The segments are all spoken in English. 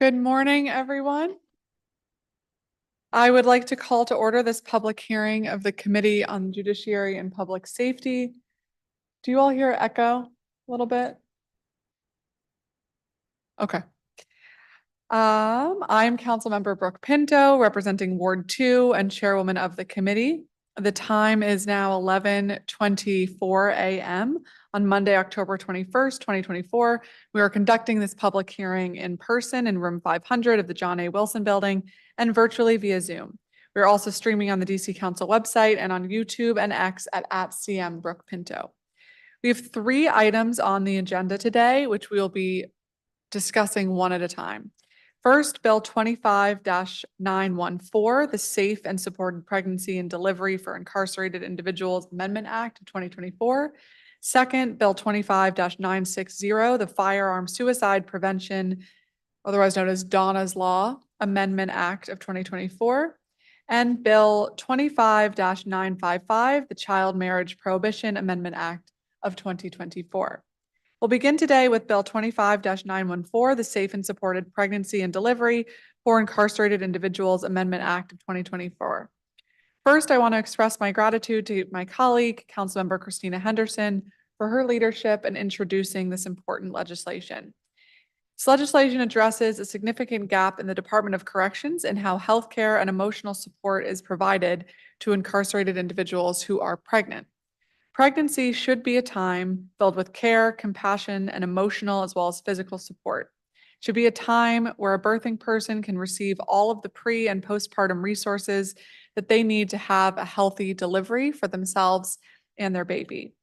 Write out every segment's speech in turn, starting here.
Good morning, everyone. I would like to call to order this public hearing of the Committee on Judiciary and Public Safety. Do you all hear echo a little bit? Okay. I'm Councilmember Brooke Pinto, representing Ward 2 and Chairwoman of the committee. The time is now 11:24 a.m. on Monday, October 21st, 2024. We are conducting this public hearing in person in room 500 of the John A. Wilson Building and virtually via Zoom. We're also streaming on the DC Council website and on YouTube and X at @CM Brooke Pinto. We have 3 items on the agenda today, which we will be discussing one at a time. First, Bill 25-914, the Safe and Supported Pregnancy and Delivery for Incarcerated Individuals Amendment Act of 2024. Second, Bill 25-960, the Firearm Suicide Prevention, otherwise known as Donna's Law, Amendment Act of 2024. And Bill 25-955, the Child Marriage Prohibition Amendment Act of 2024. We'll begin today with Bill 25-914, the Safe and Supported Pregnancy and Delivery for Incarcerated Individuals Amendment Act of 2024. First, I want to express my gratitude to my colleague, Councilmember Christina Henderson, for her leadership in introducing this important legislation. This legislation addresses a significant gap in the Department of Corrections in how healthcare and emotional support is provided to incarcerated individuals who are pregnant. Pregnancy should be a time filled with care, compassion, and emotional as well as physical support. It should be a time where a birthing person can receive all of the pre- and postpartum resources that they need to have a healthy delivery for themselves and their baby.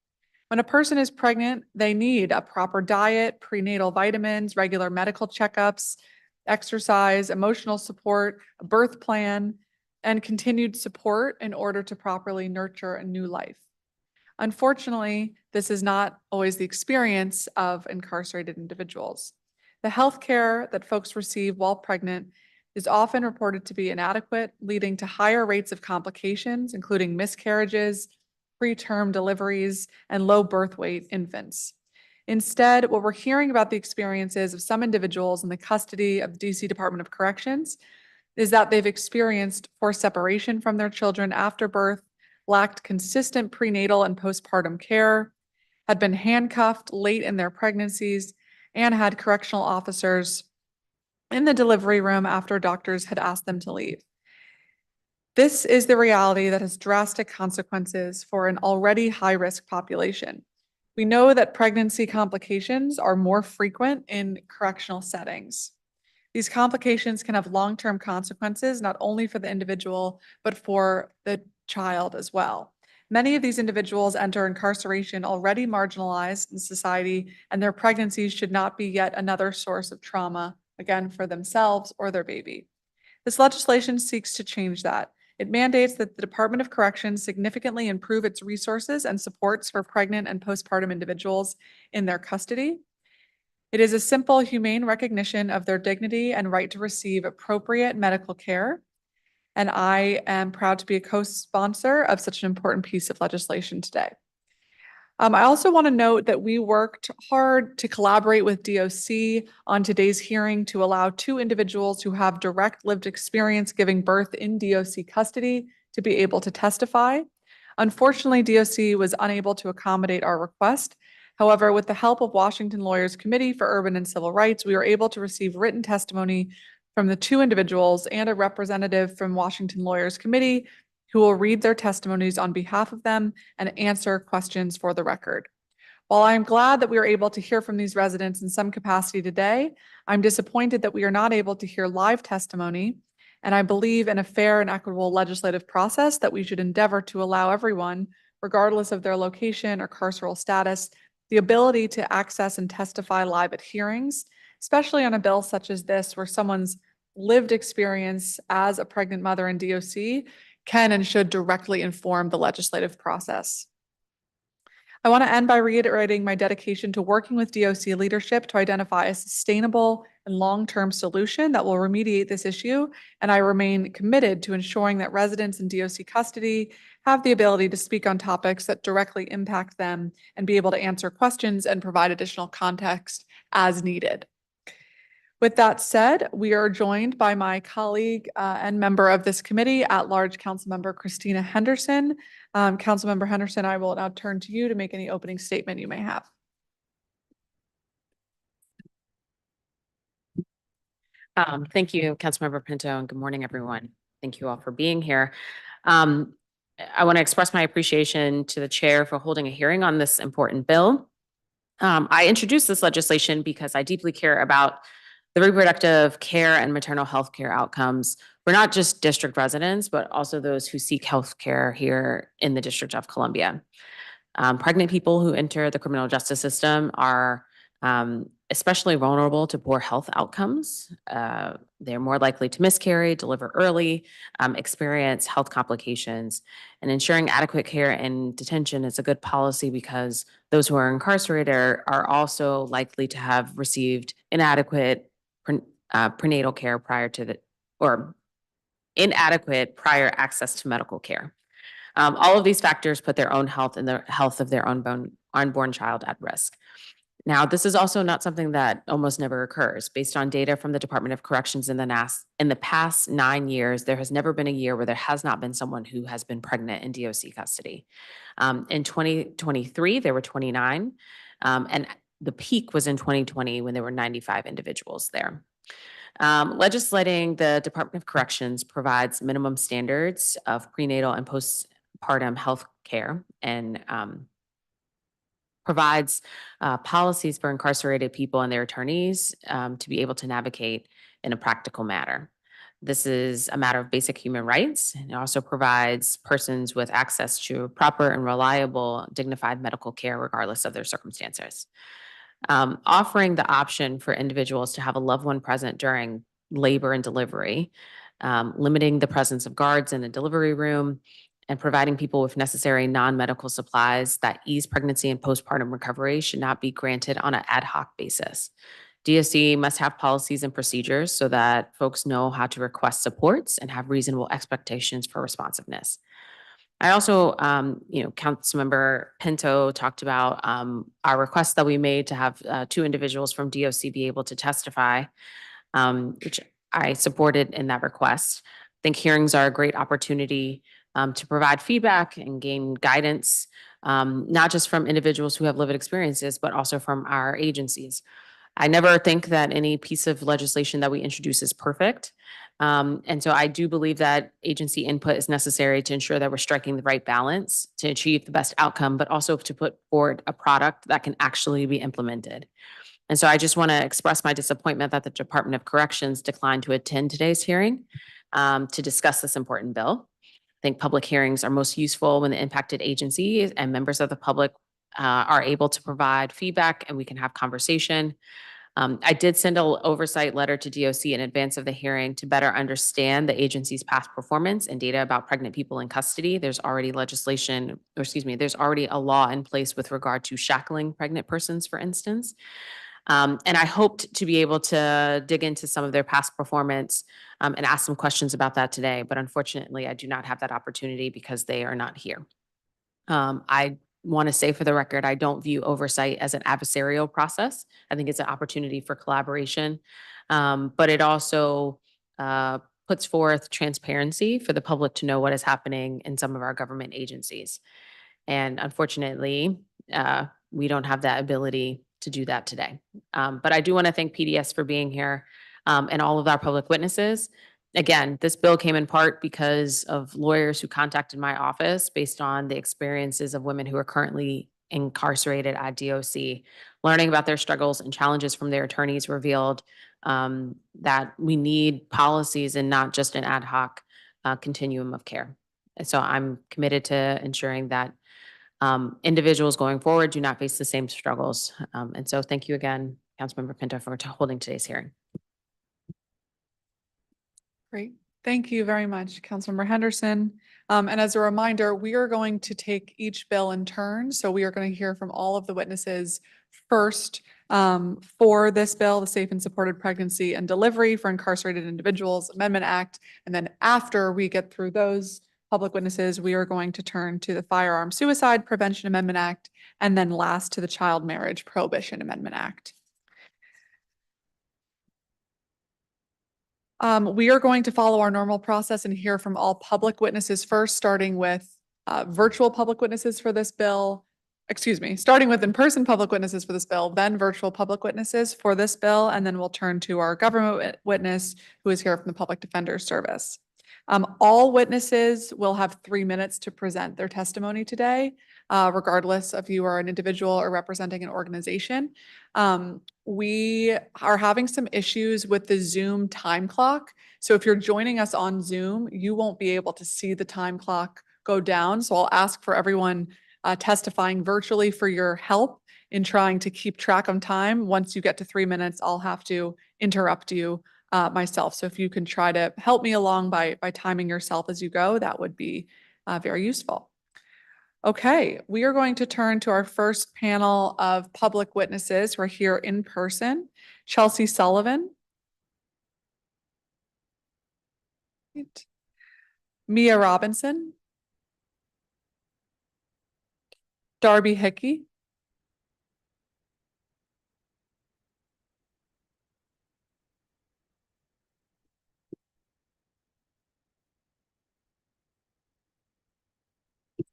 When a person is pregnant, they need a proper diet, prenatal vitamins, regular medical checkups, exercise, emotional support, a birth plan, and continued support in order to properly nurture a new life. Unfortunately, this is not always the experience of incarcerated individuals. The health care that folks receive while pregnant is often reported to be inadequate, leading to higher rates of complications, including miscarriages, preterm deliveries, and low birth weight infants. Instead, what we're hearing about the experiences of some individuals in the custody of the DC Department of Corrections is that they've experienced forced separation from their children after birth, lacked consistent prenatal and postpartum care, had been handcuffed late in their pregnancies, and had correctional officers in the delivery room after doctors had asked them to leave. This is the reality that has drastic consequences for an already high-risk population. We know that pregnancy complications are more frequent in correctional settings. These complications can have long-term consequences, not only for the individual, but for the child as well. Many of these individuals enter incarceration already marginalized in society, and their pregnancies should not be yet another source of trauma, again, for themselves or their baby. This legislation seeks to change that. It mandates that the Department of Corrections significantly improve its resources and supports for pregnant and postpartum individuals in their custody. It is a simple, humane recognition of their dignity and right to receive appropriate medical care. And I am proud to be a co-sponsor of such an important piece of legislation today. I also want to note that we worked hard to collaborate with DOC on today's hearing to allow 2 individuals who have direct lived experience giving birth in DOC custody to be able to testify. Unfortunately, DOC was unable to accommodate our request. However, with the help of Washington Lawyers Committee for Urban and Civil Rights, we were able to receive written testimony from the 2 individuals and a representative from Washington Lawyers Committee who will read their testimonies on behalf of them and answer questions for the record. While I'm glad that we were able to hear from these residents in some capacity today, I'm disappointed that we are not able to hear live testimony, and I believe in a fair and equitable legislative process that we should endeavor to allow everyone, regardless of their location or carceral status, the ability to access and testify live at hearings, especially on a bill such as this, where someone's lived experience as a pregnant mother in DOC can and should directly inform the legislative process. I want to end by reiterating my dedication to working with DOC leadership to identify a sustainable and long-term solution that will remediate this issue, and I remain committed to ensuring that residents in DOC custody have the ability to speak on topics that directly impact them and be able to answer questions and provide additional context as needed. With that said, we are joined by my colleague and member of this committee at large, Councilmember Christina Henderson. Councilmember Henderson, I will now turn to you to make any opening statement you may have. Thank you, Councilmember Pinto, and good morning, everyone. Thank you all for being here. I want to express my appreciation to the chair for holding a hearing on this important bill. I introduced this legislation because I deeply care about the reproductive care and maternal health care outcomes for not just district residents, but also those who seek health care here in the District of Columbia. Pregnant people who enter the criminal justice system are especially vulnerable to poor health outcomes. They're more likely to miscarry, deliver early, experience health complications, and ensuring adequate care in detention is a good policy because those who are incarcerated are also likely to have received inadequate prenatal care or inadequate prior access to medical care. All of these factors put their own health and the health of their unborn child at risk. Now, this is also not something that almost never occurs. Based on data from the Department of Corrections in the past 9 years, there has never been a year where there has not been someone who has been pregnant in DOC custody. In 2023, there were 29, and the peak was in 2020 when there were 95 individuals there. Legislating the Department of Corrections provides minimum standards of prenatal and postpartum health care and provides policies for incarcerated people and their attorneys to be able to navigate in a practical manner. This is a matter of basic human rights, and it also provides persons with access to proper and reliable, dignified medical care regardless of their circumstances. Offering the option for individuals to have a loved one present during labor and delivery, limiting the presence of guards in the delivery room, and providing people with necessary non-medical supplies that ease pregnancy and postpartum recovery should not be granted on an ad hoc basis. DOC must have policies and procedures so that folks know how to request supports and have reasonable expectations for responsiveness. I also, Councilmember Pinto talked about our request that we made to have 2 individuals from DOC be able to testify, which I supported in that request. I think hearings are a great opportunity to provide feedback and gain guidance, not just from individuals who have lived experiences, but also from our agencies. I never think that any piece of legislation that we introduce is perfect. And so I do believe that agency input is necessary to ensure that we're striking the right balance to achieve the best outcome, but also to put forward a product that can actually be implemented. And so I just want to express my disappointment that the Department of Corrections declined to attend today's hearing to discuss this important bill. I think public hearings are most useful when the impacted agencies and members of the public are able to provide feedback and we can have conversation. I did send an oversight letter to DOC in advance of the hearing to better understand the agency's past performance and data about pregnant people in custody. There's already there's already a law in place with regard to shackling pregnant persons, for instance. And I hoped to be able to dig into some of their past performance and ask some questions about that today. But unfortunately, I do not have that opportunity because they are not here. I want to say for the record, I don't view oversight as an adversarial process. I think it's an opportunity for collaboration, but it also puts forth transparency for the public to know what is happening in some of our government agencies. And unfortunately, we don't have that ability to do that today. But I do want to thank PDS for being here and all of our public witnesses. Again, this bill came in part because of lawyers who contacted my office based on the experiences of women who are currently incarcerated at DOC. Learning about their struggles and challenges from their attorneys revealed that we need policies and not just an ad hoc continuum of care. And so I'm committed to ensuring that individuals going forward do not face the same struggles. And so thank you again, Councilmember Pinto, for holding today's hearing. Great. Thank you very much, Councilmember Henderson. And as a reminder, we are going to take each bill in turn. So we are going to hear from all of the witnesses first for this bill, the Safe and Supported Pregnancy and Delivery for Incarcerated Individuals Amendment Act. And then after we get through those public witnesses, we are going to turn to the Firearm Suicide Prevention Amendment Act, and then last to the Child Marriage Prohibition Amendment Act. We are going to follow our normal process and hear from all public witnesses first, starting with virtual public witnesses for this bill. Excuse me, starting with in-person public witnesses for this bill, then virtual public witnesses for this bill, and then we'll turn to our government witness who is here from the Public Defender's Service. All witnesses will have 3 minutes to present their testimony today, regardless if you are an individual or representing an organization. We are having some issues with the Zoom time clock. So if you're joining us on Zoom, you won't be able to see the time clock go down. So I'll ask for everyone testifying virtually for your help in trying to keep track of time. Once you get to 3 minutes, I'll have to interrupt you myself. So if you can try to help me along by timing yourself as you go, that would be very useful. Okay, we are going to turn to our first panel of public witnesses who are here in person. Chelsea Sullivan. Mia Robinson. Darby Hickey.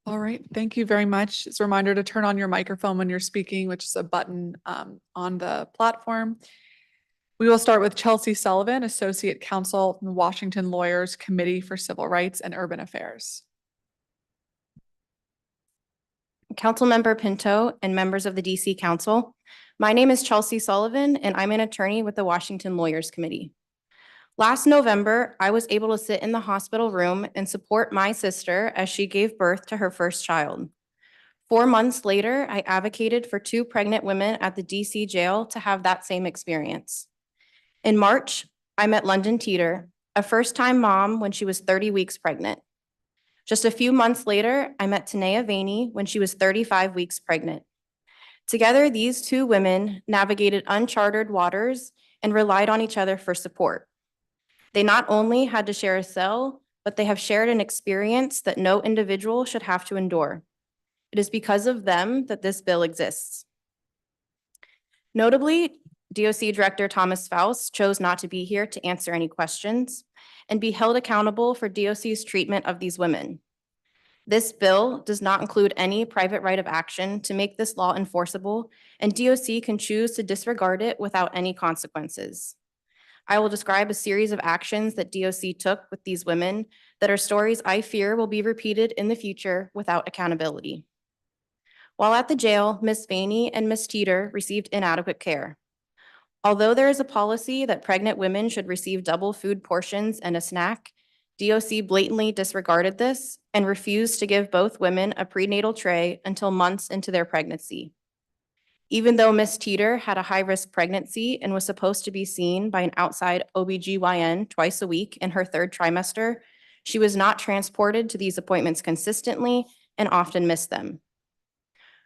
All right, thank you very much. It's a reminder to turn on your microphone when you're speaking, which is a button on the platform. We will start with Chelsea Sullivan, Associate Counsel from the Washington Lawyers Committee for Civil Rights and Urban Affairs. Councilmember Pinto and members of the DC Council. My name is Chelsea Sullivan, and I'm an attorney with the Washington Lawyers Committee. Last November, I was able to sit in the hospital room and support my sister as she gave birth to her first child. 4 months later, I advocated for 2 pregnant women at the DC jail to have that same experience. In March, I met London Teeter, a first-time mom when she was 30 weeks pregnant. Just a few months later, I met Tanea Vaney when she was 35 weeks pregnant. Together, these 2 women navigated uncharted waters and relied on each other for support. They not only had to share a cell, but they have shared an experience that no individual should have to endure. It is because of them that this bill exists. Notably, DOC Director Thomas Faust chose not to be here to answer any questions and be held accountable for DOC's treatment of these women. This bill does not include any private right of action to make this law enforceable, and DOC can choose to disregard it without any consequences. I will describe a series of actions that DOC took with these women that are stories I fear will be repeated in the future without accountability. While at the jail, Ms. Vaney and Ms. Teeter received inadequate care. Although there is a policy that pregnant women should receive double food portions and a snack, DOC blatantly disregarded this and refused to give both women a prenatal tray until months into their pregnancy. Even though Ms. Teeter had a high-risk pregnancy and was supposed to be seen by an outside OBGYN twice a week in her 3rd trimester, she was not transported to these appointments consistently and often missed them.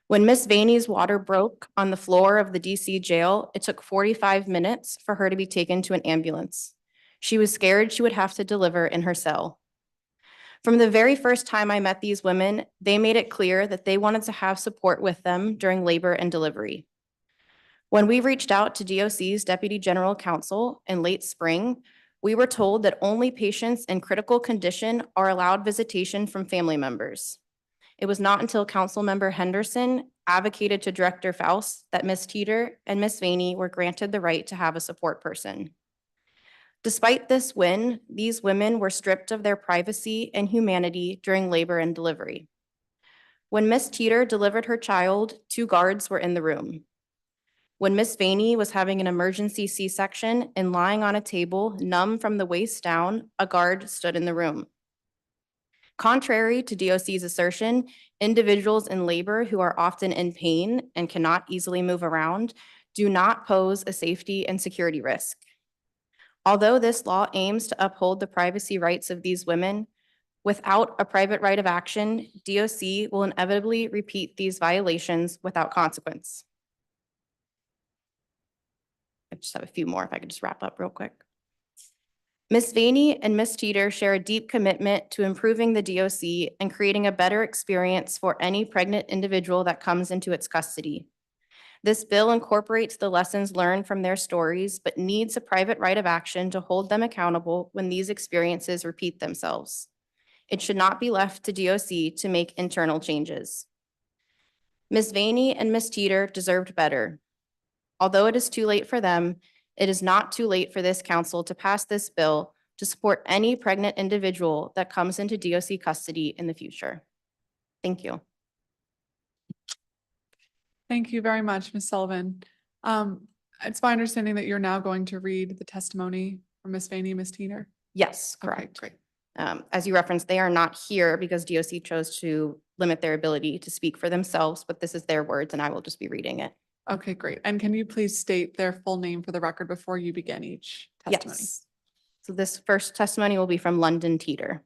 When Ms. Vaney's water broke on the floor of the DC jail, it took 45 minutes for her to be taken to an ambulance. She was scared she would have to deliver in her cell. From the very first time I met these women, they made it clear that they wanted to have support with them during labor and delivery. When we reached out to DOC's Deputy General Counsel in late spring, we were told that only patients in critical condition are allowed visitation from family members. It was not until Councilmember Henderson advocated to Director Faust that Ms. Teeter and Ms. Vaney were granted the right to have a support person. Despite this win, these women were stripped of their privacy and humanity during labor and delivery. When Ms. Teeter delivered her child, 2 guards were in the room. When Ms. Vaney was having an emergency C-section and lying on a table, numb from the waist down, a guard stood in the room. Contrary to DOC's assertion, individuals in labor who are often in pain and cannot easily move around do not pose a safety and security risk. Although this law aims to uphold the privacy rights of these women, without a private right of action, DOC will inevitably repeat these violations without consequence. I just have a few more if I could just wrap up real quick. Ms. Vaney and Ms. Teeter share a deep commitment to improving the DOC and creating a better experience for any pregnant individual that comes into its custody. This bill incorporates the lessons learned from their stories, but needs a private right of action to hold them accountable when these experiences repeat themselves. It should not be left to DOC to make internal changes. Ms. Vaney and Ms. Teeter deserved better. Although it is too late for them, it is not too late for this council to pass this bill to support any pregnant individual that comes into DOC custody in the future. Thank you. Thank you very much, Ms. Sullivan. It's my understanding that you're now going to read the testimony from Ms. Vaney and Ms. Teeter. Yes, Okay, correct. great. As you referenced, they are not here because DOC chose to limit their ability to speak for themselves, but this is their words and I will just be reading it. Okay, great. And can you please state their full name for the record before you begin each testimony? Yes. So this first testimony will be from London Teeter.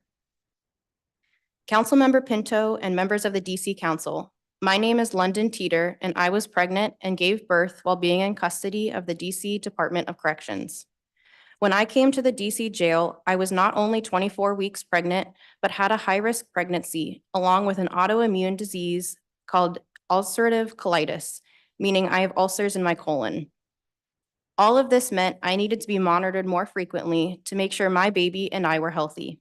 Councilmember Pinto and members of the DC Council, my name is London Teeter and I was pregnant and gave birth while being in custody of the DC Department of Corrections. When I came to the DC jail, I was not only 24 weeks pregnant, but had a high-risk pregnancy along with an autoimmune disease called ulcerative colitis, meaning I have ulcers in my colon. All of this meant I needed to be monitored more frequently to make sure my baby and I were healthy.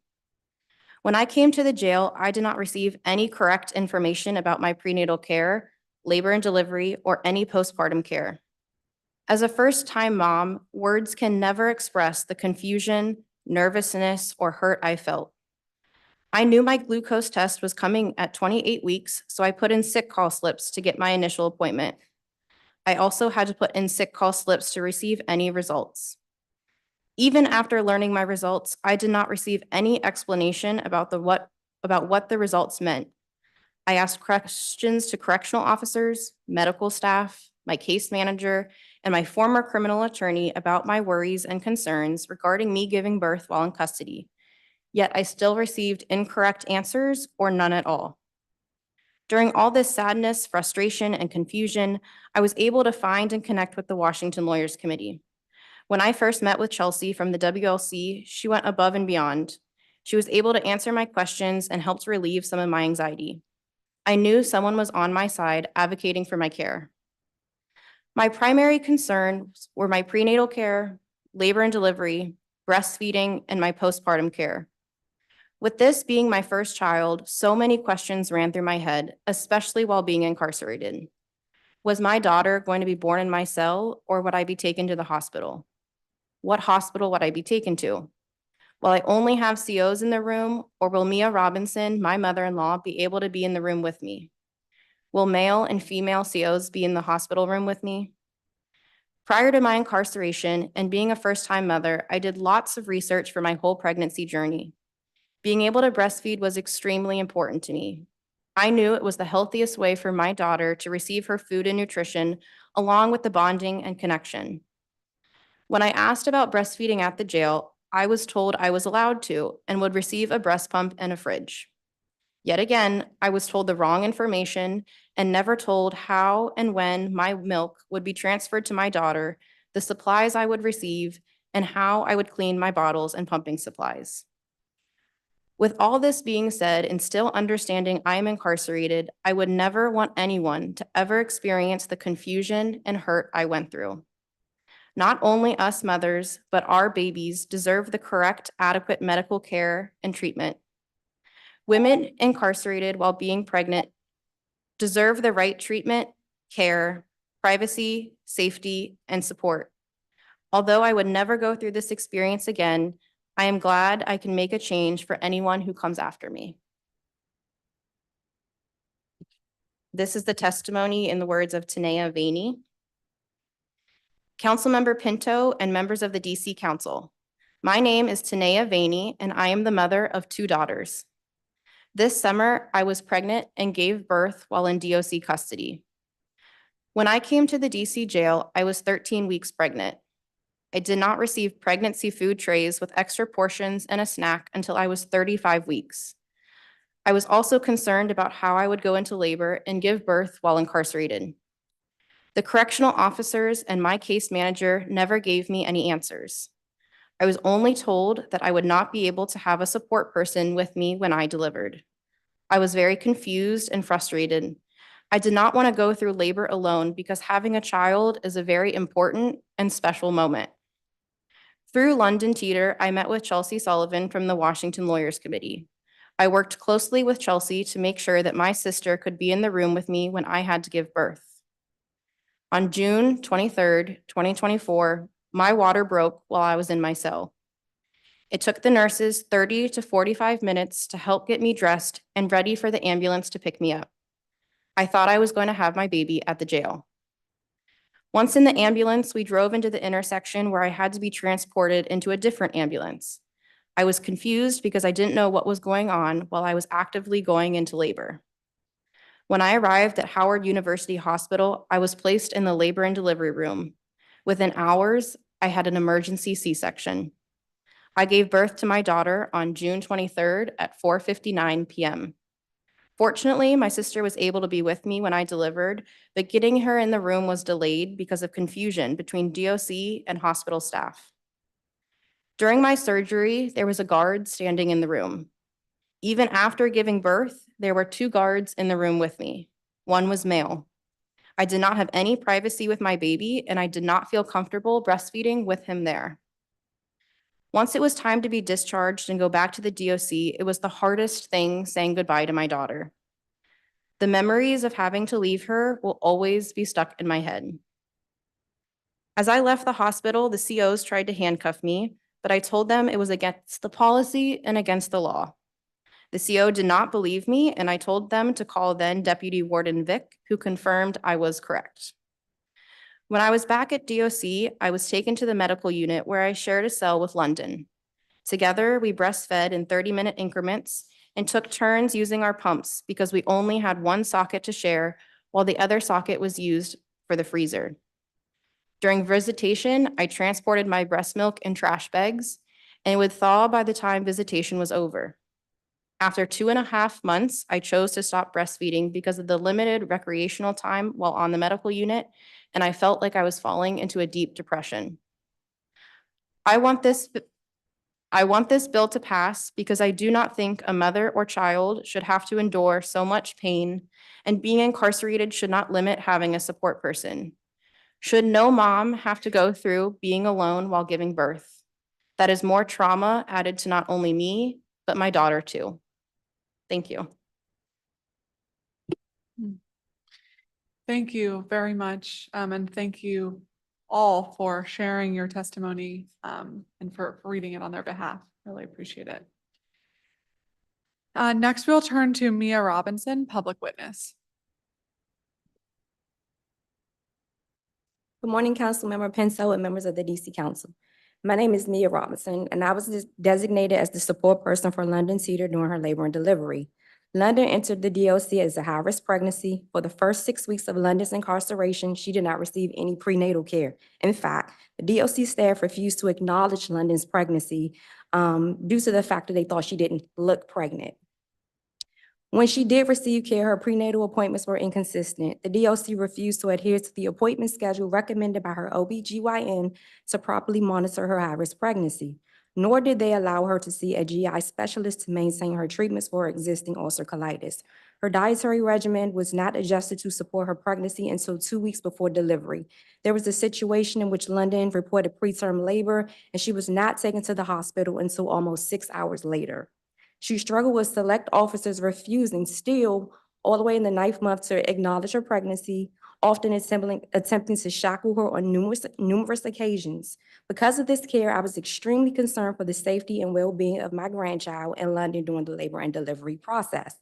When I came to the jail, I did not receive any correct information about my prenatal care, labor and delivery, or any postpartum care. As a first-time mom, words can never express the confusion, nervousness, or hurt I felt. I knew my glucose test was coming at 28 weeks, so I put in sick call slips to get my initial appointment. I also had to put in sick call slips to receive any results. Even after learning my results, I did not receive any explanation about what the results meant. I asked questions to correctional officers, medical staff, my case manager, and my former criminal attorney about my worries and concerns regarding me giving birth while in custody. Yet I still received incorrect answers or none at all. During all this sadness, frustration, and confusion, I was able to find and connect with the Washington Lawyers Committee. When I first met with Chelsea from the WLC, she went above and beyond. She was able to answer my questions and helped relieve some of my anxiety. I knew someone was on my side advocating for my care. My primary concerns were my prenatal care, labor and delivery, breastfeeding, and my postpartum care. With this being my first child, so many questions ran through my head, especially while being incarcerated. Was my daughter going to be born in my cell, or would I be taken to the hospital? What hospital would I be taken to? Will I only have COs in the room, or will Mia Robinson, my mother-in-law, be able to be in the room with me? Will male and female COs be in the hospital room with me? Prior to my incarceration and being a first-time mother, I did lots of research for my whole pregnancy journey. Being able to breastfeed was extremely important to me. I knew it was the healthiest way for my daughter to receive her food and nutrition, along with the bonding and connection. When I asked about breastfeeding at the jail, I was told I was allowed to and would receive a breast pump and a fridge. Yet again, I was told the wrong information and never told how and when my milk would be transferred to my daughter, the supplies I would receive, and how I would clean my bottles and pumping supplies. With all this being said and still understanding I am incarcerated, I would never want anyone to ever experience the confusion and hurt I went through. Not only us mothers, but our babies deserve the correct, adequate medical care and treatment. Women incarcerated while being pregnant deserve the right treatment, care, privacy, safety, and support. Although I would never go through this experience again, I am glad I can make a change for anyone who comes after me. This is the testimony in the words of Tanea Vaney. Councilmember Pinto and members of the DC Council. My name is Tanea Vaney and I am the mother of 2 daughters. This summer, I was pregnant and gave birth while in DOC custody. When I came to the DC jail, I was 13 weeks pregnant. I did not receive pregnancy food trays with extra portions and a snack until I was 35 weeks. I was also concerned about how I would go into labor and give birth while incarcerated. The correctional officers and my case manager never gave me any answers. I was only told that I would not be able to have a support person with me when I delivered. I was very confused and frustrated, I did not want to go through labor alone because having a child is a very important and special moment. Through London Teeter, I met with Chelsea Sullivan from the Washington Lawyers Committee. I worked closely with Chelsea to make sure that my sister could be in the room with me when I had to give birth. On June 23rd, 2024, my water broke while I was in my cell. It took the nurses 30 to 45 minutes to help get me dressed and ready for the ambulance to pick me up. I thought I was going to have my baby at the jail. Once in the ambulance, we drove into the intersection where I had to be transported into a different ambulance. I was confused because I didn't know what was going on while I was actively going into labor. When I arrived at Howard University Hospital, I was placed in the labor and delivery room. Within hours, I had an emergency C-section. I gave birth to my daughter on June 23rd at 4:59 p.m. Fortunately, my sister was able to be with me when I delivered, but getting her in the room was delayed because of confusion between DOC and hospital staff. During my surgery, there was a guard standing in the room. Even after giving birth, there were 2 guards in the room with me. One was male. I did not have any privacy with my baby, and I did not feel comfortable breastfeeding with him there. Once it was time to be discharged and go back to the DOC, it was the hardest thing saying goodbye to my daughter. The memories of having to leave her will always be stuck in my head. As I left the hospital, the COs tried to handcuff me, but I told them it was against the policy and against the law. The CO did not believe me, and I told them to call then Deputy Warden Vick, who confirmed I was correct. When I was back at DOC, I was taken to the medical unit where I shared a cell with London. Together, we breastfed in 30-minute increments and took turns using our pumps because we only had one socket to share while the other socket was used for the freezer. During visitation, I transported my breast milk in trash bags, and it would thaw by the time visitation was over. After 2.5 months, I chose to stop breastfeeding because of the limited recreational time while on the medical unit, and I felt like I was falling into a deep depression. I want this bill to pass because I do not think a mother or child should have to endure so much pain, and being incarcerated should not limit having a support person. Should no mom have to go through being alone while giving birth? That is more trauma added to not only me, but my daughter too. Thank you. Thank you very much. And thank you all for sharing your testimony and for reading it on their behalf. Really appreciate it. Next, we'll turn to Mia Robinson, public witness. Good morning, Councilmember Penso and members of the DC Council. My name is Mia Robinson, and I was designated as the support person for London Teeter during her labor and delivery. London entered the DOC as a high-risk pregnancy. For the first 6 weeks of London's incarceration, she did not receive any prenatal care. In fact, the DOC staff refused to acknowledge London's pregnancy due to the fact that they thought she didn't look pregnant. When she did receive care, her prenatal appointments were inconsistent. The DOC refused to adhere to the appointment schedule recommended by her OB/GYN to properly monitor her high-risk pregnancy, nor did they allow her to see a GI specialist to maintain her treatments for existing ulcer colitis. Her dietary regimen was not adjusted to support her pregnancy until 2 weeks before delivery. There was a situation in which London reported preterm labor, and she was not taken to the hospital until almost 6 hours later. She struggled with select officers refusing still all the way in the 9th month to acknowledge her pregnancy, often attempting to shackle her on numerous occasions. Because of this care, I was extremely concerned for the safety and well-being of my grandchild in London during the labor and delivery process.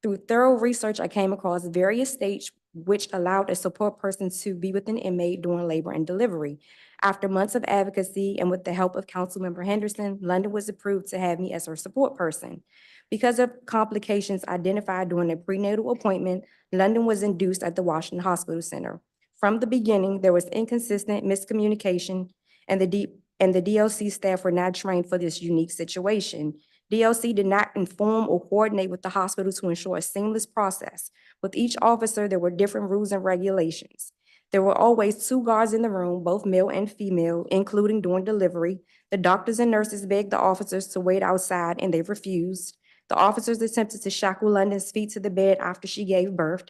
Through thorough research, I came across various states which allowed a support person to be with an inmate during labor and delivery. After months of advocacy and with the help of Councilmember Henderson, London was approved to have me as her support person. Because of complications identified during a prenatal appointment, London was induced at the Washington Hospital Center. From the beginning, there was inconsistent miscommunication, and the DOC staff were not trained for this unique situation. DOC did not inform or coordinate with the hospital to ensure a seamless process. With each officer, there were different rules and regulations. There were always 2 guards in the room, both male and female, including during delivery. The doctors and nurses begged the officers to wait outside, and they refused. The officers attempted to shackle London's feet to the bed after she gave birth.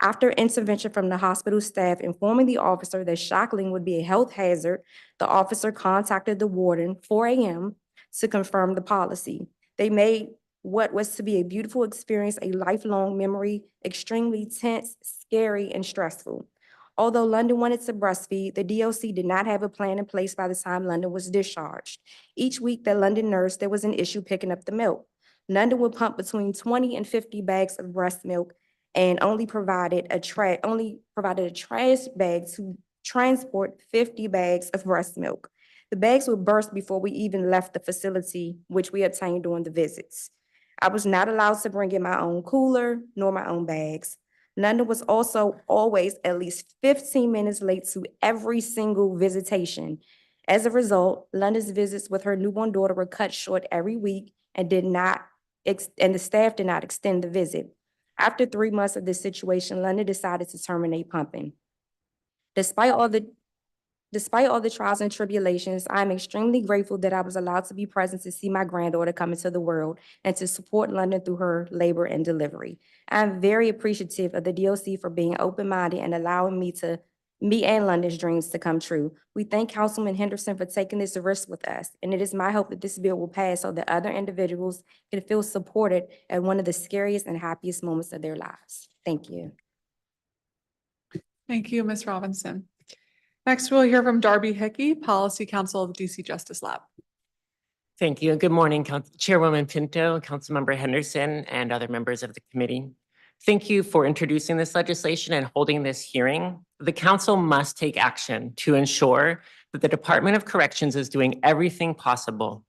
After intervention from the hospital staff informing the officer that shackling would be a health hazard, the officer contacted the warden, 4 a.m., to confirm the policy. They made what was to be a beautiful experience a lifelong memory, extremely tense, scary, and stressful. Although London wanted to breastfeed, the DOC did not have a plan in place by the time London was discharged. Each week that London nursed, there was an issue picking up the milk. London would pump between 20 and 50 bags of breast milk and only provided a trash bag to transport 50 bags of breast milk. The bags would burst before we even left the facility, which we obtained during the visits. I was not allowed to bring in my own cooler nor my own bags. London was also always at least 15 minutes late to every single visitation. As a result, London's visits with her newborn daughter were cut short every week and the staff did not extend the visit. After 3 months of this situation, London decided to terminate pumping. Despite all the trials and tribulations, I am extremely grateful that I was allowed to be present to see my granddaughter come into the world and to support London through her labor and delivery. I am very appreciative of the DOC for being open-minded and allowing me and London's dreams to come true. We thank Councilman Henderson for taking this risk with us, and it is my hope that this bill will pass so that other individuals can feel supported at one of the scariest and happiest moments of their lives. Thank you. Thank you, Ms. Robinson. Next, we'll hear from Darby Hickey, Policy Counsel of the DC Justice Lab. Thank you. Good morning, Chairwoman Pinto, Councilmember Henderson, and other members of the committee. Thank you for introducing this legislation and holding this hearing. The council must take action to ensure that the Department of Corrections is doing everything possible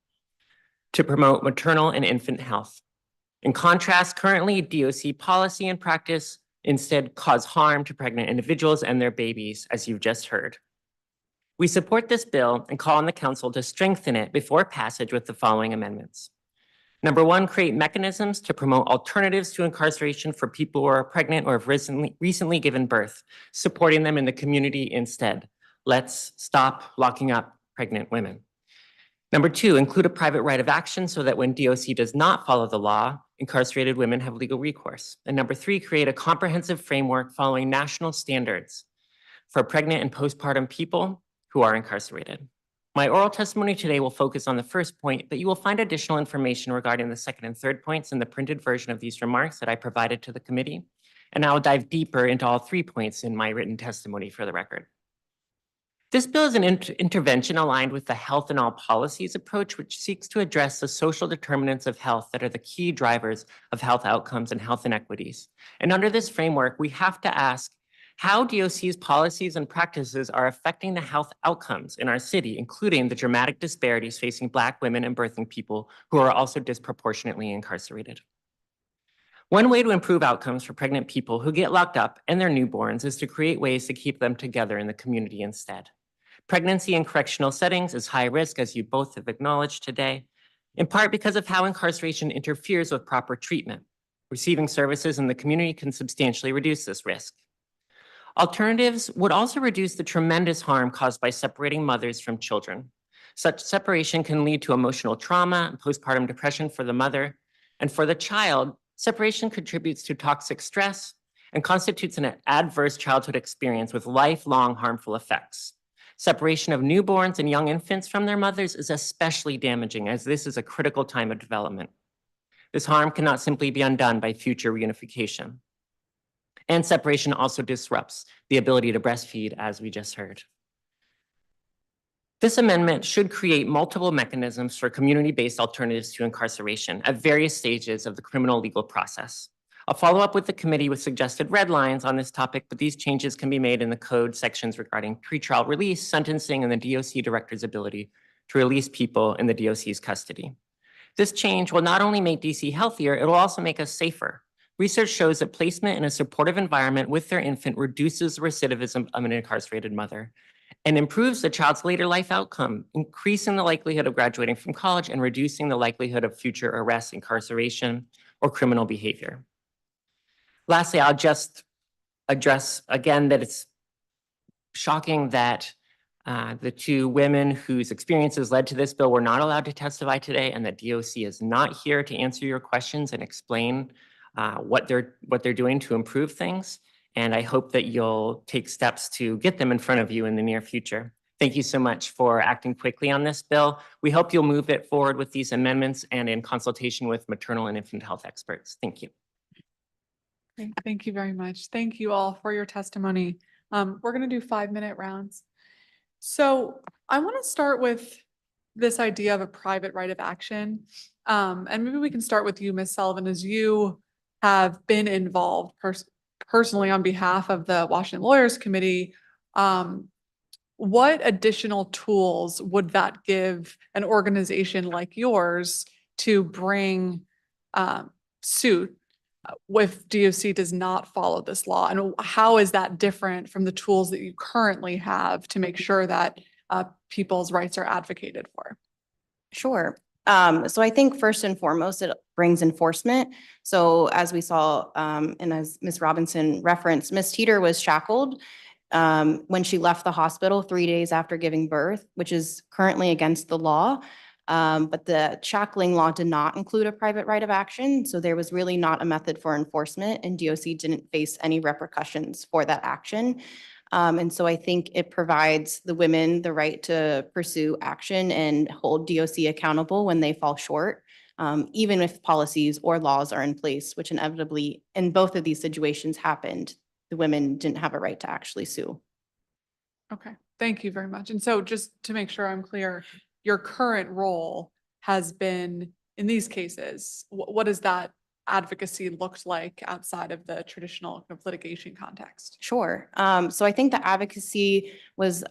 to promote maternal and infant health. In contrast, currently DOC policy and practice instead cause harm to pregnant individuals and their babies, as you've just heard. We support this bill and call on the council to strengthen it before passage with the following amendments. Number one, create mechanisms to promote alternatives to incarceration for people who are pregnant or have recently given birth, supporting them in the community instead. Let's stop locking up pregnant women. Number two, include a private right of action so that when DOC does not follow the law, incarcerated women have legal recourse. And number three, create a comprehensive framework following national standards for pregnant and postpartum people who are incarcerated. My oral testimony today will focus on the first point, but you will find additional information regarding the second and third points in the printed version of these remarks that I provided to the committee. And I will dive deeper into all 3 points in my written testimony for the record. This bill is an intervention aligned with the Health in All Policies approach, which seeks to address the social determinants of health that are the key drivers of health outcomes and health inequities. And under this framework, we have to ask how DOC's policies and practices are affecting the health outcomes in our city, including the dramatic disparities facing Black women and birthing people who are also disproportionately incarcerated. One way to improve outcomes for pregnant people who get locked up and their newborns is to create ways to keep them together in the community instead. Pregnancy in correctional settings is high risk, as you both have acknowledged today, in part because of how incarceration interferes with proper treatment. Receiving services in the community can substantially reduce this risk. Alternatives would also reduce the tremendous harm caused by separating mothers from children. Such separation can lead to emotional trauma and postpartum depression for the mother, and for the child, separation contributes to toxic stress and constitutes an adverse childhood experience with lifelong harmful effects. Separation of newborns and young infants from their mothers is especially damaging, as this is a critical time of development. This harm cannot simply be undone by future reunification. And separation also disrupts the ability to breastfeed, as we just heard. This amendment should create multiple mechanisms for community-based alternatives to incarceration at various stages of the criminal legal process. I'll follow up with the committee with suggested red lines on this topic, but these changes can be made in the code sections regarding pretrial release, sentencing, and the DOC director's ability to release people in the DOC's custody. This change will not only make DC healthier, it will also make us safer. Research shows that placement in a supportive environment with their infant reduces the recidivism of an incarcerated mother and improves the child's later life outcome, increasing the likelihood of graduating from college and reducing the likelihood of future arrest, incarceration, or criminal behavior. Lastly, I'll just address again that it's shocking that The two women whose experiences led to this bill were not allowed to testify today, and the DOC is not here to answer your questions and explain what they're doing to improve things. And I hope that you'll take steps to get them in front of you in the near future. Thank you so much for acting quickly on this bill. We hope you'll move it forward with these amendments and in consultation with maternal and infant health experts. Thank you. Great. Thank you very much. Thank you all for your testimony. We're going to do 5-minute rounds. So I want to start with this idea of a private right of action. And maybe we can start with you, Ms. Sullivan, as you have been involved personally on behalf of the Washington Lawyers Committee. What additional tools would that give an organization like yours to bring suit if DOC does not follow this law? And how is that different from the tools that you currently have to make sure that people's rights are advocated for? Sure. So I think first and foremost, it brings enforcement. So as we saw, and as Ms. Robinson referenced, Ms. Teeter was shackled when she left the hospital 3 days after giving birth, which is currently against the law. But the shackling law did not include a private right of action. So there was really not a method for enforcement, and DOC didn't face any repercussions for that action. And so I think it provides the women the right to pursue action and hold DOC accountable when they fall short, even if policies or laws are in place, which inevitably in both of these situations happened. The women didn't have a right to actually sue. Okay, thank you very much. And so just to make sure I'm clear, your current role has been in these cases. What does that advocacy looked like outside of the traditional kind of litigation context? Sure. So I think the advocacy was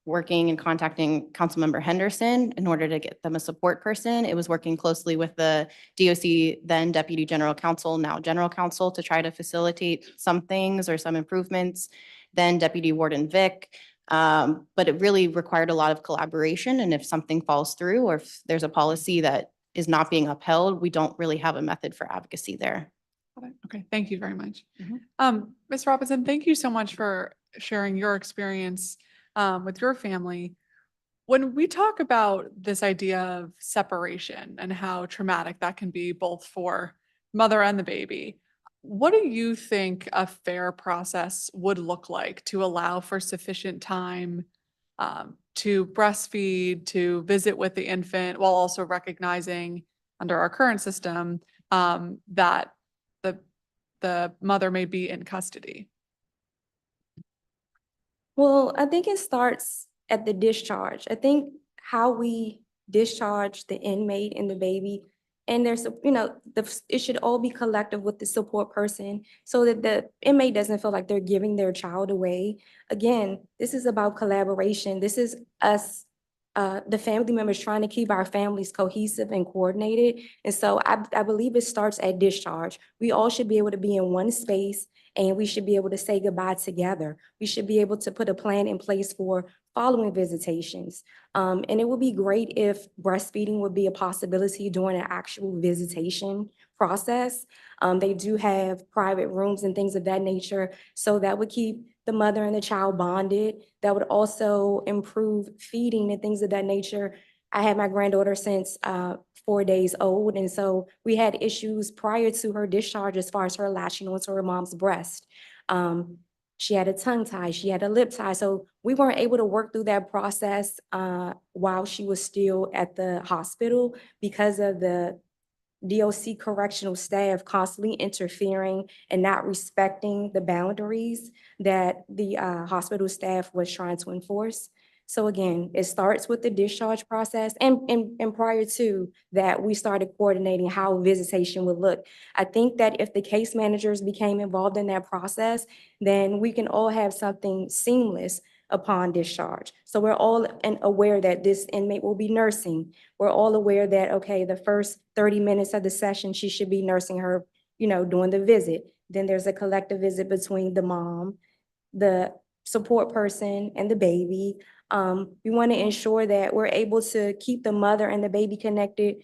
working and contacting Councilmember Henderson in order to get them a support person. It was working closely with the DOC, then Deputy General Counsel, now General Counsel, to try to facilitate some things or some improvements, then Deputy Warden Vic. But it really required a lot of collaboration. And if something falls through or if there's a policy that is not being upheld, we don't really have a method for advocacy there. Okay, thank you very much. Ms. Robinson, thank you so much for sharing your experience with your family. When we talk about this idea of separation and how traumatic that can be both for mother and the baby, what do you think a fair process would look like to allow for sufficient time to breastfeed, to visit with the infant, while also recognizing under our current system that the mother may be in custody? Well, I think it starts at the discharge. I think how we discharge the inmate and the baby, and there's, it should all be collective with the support person so that the inmate doesn't feel like they're giving their child away. Again, this is about collaboration. This is us, the family members trying to keep our families cohesive and coordinated. And so I believe it starts at discharge. We all should be able to be in one space and we should be able to say goodbye together. We should be able to put a plan in place for following visitations. And it would be great if breastfeeding would be a possibility during an actual visitation process. They do have private rooms and things of that nature. So that would keep the mother and the child bonded. That would also improve feeding and things of that nature. I had my granddaughter since 4 days old. And so we had issues prior to her discharge as far as her latching onto her mom's breast. She had a tongue tie, she had a lip tie. So we weren't able to work through that process while she was still at the hospital because of the DOC correctional staff constantly interfering and not respecting the boundaries that the hospital staff was trying to enforce. So again, it starts with the discharge process, and prior to that, we started coordinating how visitation would look. I think that if the case managers became involved in that process, then we can all have something seamless upon discharge. So we're all aware that this inmate will be nursing. We're all aware that, okay, the first 30 minutes of the session, she should be nursing her, doing the visit. Then there's a collective visit between the mom, the support person, and the baby. We want to ensure that we're able to keep the mother and the baby connected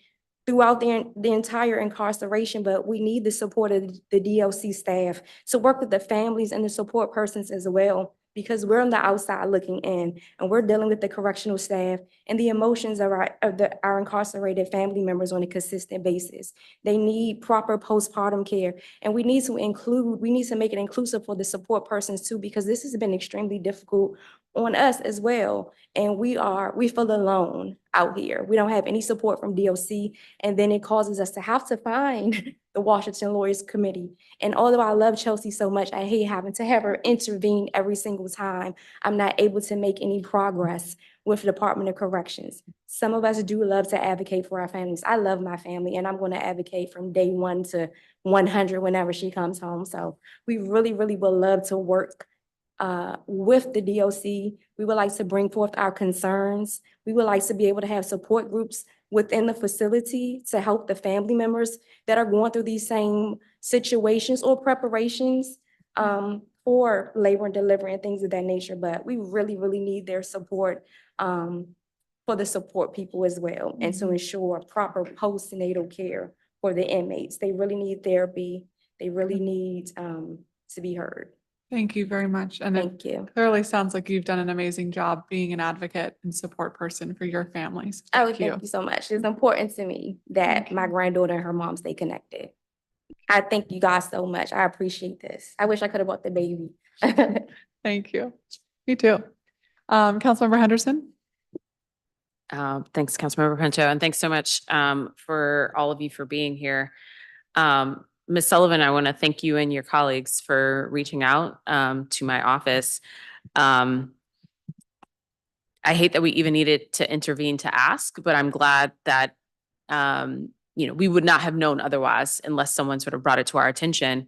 throughout the entire incarceration, but we need the support of the DOC staff to work with the families and the support persons as well because we're on the outside looking in, and we're dealing with the correctional staff and the emotions of our incarcerated family members on a consistent basis. They need proper postpartum care, and we need to make it inclusive for the support persons too, because this has been extremely difficult on us as well. And we feel alone out here. We don't have any support from DOC, and then it causes us to have to find the Washington Lawyers Committee. And although I love Chelsea so much, I hate having to have her intervene every single time I'm not able to make any progress with the Department of Corrections. Some of us do love to advocate for our families. I love my family, and I'm going to advocate from day 1 to 100 whenever she comes home. So we really, really would love to work with the DOC. We would like to bring forth our concerns. We would like to be able to have support groups within the facility to help the family members that are going through these same situations or preparations for labor and delivery and things of that nature. But we really, really need their support for the support people as well, and to ensure proper postnatal care for the inmates. They really need therapy. They really need to be heard. Thank you very much. And it Thank you. clearly sounds like you've done an amazing job being an advocate and support person for your families. Oh, Thank you. thank you so much. It's important to me that Thank my granddaughter and her mom stay connected. I thank you guys so much. I appreciate this. I wish I could have brought the baby. Thank you. Me too. Councilmember Henderson? Thanks, Councilmember Pinto, and thanks so much for all of you for being here. Ms. Sullivan, I want to thank you and your colleagues for reaching out to my office. I hate that we even needed to intervene to ask, but I'm glad that we would not have known otherwise unless someone sort of brought it to our attention.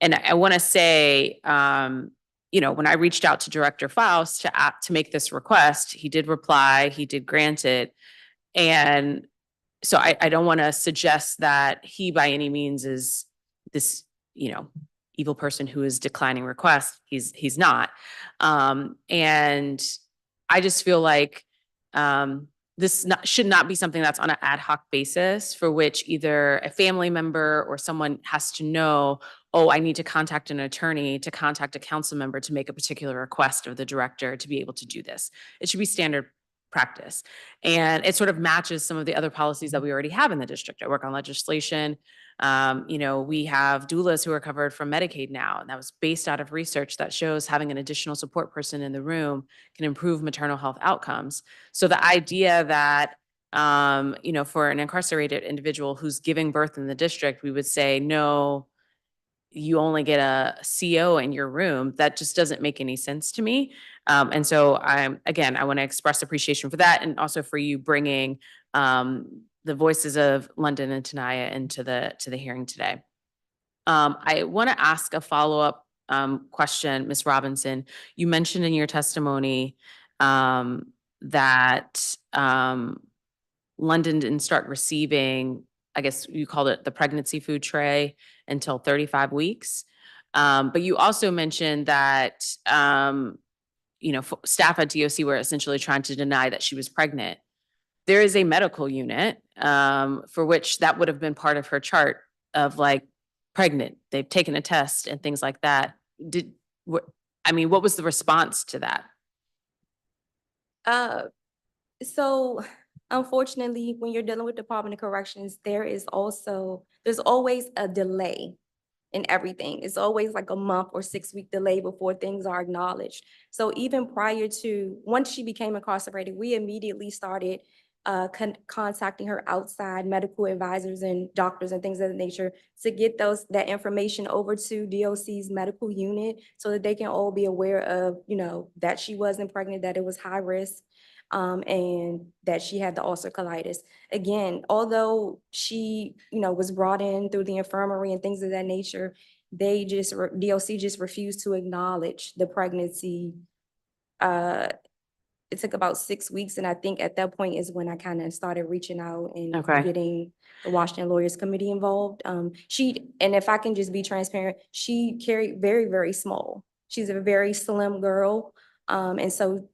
And I want to say, when I reached out to Director Faust to make this request, he did reply, he did grant it. And so I don't want to suggest that he by any means is this, evil person who is declining requests. He's not. And I just feel like this should not be something that's on an ad hoc basis for which either a family member or someone has to know, oh, I need to contact an attorney to contact a council member to make a particular request of the director to be able to do this. It should be standard practice. And it sort of matches some of the other policies that we already have in the district. I work on legislation. We have doulas who are covered from Medicaid now, and that was based out of research that shows having an additional support person in the room can improve maternal health outcomes. So the idea that, for an incarcerated individual who's giving birth in the district, we would say, no, you only get a CO in your room, that just doesn't make any sense to me. And so I want to express appreciation for that, and also for you bringing the voices of London and Tanaya into the hearing today. I want to ask a follow-up question, Ms. Robinson. You mentioned in your testimony that London didn't start receiving, I guess you called it the pregnancy food tray, until 35 weeks. But you also mentioned that, staff at DOC were essentially trying to deny that she was pregnant. There is a medical unit for which that would have been part of her chart of like pregnant. They've taken a test and things like that. What was the response to that? So unfortunately, when you're dealing with Department of Corrections, there's always a delay in everything. It's always like a month or 6-week delay before things are acknowledged. So even once she became incarcerated, we immediately started contacting her outside medical advisors and doctors and things of that nature to get that information over to DOC's medical unit so that they can all be aware of, that she wasn't pregnant, that it was high risk, and that she had the ulcer colitis. Again, although she, was brought in through the infirmary and things of that nature, DOC just refused to acknowledge the pregnancy. It took about 6 weeks, and I think at that point is when I kind of started reaching out and getting the Washington Lawyers Committee involved. And if I can just be transparent, she carried very, very small. She's a very slim girl. And so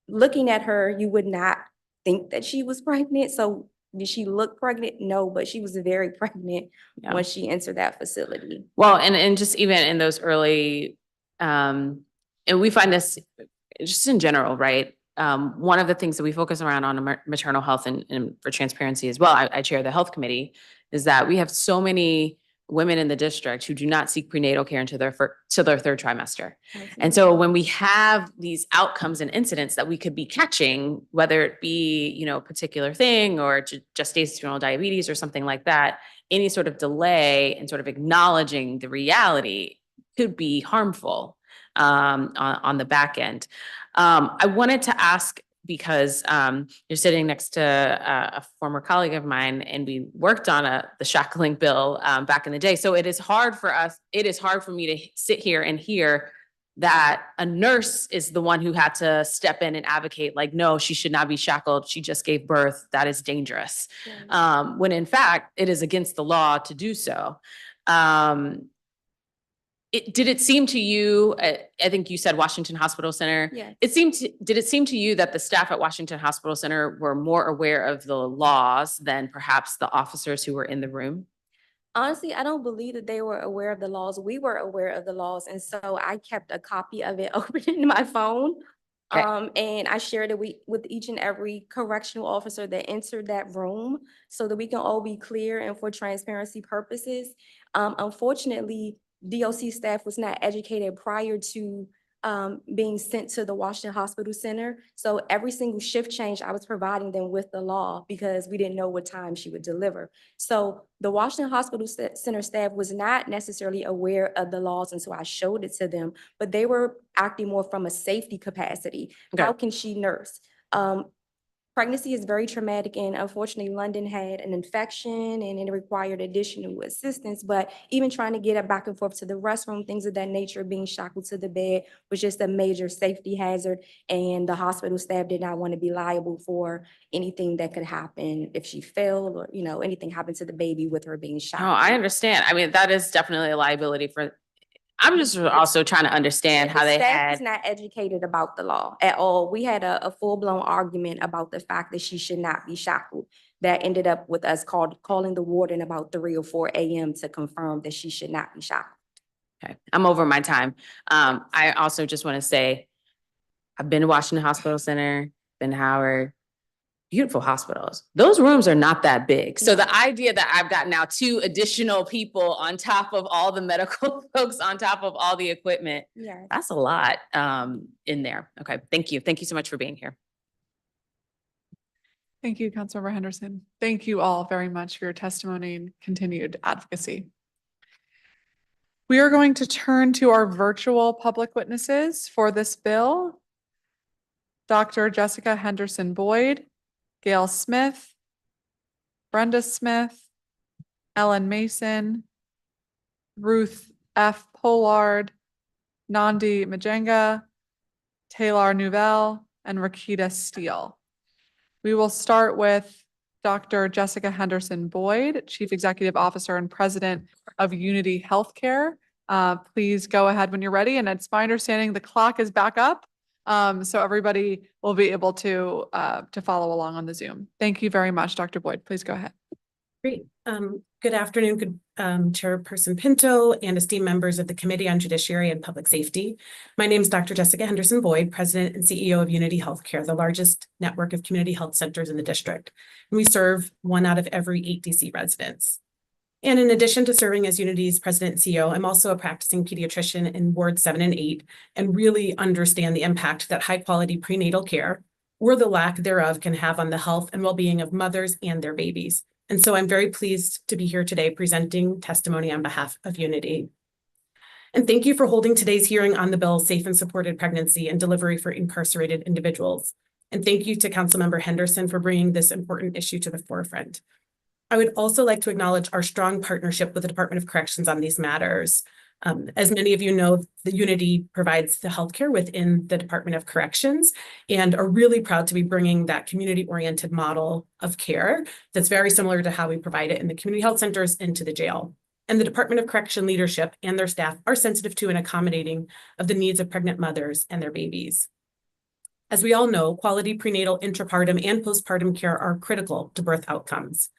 looking at her, you would not think that she was pregnant. So did she look pregnant? No, but she was very pregnant when she entered that facility. Well, and just even in those early and we find this just in general, right? One of the things that we focus around on maternal health and for transparency as well, I chair the health committee, is that we have so many women in the district who do not seek prenatal care until their third trimester. And so when we have these outcomes and incidents that we could be catching, whether it be, you know, a particular thing or gestational diabetes or something like that, any sort of delay in sort of acknowledging the reality could be harmful on the back end. I wanted to ask, because you're sitting next to a former colleague of mine, and we worked on the shackling bill back in the day. So it is hard for me to sit here and hear that a nurse is the one who had to step in and advocate, like, no, she should not be shackled. She just gave birth. That is dangerous. When in fact, it is against the law to do so. Did it seem to you, I think you said Washington Hospital Center. Yes. Did it seem to you that the staff at Washington Hospital Center were more aware of the laws than perhaps the officers who were in the room? Honestly, I don't believe that they were aware of the laws. We were aware of the laws, and so I kept a copy of it open in my phone. Okay. And I shared it with each and every correctional officer that entered that room so that we can all be clear and for transparency purposes. Unfortunately, DOC staff was not educated prior to being sent to the Washington Hospital Center. So every single shift change, I was providing them with the law because we didn't know what time she would deliver. So the Washington Hospital Center staff was not necessarily aware of the laws until I showed it to them, but they were acting more from a safety capacity. Okay. How can she nurse? Pregnancy is very traumatic, and unfortunately, London had an infection and it required additional assistance. But even trying to get her back and forth to the restroom, things of that nature, being shackled to the bed was just a major safety hazard. And the hospital staff did not want to be liable for anything that could happen if she fell or, you know, anything happened to the baby with her being No, shackled. I understand. I mean, that is definitely a liability for, I'm just also trying to understand how they Staff is had, not educated about the law at all. We had a full-blown argument about the fact that she should not be shackled. That ended up with us calling the warden about 3 or 4 a.m. to confirm that she should not be shackled. okay, I'm over my time. I also just want to say, I've been to Washington Hospital Center, been to Howard, beautiful hospitals. Those rooms are not that big. So the idea that I've got now 2 additional people on top of all the medical folks, on top of all the equipment, Yes. that's a lot in there. Okay, thank you. Thank you so much for being here. Thank you, Councilmember Henderson. Thank you all very much for your testimony and continued advocacy. We are going to turn to our virtual public witnesses for this bill. Dr. Jessica Henderson Boyd, Gail Smith, Brenda Smith, Ellen Mason, Ruth F. Pollard, Nandi Majenga, Taylor Nouvelle, and Rakita Steele. We will start with Dr. Jessica Henderson Boyd, Chief Executive Officer and President of Unity Healthcare. Please go ahead when you're ready. And it's my understanding the clock is back up. So everybody will be able to follow along on the Zoom. Thank you very much, Dr. Boyd. Please go ahead. Great. Good afternoon, Chairperson Pinto and esteemed members of the Committee on Judiciary and Public Safety. My name is Dr. Jessica Henderson Boyd, President and CEO of Unity Healthcare, the largest network of community health centers in the district. And we serve 1 out of every 8 DC residents. And in addition to serving as Unity's president and CEO, I'm also a practicing pediatrician in Ward 7 and 8 and really understand the impact that high quality prenatal care or the lack thereof can have on the health and well-being of mothers and their babies. And so I'm very pleased to be here today presenting testimony on behalf of Unity. And thank you for holding today's hearing on the bill Safe and Supported Pregnancy and Delivery for Incarcerated Individuals. And thank you to Councilmember Henderson for bringing this important issue to the forefront. I would also like to acknowledge our strong partnership with the Department of Corrections on these matters. As many of you know, the Unity provides the healthcare within the Department of Corrections and are really proud to be bringing that community-oriented model of care that's very similar to how we provide it in the community health centers into the jail. And the Department of Correction leadership and their staff are sensitive to and accommodating of the needs of pregnant mothers and their babies. As we all know, quality prenatal, intrapartum, and postpartum care are critical to birth outcomes.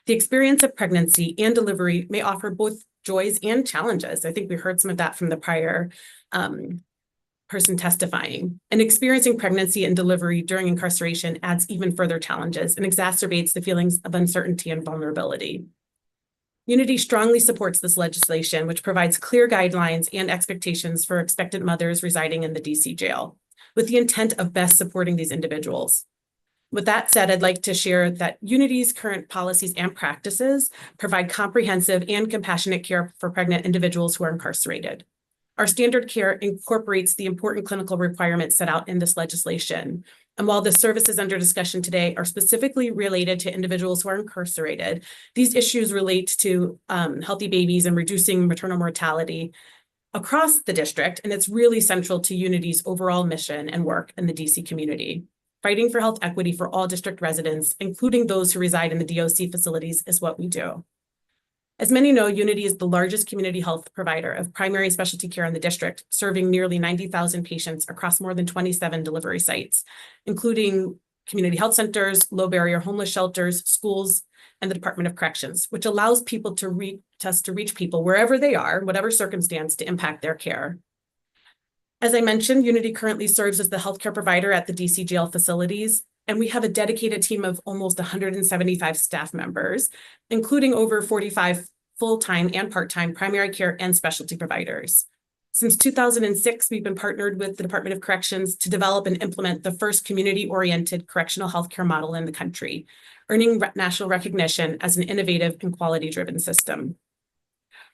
The experience of pregnancy and delivery may offer both joys and challenges. I think we heard some of that from the prior person testifying, and experiencing pregnancy and delivery during incarceration adds even further challenges and exacerbates the feelings of uncertainty and vulnerability. Unity strongly supports this legislation, which provides clear guidelines and expectations for expectant mothers residing in the DC jail, with the intent of best supporting these individuals. With that said, I'd like to share that Unity's current policies and practices provide comprehensive and compassionate care for pregnant individuals who are incarcerated. Our standard care incorporates the important clinical requirements set out in this legislation. And while the services under discussion today are specifically related to individuals who are incarcerated, these issues relate to healthy babies and reducing maternal mortality across the district. And it's really central to Unity's overall mission and work in the DC community. Fighting for health equity for all district residents, including those who reside in the DOC facilities, is what we do. As many know, Unity is the largest community health provider of primary specialty care in the district, serving nearly 90,000 patients across more than 27 delivery sites, including community health centers, low-barrier homeless shelters, schools, and the Department of Corrections, which allows people to reach people wherever they are, whatever circumstance, to impact their care. As I mentioned, Unity currently serves as the healthcare provider at the DC jail facilities, and we have a dedicated team of almost 175 staff members, including over 45 full-time and part-time primary care and specialty providers. Since 2006, we've been partnered with the Department of Corrections to develop and implement the first community-oriented correctional healthcare model in the country, earning national recognition as an innovative and quality-driven system.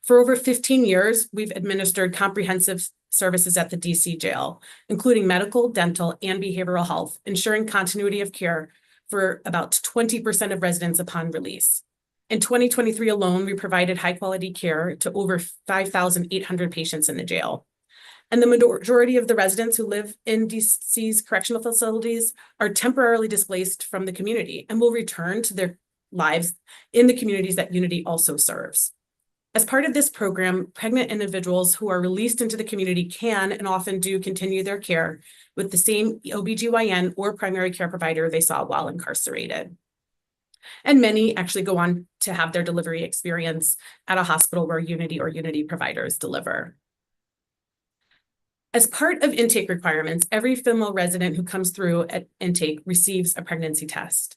For over 15 years, we've administered comprehensive services at the DC jail, including medical, dental, and behavioral health, ensuring continuity of care for about 20% of residents upon release. In 2023 alone, we provided high-quality care to over 5,800 patients in the jail. And the majority of the residents who live in DC's correctional facilities are temporarily displaced from the community and will return to their lives in the communities that Unity also serves. As part of this program, pregnant individuals who are released into the community can and often do continue their care with the same OBGYN or primary care provider they saw while incarcerated. And many actually go on to have their delivery experience at a hospital where Unity or Unity providers deliver. As part of intake requirements, every female resident who comes through at intake receives a pregnancy test.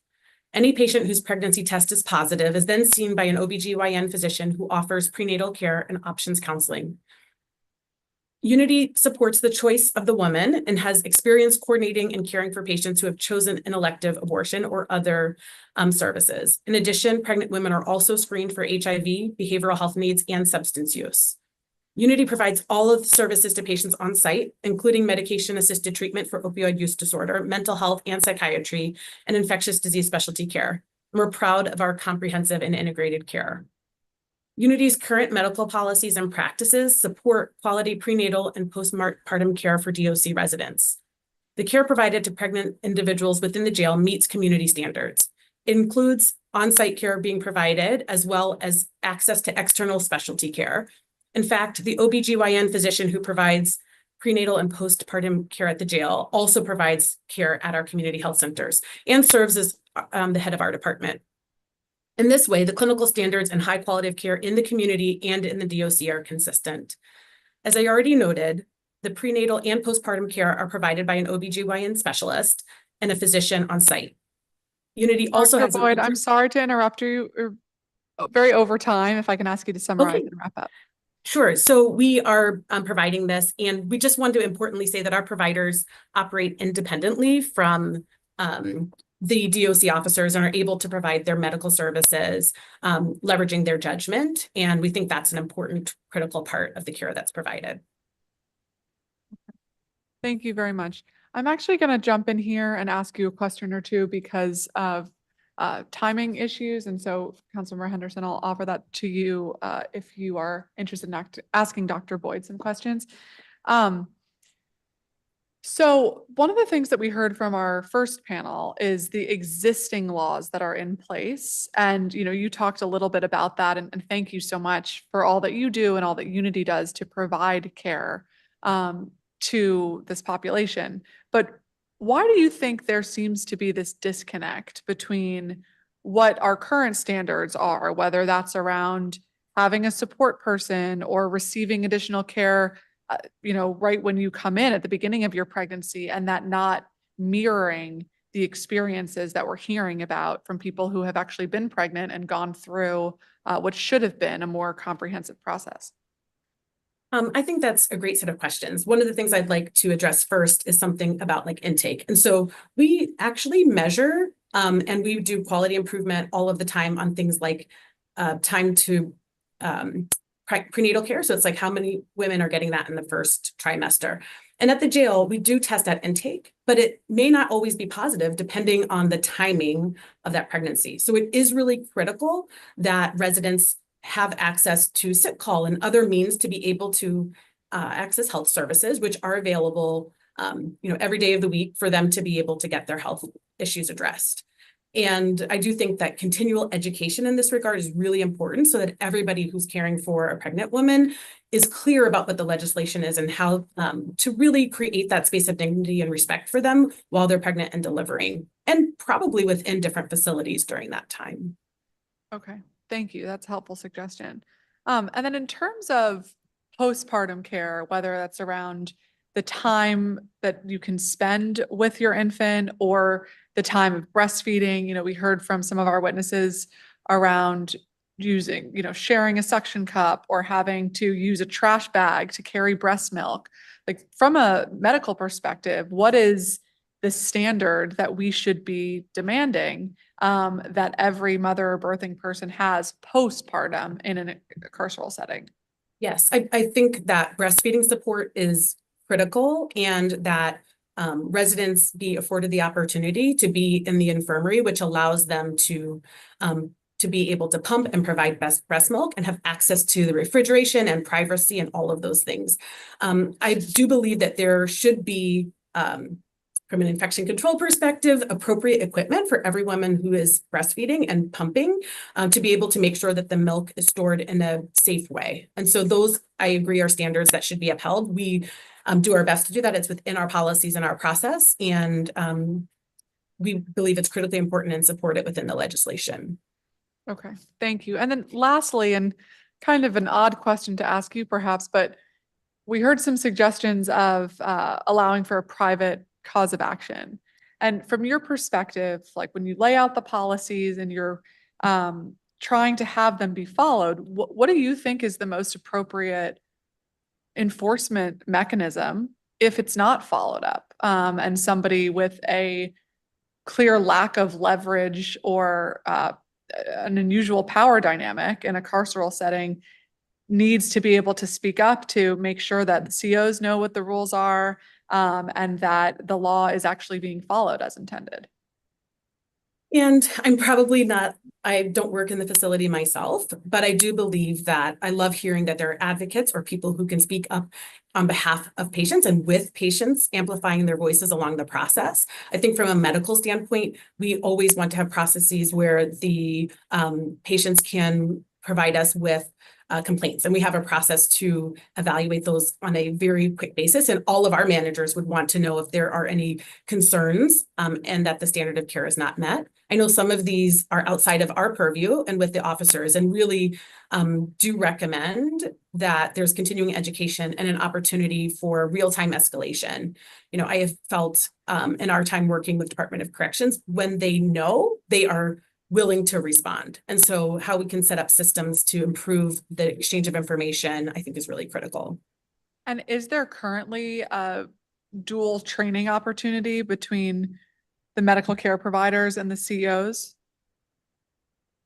Any patient whose pregnancy test is positive is then seen by an OBGYN physician who offers prenatal care and options counseling. Unity supports the choice of the woman and has experience coordinating and caring for patients who have chosen an elective abortion or other services. In addition, pregnant women are also screened for HIV, behavioral health needs, and substance use. Unity provides all of the services to patients on site, including medication-assisted treatment for opioid use disorder, mental health and psychiatry, and infectious disease specialty care. And we're proud of our comprehensive and integrated care. Unity's current medical policies and practices support quality prenatal and postpartum care for DOC residents. The care provided to pregnant individuals within the jail meets community standards. It includes on-site care being provided, as well as access to external specialty care. In fact, the OBGYN physician who provides prenatal and postpartum care at the jail also provides care at our community health centers and serves as the head of our department. In this way, the clinical standards and high quality of care in the community and in the DOC are consistent. As I already noted, the prenatal and postpartum care are provided by an OBGYN specialist and a physician on site. Unity also Dr. has Boyd, I'm sorry to interrupt you. You're very over time. If I can ask you to summarize and wrap up. Sure. So we are providing this, and we just want to importantly say that our providers operate independently from the DOC officers and are able to provide their medical services, leveraging their judgment. And we think that's an important, critical part of the care that's provided. Thank you very much. I'm actually going to jump in here and ask you a question or two because of timing issues. And so, Councilmember Henderson, I'll offer that to you if you are interested in asking Dr. Boyd some questions. So one of the things that we heard from our first panel is the existing laws that are in place. And, you know, you talked a little bit about that, and thank you so much for all that you do and all that Unity does to provide care to this population. But why do you think there seems to be this disconnect between what our current standards are, whether that's around having a support person or receiving additional care right when you come in at the beginning of your pregnancy, and that not mirroring the experiences that we're hearing about from people who have actually been pregnant and gone through what should have been a more comprehensive process. I think that's a great set of questions. One of the things I'd like to address first is something about like intake. And so we actually measure and we do quality improvement all of the time on things like time to prenatal care. So it's like how many women are getting that in the first trimester. And at the jail, we do test at intake, but it may not always be positive depending on the timing of that pregnancy. So it is really critical that residents have access to sick call and other means to be able to access health services, which are available, every day of the week for them to be able to get their health issues addressed. And I do think that continual education in this regard is really important so that everybody who's caring for a pregnant woman is clear about what the legislation is and how to really create that space of dignity and respect for them while they're pregnant and delivering, and probably within different facilities during that time. Okay, thank you. That's a helpful suggestion. And then in terms of postpartum care, whether that's around the time that you can spend with your infant or the time of breastfeeding, we heard from some of our witnesses around using, sharing a suction cup or having to use a trash bag to carry breast milk. Like from a medical perspective, what is the standard that we should be demanding that every mother or birthing person has postpartum in a carceral setting? Yes, I think that breastfeeding support is critical and that residents be afforded the opportunity to be in the infirmary, which allows them to be able to pump and provide best breast milk and have access to the refrigeration and privacy and all of those things. I do believe that there should be from an infection control perspective, appropriate equipment for every woman who is breastfeeding and pumping to be able to make sure that the milk is stored in a safe way. And so those, I agree, are standards that should be upheld. We do our best to do that. It's within our policies and our process. And we believe it's critically important and support it within the legislation. Okay, thank you. And then lastly, and kind of an odd question to ask you perhaps, but we heard some suggestions of allowing for a private cause of action. And from your perspective, like when you lay out the policies and you're trying to have them be followed, what do you think is the most appropriate enforcement mechanism if it's not followed up? And somebody with a clear lack of leverage or an unusual power dynamic in a carceral setting needs to be able to speak up to make sure that the COs know what the rules are and that the law is actually being followed as intended. And I'm probably not, I don't work in the facility myself, but I do believe that I love hearing that there are advocates or people who can speak up on behalf of patients and with patients, amplifying their voices along the process. I think from a medical standpoint, we always want to have processes where the patients can provide us with complaints. And we have a process to evaluate those on a very quick basis. And all of our managers would want to know if there are any concerns and that the standard of care is not met. I know some of these are outside of our purview and with the officers, and really do recommend that there's continuing education and an opportunity for real-time escalation. I have felt in our time working with Department of Corrections, when they know, they are willing to respond. And so how we can set up systems to improve the exchange of information, I think is really critical. And is there currently a dual training opportunity between the medical care providers and the CEOs?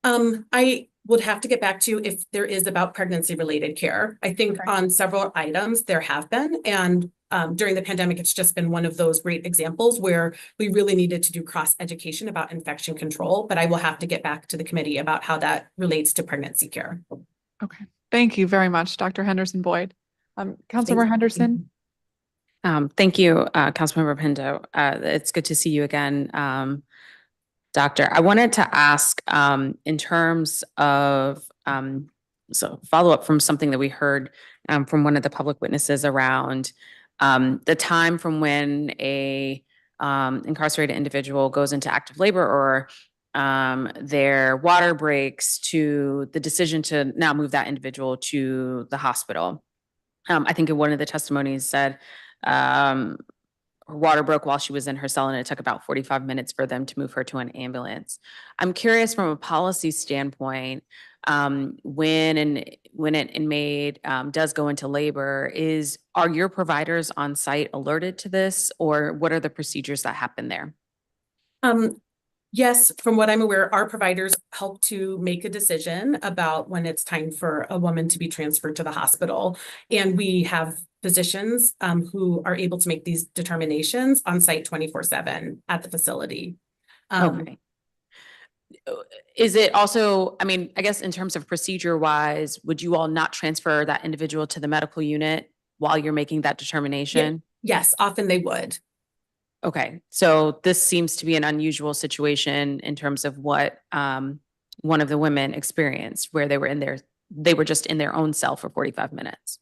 I would have to get back to you if there is about pregnancy related care. I think on several items there have been, and during the pandemic, it's just been one of those great examples where we really needed to do cross education about infection control, but I will have to get back to the committee about how that relates to pregnancy care. Okay, thank you very much, Dr. Henderson Boyd. Councilmember Henderson. Thank you, Councilmember Pinto. It's good to see you again, Doctor. I wanted to ask in terms of so follow up from something that we heard from one of the public witnesses around the time from when a incarcerated individual goes into active labor or their water breaks to the decision to now move that individual to the hospital. I think in one of the testimonies said, her water broke while she was in her cell and it took about 45 minutes for them to move her to an ambulance. I'm curious from a policy standpoint, when an inmate does go into labor, are your providers on site alerted to this, or what are the procedures that happen there? Yes, from what I'm aware, our providers help to make a decision about when it's time for a woman to be transferred to the hospital. And we have physicians who are able to make these determinations on site 24/7 at the facility. Okay. Is it also, I mean, I guess in terms of procedure wise, would you all not transfer that individual to the medical unit while you're making that determination? Yes, often they would. Okay, so this seems to be an unusual situation in terms of what one of the women experienced, where they were just in their own cell for 45 minutes.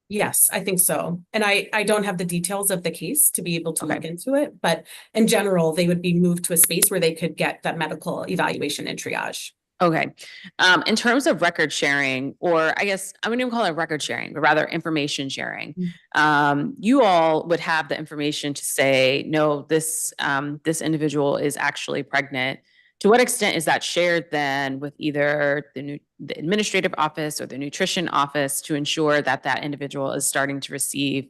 Yes, I think so. And I don't have the details of the case to be able to Okay. look into it, but in general, they would be moved to a space where they could get that medical evaluation and triage. Okay. In terms of record sharing, or I guess I wouldn't even call it record sharing, but rather information sharing, you all would have the information to say, no, this individual is actually pregnant. To what extent is that shared then with either the administrative office or the nutrition office to ensure that that individual is starting to receive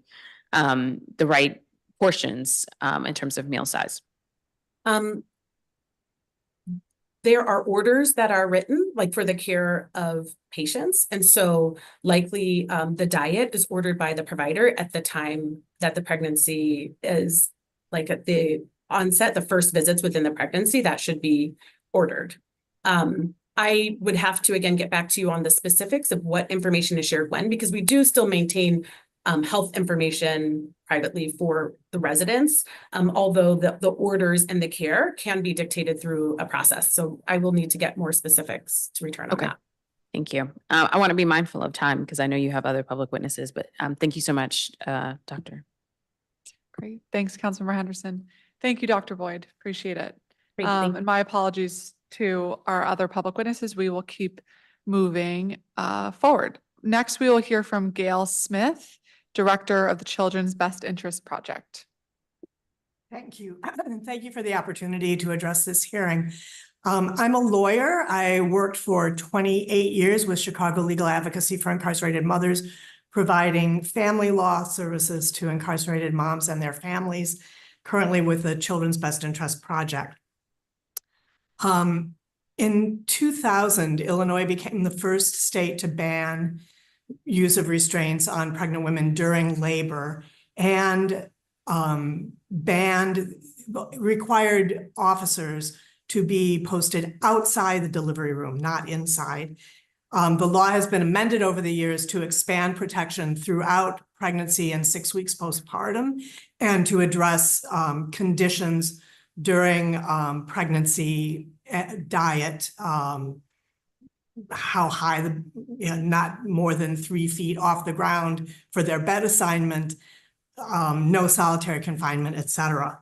the right portions in terms of meal size? There are orders that are written like for the care of patients. And so likely the diet is ordered by the provider at the time that the pregnancy is, like at the onset, the first visits within the pregnancy, that should be ordered. I would have to, again, get back to you on the specifics of what information is shared when, because we do still maintain health information privately for the residents, although the orders and the care can be dictated through a process. So I will need to get more specifics to return on Okay. that. Thank you. I want to be mindful of time because I know you have other public witnesses, but thank you so much, Doctor. Great. Thanks, Councilmember Henderson. Thank you, Dr. Boyd. Appreciate it. Great, thank And my apologies to our other public witnesses. We will keep moving forward. Next, we will hear from Gail Smith, Director of the Children's Best Interest Project. Thank you. And thank you for the opportunity to address this hearing. I'm a lawyer. I worked for 28 years with Chicago Legal Advocacy for Incarcerated Mothers, providing family law services to incarcerated moms and their families, currently with the Children's Best Interest Project. In 2000, Illinois became the first state to ban use of restraints on pregnant women during labor, and required officers to be posted outside the delivery room, not inside. The law has been amended over the years to expand protection throughout pregnancy and 6 weeks postpartum, and to address conditions during pregnancy, diet, how high not more than 3 feet off the ground for their bed assignment, no solitary confinement, etc.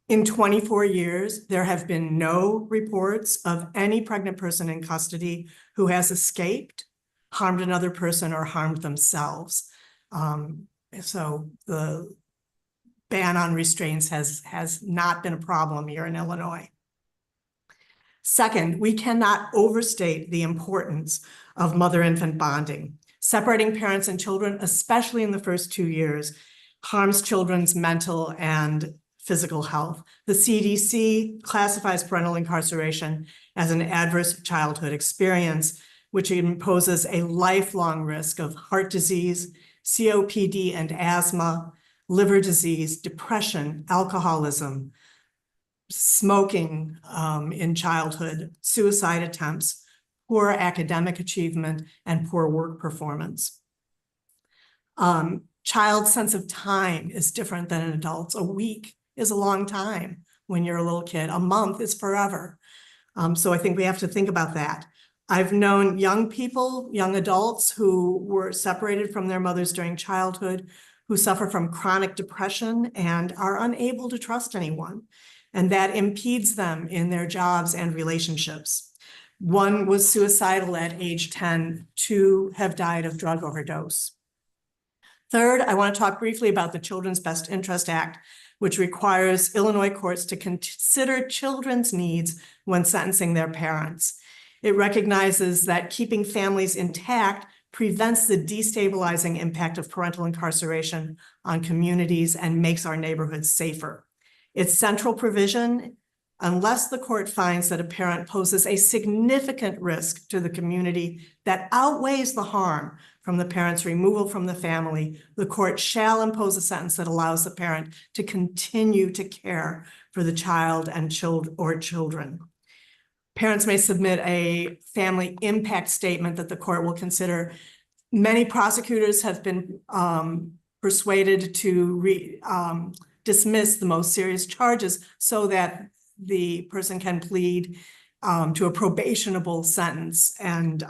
In 24 years, there have been no reports of any pregnant person in custody who has escaped, harmed another person, or harmed themselves. So the ban on restraints has not been a problem here in Illinois. Second, we cannot overstate the importance of mother-infant bonding. Separating parents and children, especially in the first 2 years, harms children's mental and physical health. The CDC classifies parental incarceration as an adverse childhood experience, which imposes a lifelong risk of heart disease, COPD and asthma, liver disease, depression, alcoholism, smoking in childhood, suicide attempts, poor academic achievement, and poor work performance. Child's sense of time is different than an adult's. A week is a long time when you're a little kid. A month is forever. So I think we have to think about that. I've known young people, young adults who were separated from their mothers during childhood, who suffer from chronic depression and are unable to trust anyone, and that impedes them in their jobs and relationships. 1 was suicidal at age 10, 2 have died of drug overdose. Third, I want to talk briefly about the Children's Best Interest Act, which requires Illinois courts to consider children's needs when sentencing their parents. It recognizes that keeping families intact prevents the destabilizing impact of parental incarceration on communities and makes our neighborhoods safer. Its central provision, unless the court finds that a parent poses a significant risk to the community that outweighs the harm from the parent's removal from the family, the court shall impose a sentence that allows the parent to continue to care for the child and children. Parents may submit a family impact statement that the court will consider. Many prosecutors have been persuaded to dismiss the most serious charges so that the person can plead to a probationable sentence and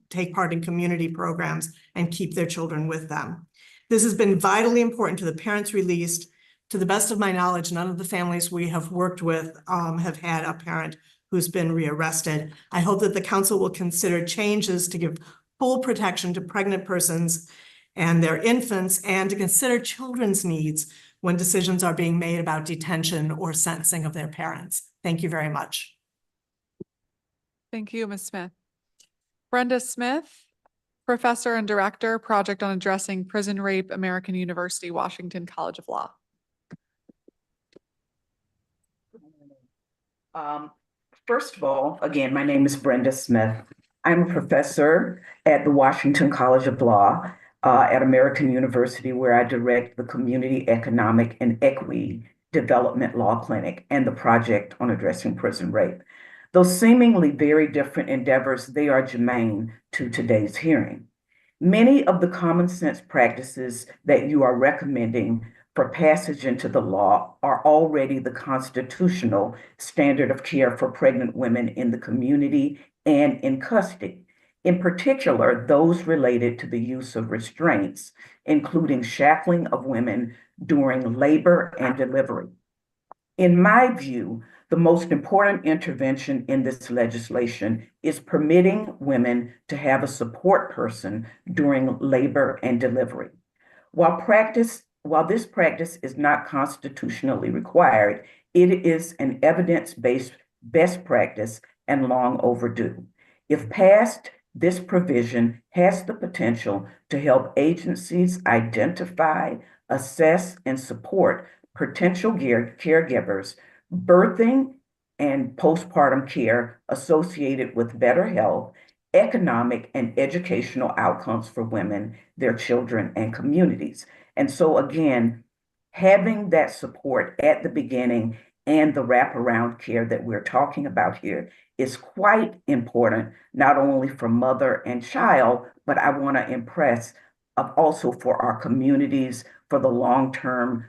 take part in community programs and keep their children with them. This has been vitally important to the parents released. To the best of my knowledge, none of the families we have worked with have had a parent who's been rearrested. I hope that the council will consider changes to give full protection to pregnant persons and their infants, and to consider children's needs when decisions are being made about detention or sentencing of their parents. Thank you very much. Thank you, Ms. Smith. Brenda Smith, Professor and Director, Project on Addressing Prison Rape, American University, Washington College of Law. First of all, again, my name is Brenda Smith. I'm a professor at the Washington College of Law at American University, where I direct the Community Economic and Equity Development Law Clinic and the Project on Addressing Prison Rape. Though seemingly very different endeavors, they are germane to today's hearing. Many of the common sense practices that you are recommending for passage into the law are already the constitutional standard of care for pregnant women in the community and in custody. In particular, those related to the use of restraints, including shackling of women during labor and delivery. In my view, the most important intervention in this legislation is permitting women to have a support person during labor and delivery. While this practice is not constitutionally required, it is an evidence-based best practice and long overdue. If passed, this provision has the potential to help agencies identify, assess, and support potential caregivers, birthing and postpartum care associated with better health, economic and educational outcomes for women, their children, and communities. And so again, having that support at the beginning and the wraparound care that we're talking about here is quite important, not only for mother and child, but I want to impress also for our communities, for the long-term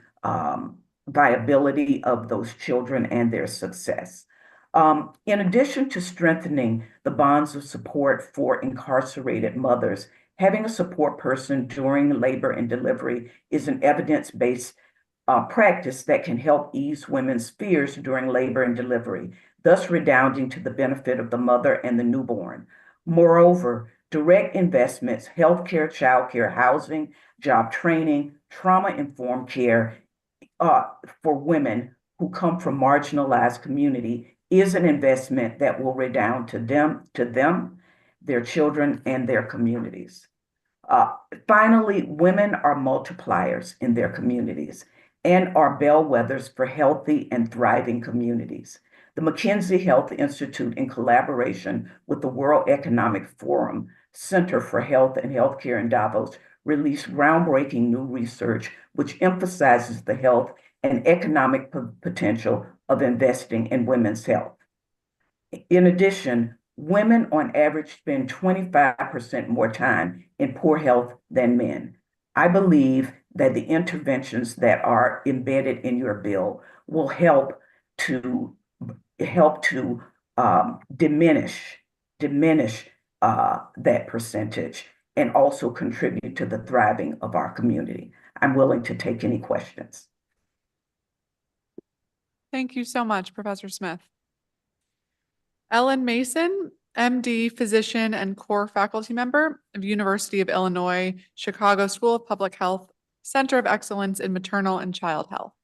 viability of those children and their success. In addition to strengthening the bonds of support for incarcerated mothers, having a support person during labor and delivery is an evidence-based practice that can help ease women's fears during labor and delivery, thus redounding to the benefit of the mother and the newborn. Moreover, direct investments, healthcare, childcare, housing, job training, trauma-informed care for women who come from marginalized community is an investment that will redound to them, their children, and their communities. Finally, women are multipliers in their communities and are bellwethers for healthy and thriving communities. The McKinsey Health Institute, in collaboration with the World Economic Forum Center for Health and Healthcare in Davos, released groundbreaking new research which emphasizes the health and economic potential of investing in women's health. In addition, women on average spend 25% more time in poor health than men. I believe that the interventions that are embedded in your bill will help to diminish that percentage and also contribute to the thriving of our community. I'm willing to take any questions. Thank you so much, Professor Smith. Ellen Mason, MD, physician and core faculty member of University of Illinois, Chicago School of Public Health, Center of Excellence in Maternal and Child Health.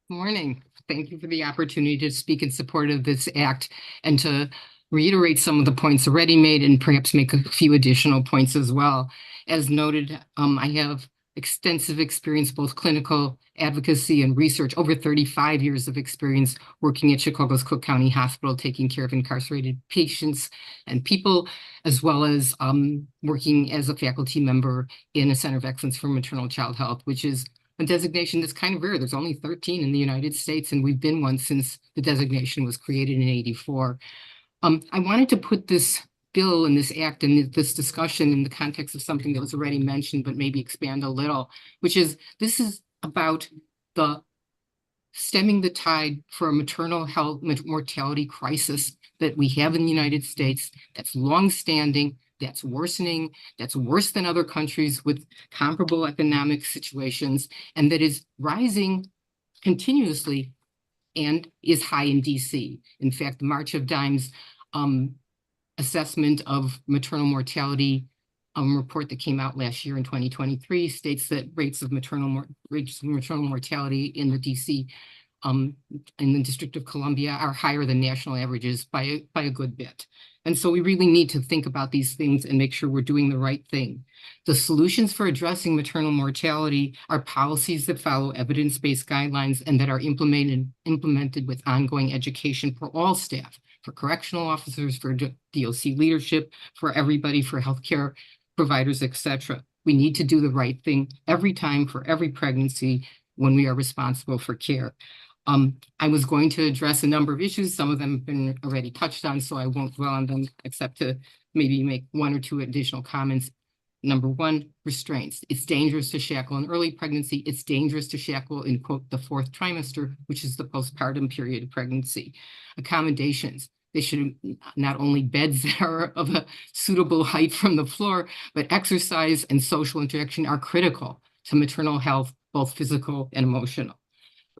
Morning. Thank you for the opportunity to speak in support of this act and to reiterate some of the points already made and perhaps make a few additional points as well. As noted, I have extensive experience, both clinical advocacy and research, over 35 years of experience working at Chicago's Cook County Hospital, taking care of incarcerated patients and people, as well as working as a faculty member in a Center of Excellence for Maternal and Child Health, which is a designation that's kind of rare. There's only 13 in the United States, and we've been one since the designation was created in '84. I wanted to put this bill and this act and this discussion in the context of something that was already mentioned, but maybe expand a little, which is this is about the stemming the tide for a maternal health mortality crisis that we have in the United States that's longstanding, that's worsening, that's worse than other countries with comparable economic situations, and that is rising continuously and is high in DC. In fact, the March of Dimes assessment of maternal mortality report that came out last year in 2023 states that rates of maternal mortality in the DC in the District of Columbia are higher than national averages by a good bit. And so we really need to think about these things and make sure we're doing the right thing. The solutions for addressing maternal mortality are policies that follow evidence-based guidelines and that are implemented with ongoing education for all staff, for correctional officers, for DOC leadership, for everybody, for healthcare providers, etc. We need to do the right thing every time for every pregnancy when we are responsible for care. I was going to address a number of issues. Some of them have been already touched on, so I won't dwell on them except to maybe make one or two additional comments. Number one, restraints. It's dangerous to shackle in early pregnancy. It's dangerous to shackle in, quote, the fourth trimester, which is the postpartum period of pregnancy. Accommodations. They should not only beds that are of a suitable height from the floor, but exercise and social interaction are critical to maternal health, both physical and emotional.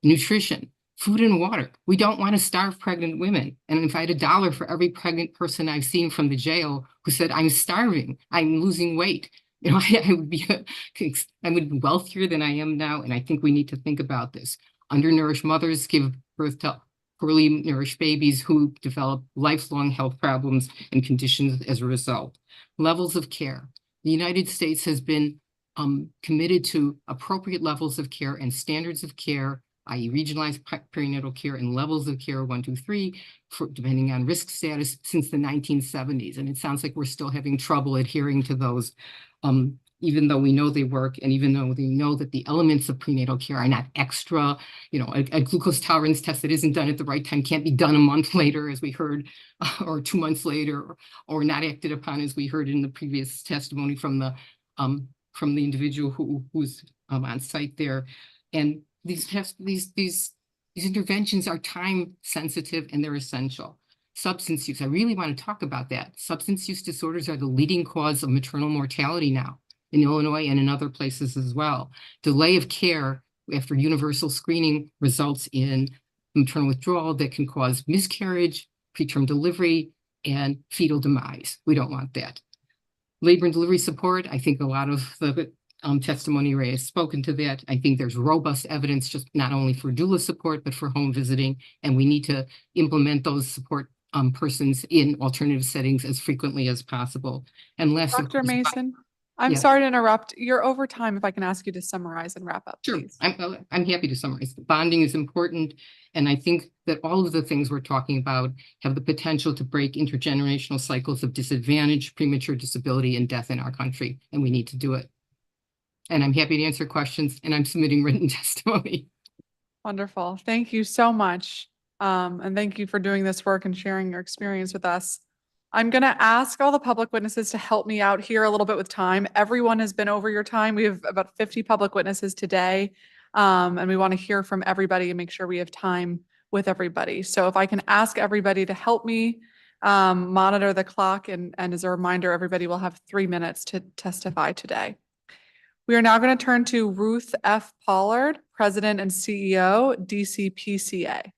Nutrition, food and water. We don't want to starve pregnant women. And if I had $1 for every pregnant person I've seen from the jail who said, I'm starving, I'm losing weight, you know, I would be wealthier than I am now. And I think we need to think about this. Undernourished mothers give birth to poorly nourished babies who develop lifelong health problems and conditions as a result. Levels of care. The United States has been committed to appropriate levels of care and standards of care, i.e. regionalized perinatal care and levels of care 1, 2, 3, depending on risk status since the 1970s. And it sounds like we're still having trouble adhering to those, even though we know they work and even though we know that the elements of prenatal care are not extra, you know, a glucose tolerance test that isn't done at the right time can't be done a month later, as we heard, or 2 months later, or not acted upon, as we heard in the previous testimony from the individual who's on site there. And these interventions are time sensitive and they're essential. Substance use, I really want to talk about that. Substance use disorders are the leading cause of maternal mortality now in Illinois and in other places as well. Delay of care after universal screening results in maternal withdrawal that can cause miscarriage, preterm delivery, and fetal demise. We don't want that. Labor and delivery support, I think a lot of the testimony Ray has spoken to that. I think there's robust evidence just not only for doula support, but for home visiting, and we need to implement those support persons in alternative settings as frequently as possible. And last, Dr. Mason, I'm Yeah. sorry to interrupt. You're over time. If I can ask you to summarize and wrap up, Sure, please. I'm happy to summarize. Bonding is important, and I think that all of the things we're talking about have the potential to break intergenerational cycles of disadvantage, premature disability, and death in our country, and we need to do it. And I'm happy to answer questions, and I'm submitting written testimony. Wonderful. Thank you so much. And thank you for doing this work and sharing your experience with us. I'm going to ask all the public witnesses to help me out here a little bit with time. Everyone has been over your time. We have about 50 public witnesses today. And we want to hear from everybody and make sure we have time with everybody. So if I can ask everybody to help me monitor the clock, and as a reminder, everybody will have 3 minutes to testify today. We are now going to turn to Ruth F. Pollard, President and CEO, DCPCA.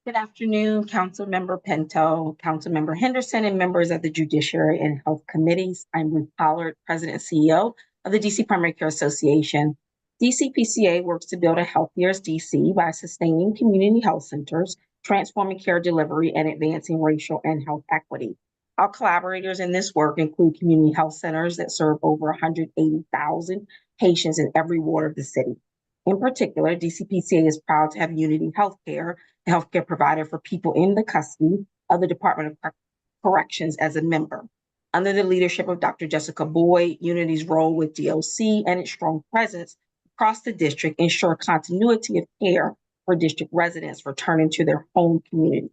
Good afternoon, Councilmember Pinto, Councilmember Henderson, and members of the Judiciary and Health Committees. I'm Ruth Pollard, President and CEO of the DC Primary Care Association. DCPCA works to build a healthier DC by sustaining community health centers, transforming care delivery, and advancing racial and health equity. Our collaborators in this work include community health centers that serve over 180,000 patients in every ward of the city. In particular, DCPCA is proud to have Unity Healthcare, a healthcare provider for people in the custody of the Department of Corrections, as a member. Under the leadership of Dr. Jessica Boyd, Unity's role with DOC and its strong presence across the district ensure continuity of care for district residents returning to their home communities.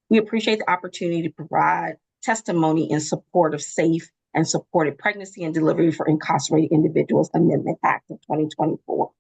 We appreciate the opportunity to provide testimony in support of safe and supported pregnancy and delivery for incarcerated individuals Amendment Act of 2024.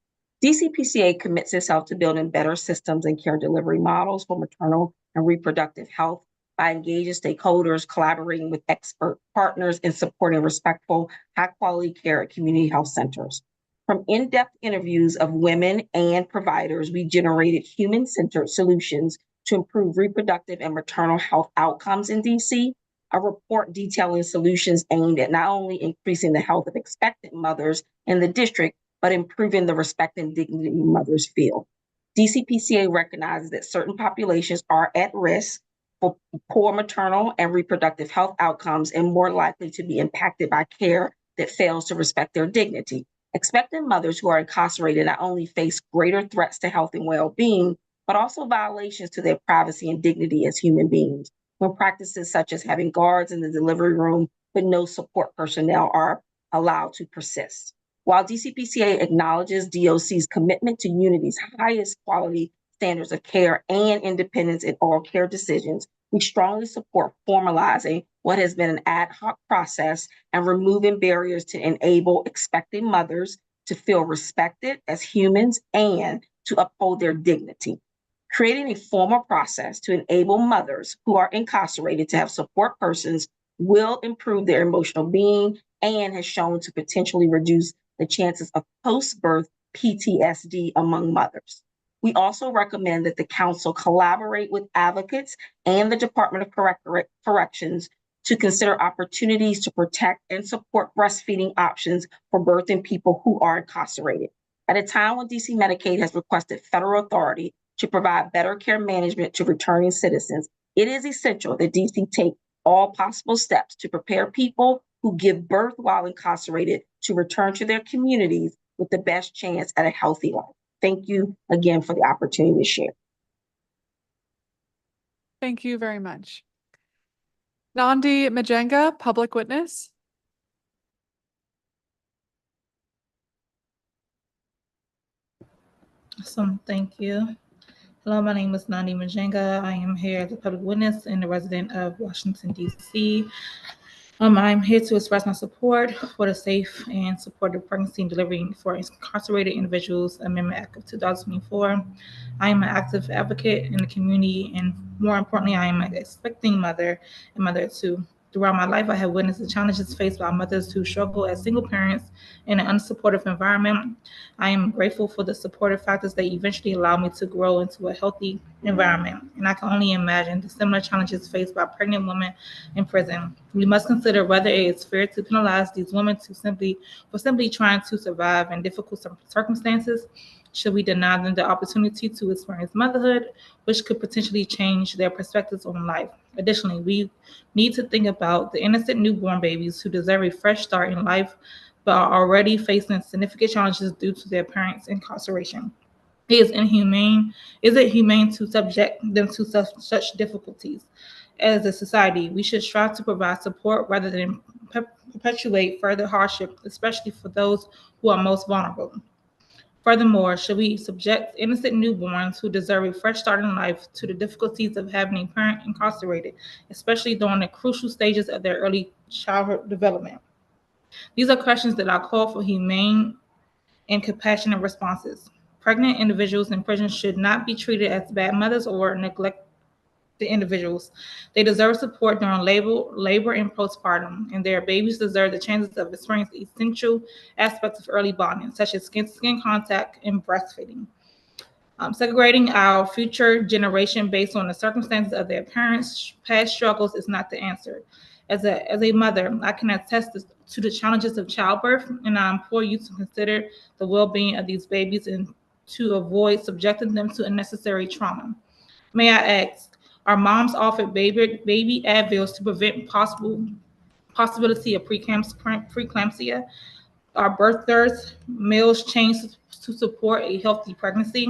DCPCA commits itself to building better systems and care delivery models for maternal and reproductive health by engaging stakeholders, collaborating with expert partners, and supporting respectful, high-quality care at community health centers. From in-depth interviews of women and providers, we generated human-centered solutions to improve reproductive and maternal health outcomes in DC, a report detailing solutions aimed at not only increasing the health of expectant mothers in the district, but improving the respect and dignity mothers feel. DCPCA recognizes that certain populations are at risk for poor maternal and reproductive health outcomes and more likely to be impacted by care that fails to respect their dignity. Expectant mothers who are incarcerated not only face greater threats to health and well-being, but also violations to their privacy and dignity as human beings, when practices such as having guards in the delivery room but no support personnel are allowed to persist. While DCPCA acknowledges DOC's commitment to Unity's highest quality standards of care and independence in oral care decisions, we strongly support formalizing what has been an ad hoc process and removing barriers to enable expecting mothers to feel respected as humans and to uphold their dignity. Creating a formal process to enable mothers who are incarcerated to have support persons will improve their emotional being and has shown to potentially reduce the chances of post-birth PTSD among mothers. We also recommend that the council collaborate with advocates and the Department of Corrections to consider opportunities to protect and support breastfeeding options for birthing people who are incarcerated. At a time when DC Medicaid has requested federal authority to provide better care management to returning citizens, it is essential that DC take all possible steps to prepare people who give birth while incarcerated to return to their communities with the best chance at a healthy life. Thank you again for the opportunity to share. Thank you very much. Nandi Majenga, public witness. Awesome, thank you. Hello, my name is Nandi Majenga. I am here as a public witness and a resident of Washington, D.C. I'm here to express my support for the Safe and Supported Pregnancy and Delivery for Incarcerated Individuals Amendment Act of 2024. I am an active advocate in the community, and more importantly, I am an expecting mother and mother too. Throughout my life, I have witnessed the challenges faced by mothers who struggle as single parents in an unsupportive environment. I am grateful for the supportive factors that eventually allow me to grow into a healthy environment, and I can only imagine the similar challenges faced by pregnant women in prison. We must consider whether it is fair to penalize these women for simply trying to survive in difficult circumstances. Should we deny them the opportunity to experience motherhood, which could potentially change their perspectives on life? Additionally, we need to think about the innocent newborn babies who deserve a fresh start in life, but are already facing significant challenges due to their parents' incarceration. Is it humane to subject them to such difficulties? As a society, we should strive to provide support rather than perpetuate further hardship, especially for those who are most vulnerable. Furthermore, should we subject innocent newborns who deserve a fresh start in life to the difficulties of having a parent incarcerated, especially during the crucial stages of their early childhood development? These are questions that I call for humane and compassionate responses. Pregnant individuals in prison should not be treated as bad mothers or neglected individuals. They deserve support during labor and postpartum, and their babies deserve the chances of experiencing essential aspects of early bonding, such as skin-to-skin contact and breastfeeding. Segregating our future generation based on the circumstances of their parents' past struggles is not the answer. As a mother, I can attest to the challenges of childbirth, and I implore you to consider the well-being of these babies and to avoid subjecting them to unnecessary trauma. May I ask, are moms offered baby Advils to prevent possibility of preeclampsia? Are birthers meals changed to support a healthy pregnancy?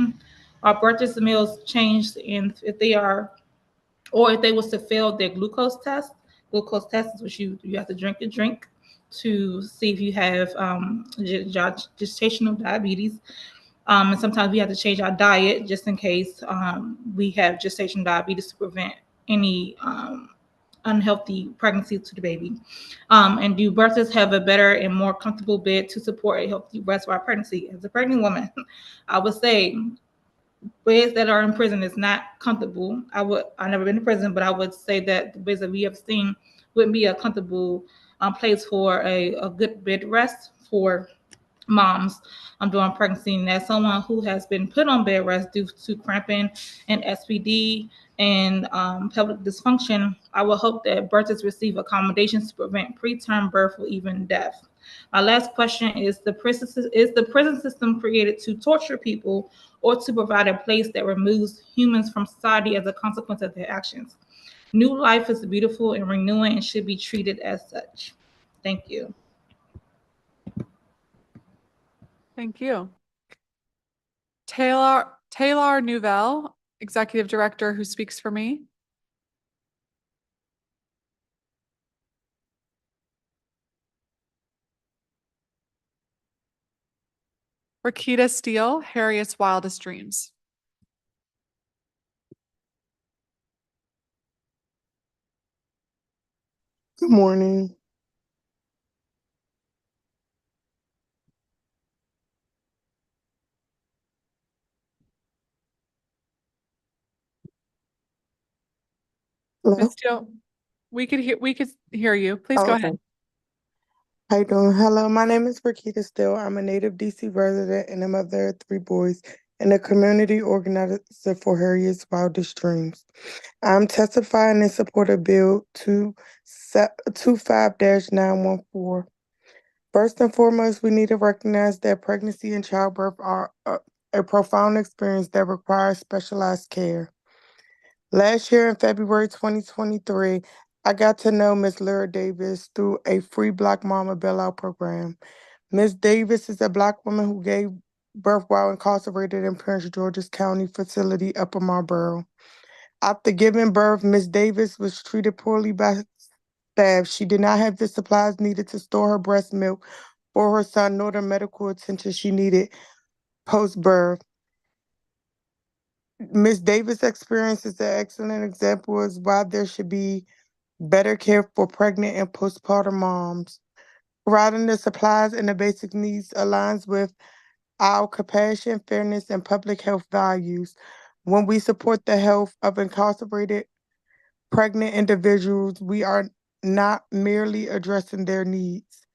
Are birthers meals changed if they are, or if they was to fail their glucose test? Glucose test is what you have to drink a drink to see if you have gestational diabetes. And sometimes we have to change our diet just in case we have gestational diabetes to prevent any unhealthy pregnancy to the baby. And do birthers have a better and more comfortable bed to support a healthy rest while pregnancy? As a pregnant woman, I would say beds that are in prison is not comfortable. I've never been to prison, but I would say that the beds that we have seen wouldn't be a comfortable place for a good bed rest for moms during pregnancy. And as someone who has been put on bed rest due to cramping and SPD and pelvic dysfunction, I would hope that birthers receive accommodations to prevent preterm birth or even death. My last question is the prison system created to torture people or to provide a place that removes humans from society as a consequence of their actions? New life is beautiful and renewing and should be treated as such. Thank you. Thank you. Taylor Nouvelle, Executive Director, who speaks for me. Rakita Steele, Harriet's Wildest Dreams. Good morning. Hello? Ms. Steele, we could hear you. Please go Okay. ahead. How you doing? Hello, my name is Rakita Steele. I'm a native DC resident and a mother of 3 boys and a community organizer for Harriet's Wildest Dreams. I'm testifying in support of Bill 25-914. First and foremost, we need to recognize that pregnancy and childbirth are a profound experience that requires specialized care. Last year in February 2023, I got to know Ms. Lyra Davis through a free Black Mama Bailout program. Ms. Davis is a Black woman who gave birth while incarcerated in Prince George's County facility, Upper Marlboro. After giving birth, Ms. Davis was treated poorly by staff. She did not have the supplies needed to store her breast milk for her son, nor the medical attention she needed post-birth. Ms. Davis' experience is an excellent example of why there should be better care for pregnant and postpartum moms. Providing the supplies and the basic needs aligns with our compassion, fairness, and public health values. When we support the health of incarcerated pregnant individuals, we are not merely addressing their needs.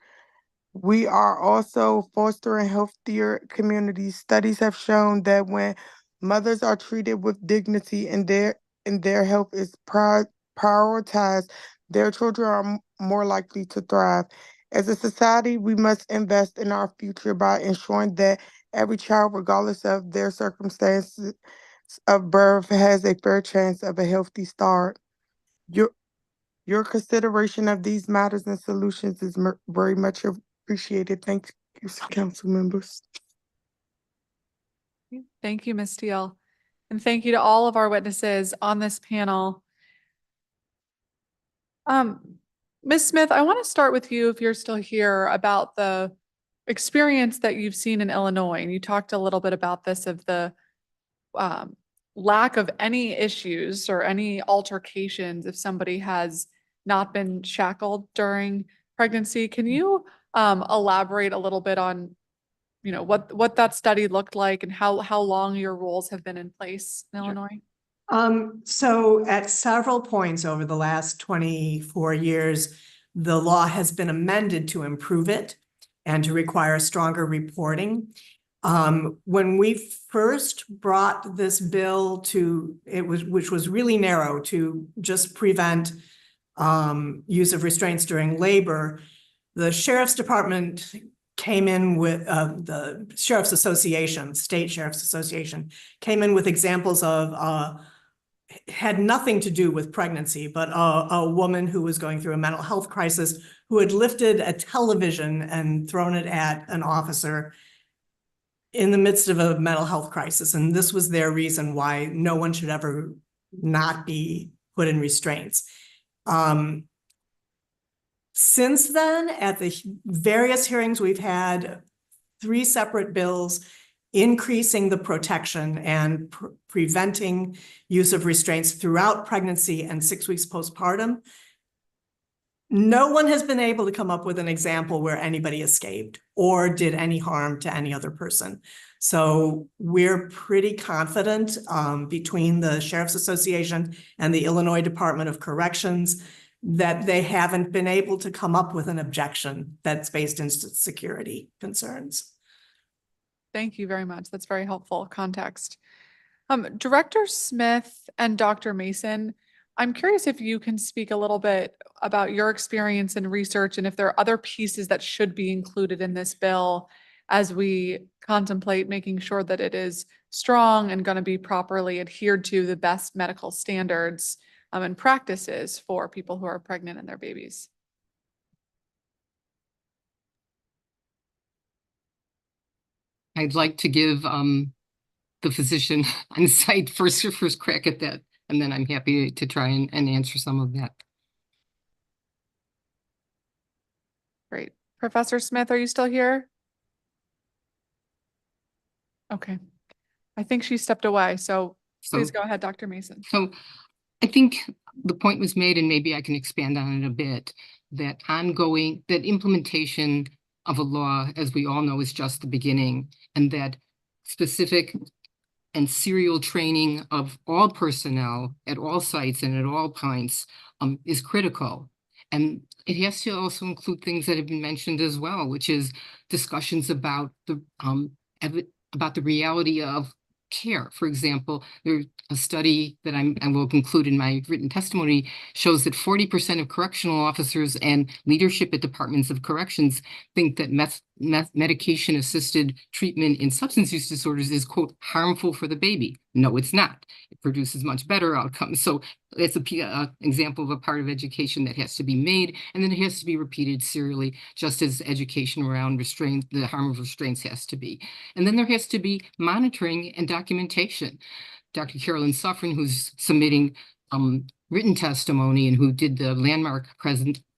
We are also fostering healthier communities. Studies have shown that when mothers are treated with dignity and their health is prioritized, their children are more likely to thrive. As a society, we must invest in our future by ensuring that every child, regardless of their circumstances of birth, has a fair chance of a healthy start. Your consideration of these matters and solutions is very much appreciated. Thank you, council members. Thank you, Ms. Steele. And thank you to all of our witnesses on this panel. Ms. Smith, I want to start with you, if you're still here, about the experience that you've seen in Illinois. And you talked a little bit about this, of the lack of any issues or any altercations if somebody has not been shackled during pregnancy. Can you elaborate a little bit on, what that study looked like and how long your rules have been in place in Illinois? So at several points over the last 24 years, the law has been amended to improve it and to require stronger reporting. When we first brought this bill which was really narrow to just prevent use of restraints during labor, the Sheriff's Department came in with, the Sheriff's Association, State Sheriff's Association, came in with examples of, had nothing to do with pregnancy, but a woman who was going through a mental health crisis who had lifted a television and thrown it at an officer in the midst of a mental health crisis. And this was their reason why no one should ever not be put in restraints. Since then, at the various hearings, we've had 3 separate bills increasing the protection and preventing use of restraints throughout pregnancy and 6 weeks postpartum. No one has been able to come up with an example where anybody escaped or did any harm to any other person. So we're pretty confident between the Sheriff's Association and the Illinois Department of Corrections that they haven't been able to come up with an objection that's based in security concerns. Thank you very much. That's very helpful context. Director Smith and Dr. Mason, I'm curious if you can speak a little bit about your experience in research and if there are other pieces that should be included in this bill as we contemplate making sure that it is strong and going to be properly adhered to the best medical standards and practices for people who are pregnant and their babies. I'd like to give the physician on site first crack at that, and then I'm happy to try and answer some of that. Great. Professor Smith, are you still here? Okay. I think she stepped away, so please go ahead, Dr. Mason. So I think the point was made, and maybe I can expand on it a bit, that implementation of a law, as we all know, is just the beginning, and that specific and serial training of all personnel at all sites and at all points is critical. And it has to also include things that have been mentioned as well, which is discussions about the reality of care. For example, there's a study that I will include in my written testimony shows that 40% of correctional officers and leadership at departments of corrections think that medication-assisted treatment in substance use disorders is, quote, harmful for the baby. No, it's not. It produces much better outcomes. So that's an example of a part of education that has to be made, and then it has to be repeated serially, just as education around restraint, the harm of restraints has to be. And then there has to be monitoring and documentation. Dr. Carolyn Suffren, who's submitting written testimony and who did the landmark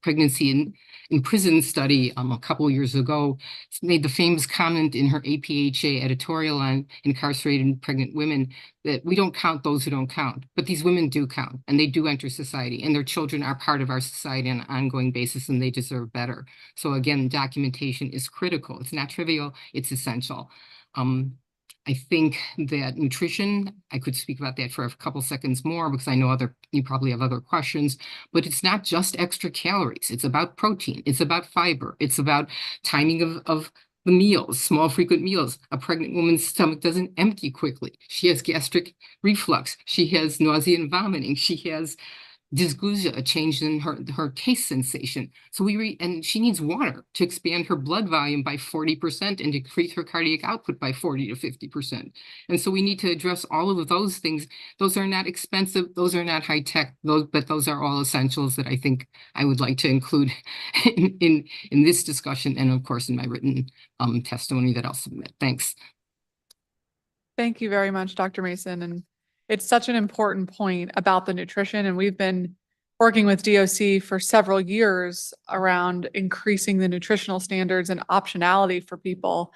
pregnancy in prison study a couple of years ago, made the famous comment in her APHA editorial on incarcerated and pregnant women that we don't count those who don't count, but these women do count and they do enter society, and their children are part of our society on an ongoing basis and they deserve better. So again, documentation is critical. It's not trivial, it's essential. I think that nutrition, I could speak about that for a couple seconds more because I know you probably have other questions, but it's not just extra calories. It's about protein. It's about fiber. It's about timing of the meals, small frequent meals. A pregnant woman's stomach doesn't empty quickly. She has gastric reflux. She has nausea and vomiting. She has dysgeusia, a change in her taste sensation. So and she needs water to expand her blood volume by 40% and decrease her cardiac output by 40 to 50%. And so we need to address all of those things. Those are not expensive. Those are not high tech, but those are all essentials that I think I would like to include in this discussion. And of course, in my written testimony that I'll submit. Thanks. Thank you very much, Dr. Mason. And it's such an important point about the nutrition, and we've been working with DOC for several years around increasing the nutritional standards and optionality for people,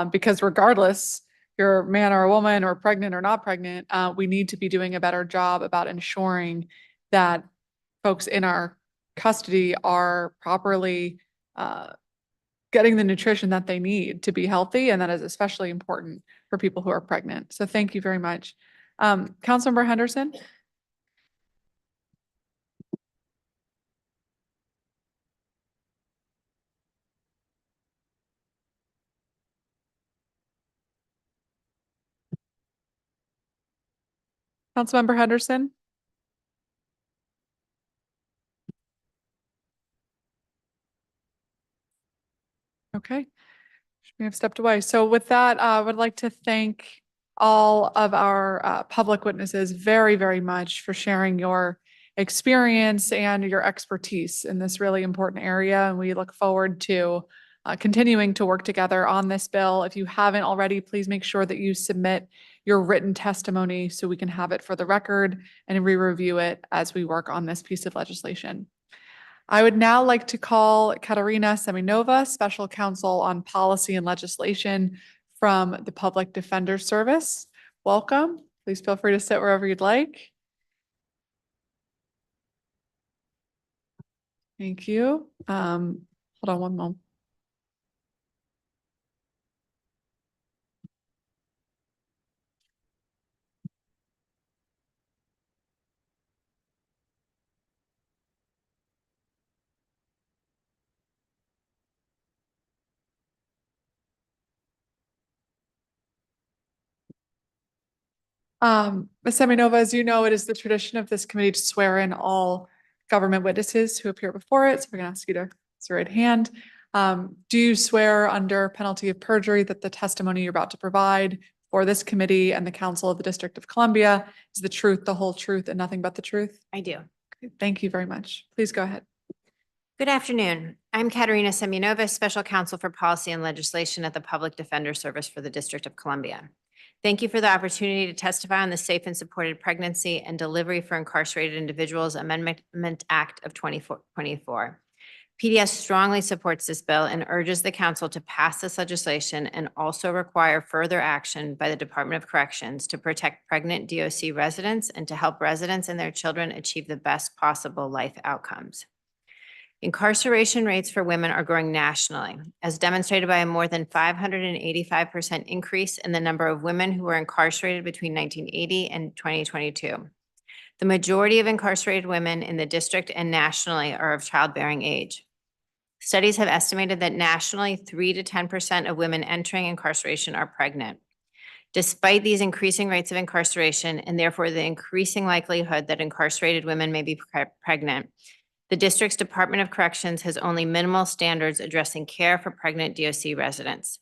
because regardless, you're a man or a woman or pregnant or not pregnant, we need to be doing a better job about ensuring that folks in our custody are properly getting the nutrition that they need to be healthy, and that is especially important for people who are pregnant. So thank you very much. Councilmember Henderson? Councilmember Henderson? Okay, she may have stepped away. So with that, I would like to thank all of our public witnesses very, very much for sharing your experience and your expertise in this really important area. And we look forward to continuing to work together on this bill. If you haven't already, please make sure that you submit your written testimony so we can have it for the record and re-review it as we work on this piece of legislation. I would now like to call Katerina Seminova, Special Counsel on Policy and Legislation from the Public Defender Service. Welcome. Please feel free to sit wherever you'd like. Thank you. Hold on one moment. Ms. Seminova, as you know, it is the tradition of this committee to swear in all government witnesses who appear before it. So we're going to ask you to raise your right hand. Do you swear under penalty of perjury that the testimony you're about to provide for this committee and the Council of the District of Columbia is the truth, the whole truth, and nothing but the truth? I do. Okay, thank you very much. Please go ahead. Good afternoon. I'm Katerina Seminova, Special Counsel for Policy and Legislation at the Public Defender Service for the District of Columbia. Thank you for the opportunity to testify on the Safe and Supported Pregnancy and Delivery for Incarcerated Individuals Amendment Act of 2024. PDS strongly supports this bill and urges the council to pass this legislation and also require further action by the Department of Corrections to protect pregnant DOC residents and to help residents and their children achieve the best possible life outcomes. Incarceration rates for women are growing nationally, as demonstrated by a more than 585% increase in the number of women who were incarcerated between 1980 and 2022. The majority of incarcerated women in the district and nationally are of childbearing age. Studies have estimated that nationally, 3 to 10% of women entering incarceration are pregnant. Despite these increasing rates of incarceration and therefore the increasing likelihood that incarcerated women may be pregnant, the district's Department of Corrections has only minimal standards addressing care for pregnant DOC residents.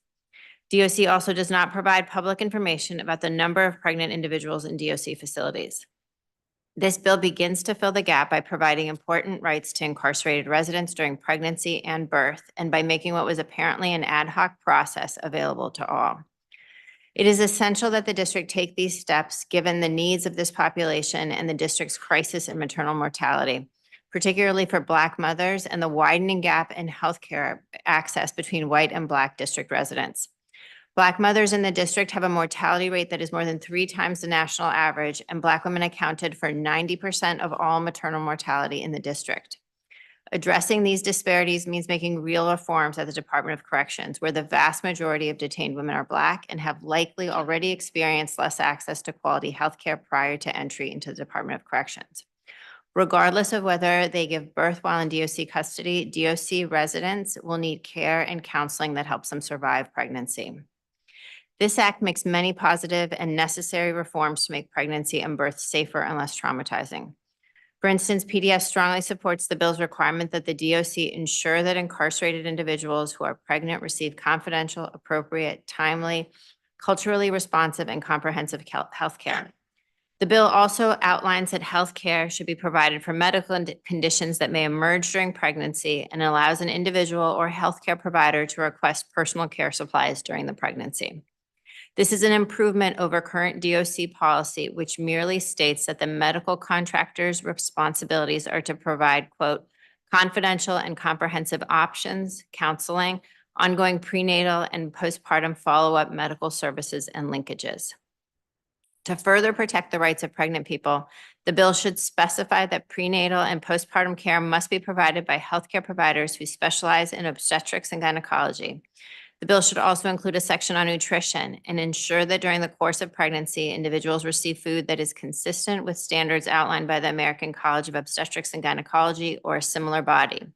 DOC also does not provide public information about the number of pregnant individuals in DOC facilities. This bill begins to fill the gap by providing important rights to incarcerated residents during pregnancy and birth, and by making what was apparently an ad hoc process available to all. It is essential that the district take these steps given the needs of this population and the district's crisis in maternal mortality, particularly for Black mothers and the widening gap in healthcare access between white and Black district residents. Black mothers in the district have a mortality rate that is more than 3 times the national average, and Black women accounted for 90% of all maternal mortality in the district. Addressing these disparities means making real reforms at the Department of Corrections, where the vast majority of detained women are Black and have likely already experienced less access to quality healthcare prior to entry into the Department of Corrections. Regardless of whether they give birth while in DOC custody, DOC residents will need care and counseling that helps them survive pregnancy. This act makes many positive and necessary reforms to make pregnancy and birth safer and less traumatizing. For instance, PDS strongly supports the bill's requirement that the DOC ensure that incarcerated individuals who are pregnant receive confidential, appropriate, timely, culturally responsive, and comprehensive health care. The bill also outlines that health care should be provided for medical conditions that may emerge during pregnancy and allows an individual or healthcare provider to request personal care supplies during the pregnancy. This is an improvement over current DOC policy, which merely states that the medical contractor's responsibilities are to provide, quote, confidential and comprehensive options, counseling, ongoing prenatal and postpartum follow-up medical services and linkages. To further protect the rights of pregnant people, the bill should specify that prenatal and postpartum care must be provided by healthcare providers who specialize in obstetrics and gynecology. The bill should also include a section on nutrition and ensure that during the course of pregnancy, individuals receive food that is consistent with standards outlined by the American College of Obstetrics and Gynecology or a similar body.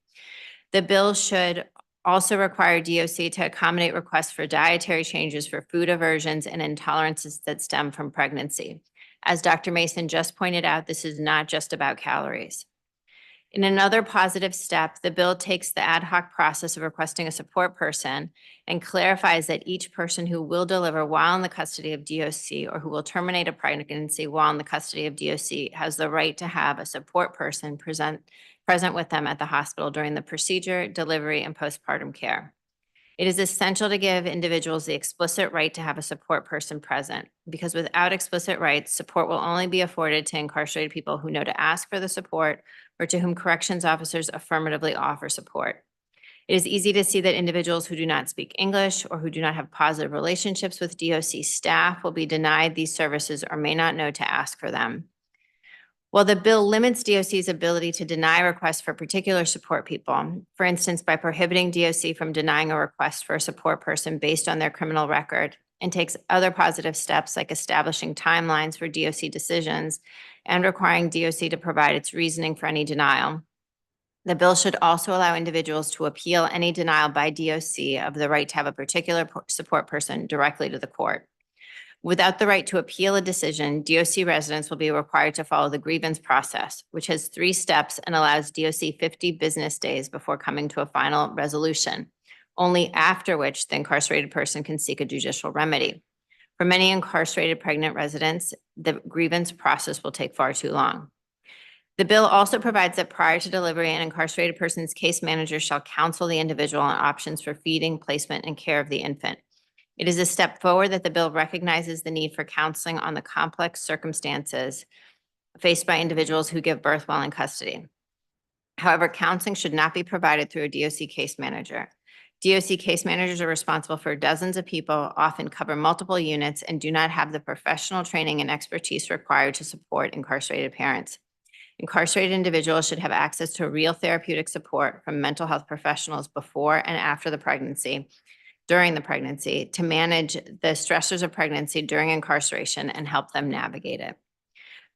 The bill should also require DOC to accommodate requests for dietary changes for food aversions and intolerances that stem from pregnancy. As Dr. Mason just pointed out, this is not just about calories. In another positive step, the bill takes the ad hoc process of requesting a support person and clarifies that each person who will deliver while in the custody of DOC or who will terminate a pregnancy while in the custody of DOC has the right to have a support person present with them at the hospital during the procedure, delivery, and postpartum care. It is essential to give individuals the explicit right to have a support person present, because without explicit rights, support will only be afforded to incarcerated people who know to ask for the support or to whom corrections officers affirmatively offer support. It is easy to see that individuals who do not speak English or who do not have positive relationships with DOC staff will be denied these services or may not know to ask for them. While the bill limits DOC's ability to deny requests for particular support people, for instance, by prohibiting DOC from denying a request for a support person based on their criminal record, and takes other positive steps like establishing timelines for DOC decisions and requiring DOC to provide its reasoning for any denial, the bill should also allow individuals to appeal any denial by DOC of the right to have a particular support person directly to the court. Without the right to appeal a decision, DOC residents will be required to follow the grievance process, which has 3 steps and allows DOC 50 business days before coming to a final resolution, only after which the incarcerated person can seek a judicial remedy. For many incarcerated pregnant residents, the grievance process will take far too long. The bill also provides that prior to delivery, an incarcerated person's case manager shall counsel the individual on options for feeding, placement, and care of the infant. It is a step forward that the bill recognizes the need for counseling on the complex circumstances faced by individuals who give birth while in custody. However, counseling should not be provided through a DOC case manager. DOC case managers are responsible for dozens of people, often cover multiple units, and do not have the professional training and expertise required to support incarcerated parents. Incarcerated individuals should have access to real therapeutic support from mental health professionals before and after the pregnancy, during the pregnancy, to manage the stressors of pregnancy during incarceration and help them navigate it.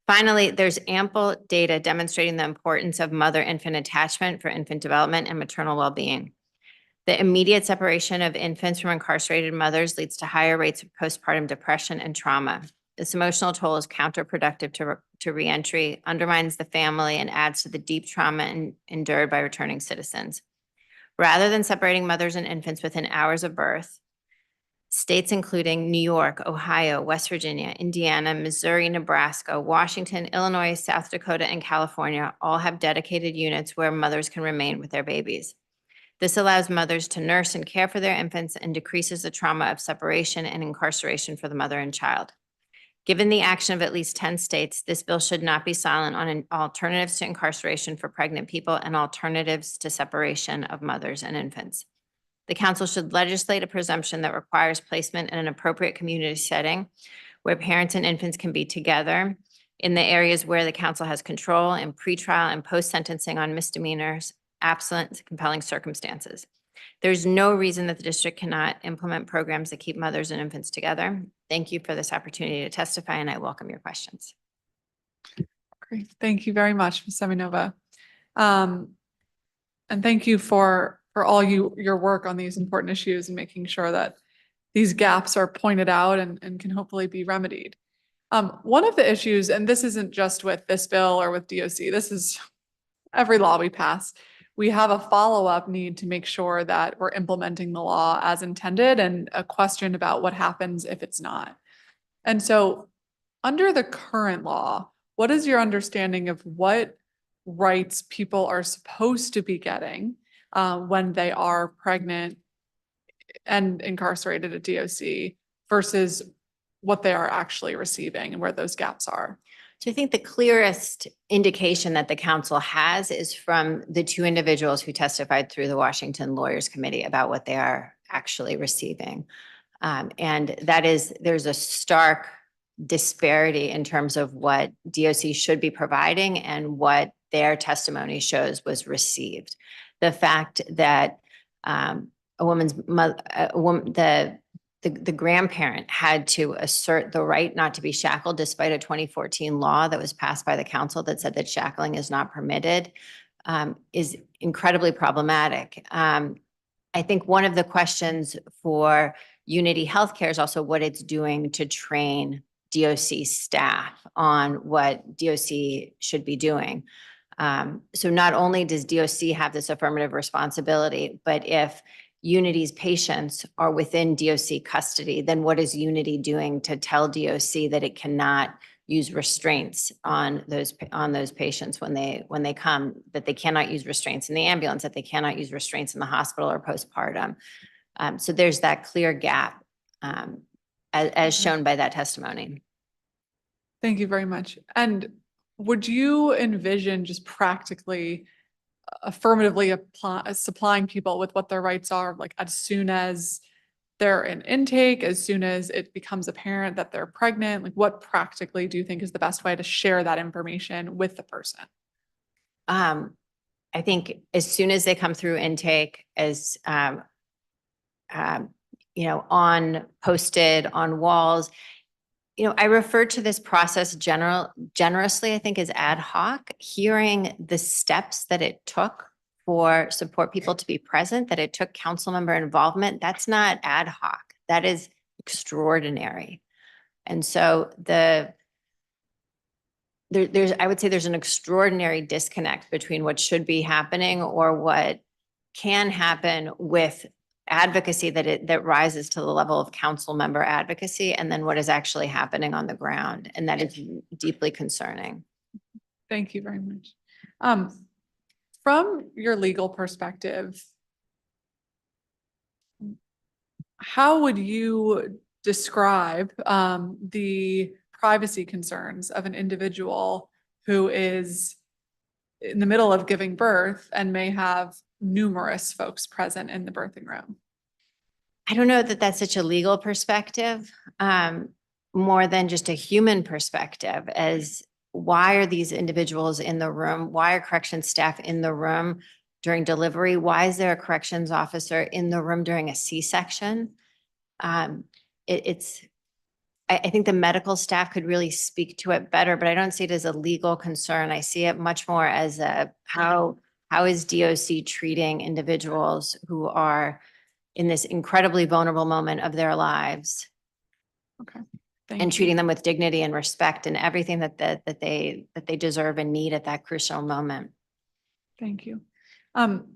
Finally, there's ample data demonstrating the importance of mother-infant attachment for infant development and maternal well-being. The immediate separation of infants from incarcerated mothers leads to higher rates of postpartum depression and trauma. This emotional toll is counterproductive to reentry, undermines the family, and adds to the deep trauma endured by returning citizens. Rather than separating mothers and infants within hours of birth, states including New York, Ohio, West Virginia, Indiana, Missouri, Nebraska, Washington, Illinois, South Dakota, and California all have dedicated units where mothers can remain with their babies. This allows mothers to nurse and care for their infants and decreases the trauma of separation and incarceration for the mother and child. Given the action of at least 10 states, this bill should not be silent on alternatives to incarceration for pregnant people and alternatives to separation of mothers and infants. The council should legislate a presumption that requires placement in an appropriate community setting where parents and infants can be together in the areas where the council has control in pretrial and post-sentencing on misdemeanors, absent compelling circumstances. There's no reason that the district cannot implement programs that keep mothers and infants together. Thank you for this opportunity to testify, and I welcome your questions. Great. Thank you very much, Ms. Seminova. And thank you for all your work on these important issues and making sure that these gaps are pointed out and can hopefully be remedied. One of the issues, and this isn't just with this bill or with DOC, this is every law we pass, we have a follow-up need to make sure that we're implementing the law as intended, and a question about what happens if it's not. And so under the current law, what is your understanding of what rights people are supposed to be getting when they are pregnant and incarcerated at DOC versus what they are actually receiving and where those gaps are? So I think the clearest indication that the council has is from the 2 individuals who testified through the Washington Lawyers Committee about what they are actually receiving. And that is, there's a stark disparity in terms of what DOC should be providing and what their testimony shows was received. The fact that the grandparent had to assert the right not to be shackled despite a 2014 law that was passed by the council that said that shackling is not permitted is incredibly problematic. I think one of the questions for Unity Healthcare is also what it's doing to train DOC staff on what DOC should be doing. So not only does DOC have this affirmative responsibility, but if Unity's patients are within DOC custody, then what is Unity doing to tell DOC that it cannot use restraints on those patients when they come, that they cannot use restraints in the ambulance, that they cannot use restraints in the hospital or postpartum? So there's that clear gap, as shown by that testimony. Thank you very much. And would you envision just practically affirmatively supplying people with what their rights are, like as soon as they're in intake, as soon as it becomes apparent that they're pregnant? Like, what practically do you think is the best way to share that information with the person? I think as soon as they come through intake, as posted on walls. I refer to this process generously, I think, as ad hoc. Hearing the steps that it took for support people to be present, that it took council member involvement, that's not ad hoc. That is extraordinary. And so I would say there's an extraordinary disconnect between what should be happening or what can happen with advocacy that rises to the level of council member advocacy, and then what is actually happening on the ground. And that is deeply concerning. Thank you very much. From your legal perspective, how would you describe the privacy concerns of an individual who is in the middle of giving birth and may have numerous folks present in the birthing room? I don't know that that's such a legal perspective, more than just a human perspective, as why are these individuals in the room? Why are corrections staff in the room during delivery? Why is there a corrections officer in the room during a C-section? I think the medical staff could really speak to it better, but I don't see it as a legal concern. I see it much more as how is DOC treating individuals who are in this incredibly vulnerable moment of their lives. Okay. And treating them with dignity and respect and everything that they deserve and need at that crucial moment. Thank you.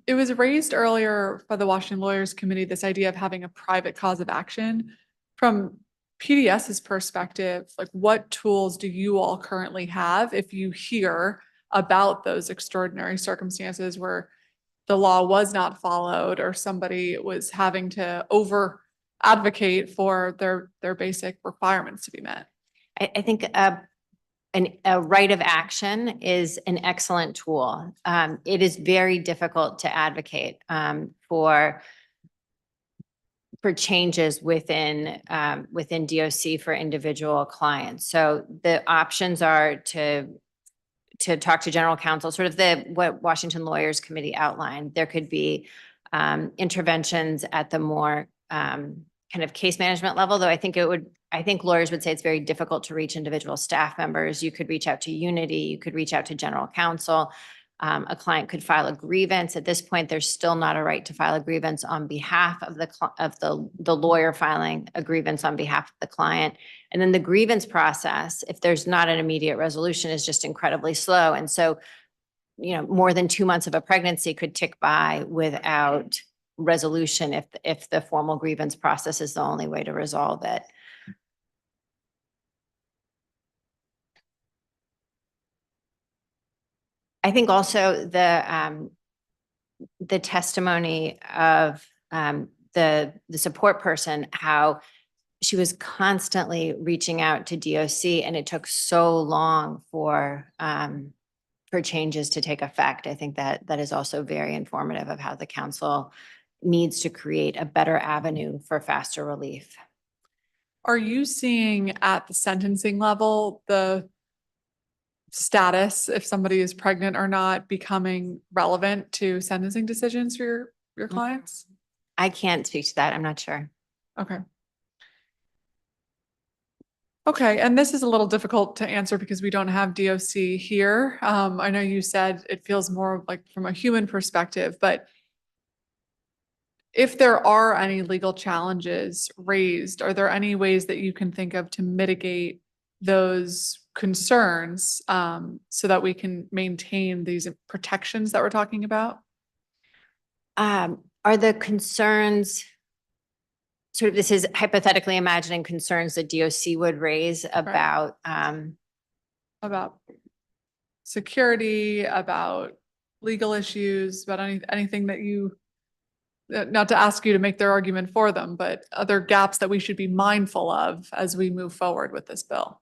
It was raised earlier by the Washington Lawyers Committee, this idea of having a private cause of action. From PDS's perspective, like, what tools do you all currently have if you hear about those extraordinary circumstances where the law was not followed or somebody was having to over advocate for their basic requirements to be met? I think a right of action is an excellent tool. It is very difficult to advocate for changes within DOC for individual clients. So the options are to talk to general counsel, sort of what Washington Lawyers Committee outlined. There could be interventions at the more kind of case management level, though I think lawyers would say it's very difficult to reach individual staff members. You could reach out to Unity, you could reach out to general counsel. A client could file a grievance. At this point, there's still not a right to file a grievance on behalf of the lawyer filing a grievance on behalf of the client. And then the grievance process, if there's not an immediate resolution, is just incredibly slow. And so, more than 2 months of a pregnancy could tick by without resolution if the formal grievance process is the only way to resolve it. I think also the testimony of the support person, how she was constantly reaching out to DOC, and it took so long for changes to take effect. I think that is also very informative of how the council needs to create a better avenue for faster relief. Are you seeing at the sentencing level the status, if somebody is pregnant or not, becoming relevant to sentencing decisions for your clients? I can't speak to that. I'm not sure. Okay. Okay, and this is a little difficult to answer because we don't have DOC here. I know you said it feels more like from a human perspective, but if there are any legal challenges raised, are there any ways that you can think of to mitigate those concerns so that we can maintain these protections that we're talking about? Are the concerns, sort of, this is hypothetically imagining concerns that DOC would raise about, About security, about legal issues, about anything that you, not to ask you to make their argument for them, but other gaps that we should be mindful of as we move forward with this bill?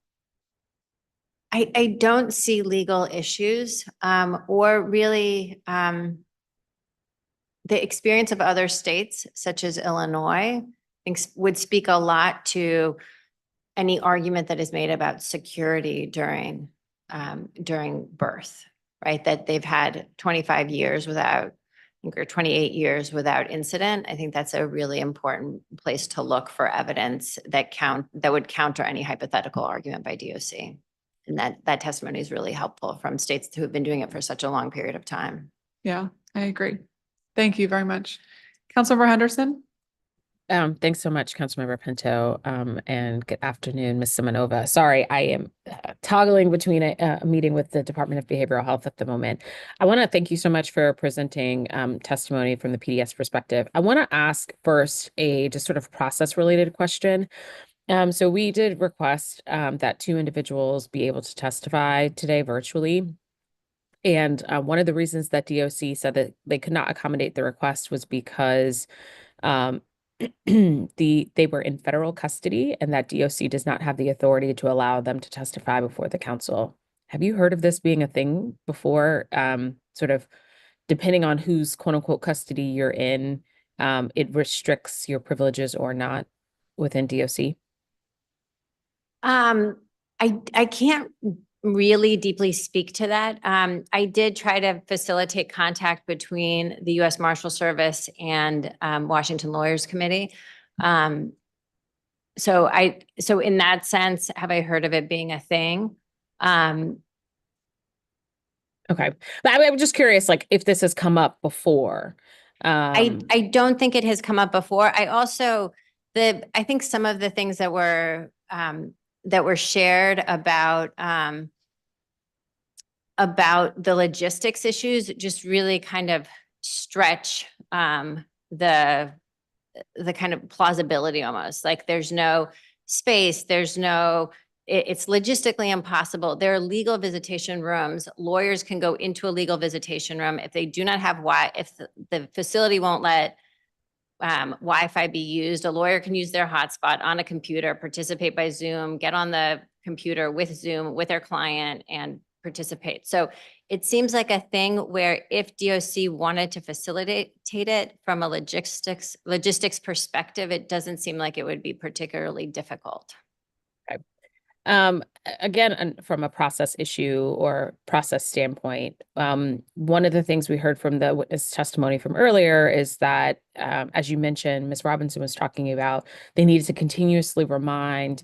I don't see legal issues, or really, the experience of other states such as Illinois, I think would speak a lot to any argument that is made about security during birth, right? That they've had 25 years without, I think, or 28 years without incident. I think that's a really important place to look for evidence that would counter any hypothetical argument by DOC. And that testimony is really helpful from states who have been doing it for such a long period of time. Yeah, I agree. Thank you very much. Councilmember Henderson? Thanks so much, Councilmember Pinto, and good afternoon, Ms. Simonova. Sorry, I am toggling between a meeting with the Department of Behavioral Health at the moment. I want to thank you so much for presenting testimony from the PDS perspective. I want to ask first a just sort of process-related question. So we did request that 2 individuals be able to testify today virtually. And one of the reasons that DOC said that they could not accommodate the request was because they were in federal custody and that DOC does not have the authority to allow them to testify before the council. Have you heard of this being a thing before? Sort of depending on whose quote unquote custody you're in, it restricts your privileges or not within DOC? I can't really deeply speak to that. I did try to facilitate contact between the U.S. Marshal Service and Washington Lawyers Committee. So in that sense, have I heard of it being a thing? Okay, but I'm just curious, like, if this has come up before. I don't think it has come up before. I think some of the things that were shared about the logistics issues just really kind of stretch the kind of plausibility almost. Like there's no space, it's logistically impossible. There are legal visitation rooms. Lawyers can go into a legal visitation room. If they do not have if the facility won't let Wi-Fi be used, a lawyer can use their hotspot on a computer, participate by Zoom, get on the computer with Zoom with their client and participate. So it seems like a thing where if DOC wanted to facilitate it from a logistics perspective, it doesn't seem like it would be particularly difficult. Again, from a process issue or process standpoint, one of the things we heard from the witness testimony from earlier is that, as you mentioned, Ms. Robinson was talking about, they needed to continuously remind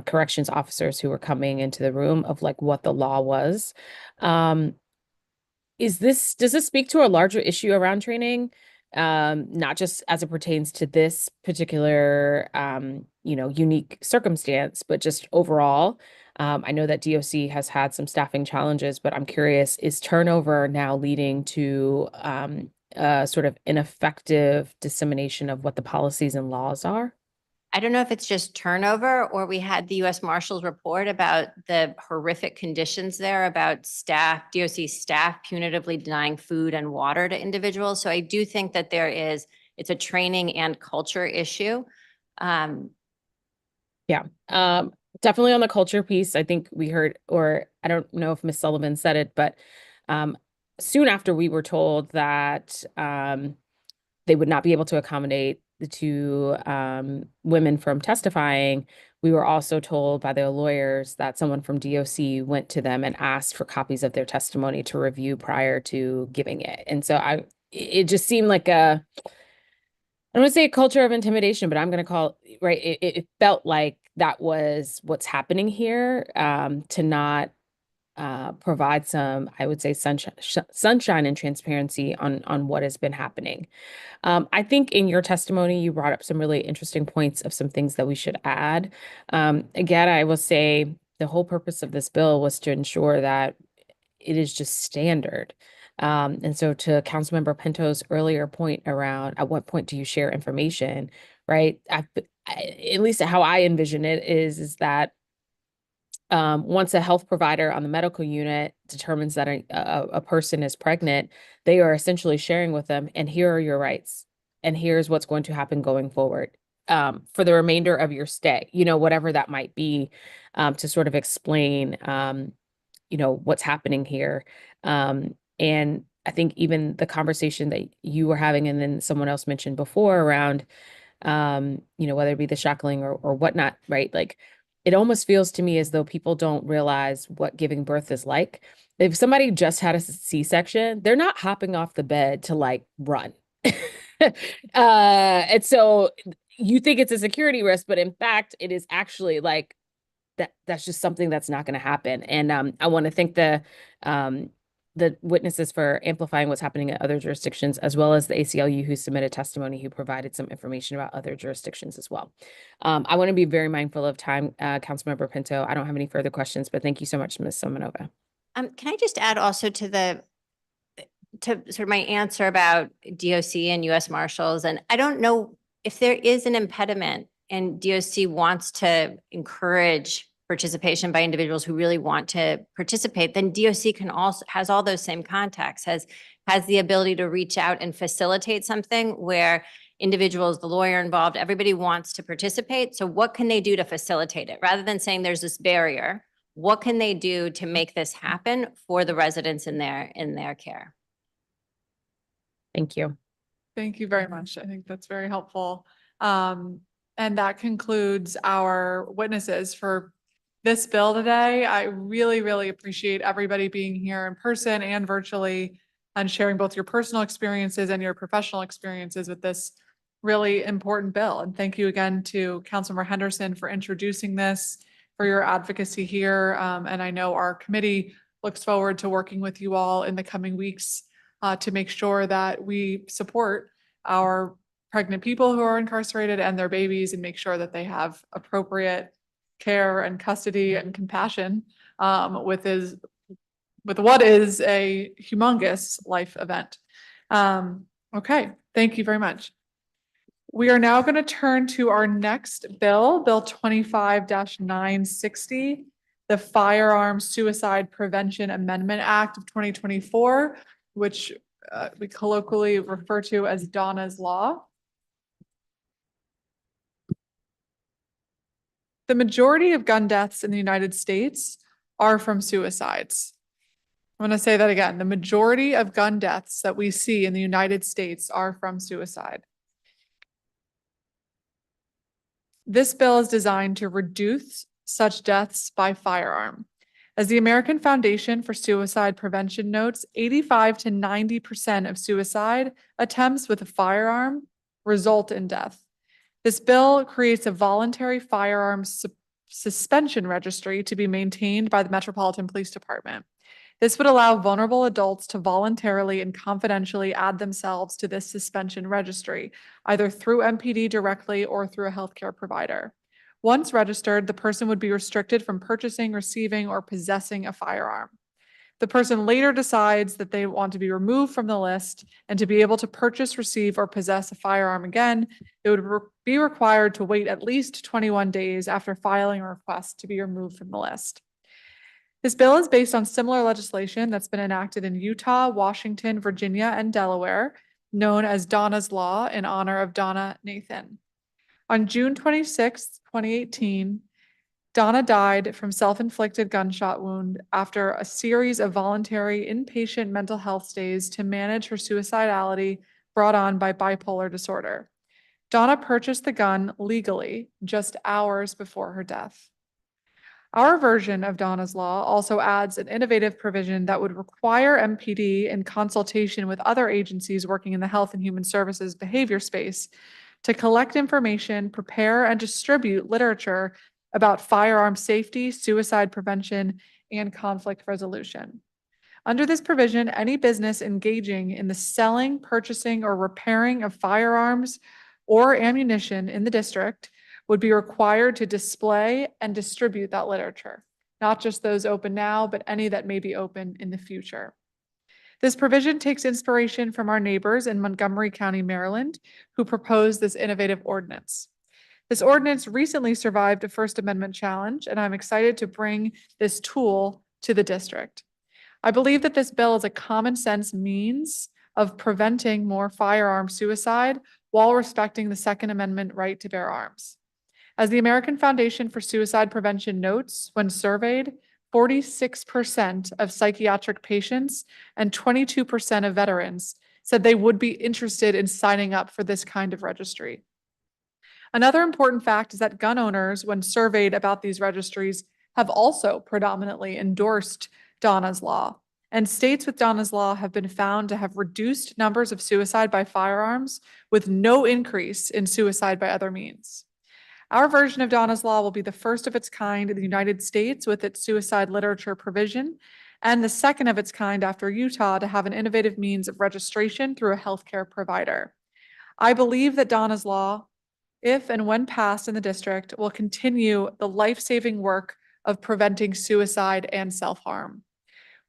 corrections officers who were coming into the room of like what the law was. Does this speak to a larger issue around training? Not just as it pertains to this particular, unique circumstance, but just overall. I know that DOC has had some staffing challenges, but I'm curious, is turnover now leading to sort of ineffective dissemination of what the policies and laws are? I don't know if it's just turnover or we had the U.S. Marshals report about the horrific conditions there, about DOC staff punitively denying food and water to individuals. So I do think that it's a training and culture issue. Definitely on the culture piece, I think we heard, or I don't know if Ms. Sullivan said it, but soon after we were told that they would not be able to accommodate the 2 women from testifying, we were also told by their lawyers that someone from DOC went to them and asked for copies of their testimony to review prior to giving it. And so it just seemed like I don't want to say a culture of intimidation, but I'm going to call it, right. It felt like that was what's happening here, to not provide some, I would say, sunshine and transparency on what has been happening. I think in your testimony, you brought up some really interesting points of some things that we should add. Again, I will say the whole purpose of this bill was to ensure that it is just standard. And so to Councilmember Pinto's earlier point around at what point do you share information, right? At least how I envision it is that once a health provider on the medical unit determines that a person is pregnant, they are essentially sharing with them, and here are your rights, and here's what's going to happen going forward for the remainder of your stay, whatever that might be, to sort of explain, what's happening here. And I think even the conversation that you were having, and then someone else mentioned before around, whether it be the shackling or whatnot, right? Like, it almost feels to me as though people don't realize what giving birth is like. If somebody just had a C-section, they're not hopping off the bed to like run. And so you think it's a security risk, but in fact, it is actually like that's just something that's not going to happen. And I want to thank the witnesses for amplifying what's happening in other jurisdictions, as well as the ACLU who submitted testimony, who provided some information about other jurisdictions as well. I want to be very mindful of time, Councilmember Pinto. I don't have any further questions, but thank you so much, Ms. Simonova. Can I just add also to sort of my answer about DOC and US Marshals? And I don't know if there is an impediment and DOC wants to encourage participation by individuals who really want to participate, then DOC has all those same contacts, has the ability to reach out and facilitate something where individuals, the lawyer involved, everybody wants to participate. So what can they do to facilitate it? Rather than saying there's this barrier, what can they do to make this happen for the residents in their care? Thank you. Thank you very much. I think that's very helpful. And that concludes our witnesses for this bill today. I really, really appreciate everybody being here in person and virtually and sharing both your personal experiences and your professional experiences with this really important bill. And thank you again to Councilmember Henderson for introducing this, for your advocacy here. And I know our committee looks forward to working with you all in the coming weeks to make sure that we support our pregnant people who are incarcerated and their babies and make sure that they have appropriate care and custody and compassion with what is a humongous life event. Okay, thank you very much. We are now going to turn to our next bill, Bill 25-960, the Firearm Suicide Prevention Amendment Act of 2024, which we colloquially refer to as Donna's Law. The majority of gun deaths in the United States are from suicides. I'm going to say that again. The majority of gun deaths that we see in the United States are from suicide. This bill is designed to reduce such deaths by firearm. As the American Foundation for Suicide Prevention notes, 85 to 90% of suicide attempts with a firearm result in death. This bill creates a voluntary firearms suspension registry to be maintained by the Metropolitan Police Department. This would allow vulnerable adults to voluntarily and confidentially add themselves to this suspension registry, either through MPD directly or through a healthcare provider. Once registered, the person would be restricted from purchasing, receiving, or possessing a firearm. The person later decides that they want to be removed from the list, and to be able to purchase, receive, or possess a firearm again, it would be required to wait at least 21 days after filing a request to be removed from the list. This bill is based on similar legislation that's been enacted in Utah, Washington, Virginia, and Delaware, known as Donna's Law in honor of Donna Nathan. On June 26, 2018, Donna died from self-inflicted gunshot wound after a series of voluntary inpatient mental health stays to manage her suicidality brought on by bipolar disorder. Donna purchased the gun legally just hours before her death. Our version of Donna's Law also adds an innovative provision that would require MPD, in consultation with other agencies working in the health and human services behavior space, to collect information, prepare, and distribute literature about firearm safety, suicide prevention, and conflict resolution. Under this provision, any business engaging in the selling, purchasing, or repairing of firearms or ammunition in the district would be required to display and distribute that literature. not just those open now, but any that may be open in the future. This provision takes inspiration from our neighbors in Montgomery County, Maryland, who proposed this innovative ordinance. This ordinance recently survived a First Amendment challenge, and I'm excited to bring this tool to the district. I believe that this bill is a common sense means of preventing more firearm suicide while respecting the Second Amendment right to bear arms. As the American Foundation for Suicide Prevention notes, when surveyed, 46% of psychiatric patients and 22% of veterans said they would be interested in signing up for this kind of registry. Another important fact is that gun owners, when surveyed about these registries, have also predominantly endorsed Donna's Law. And states with Donna's Law have been found to have reduced numbers of suicide by firearms with no increase in suicide by other means. Our version of Donna's Law will be the first of its kind in the United States with its suicide literature provision, and the second of its kind after Utah to have an innovative means of registration through a healthcare provider. I believe that Donna's Law, if and when passed in the district, will continue the life-saving work of preventing suicide and self-harm.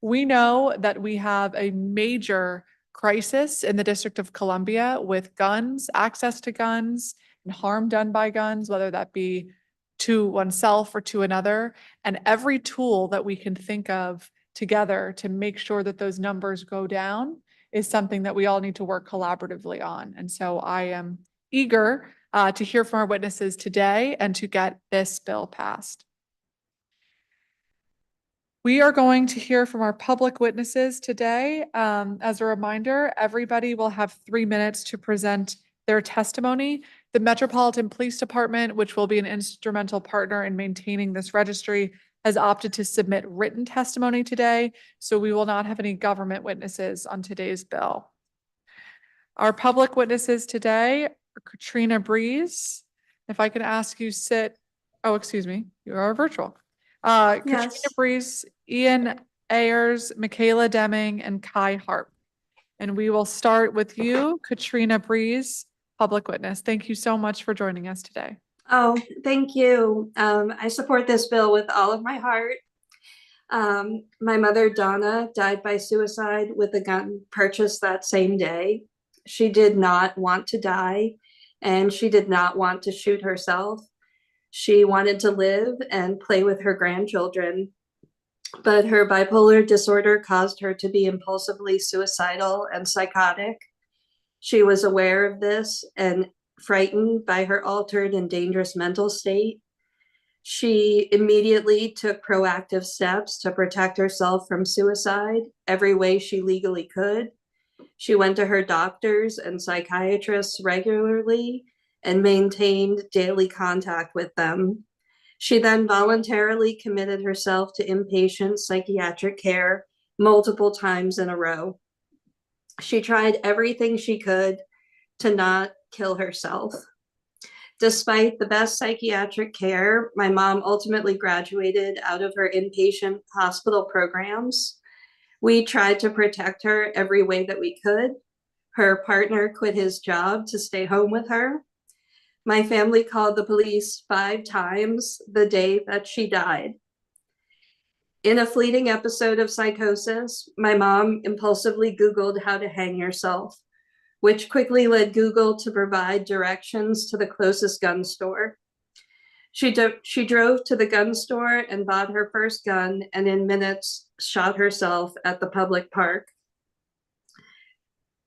We know that we have a major crisis in the District of Columbia with guns, access to guns, and harm done by guns, whether that be to oneself or to another. And every tool that we can think of together to make sure that those numbers go down is something that we all need to work collaboratively on. And so I am eager to hear from our witnesses today and to get this bill passed. We are going to hear from our public witnesses today. As a reminder, everybody will have 3 minutes to present their testimony. The Metropolitan Police Department, which will be an instrumental partner in maintaining this registry, has opted to submit written testimony today, so we will not have any government witnesses on today's bill. Our public witnesses today are Katrina Breeze. If I can ask you excuse me, you are virtual. Katrina Breeze, Ian Ayers, Michaela Deming, and Kai Harp. And we will start with you, Katrina Breeze, public witness. Thank you so much for joining us today. Oh, thank you. I support this bill with all of my heart. My mother, Donna, died by suicide with a gun purchased that same day. She did not want to die, and she did not want to shoot herself. She wanted to live and play with her grandchildren, but her bipolar disorder caused her to be impulsively suicidal and psychotic. She was aware of this and frightened by her altered and dangerous mental state. She immediately took proactive steps to protect herself from suicide every way she legally could. She went to her doctors and psychiatrists regularly and maintained daily contact with them. She then voluntarily committed herself to inpatient psychiatric care multiple times in a row. She tried everything she could to not kill herself. Despite the best psychiatric care, my mom ultimately graduated out of her inpatient hospital programs. We tried to protect her every way that we could. Her partner quit his job to stay home with her. My family called the police 5 times the day that she died. In a fleeting episode of psychosis, my mom impulsively Googled how to hang yourself, which quickly led Google to provide directions to the closest gun store. She drove to the gun store and bought her first gun, and in minutes shot herself at the public park.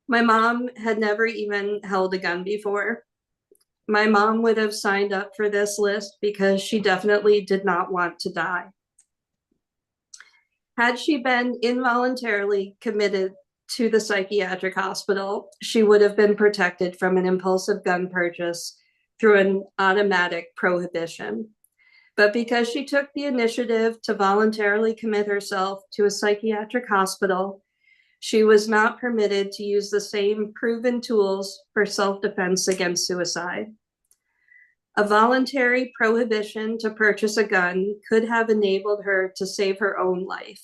My mom had never even held a gun before. My mom would have signed up for this list because she definitely did not want to die. Had she been involuntarily committed to the psychiatric hospital, she would have been protected from an impulsive gun purchase through an automatic prohibition. But because she took the initiative to voluntarily commit herself to a psychiatric hospital, she was not permitted to use the same proven tools for self-defense against suicide. A voluntary prohibition to purchase a gun could have enabled her to save her own life.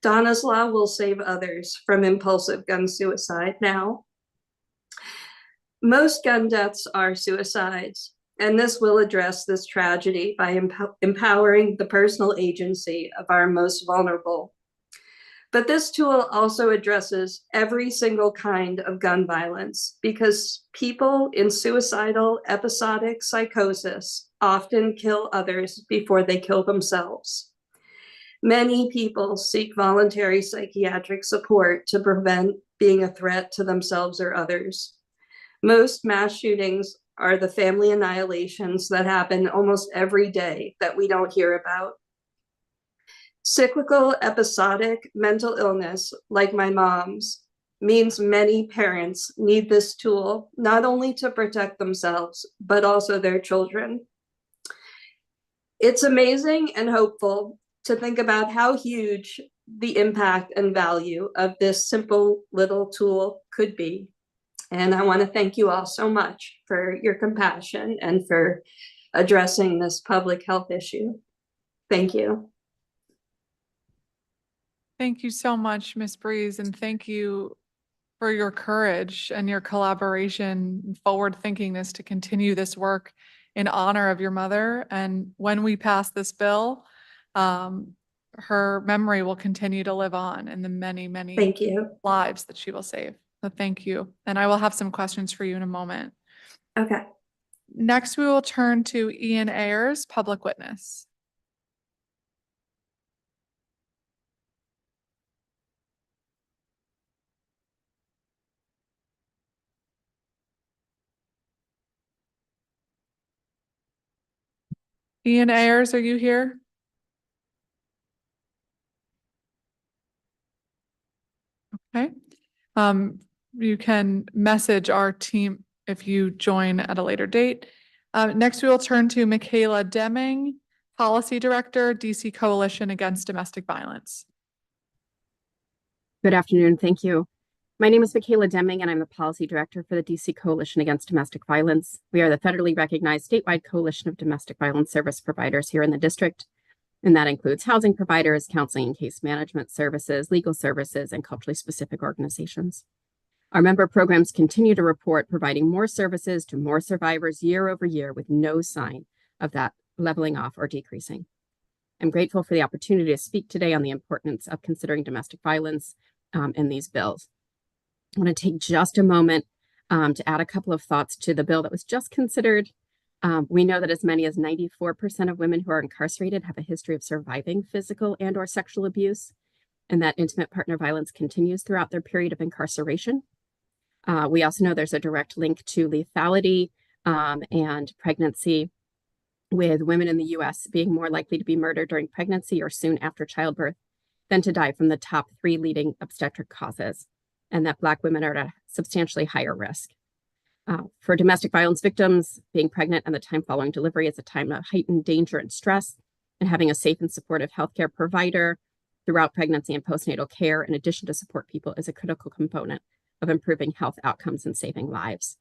Donna's Law will save others from impulsive gun suicide now. Most gun deaths are suicides. and this will address this tragedy by empowering the personal agency of our most vulnerable. But this tool also addresses every single kind of gun violence because people in suicidal episodic psychosis often kill others before they kill themselves. Many people seek voluntary psychiatric support to prevent being a threat to themselves or others. Most mass shootings are the family annihilations that happen almost every day that we don't hear about. Cyclical episodic mental illness, like my mom's, means many parents need this tool not only to protect themselves, but also their children. It's amazing and hopeful to think about how huge the impact and value of this simple little tool could be. And I want to thank you all so much for your compassion and for addressing this public health issue. Thank you. Thank you so much, Ms. Breeze, and thank you for your courage and your collaboration and forward thinkingness to continue this work in honor of your mother. And when we pass this bill, her memory will continue to live on in the many, many Thank you. lives that she will save. So thank you. And I will have some questions for you in a moment. Okay. Next, we will turn to Ian Ayers, public witness. Ian Ayers, are you here? Okay. You can message our team if you join at a later date. Next, we will turn to Michaela Deming, Policy Director, DC Coalition Against Domestic Violence. Good afternoon. Thank you. My name is Michaela Deming, and I'm the Policy Director for the DC Coalition Against Domestic Violence. We are the federally recognized statewide coalition of domestic violence service providers here in the district, and that includes housing providers, counseling and case management services, legal services, and culturally specific organizations. Our member programs continue to report providing more services to more survivors year over year with no sign of that leveling off or decreasing. I'm grateful for the opportunity to speak today on the importance of considering domestic violence in these bills. I want to take just a moment to add a couple of thoughts to the bill that was just considered. We know that as many as 94% of women who are incarcerated have a history of surviving physical and or sexual abuse, and that intimate partner violence continues throughout their period of incarceration. We also know there's a direct link to lethality and pregnancy, with women in the US being more likely to be murdered during pregnancy or soon after childbirth than to die from the top 3 leading obstetric causes, and that Black women are at a substantially higher risk. For domestic violence victims, being pregnant and the time following delivery is a time of heightened danger and stress, and having a safe and supportive healthcare provider throughout pregnancy and postnatal care, in addition to support people, is a critical component of improving health outcomes and saving lives.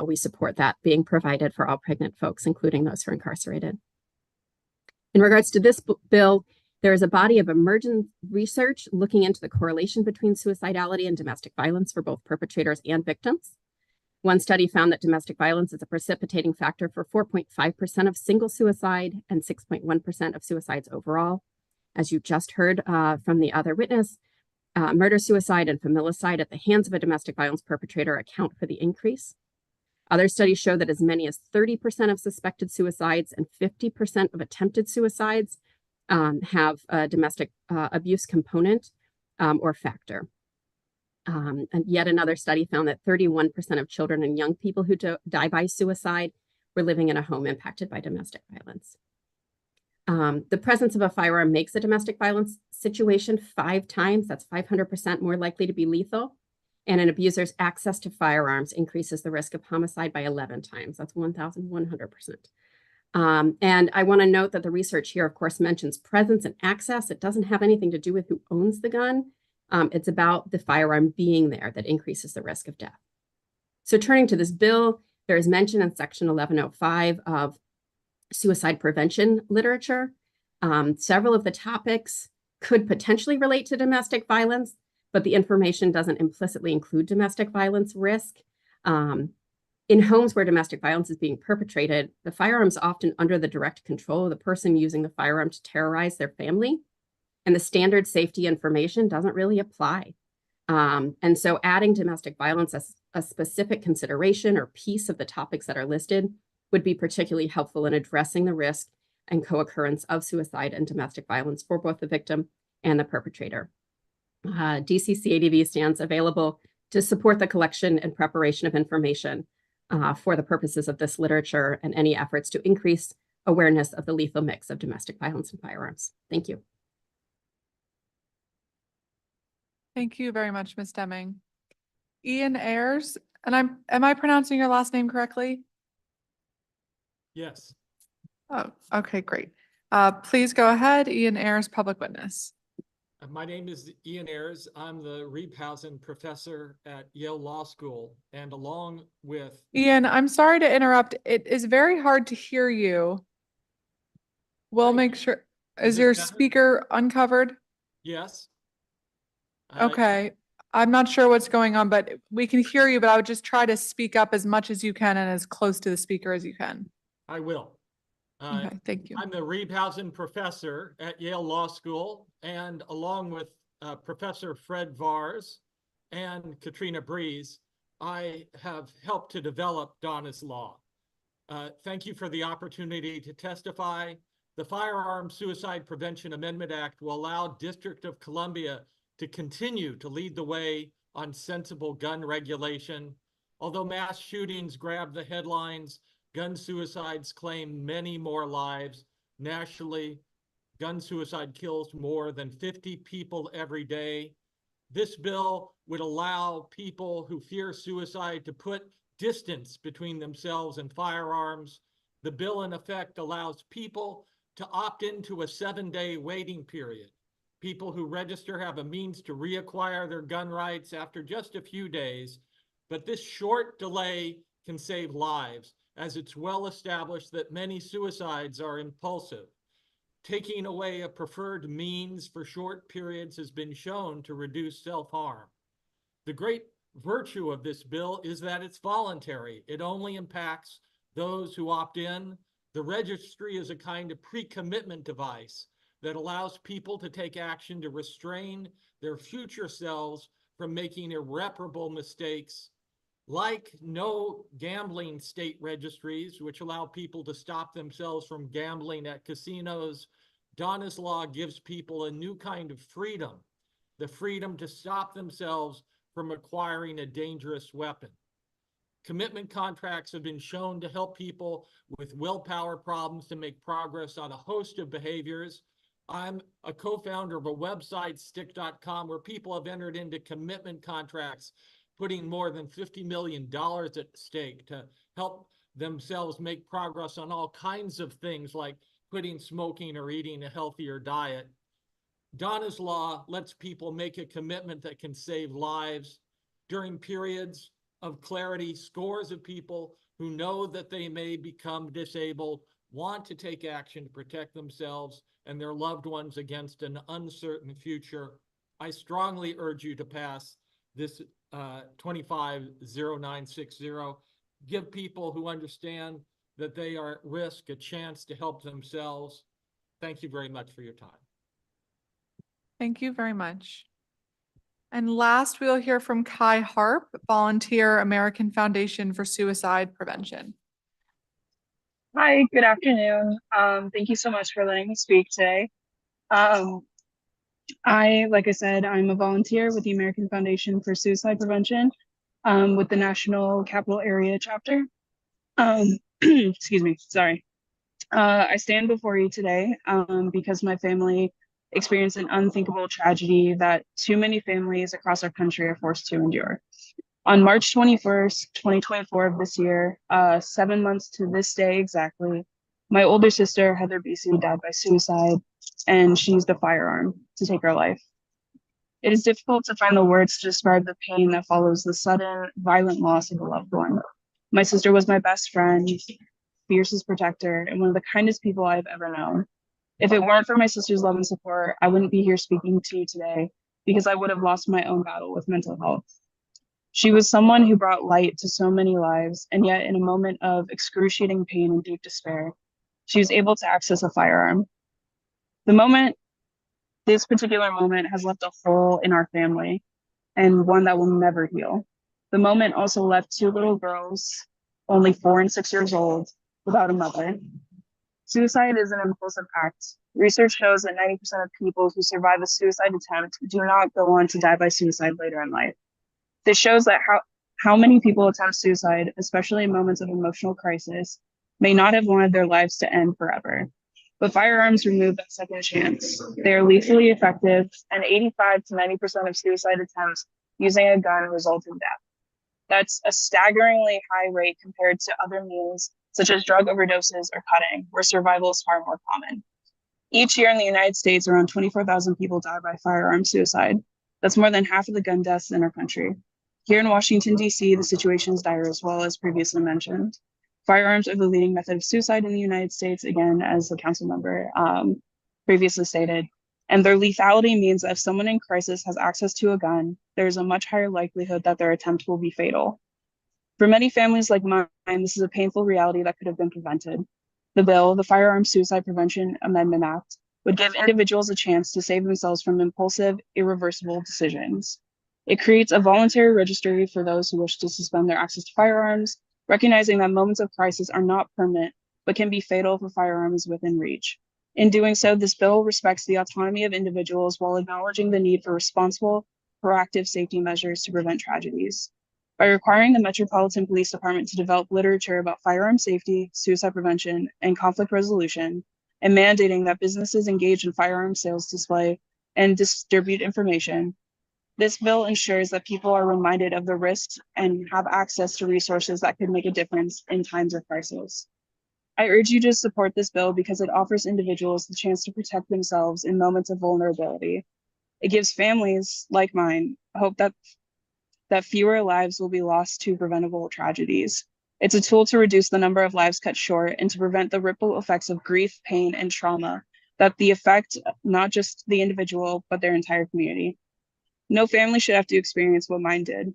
We support that being provided for all pregnant folks, including those who are incarcerated. In regards to this bill, there is a body of emergent research looking into the correlation between suicidality and domestic violence for both perpetrators and victims. One study found that domestic violence is a precipitating factor for 4.5% of single suicide and 6.1% of suicides overall. As you just heard from the other witness, murder, suicide, and familicide at the hands of a domestic violence perpetrator account for the increase. Other studies show that as many as 30% of suspected suicides and 50% of attempted suicides have a domestic abuse component or factor. And yet another study found that 31% of children and young people who die by suicide were living in a home impacted by domestic violence. The presence of a firearm makes a domestic violence situation 5 times, that's 500% more likely to be lethal. And an abuser's access to firearms increases the risk of homicide by 11 times. That's 1,100%. And I want to note that the research here, of course, mentions presence and access. It doesn't have anything to do with who owns the gun. It's about the firearm being there that increases the risk of death. So turning to this bill, there is mention in section 1105 of suicide prevention literature. Several of the topics could potentially relate to domestic violence, but the information doesn't implicitly include domestic violence risk. In homes where domestic violence is being perpetrated, the firearm is often under the direct control of the person using the firearm to terrorize their family, and the standard safety information doesn't really apply. And so adding domestic violence as a specific consideration or piece of the topics that are listed would be particularly helpful in addressing the risk and co-occurrence of suicide and domestic violence for both the victim and the perpetrator. DCCADV stands available to support the collection and preparation of information for the purposes of this literature and any efforts to increase awareness of the lethal mix of domestic violence and firearms. Thank you. Thank you very much, Ms. Deming. Ian Ayers, and am I pronouncing your last name correctly? Yes. Oh, okay, great. Please go ahead, Ian Ayers, public witness. My name is Ian Ayers. I'm the Reebhausen Professor at Yale Law School, and along with... Ian, I'm sorry to interrupt. It is very hard to hear you. We'll make sure. Is your speaker uncovered? Yes. Okay. I'm not sure what's going on, but we can hear you, but I would just try to speak up as much as you can and as close to the speaker as you can. I will. Okay, thank you. I'm the Reebhausen Professor at Yale Law School, and along with Professor Fred Vars and Katrina Breeze, I have helped to develop Donna's Law. Thank you for the opportunity to testify. The Firearm Suicide Prevention Amendment Act will allow District of Columbia to continue to lead the way on sensible gun regulation. Although mass shootings grab the headlines, gun suicides claim many more lives. Nationally, gun suicide kills more than 50 people every day. This bill would allow people who fear suicide to put distance between themselves and firearms. The bill, in effect, allows people to opt into a 7-day waiting period. People who register have a means to reacquire their gun rights after just a few days, but this short delay can save lives, as it's well established that many suicides are impulsive. Taking away a preferred means for short periods has been shown to reduce self-harm. The great virtue of this bill is that it's voluntary. It only impacts those who opt in. The registry is a kind of pre-commitment device that allows people to take action to restrain their future selves from making irreparable mistakes. Like no gambling state registries, which allow people to stop themselves from gambling at casinos, Donna's Law gives people a new kind of freedom, the freedom to stop themselves from acquiring a dangerous weapon. Commitment contracts have been shown to help people with willpower problems to make progress on a host of behaviors. I'm a co-founder of a website, stick.com, where people have entered into commitment contracts, putting more than $50 million at stake to help themselves make progress on all kinds of things like quitting smoking or eating a healthier diet. Donna's Law lets people make a commitment that can save lives. During periods of clarity, scores of people who know that they may become disabled want to take action to protect themselves and their loved ones against an uncertain future. I strongly urge you to pass this 25-960. Give people who understand that they are at risk a chance to help themselves. Thank you very much for your time. Thank you very much. And last, we'll hear from Kai Harp, volunteer, American Foundation for Suicide Prevention. Hi, good afternoon. Thank you so much for letting me speak today. Like I said, I'm a volunteer with the American Foundation for Suicide Prevention with the National Capital Area chapter. Excuse me, sorry. I stand before you today because my family experienced an unthinkable tragedy that too many families across our country are forced to endure. On March 21st, 2024 of this year, 7 months to this day exactly, my older sister, Heather BC, died by suicide, and she used a firearm to take her life. It is difficult to find the words to describe the pain that follows the sudden, violent loss of a loved one. My sister was my best friend, fiercest protector, and one of the kindest people I've ever known. If it weren't for my sister's love and support, I wouldn't be here speaking to you today because I would have lost my own battle with mental health. She was someone who brought light to so many lives, and yet in a moment of excruciating pain and deep despair, she was able to access a firearm. This particular moment has left a hole in our family, and one that will never heal. The moment also left two little girls, only 4 and 6 years old, without a mother. Suicide is an impulsive act. Research shows that 90% of people who survive a suicide attempt do not go on to die by suicide later in life. This shows that how many people attempt suicide, especially in moments of emotional crisis, may not have wanted their lives to end forever. But firearms remove that second chance. They are lethally effective, and 85 to 90% of suicide attempts using a gun result in death. That's a staggeringly high rate compared to other means, such as drug overdoses or cutting, where survival is far more common. Each year in the United States, around 24,000 people die by firearm suicide. That's more than half of the gun deaths in our country. Here in Washington, D.C., the situation is dire as well, as previously mentioned. Firearms are the leading method of suicide in the United States, again, as the council member previously stated. And their lethality means that if someone in crisis has access to a gun, there's a much higher likelihood that their attempt will be fatal. For many families like mine, this is a painful reality that could have been prevented. The bill, the Firearm Suicide Prevention Amendment Act, would give individuals a chance to save themselves from impulsive, irreversible decisions. It creates a voluntary registry for those who wish to suspend their access to firearms, recognizing that moments of crisis are not permanent, but can be fatal if a firearm is within reach. In doing so, this bill respects the autonomy of individuals while acknowledging the need for responsible, proactive safety measures to prevent tragedies. By requiring the Metropolitan Police Department to develop literature about firearm safety, suicide prevention, and conflict resolution, and mandating that businesses engage in firearm sales display and distribute information, this bill ensures that people are reminded of the risks and have access to resources that could make a difference in times of crisis. I urge you to support this bill because it offers individuals the chance to protect themselves in moments of vulnerability. It gives families like mine hope that fewer lives will be lost to preventable tragedies. It's a tool to reduce the number of lives cut short and to prevent the ripple effects of grief, pain, and trauma that affect not just the individual, but their entire community. No family should have to experience what mine did.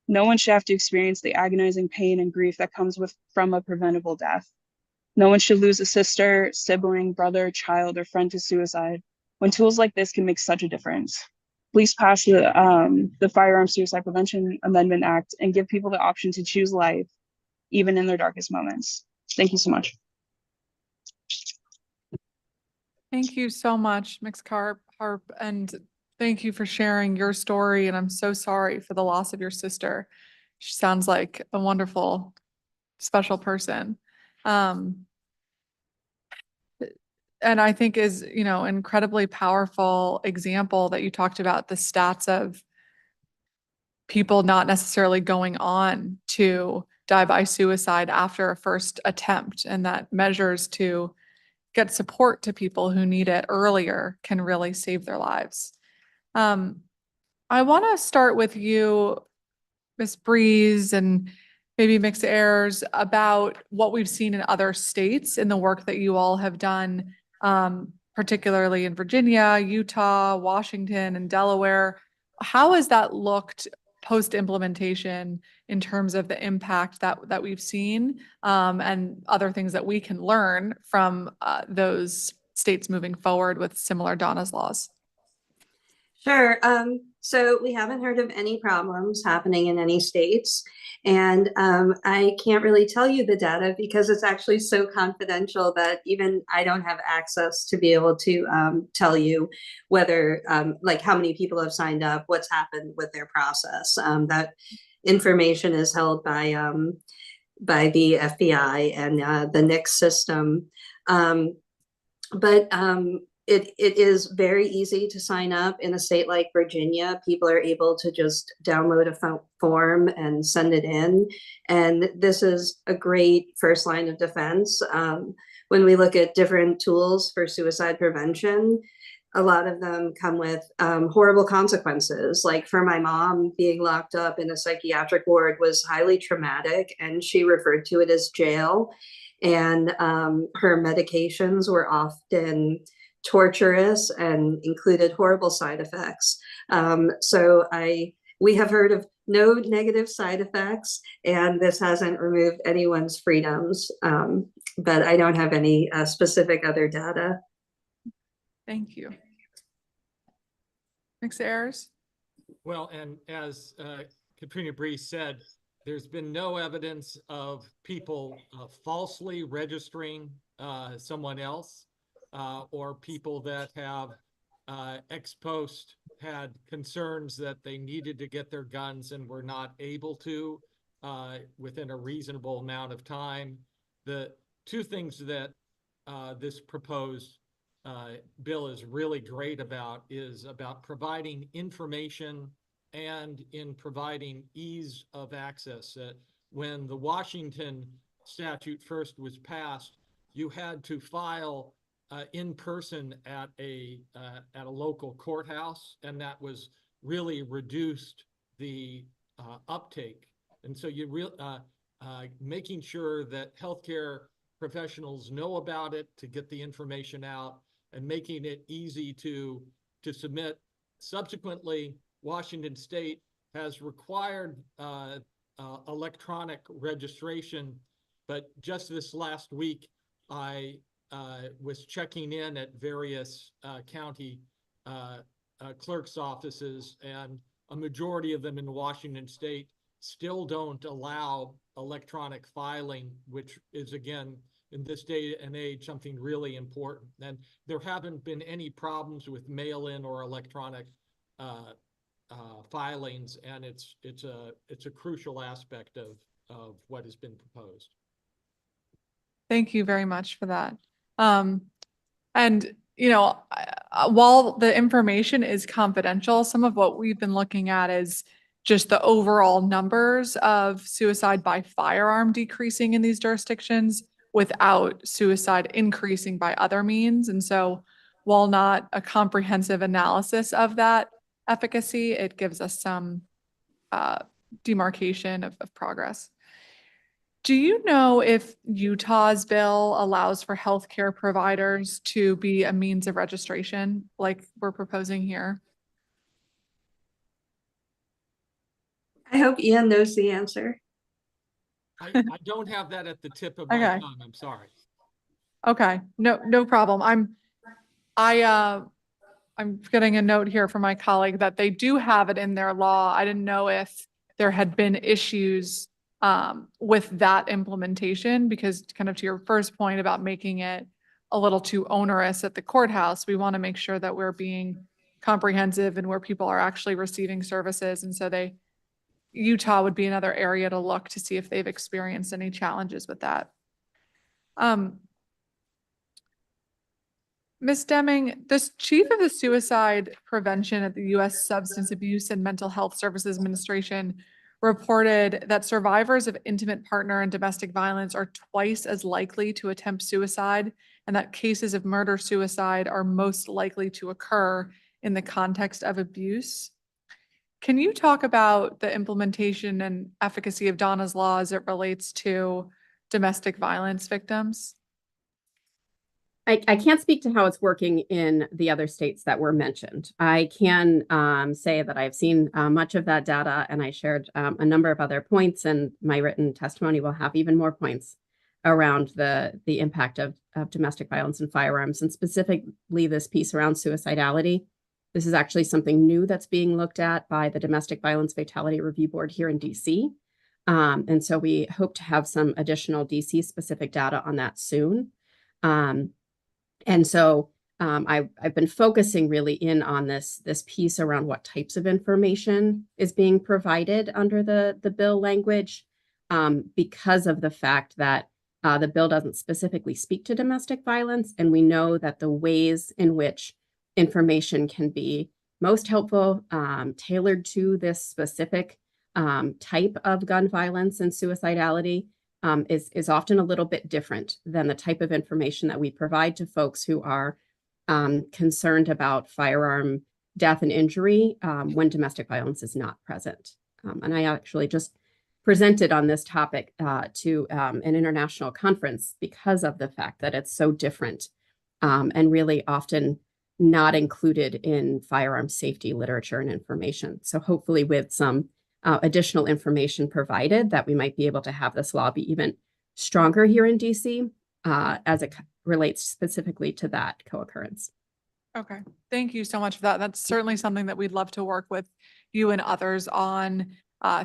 No one should have to experience the agonizing pain and grief that comes from a preventable death. No one should lose a sister, sibling, brother, child, or friend to suicide when tools like this can make such a difference. Please pass the Firearm Suicide Prevention Amendment Act and give people the option to choose life, even in their darkest moments. Thank you so much. Thank you so much, Ms. Harp, and thank you for sharing your story. And I'm so sorry for the loss of your sister. She sounds like a wonderful, special person. And I think is, incredibly powerful example that you talked about, the stats of people not necessarily going on to die by suicide after a first attempt, and that measures to get support to people who need it earlier can really save their lives. I want to start with you, Ms. Breeze, and maybe Mixed Airs, about what we've seen in other states in the work that you all have done, particularly in Virginia, Utah, Washington, and Delaware. How has that looked post-implementation in terms of the impact that we've seen, and other things that we can learn from those states moving forward with similar Donna's laws? Sure. So we haven't heard of any problems happening in any states. And I can't really tell you the data because it's actually so confidential that even I don't have access to be able to tell you whether, like how many people have signed up, what's happened with their process. That information is held by the FBI and the NICS system. It is very easy to sign up in a state like Virginia. People are able to just download a form and send it in. And this is a great first line of defense. When we look at different tools for suicide prevention, a lot of them come with horrible consequences. Like for my mom, being locked up in a psychiatric ward was highly traumatic, and she referred to it as jail. And her medications were often torturous and included horrible side effects. We have heard of no negative side effects, and this hasn't removed anyone's freedoms. But I don't have any specific other data. Thank you. Mr. Ayers? Well, and as Katrina Breeze said, there's been no evidence of people falsely registering someone else or people that have ex post had concerns that they needed to get their guns and were not able to within a reasonable amount of time. The two things that this proposed bill is really great about is about providing information and in providing ease of access. When the Washington statute first was passed, you had to file in person at a local courthouse, and that was really reduced the uptake. And so you making sure that healthcare professionals know about it to get the information out and making it easy to submit. Subsequently, Washington State has required electronic registration, but just this last week, I was checking in at various county clerk's offices, and a majority of them in Washington State still don't allow electronic filing, which is, again, in this day and age, something really important. And there haven't been any problems with mail-in or electronic filings, and it's a crucial aspect of what has been proposed. Thank you very much for that. And, you know, while the information is confidential, some of what we've been looking at is just the overall numbers of suicide by firearm decreasing in these jurisdictions without suicide increasing by other means. And so while not a comprehensive analysis of that efficacy, it gives us some demarcation of progress. Do you know if Utah's bill allows for healthcare providers to be a means of registration like we're proposing here? I hope Ian knows the answer. I don't have that at the tip of my tongue. I'm sorry. Okay, no problem. I'm getting a note here from my colleague that they do have it in their law. I didn't know if there had been issues with that implementation, because kind of to your first point about making it a little too onerous at the courthouse, we want to make sure that we're being comprehensive and where people are actually receiving services. And so Utah would be another area to look to see if they've experienced any challenges with that. Ms. Deming, the chief of the suicide prevention at the U.S. Substance Abuse and Mental Health Services Administration reported that survivors of intimate partner and domestic violence are twice as likely to attempt suicide, and that cases of murder-suicide are most likely to occur in the context of abuse. Can you talk about the implementation and efficacy of Donna's law as it relates to domestic violence victims? I can't speak to how it's working in the other states that were mentioned. I can say that I've seen much of that data, and I shared a number of other points, and my written testimony will have even more points around the impact of domestic violence and firearms, and specifically this piece around suicidality. This is actually something new that's being looked at by the Domestic Violence Fatality Review Board here in DC. And so we hope to have some additional DC specific data on that soon. And so I've been focusing really in on this piece around what types of information is being provided under the bill language, because of the fact that the bill doesn't specifically speak to domestic violence. And we know that the ways in which information can be most helpful, tailored to this specific type of gun violence and suicidality, is often a little bit different than the type of information that we provide to folks who are concerned about firearm death and injury when domestic violence is not present. And I actually just presented on this topic to an international conference because of the fact that it's so different and really often not included in firearm safety literature and information. So hopefully with some additional information provided, that we might be able to have this law be even stronger here in DC as it relates specifically to that co-occurrence. Okay, thank you so much for that. That's certainly something that we'd love to work with you and others on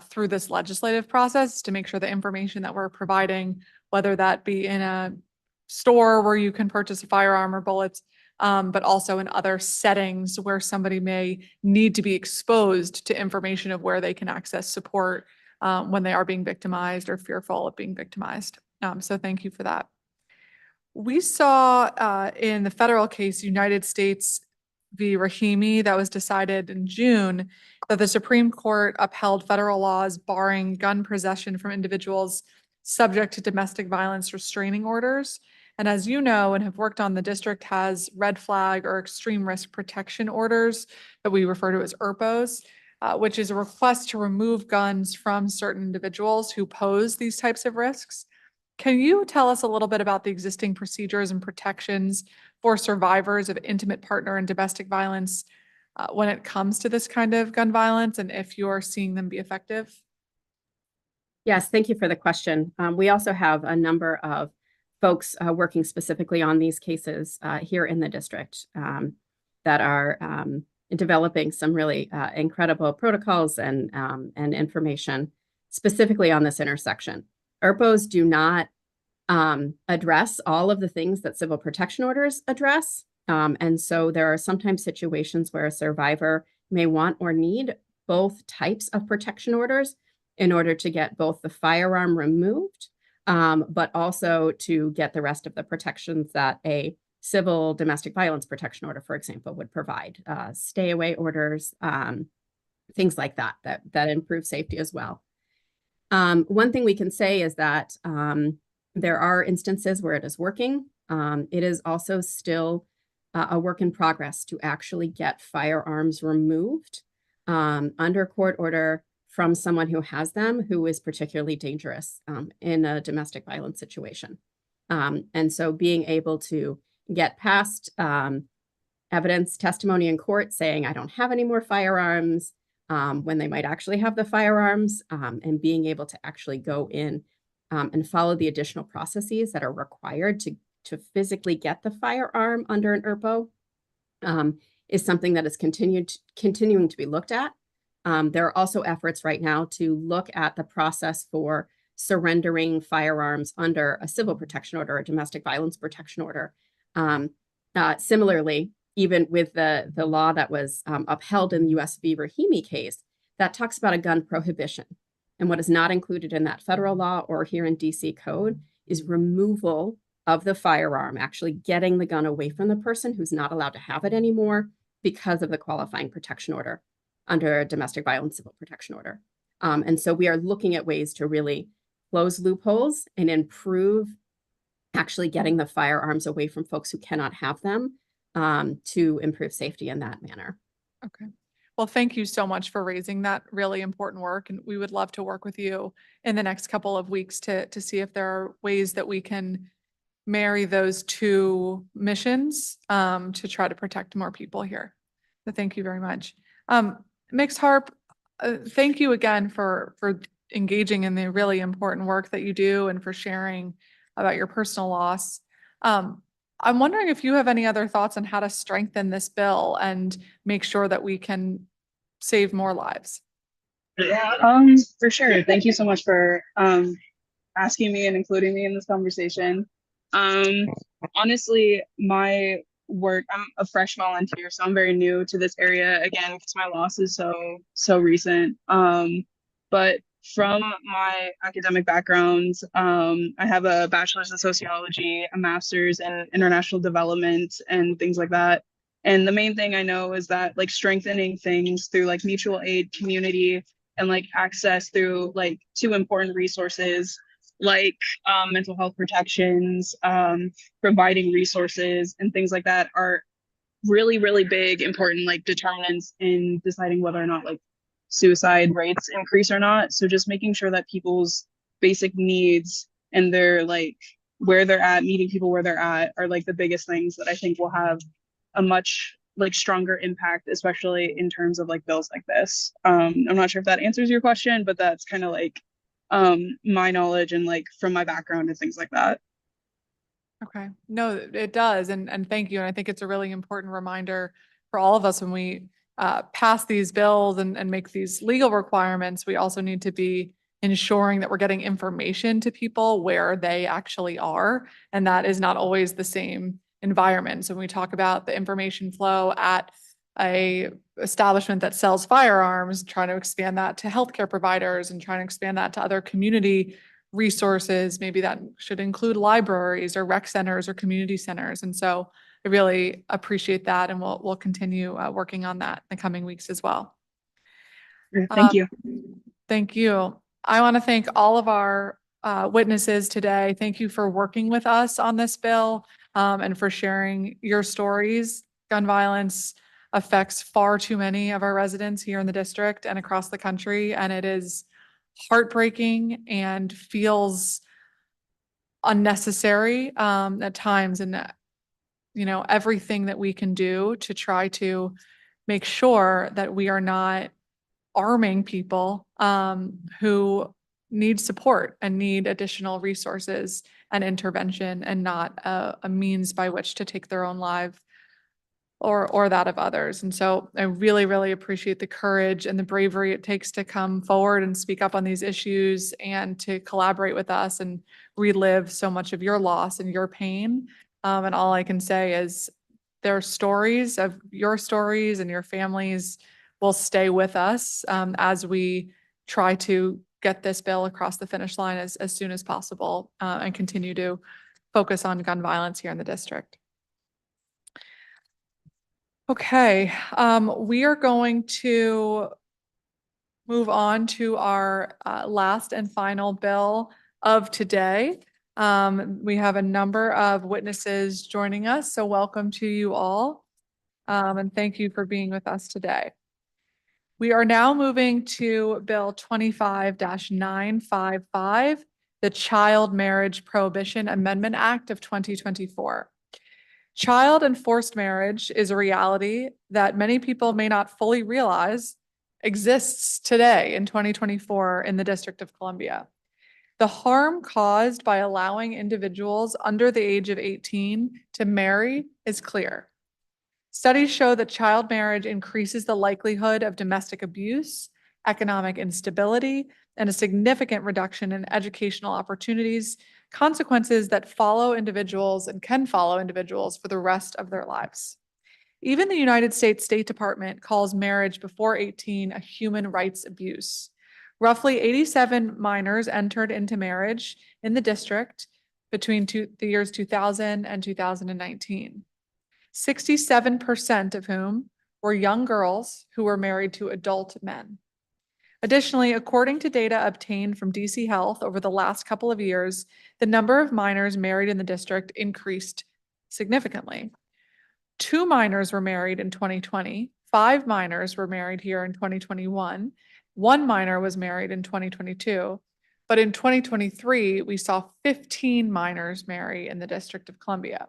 through this legislative process to make sure the information that we're providing, whether that be in a store where you can purchase a firearm or bullets, but also in other settings where somebody may need to be exposed to information of where they can access support when they are being victimized or fearful of being victimized. So thank you for that. We saw in the federal case, United States v. Rahimi, that was decided in June, that the Supreme Court upheld federal laws barring gun possession from individuals subject to domestic violence restraining orders. And as you know and have worked on, the district has red flag or extreme risk protection orders that we refer to as ERPOs, which is a request to remove guns from certain individuals who pose these types of risks. Can you tell us a little bit about the existing procedures and protections for survivors of intimate partner and domestic violence when it comes to this kind of gun violence, and if you're seeing them be effective? Yes, thank you for the question. We also have a number of folks working specifically on these cases here in the district that are developing some really incredible protocols and information specifically on this intersection. ERPOs do not address all of the things that civil protection orders address. And so there are sometimes situations where a survivor may want or need both types of protection orders in order to get both the firearm removed, but also to get the rest of the protections that a civil domestic violence protection order, for example, would provide. Stay away orders, things like that improve safety as well. One thing we can say is that there are instances where it is working. It is also still a work in progress to actually get firearms removed under court order from someone who has them, who is particularly dangerous in a domestic violence situation. And so being able to get past evidence, testimony in court saying, I don't have any more firearms, when they might actually have the firearms, and being able to actually go in and follow the additional processes that are required to physically get the firearm under an ERPO is something that is continuing to be looked at. There are also efforts right now to look at the process for surrendering firearms under a civil protection order or domestic violence protection order. Similarly, even with the law that was upheld in the US v. Rahimi case, that talks about a gun prohibition. And what is not included in that federal law or here in DC code is removal of the firearm, actually getting the gun away from the person who's not allowed to have it anymore because of the qualifying protection order under a domestic violence civil protection order. And so we are looking at ways to really close loopholes and improve actually getting the firearms away from folks who cannot have them to improve safety in that manner. Okay. Well, thank you so much for raising that really important work. And we would love to work with you in the next couple of weeks to see if there are ways that we can marry those two missions to try to protect more people here. So thank you very much. Mixed Harp, thank you again for engaging in the really important work that you do and for sharing about your personal loss. I'm wondering if you have any other thoughts on how to strengthen this bill and make sure that we can save more lives. For sure. Thank you so much for asking me and including me in this conversation. Honestly, my work, I'm a fresh volunteer, so I'm very new to this area again because my loss is so recent. But from my academic background, I have a bachelor's in sociology, a master's in international development and things like that. And the main thing I know is that like strengthening things through like mutual aid, community, and like access through like two important resources like mental health protections, providing resources and things like that are really, really big, important like determinants in deciding whether or not like suicide rates increase or not. So just making sure that people's basic needs and their like where they're at, meeting people where they're at are like the biggest things that I think will have a much like stronger impact, especially in terms of like bills like this. I'm not sure if that answers your question, but that's kind of like my knowledge and like from my background and things like that. Okay, no, it does. And thank you. And I think it's a really important reminder for all of us when we pass these bills and make these legal requirements, we also need to be ensuring that we're getting information to people where they actually are. And that is not always the same environment. So when we talk about the information flow at a establishment that sells firearms, trying to expand that to healthcare providers and trying to expand that to other community resources, maybe that should include libraries or rec centers or community centers. And so I really appreciate that, and we'll continue working on that in the coming weeks as well. Thank you. Thank you. I want to thank all of our witnesses today. Thank you for working with us on this bill and for sharing your stories. Gun violence affects far too many of our residents here in the district and across the country, and it is heartbreaking and feels unnecessary at times. And everything that we can do to try to make sure that we are not arming people who need support and need additional resources and intervention, and not a means by which to take their own life or that of others. And so I really, really appreciate the courage and the bravery it takes to come forward and speak up on these issues and to collaborate with us and relive so much of your loss and your pain. And all I can say is their stories of your stories and your families will stay with us as we try to get this bill across the finish line as soon as possible and continue to focus on gun violence here in the district. Okay, we are going to move on to our last and final bill of today. We have a number of witnesses joining us, so welcome to you all. And thank you for being with us today. We are now moving to Bill 25-955, the Child Marriage Prohibition Amendment Act of 2024. Child and forced marriage is a reality that many people may not fully realize exists today in 2024 in the District of Columbia. The harm caused by allowing individuals under the age of 18 to marry is clear. Studies show that child marriage increases the likelihood of domestic abuse, economic instability, and a significant reduction in educational opportunities, consequences that follow individuals and can follow individuals for the rest of their lives. Even the United States State Department calls marriage before 18 a human rights abuse. Roughly 87 minors entered into marriage in the district between the years 2000 and 2019. 67% of whom were young girls who were married to adult men. Additionally, according to data obtained from DC Health over the last couple of years, the number of minors married in the district increased significantly. 2 minors were married in 2020, 5 minors were married here in 2021, 1 minor was married in 2022, but in 2023, we saw 15 minors marry in the District of Columbia.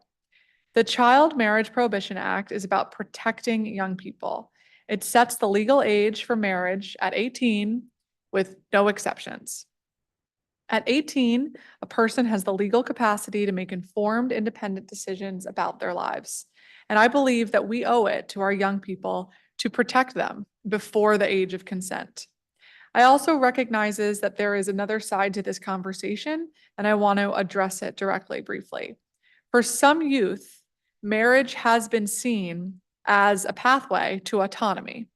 The Child Marriage Prohibition Act is about protecting young people. It sets the legal age for marriage at 18 with no exceptions. At 18, a person has the legal capacity to make informed, independent decisions about their lives. And I believe that we owe it to our young people to protect them before the age of consent. I also recognizes that there is another side to this conversation, and I want to address it directly, briefly. For some youth, marriage has been seen as a pathway to autonomy,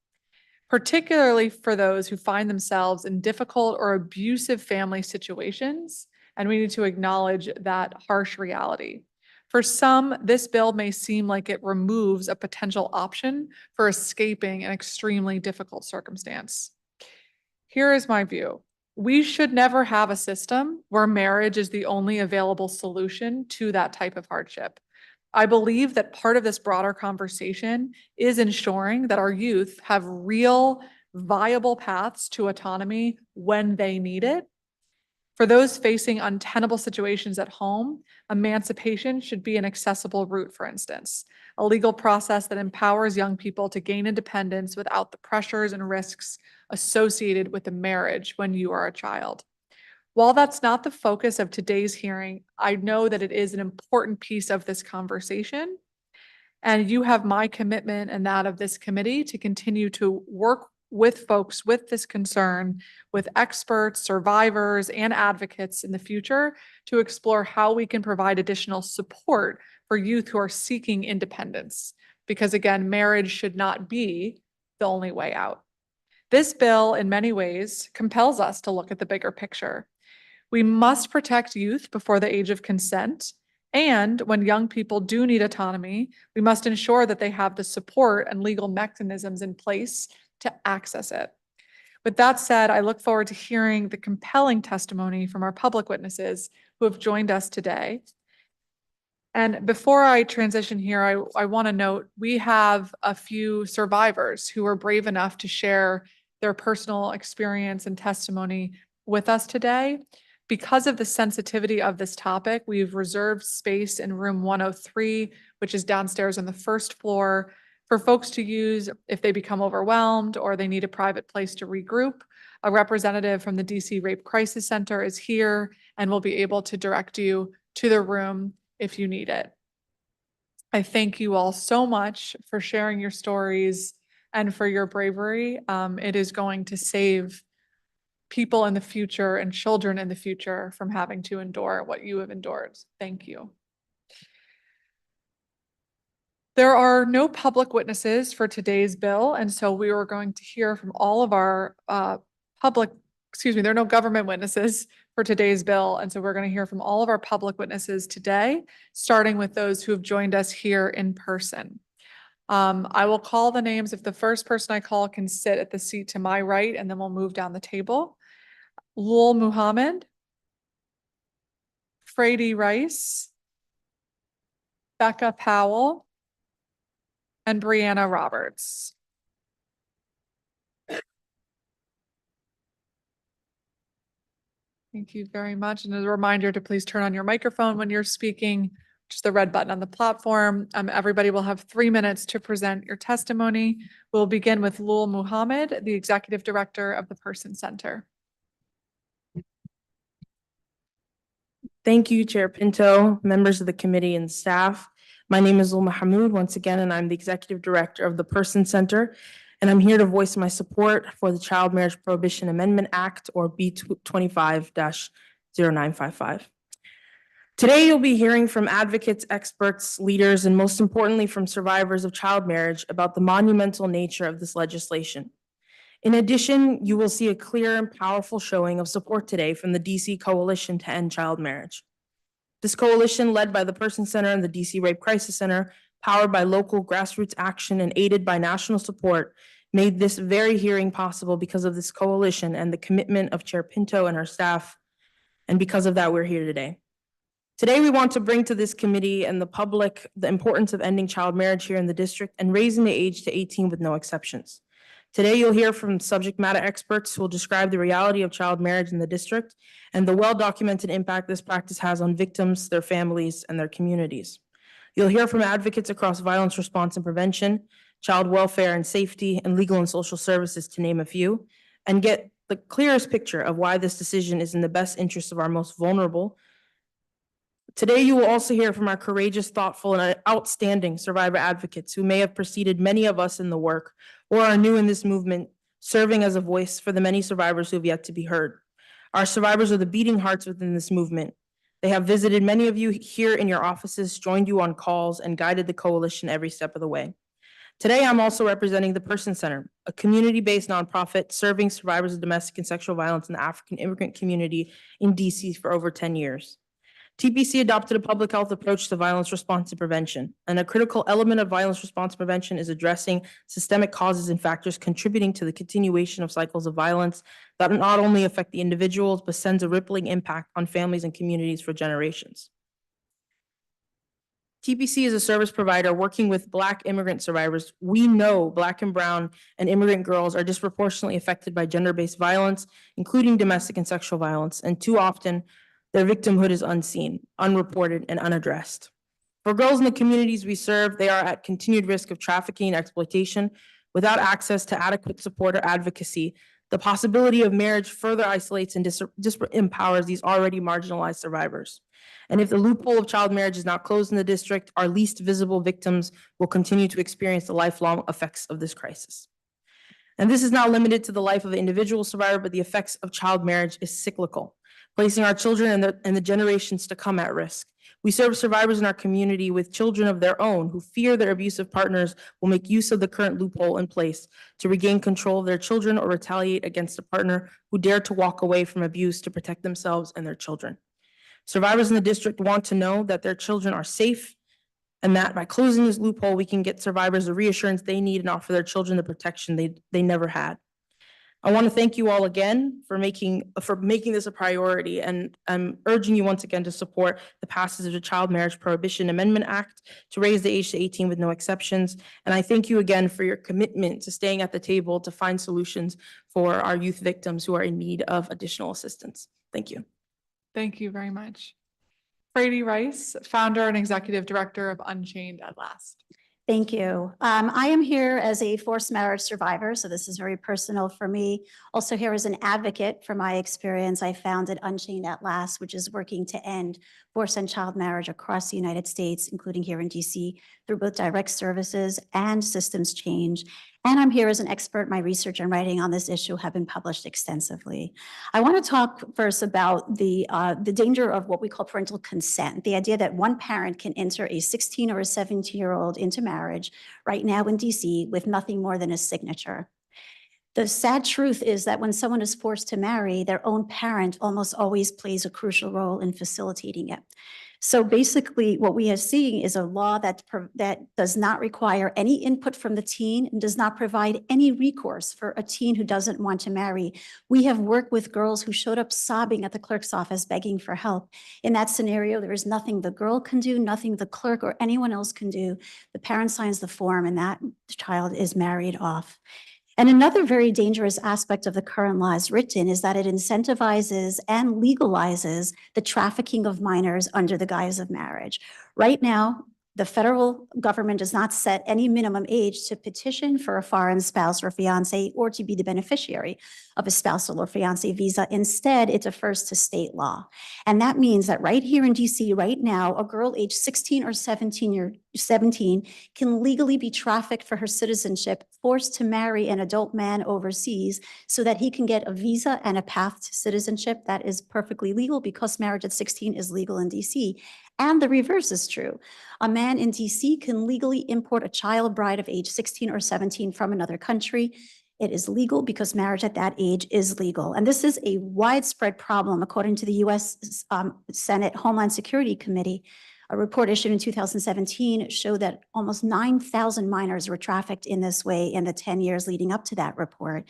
particularly for those who find themselves in difficult or abusive family situations, and we need to acknowledge that harsh reality. For some, this bill may seem like it removes a potential option for escaping an extremely difficult circumstance. Here is my view. We should never have a system where marriage is the only available solution to that type of hardship. I believe that part of this broader conversation is ensuring that our youth have real, viable paths to autonomy when they need it. For those facing untenable situations at home, emancipation should be an accessible route, for instance. a legal process that empowers young people to gain independence without the pressures and risks associated with a marriage when you are a child. While that's not the focus of today's hearing, I know that it is an important piece of this conversation. And you have my commitment and that of this committee to continue to work with folks with this concern, with experts, survivors, and advocates in the future to explore how we can provide additional support for youth who are seeking independence. Because again, marriage should not be the only way out. This bill, in many ways, compels us to look at the bigger picture. We must protect youth before the age of consent. And when young people do need autonomy, we must ensure that they have the support and legal mechanisms in place to access it. With that said, I look forward to hearing the compelling testimony from our public witnesses who have joined us today. And before I transition here, I want to note we have a few survivors who were brave enough to share their personal experience and testimony with us today. Because of the sensitivity of this topic, we've reserved space in room 103, which is downstairs on the first floor, for folks to use if they become overwhelmed or they need a private place to regroup. A representative from the DC Rape Crisis Center is here and will be able to direct you to the room if you need it. I thank you all so much for sharing your stories and for your bravery. It is going to save people in the future and children in the future from having to endure what you have endured. Thank you. There are no public witnesses for today's bill, and so we are going to hear from all of our there are no government witnesses for today's bill, and so we're going to hear from all of our public witnesses today, starting with those who have joined us here in person. I will call the names. If the first person I call can sit at the seat to my right, and then we'll move down the table. Lul Muhammad, Frady Rice, Becca Powell, and Brianna Roberts. Thank you very much. And as a reminder to please turn on your microphone when you're speaking, just the red button on the platform. Everybody will have 3 minutes to present your testimony. We'll begin with Lul Muhammad, the Executive Director of the Person Center. Thank you, Chair Pinto, members of the committee and staff. My name is Lul Mahmoud once again, and I'm the Executive Director of the Person Center. And I'm here to voice my support for the Child Marriage Prohibition Amendment Act, or B25-955. Today, you'll be hearing from advocates, experts, leaders, and most importantly, from survivors of child marriage about the monumental nature of this legislation. In addition, you will see a clear and powerful showing of support today from the DC Coalition to End Child Marriage. This coalition, led by the Person Center and the DC Rape Crisis Center, powered by local grassroots action and aided by national support, made this very hearing possible because of this coalition and the commitment of Chair Pinto and her staff. And because of that, we're here today. Today, we want to bring to this committee and the public the importance of ending child marriage here in the district and raising the age to 18 with no exceptions. Today, you'll hear from subject matter experts who will describe the reality of child marriage in the district and the well-documented impact this practice has on victims, their families, and their communities. You'll hear from advocates across violence response and prevention, child welfare and safety, and legal and social services, to name a few, and get the clearest picture of why this decision is in the best interest of our most vulnerable. Today, you will also hear from our courageous, thoughtful, and outstanding survivor advocates who may have preceded many of us in the work or are new in this movement, serving as a voice for the many survivors who have yet to be heard. Our survivors are the beating hearts within this movement. They have visited many of you here in your offices, joined you on calls, and guided the coalition every step of the way. Today, I'm also representing the Person Center, a community-based nonprofit serving survivors of domestic and sexual violence in the African immigrant community in DC for over 10 years. TPC adopted a public health approach to violence response and prevention, and a critical element of violence response prevention is addressing systemic causes and factors contributing to the continuation of cycles of violence that not only affect the individuals, but sends a rippling impact on families and communities for generations. TPC is a service provider working with Black immigrant survivors. We know Black and Brown and immigrant girls are disproportionately affected by gender-based violence, including domestic and sexual violence, and too often, their victimhood is unseen, unreported, and unaddressed. For girls in the communities we serve, they are at continued risk of trafficking and exploitation without access to adequate support or advocacy. The possibility of marriage further isolates and disempowers these already marginalized survivors. And if the loophole of child marriage is not closed in the district, our least visible victims will continue to experience the lifelong effects of this crisis. And this is not limited to the life of the individual survivor, but the effects of child marriage is cyclical, placing our children and the generations to come at risk. We serve survivors in our community with children of their own who fear their abusive partners will make use of the current loophole in place to regain control of their children or retaliate against a partner who dare to walk away from abuse to protect themselves and their children. Survivors in the district want to know that their children are safe and that by closing this loophole, we can get survivors the reassurance they need and offer their children the protection they never had. I want to thank you all again for making this a priority, and I'm urging you once again to support the passage of the Child Marriage Prohibition Amendment Act to raise the age to 18 with no exceptions. And I thank you again for your commitment to staying at the table to find solutions for our youth victims who are in need of additional assistance. Thank you. Thank you very much. Brady Rice, founder and executive director of Unchained at Last. Thank you. I am here as a forced marriage survivor, so this is very personal for me. Also here as an advocate for my experience. I founded Unchained at Last, which is working to end forced and child marriage across the United States, including here in DC, through both direct services and systems change. And I'm here as an expert. My research and writing on this issue have been published extensively. I want to talk first about the danger of what we call parental consent, the idea that one parent can enter a 16 or a 17-year-old into marriage right now in DC with nothing more than a signature. The sad truth is that when someone is forced to marry, their own parent almost always plays a crucial role in facilitating it. So basically, what we are seeing is a law that does not require any input from the teen and does not provide any recourse for a teen who doesn't want to marry. We have worked with girls who showed up sobbing at the clerk's office begging for help. In that scenario, there is nothing the girl can do, nothing the clerk or anyone else can do. The parent signs the form and that child is married off. And another very dangerous aspect of the current law as written is that it incentivizes and legalizes the trafficking of minors under the guise of marriage. Right now, the federal government does not set any minimum age to petition for a foreign spouse or fiance or to be the beneficiary of a spousal or fiance visa. Instead, it defers to state law. And that means that right here in DC right now, a girl age 16 or 17 can legally be trafficked for her citizenship, forced to marry an adult man overseas so that he can get a visa and a path to citizenship. That is perfectly legal because marriage at 16 is legal in DC. And the reverse is true. A man in DC can legally import a child bride of age 16 or 17 from another country. It is legal because marriage at that age is legal. And this is a widespread problem, according to the US Senate Homeland Security Committee. A report issued in 2017 showed that almost 9,000 minors were trafficked in this way in the 10 years leading up to that report.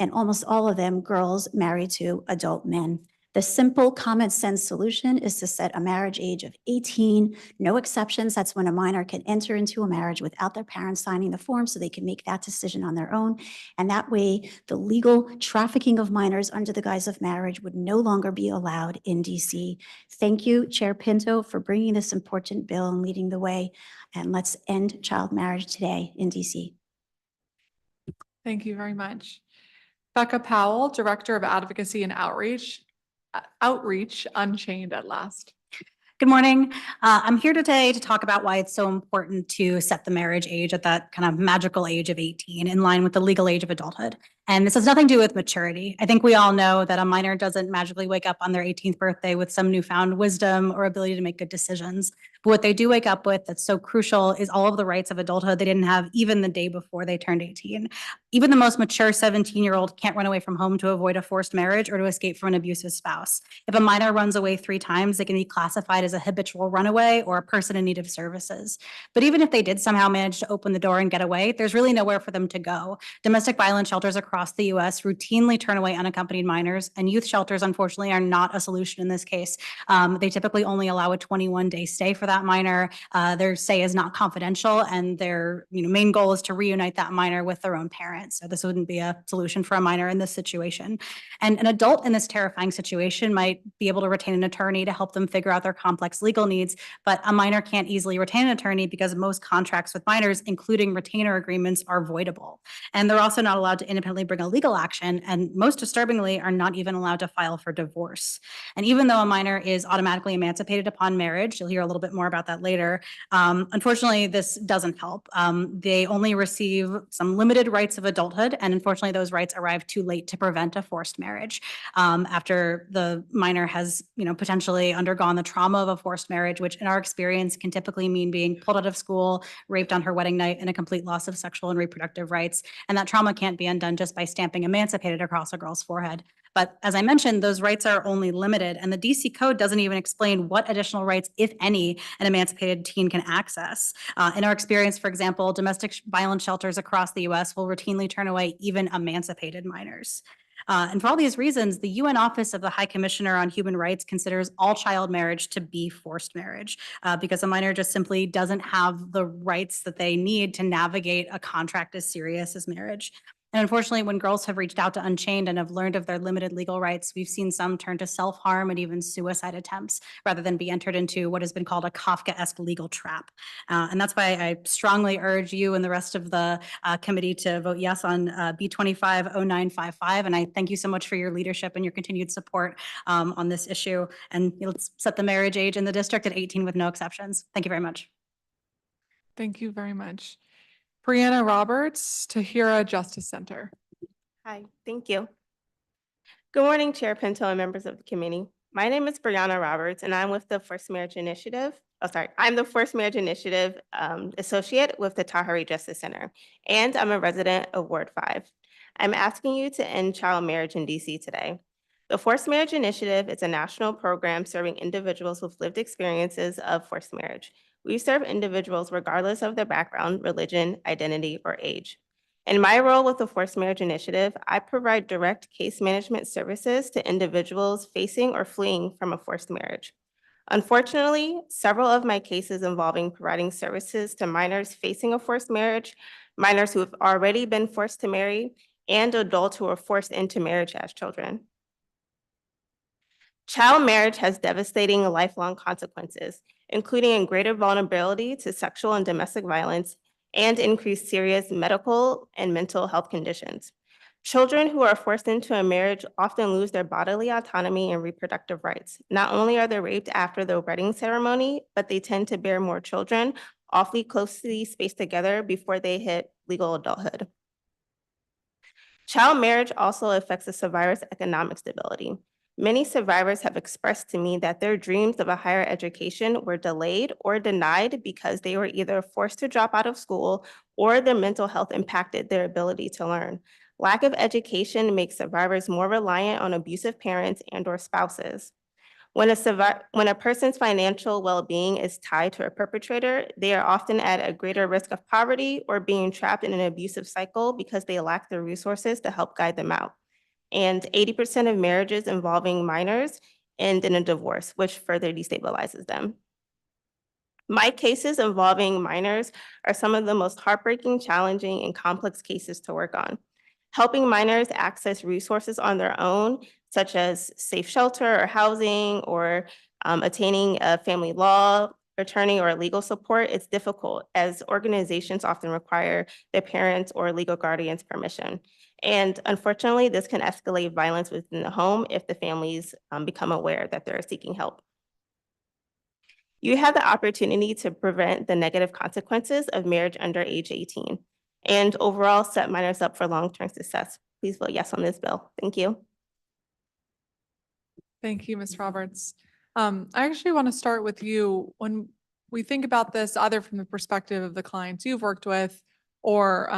And almost all of them girls married to adult men. The simple common sense solution is to set a marriage age of 18, no exceptions. That's when a minor can enter into a marriage without their parents signing the form so they can make that decision on their own. And that way, the legal trafficking of minors under the guise of marriage would no longer be allowed in DC. Thank you, Chair Pinto, for bringing this important bill and leading the way. And let's end child marriage today in DC. Thank you very much. Becca Powell, Director of Advocacy and Outreach, Unchained at Last. Good morning. I'm here today to talk about why it's so important to set the marriage age at that kind of magical age of 18 in line with the legal age of adulthood. And this has nothing to do with maturity. I think we all know that a minor doesn't magically wake up on their 18th birthday with some newfound wisdom or ability to make good decisions. But what they do wake up with that's so crucial is all of the rights of adulthood they didn't have even the day before they turned 18. Even the most mature 17-year-old can't run away from home to avoid a forced marriage or to escape from an abusive spouse. If a minor runs away 3 times, they can be classified as a habitual runaway or a person in need of services. But even if they did somehow manage to open the door and get away, there's really nowhere for them to go. Domestic violence shelters across the US routinely turn away unaccompanied minors, and youth shelters, unfortunately, are not a solution in this case. They typically only allow a 21-day stay for that that minor, their say is not confidential, and their main goal is to reunite that minor with their own parents. So this wouldn't be a solution for a minor in this situation. And an adult in this terrifying situation might be able to retain an attorney to help them figure out their complex legal needs, but a minor can't easily retain an attorney because most contracts with minors, including retainer agreements, are voidable. And they're also not allowed to independently bring a legal action, and most disturbingly, are not even allowed to file for divorce. And even though a minor is automatically emancipated upon marriage, you'll hear a little bit more about that later, unfortunately, this doesn't help. They only receive some limited rights of adulthood, and unfortunately, those rights arrive too late to prevent a forced marriage. After the minor has, potentially undergone the trauma of a forced marriage, which in our experience can typically mean being pulled out of school, raped on her wedding night, and a complete loss of sexual and reproductive rights. And that trauma can't be undone just by stamping emancipated across a girl's forehead. But as I mentioned, those rights are only limited, and the DC Code doesn't even explain what additional rights, if any, an emancipated teen can access. In our experience, for example, domestic violence shelters across the US will routinely turn away even emancipated minors. And for all these reasons, the UN Office of the High Commissioner on Human Rights considers all child marriage to be forced marriage because a minor just simply doesn't have the rights that they need to navigate a contract as serious as marriage. And unfortunately, when girls have reached out to Unchained and have learned of their limited legal rights, we've seen some turn to self-harm and even suicide attempts rather than be entered into what has been called a Kafkaesque legal trap. And that's why I strongly urge you and the rest of the committee to vote yes on B25-955. And I thank you so much for your leadership and your continued support on this issue. And let's set the marriage age in the district at 18 with no exceptions. Thank you very much. Thank you very much. Brianna Roberts, Tahira Justice Center. Hi, thank you. Good morning, Chair Pinto and members of the committee. My name is Brianna Roberts, and I'm with the Forced Marriage Initiative. I'm the Forced Marriage Initiative Associate with the Tahiri Justice Center, and I'm a resident of Ward 5. I'm asking you to end child marriage in DC today. The Forced Marriage Initiative is a national program serving individuals with lived experiences of forced marriage. We serve individuals regardless of their background, religion, identity, or age. In my role with the Forced Marriage Initiative, I provide direct case management services to individuals facing or fleeing from a forced marriage. Unfortunately, several of my cases involving providing services to minors facing a forced marriage, minors who have already been forced to marry, and adults who are forced into marriage as children. Child marriage has devastating lifelong consequences, including a greater vulnerability to sexual and domestic violence and increased serious medical and mental health conditions. Children who are forced into a marriage often lose their bodily autonomy and reproductive rights. Not only are they raped after the wedding ceremony, but they tend to bear more children, awfully closely spaced together before they hit legal adulthood. Child marriage also affects the survivor's economic stability. Many survivors have expressed to me that their dreams of a higher education were delayed or denied because they were either forced to drop out of school or their mental health impacted their ability to learn. Lack of education makes survivors more reliant on abusive parents and/or spouses. When a person's financial well-being is tied to a perpetrator, they are often at a greater risk of poverty or being trapped in an abusive cycle because they lack the resources to help guide them out. And 80% of marriages involving minors end in a divorce, which further destabilizes them. My cases involving minors are some of the most heartbreaking, challenging, and complex cases to work on. Helping minors access resources on their own, such as safe shelter or housing, or attaining a family law attorney or legal support, is difficult as organizations often require their parents or legal guardians' permission. And unfortunately, this can escalate violence within the home if the families become aware that they're seeking help. You have the opportunity to prevent the negative consequences of marriage under age 18 and overall set minors up for long-term success. Please vote yes on this bill. Thank you. Thank you, Ms. Roberts. I actually want to start with you. When we think about this, either from the perspective of the clients you've worked with or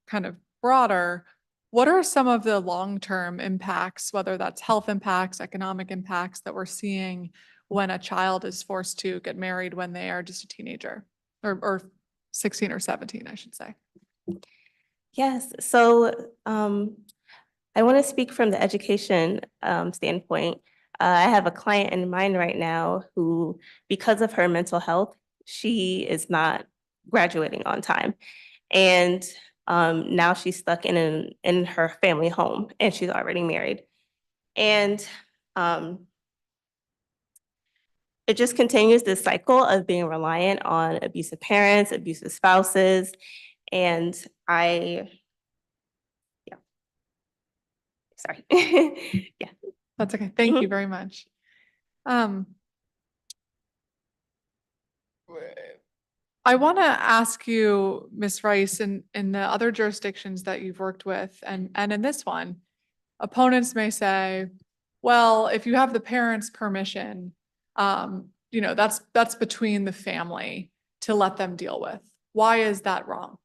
kind of broader, what are some of the long-term impacts, whether that's health impacts, economic impacts, that we're seeing when a child is forced to get married when they are just a teenager, or 16 or 17, I should say? Yes, so I want to speak from the education standpoint. I have a client in mind right now who, because of her mental health, she is not graduating on time. And now she's stuck in her family home, and she's already married. And it just continues this cycle of being reliant on abusive parents, abusive spouses, and sorry. Yeah. That's okay. Thank you very much. I want to ask you, Ms. Rice, in the other jurisdictions that you've worked with and in this one, opponents may say, well, if you have the parents' permission, that's between the family to let them deal with. Why is that wrong?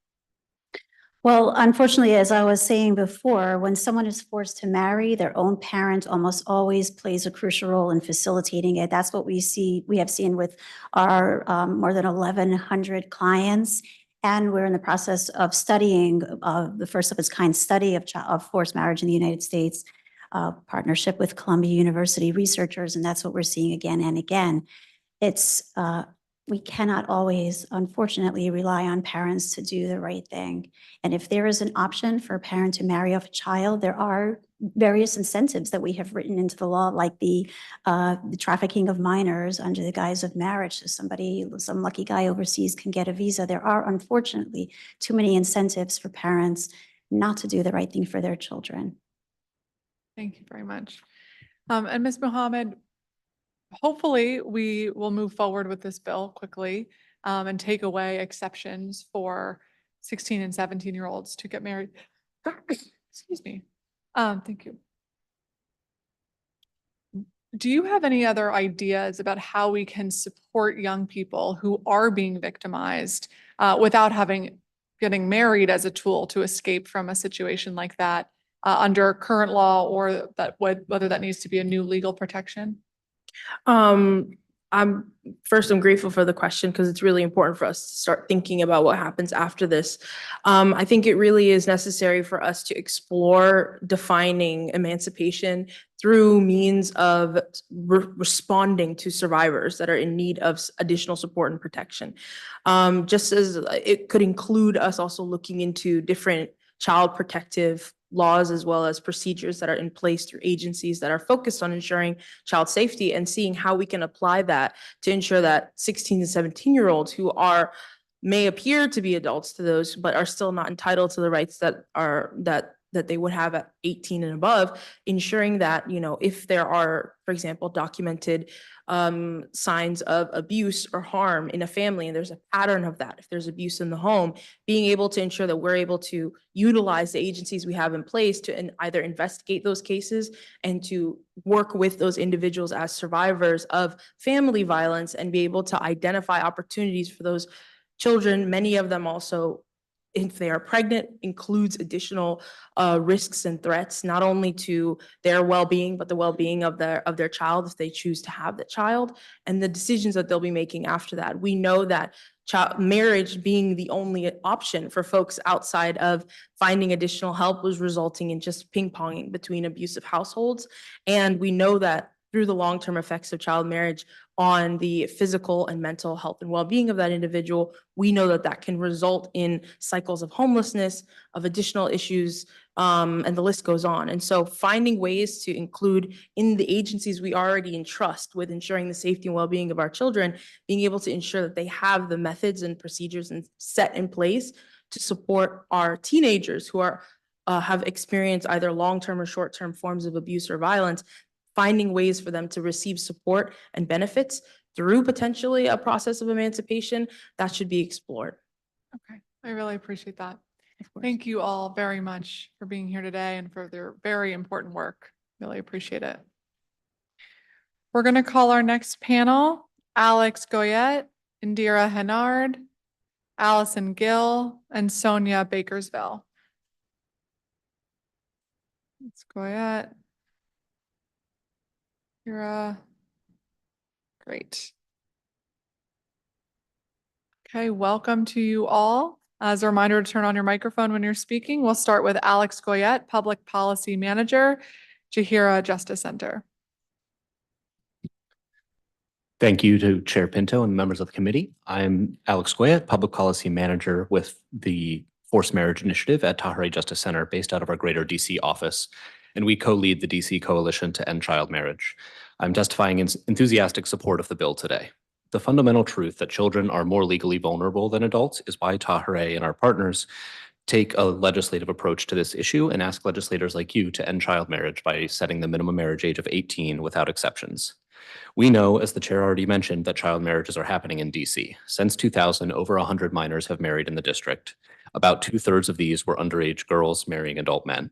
Well, unfortunately, as I was saying before, when someone is forced to marry, their own parent almost always plays a crucial role in facilitating it. That's what we have seen with our more than 1,100 clients. And we're in the process of studying the first of its kind study of forced marriage in the United States, partnership with Columbia University researchers, and that's what we're seeing again and again. We cannot always, unfortunately, rely on parents to do the right thing. And if there is an option for a parent to marry off a child, there are various incentives that we have written into the law, like the trafficking of minors under the guise of marriage. So some lucky guy overseas can get a visa. There are, unfortunately, too many incentives for parents not to do the right thing for their children. Thank you very much. And Ms. Mohammed, hopefully we will move forward with this bill quickly and take away exceptions for 16 and 17-year-olds to get married. Excuse me. Thank you. Do you have any other ideas about how we can support young people who are being victimized without getting married as a tool to escape from a situation like that under current law, or whether that needs to be a new legal protection? I'm grateful for the question because it's really important for us to start thinking about what happens after this. I think it really is necessary for us to explore defining emancipation through means of responding to survivors that are in need of additional support and protection. Just as it could include us also looking into different child protective laws as well as procedures that are in place through agencies that are focused on ensuring child safety, and seeing how we can apply that to ensure that 16 to 17-year-olds who may appear to be adults to those, but are still not entitled to the rights that they would have at 18 and above, ensuring that, if there are, for example, documented signs of abuse or harm in a family, and there's a pattern of that, if there's abuse in the home, being able to ensure that we're able to utilize the agencies we have in place to either investigate those cases and to work with those individuals as survivors of family violence and be able to identify opportunities for those children. Many of them also, if they are pregnant, includes additional risks and threats, not only to their well-being, but the well-being of their child if they choose to have the child, and the decisions that they'll be making after that. We know that marriage being the only option for folks outside of finding additional help was resulting in just ping-ponging between abusive households. And we know that through the long-term effects of child marriage on the physical and mental health and well-being of that individual, we know that that can result in cycles of homelessness, of additional issues, and the list goes on. And so finding ways to include in the agencies we already entrust with ensuring the safety and well-being of our children, being able to ensure that they have the methods and procedures and set in place to support our teenagers who have experienced either long-term or short-term forms of abuse or violence, finding ways for them to receive support and benefits through potentially a process of emancipation that should be explored. Okay, I really appreciate that. Thank you all very much for being here today and for their very important work. Really appreciate it. We're going to call our next panel, Alex Goyette, Indira Hennard, Allison Gill, and Sonia Bakersville. Let's Goyette. Great. Okay, welcome to you all. As a reminder to turn on your microphone when you're speaking, we'll start with Alex Goyette, Public Policy Manager, Jahira Justice Center. Thank you to Chair Pinto and members of the committee. I'm Alex Goya, Public Policy Manager with the Forced Marriage Initiative at Tahirih Justice Center, based out of our Greater DC office, and we co-lead the DC Coalition to End Child Marriage. I'm testifying in enthusiastic support of the bill today. The fundamental truth that children are more legally vulnerable than adults is why Tahirih and our partners take a legislative approach to this issue and ask legislators like you to end child marriage by setting the minimum marriage age of 18 without exceptions. We know, as the chair already mentioned, that child marriages are happening in DC. Since 2000, over 100 minors have married in the district. About 2/3 of these were underage girls marrying adult men.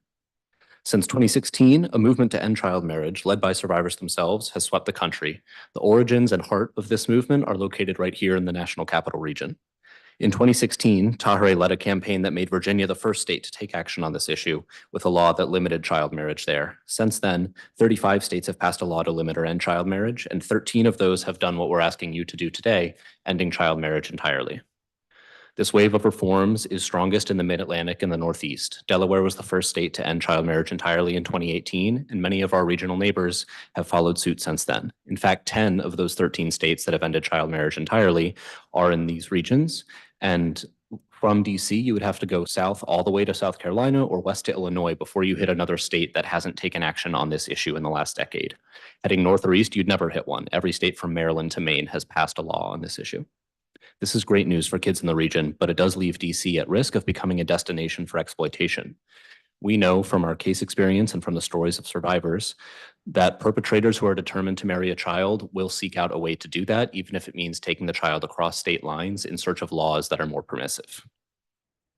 Since 2016, a movement to end child marriage, led by survivors themselves, has swept the country. The origins and heart of this movement are located right here in the National Capital Region. In 2016, Tahirih led a campaign that made Virginia the first state to take action on this issue with a law that limited child marriage there. Since then, 35 states have passed a law to limit or end child marriage, and 13 of those have done what we're asking you to do today, ending child marriage entirely. This wave of reforms is strongest in the Mid-Atlantic and the Northeast. Delaware was the first state to end child marriage entirely in 2018, and many of our regional neighbors have followed suit since then. In fact, 10 of those 13 states that have ended child marriage entirely are in these regions. And from DC, you would have to go south all the way to South Carolina or west to Illinois before you hit another state that hasn't taken action on this issue in the last decade. Heading north or east, you'd never hit one. Every state from Maryland to Maine has passed a law on this issue. This is great news for kids in the region, but it does leave DC at risk of becoming a destination for exploitation. We know from our case experience and from the stories of survivors that perpetrators who are determined to marry a child will seek out a way to do that, even if it means taking the child across state lines in search of laws that are more permissive.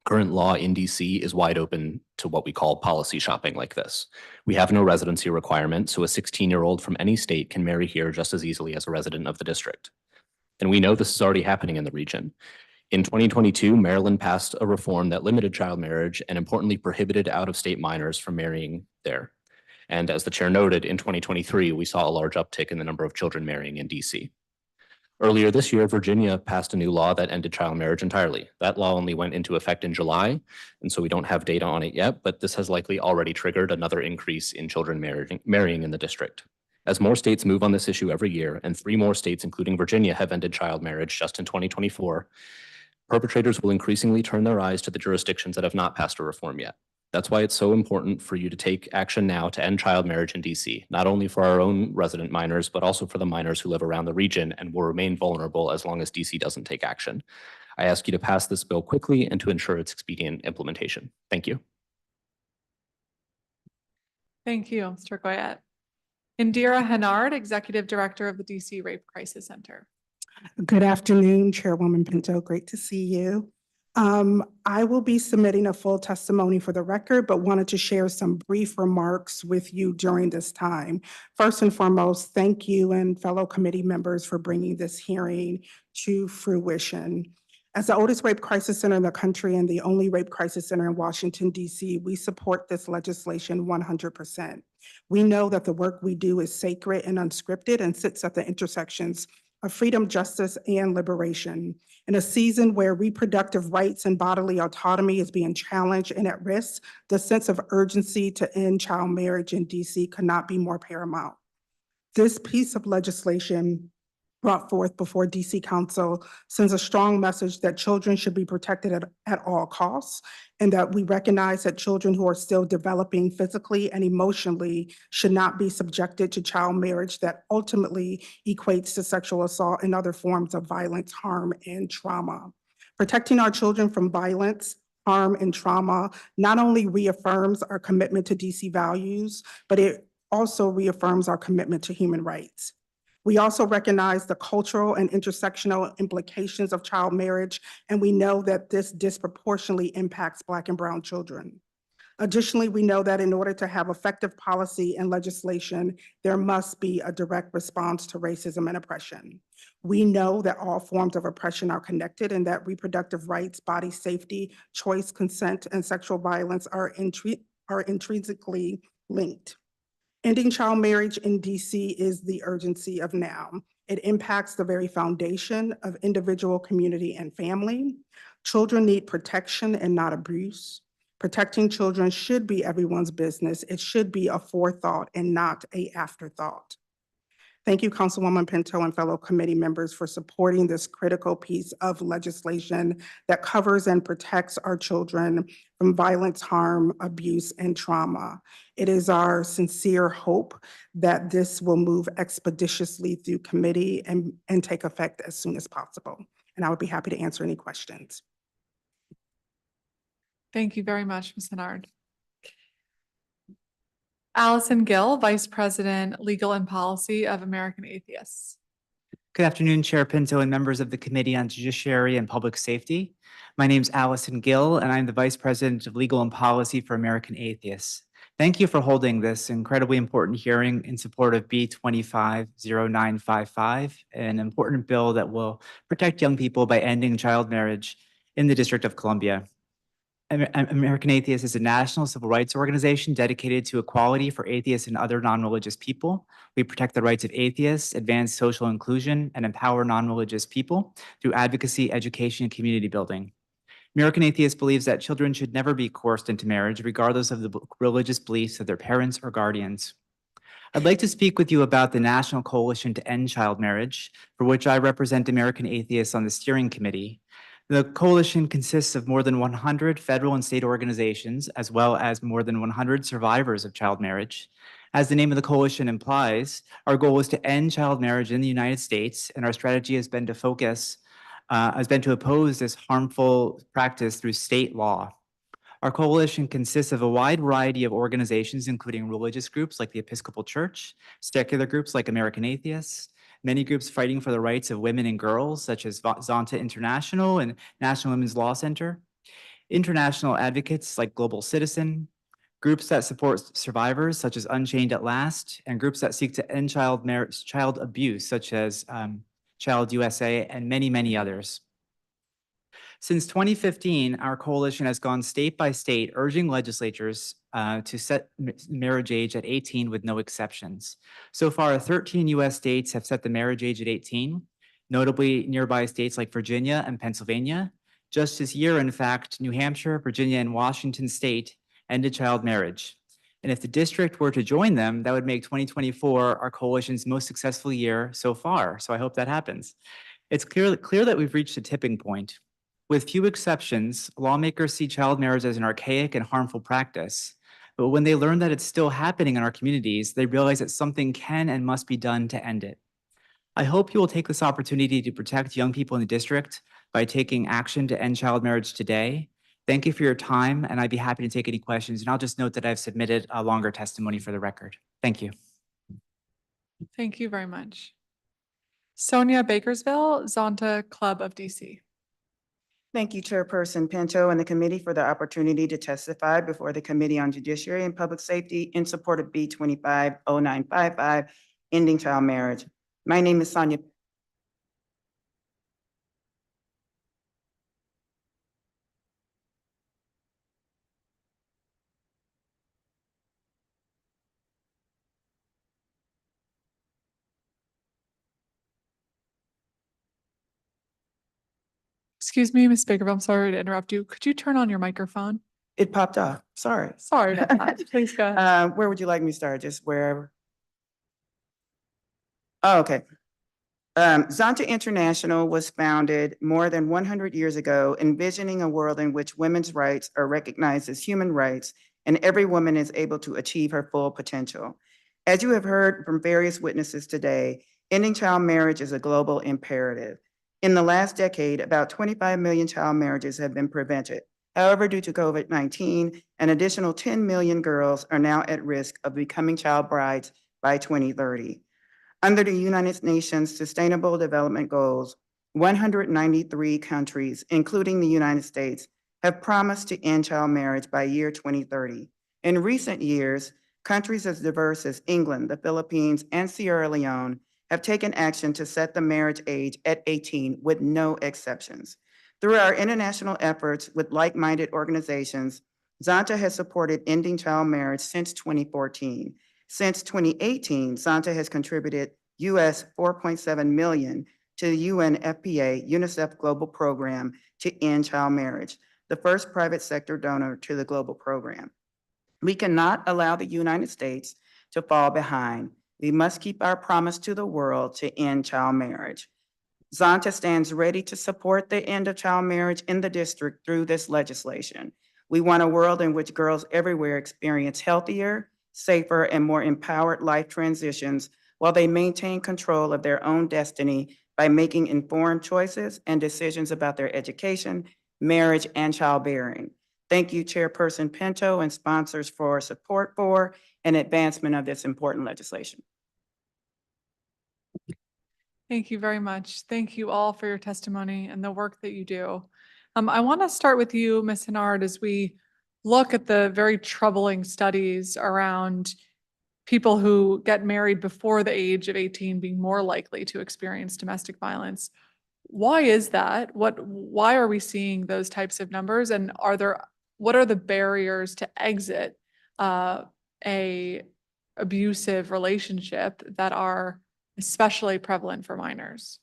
Current law in DC is wide open to what we call policy shopping like this. We have no residency requirement, so a 16-year-old from any state can marry here just as easily as a resident of the district. And we know this is already happening in the region. In 2022, Maryland passed a reform that limited child marriage and importantly prohibited out-of-state minors from marrying there. And as the chair noted, in 2023, we saw a large uptick in the number of children marrying in DC. Earlier this year, Virginia passed a new law that ended child marriage entirely. That law only went into effect in July, and so we don't have data on it yet, but this has likely already triggered another increase in children marrying in the district. As more states move on this issue every year, and 3 more states, including Virginia, have ended child marriage just in 2024, perpetrators will increasingly turn their eyes to the jurisdictions that have not passed a reform yet. That's why it's so important for you to take action now to end child marriage in DC, not only for our own resident minors, but also for the minors who live around the region and will remain vulnerable as long as DC doesn't take action. I ask you to pass this bill quickly and to ensure its expedient implementation. Thank you. Thank you, Mr. Goyette. Indira Hennard, Executive Director of the DC Rape Crisis Center. Good afternoon, Chairwoman Pinto. Great to see you. I will be submitting a full testimony for the record, but wanted to share some brief remarks with you during this time. First and foremost, thank you and fellow committee members for bringing this hearing to fruition. As the oldest rape crisis center in the country and the only rape crisis center in Washington, D.C., we support this legislation 100%. We know that the work we do is sacred and unscripted and sits at the intersections of freedom, justice, and liberation. In a season where reproductive rights and bodily autonomy is being challenged and at risk, the sense of urgency to end child marriage in DC could not be more paramount. This piece of legislation brought forth before DC Council sends a strong message that children should be protected at all costs, and that we recognize that children who are still developing physically and emotionally should not be subjected to child marriage that ultimately equates to sexual assault and other forms of violence, harm, and trauma. Protecting our children from violence, harm, and trauma not only reaffirms our commitment to DC values, but it also reaffirms our commitment to human rights. We also recognize the cultural and intersectional implications of child marriage, and we know that this disproportionately impacts Black and Brown children. Additionally, we know that in order to have effective policy and legislation, there must be a direct response to racism and oppression. We know that all forms of oppression are connected and that reproductive rights, body safety, choice, consent, and sexual violence are intrinsically linked. Ending child marriage in DC is the urgency of now. It impacts the very foundation of individual, community, and family. Children need protection and not abuse. Protecting children should be everyone's business. It should be a forethought and not an afterthought. Thank you, Councilwoman Pinto and fellow committee members for supporting this critical piece of legislation that covers and protects our children from violence, harm, abuse, and trauma. It is our sincere hope that this will move expeditiously through committee and take effect as soon as possible. And I would be happy to answer any questions. Thank you very much, Ms. Hennard. Allison Gill, Vice President, Legal and Policy of American Atheists. Good afternoon, Chair Pinto and members of the Committee on Judiciary and Public Safety. My name is Allison Gill, and I'm the Vice President of Legal and Policy for American Atheists. Thank you for holding this incredibly important hearing in support of B25-955, an important bill that will protect young people by ending child marriage in the District of Columbia. American Atheists is a national civil rights organization dedicated to equality for atheists and other non-religious people. We protect the rights of atheists, advance social inclusion, and empower non-religious people through advocacy, education, and community building. American Atheists believes that children should never be coerced into marriage, regardless of the religious beliefs of their parents or guardians. I'd like to speak with you about the National Coalition to End Child Marriage, for which I represent American Atheists on the steering committee. The coalition consists of more than 100 federal and state organizations, as well as more than 100 survivors of child marriage. As the name of the coalition implies, our goal is to end child marriage in the United States, and our strategy has been to oppose this harmful practice through state law. Our coalition consists of a wide variety of organizations, including religious groups like the Episcopal Church, secular groups like American Atheists, many groups fighting for the rights of women and girls, such as Zonta International and National Women's Law Center, international advocates like Global Citizen, groups that support survivors, such as Unchained at Last, and groups that seek to end child abuse, such as Child USA, and many, many others. Since 2015, our coalition has gone state by state, urging legislatures to set marriage age at 18 with no exceptions. So far, 13 US states have set the marriage age at 18, notably nearby states like Virginia and Pennsylvania. Just this year, in fact, New Hampshire, Virginia, and Washington state ended child marriage. And if the district were to join them, that would make 2024 our coalition's most successful year so far. So I hope that happens. It's clear that we've reached a tipping point. With few exceptions, lawmakers see child marriage as an archaic and harmful practice. But when they learn that it's still happening in our communities, they realize that something can and must be done to end it. I hope you will take this opportunity to protect young people in the district by taking action to end child marriage today. Thank you for your time, and I'd be happy to take any questions. And I'll just note that I've submitted a longer testimony for the record. Thank you. Thank you very much. Sonia Bakersville, Zonta Club of DC. Thank you, Chairperson Pinto and the committee for the opportunity to testify before the Committee on Judiciary and Public Safety in support of B25-955, ending child marriage. My name is Sonia. Excuse me, Ms. Baker, I'm sorry to interrupt you. Could you turn on your microphone? It popped off. Sorry. Sorry about that. Please go ahead. Where would you like me to start? Just wherever? Oh, okay. Zonta International was founded more than 100 years ago, envisioning a world in which women's rights are recognized as human rights and every woman is able to achieve her full potential. As you have heard from various witnesses today, ending child marriage is a global imperative. In the last decade, about 25 million child marriages have been prevented. However, due to COVID-19, an additional 10 million girls are now at risk of becoming child brides by 2030. Under the United Nations Sustainable Development Goals, 193 countries, including the United States, have promised to end child marriage by year 2030. In recent years, countries as diverse as England, the Philippines, and Sierra Leone have taken action to set the marriage age at 18 with no exceptions. Through our international efforts with like-minded organizations, Zonta has supported ending child marriage since 2014. Since 2018, Zonta has contributed US $4.7 million to the UNFPA UNICEF Global Program to end child marriage, the first private sector donor to the global program. We cannot allow the United States to fall behind. We must keep our promise to the world to end child marriage. Zonta stands ready to support the end of child marriage in the district through this legislation. We want a world in which girls everywhere experience healthier, safer, and more empowered life transitions while they maintain control of their own destiny by making informed choices and decisions about their education, marriage, and childbearing. Thank you, Chairperson Pinto and sponsors for support for and advancement of this important legislation. Thank you very much. Thank you all for your testimony and the work that you do. I want to start with you, Ms. Hennard, as we look at the very troubling studies around people who get married before the age of 18 being more likely to experience domestic violence. Why is that? Why are we seeing those types of numbers? And what are the barriers to exit a abusive relationship that are especially prevalent for minors?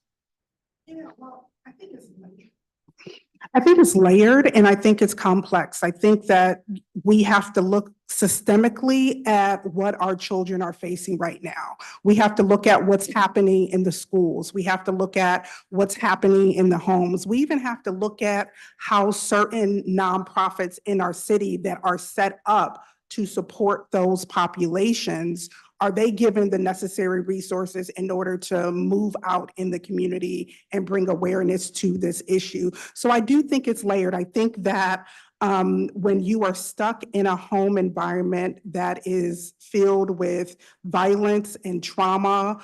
Yeah, well, I think it's layered and I think it's complex. I think that we have to look systemically at what our children are facing right now. We have to look at what's happening in the schools. We have to look at what's happening in the homes. We even have to look at how certain nonprofits in our city that are set up to support those populations, are they given the necessary resources in order to move out in the community and bring awareness to this issue? So I do think it's layered. I think that when you are stuck in a home environment that is filled with violence and trauma,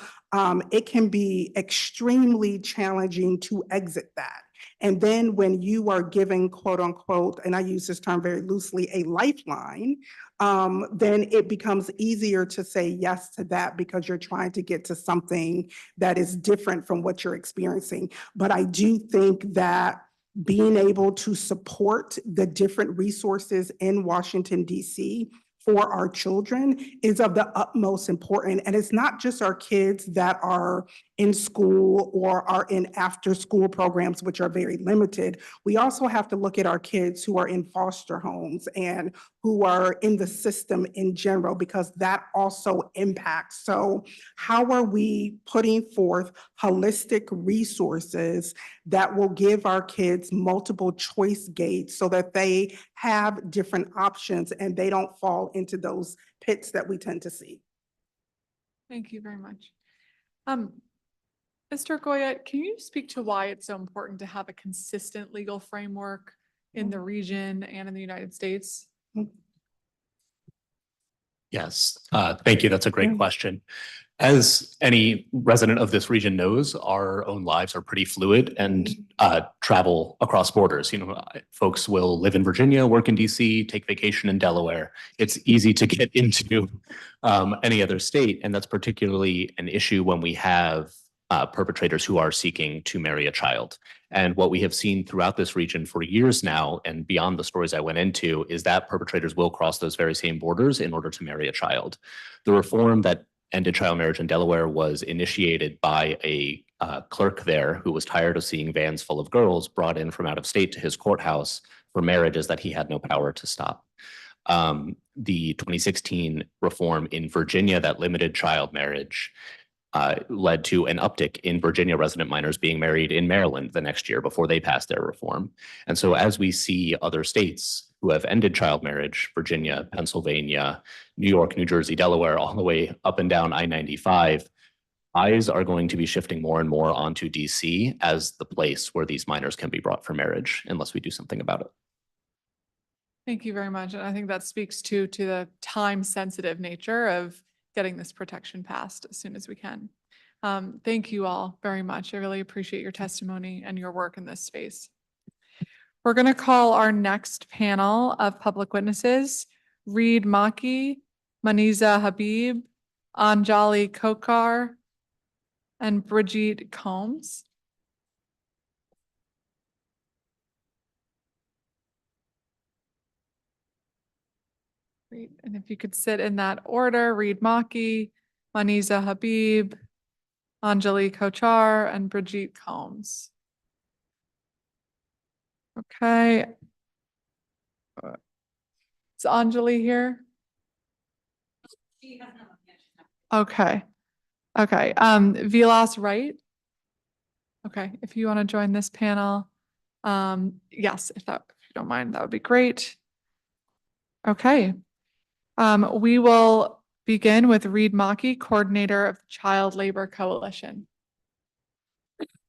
it can be extremely challenging to exit that. And then when you are given, quote unquote, and I use this term very loosely, a lifeline, then it becomes easier to say yes to that because you're trying to get to something that is different from what you're experiencing. But I do think that being able to support the different resources in Washington, D.C. for our children is of the utmost importance. And it's not just our kids that are in school or are in after school programs, which are very limited. We also have to look at our kids who are in foster homes and who are in the system in general, because that also impacts. So how are we putting forth holistic resources that will give our kids multiple choice gates so that they have different options and they don't fall into those pits that we tend to see? Thank you very much. Mr. Goyette, can you speak to why it's so important to have a consistent legal framework in the region and in the United States? Yes, thank you. That's a great question. As any resident of this region knows, our own lives are pretty fluid and travel across borders. You know, folks will live in Virginia, work in DC, take vacation in Delaware. It's easy to get into any other state, and that's particularly an issue when we have perpetrators who are seeking to marry a child. And what we have seen throughout this region for years now, and beyond the stories I went into, is that perpetrators will cross those very same borders in order to marry a child. The reform that ended child marriage in Delaware was initiated by a clerk there who was tired of seeing vans full of girls brought in from out of state to his courthouse for marriages that he had no power to stop. The 2016 reform in Virginia that limited child marriage led to an uptick in Virginia resident minors being married in Maryland the next year before they passed their reform. And so as we see other states who have ended child marriage, Virginia, Pennsylvania, New York, New Jersey, Delaware, all the way up and down I-95, eyes are going to be shifting more and more onto DC as the place where these minors can be brought for marriage unless we do something about it. Thank you very much. And I think that speaks to the time-sensitive nature of getting this protection passed as soon as we can. Thank you all very much. I really appreciate your testimony and your work in this space. We're going to call our next panel of public witnesses, Reed Maki, Maniza Habib, Anjali Kokar, and Brigitte Combs. Great. And if you could sit in that order, Reed Maki, Maniza Habib, Anjali Kochar, and Brigitte Combs. Okay. Is Anjali here? Okay. Okay, Vilas Wright. Okay, if you want to join this panel, yes, if you don't mind, that would be great. Okay, we will begin with Reed Mackey, coordinator of the Child Labor Coalition.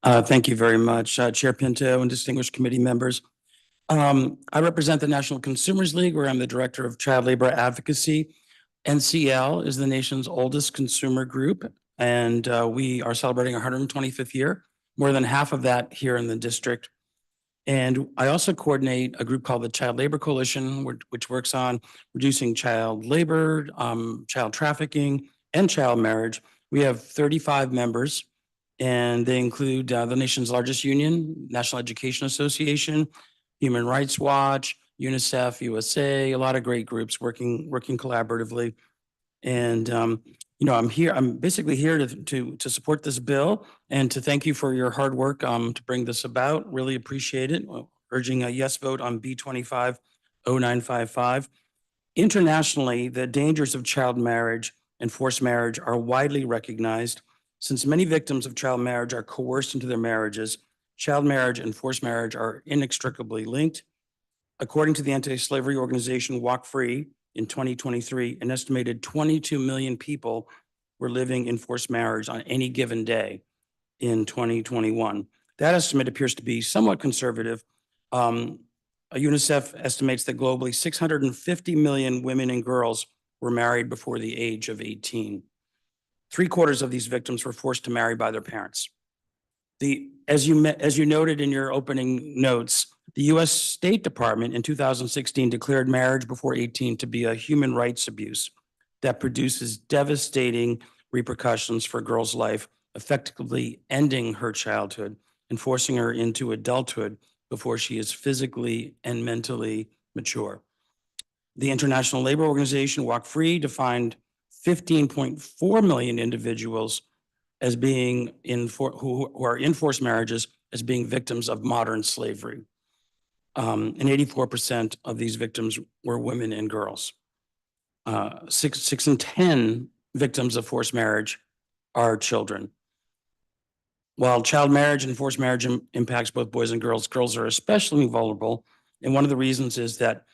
Thank you very much, Chair Pinto and distinguished committee members. I represent the National Consumers League, where I'm the director of child labor advocacy. NCL is the nation's oldest consumer group, and we are celebrating our 125th year, more than half of that here in the district. And I also coordinate a group called the Child Labor Coalition, which works on reducing child labor, child trafficking, and child marriage. We have 35 members, and they include the nation's largest union, National Education Association, Human Rights Watch, UNICEF USA, a lot of great groups working collaboratively. And I'm basically here to support this bill and to thank you for your hard work to bring this about. Really appreciate it. Urging a yes vote on B25-955. Internationally, the dangers of child marriage and forced marriage are widely recognized. Since many victims of child marriage are coerced into their marriages, child marriage and forced marriage are inextricably linked. According to the anti-slavery organization Walk Free, in 2023, an estimated 22 million people were living in forced marriage on any given day in 2021. That estimate appears to be somewhat conservative. UNICEF estimates that globally 650 million women and girls were married before the age of 18. 3/4 of these victims were forced to marry by their parents. As you noted in your opening notes, the U.S. State Department in 2016 declared marriage before 18 to be a human rights abuse that produces devastating repercussions for a girl's life, effectively ending her childhood and forcing her into adulthood before she is physically and mentally mature. The International Labor Organization, Walk Free, defined 15.4 million individuals as being who are in forced marriages as being victims of modern slavery. And 84% of these victims were women and girls. 6 in 10 victims of forced marriage are children. While child marriage and forced marriage impacts both boys and girls are especially vulnerable. And one of the reasons is that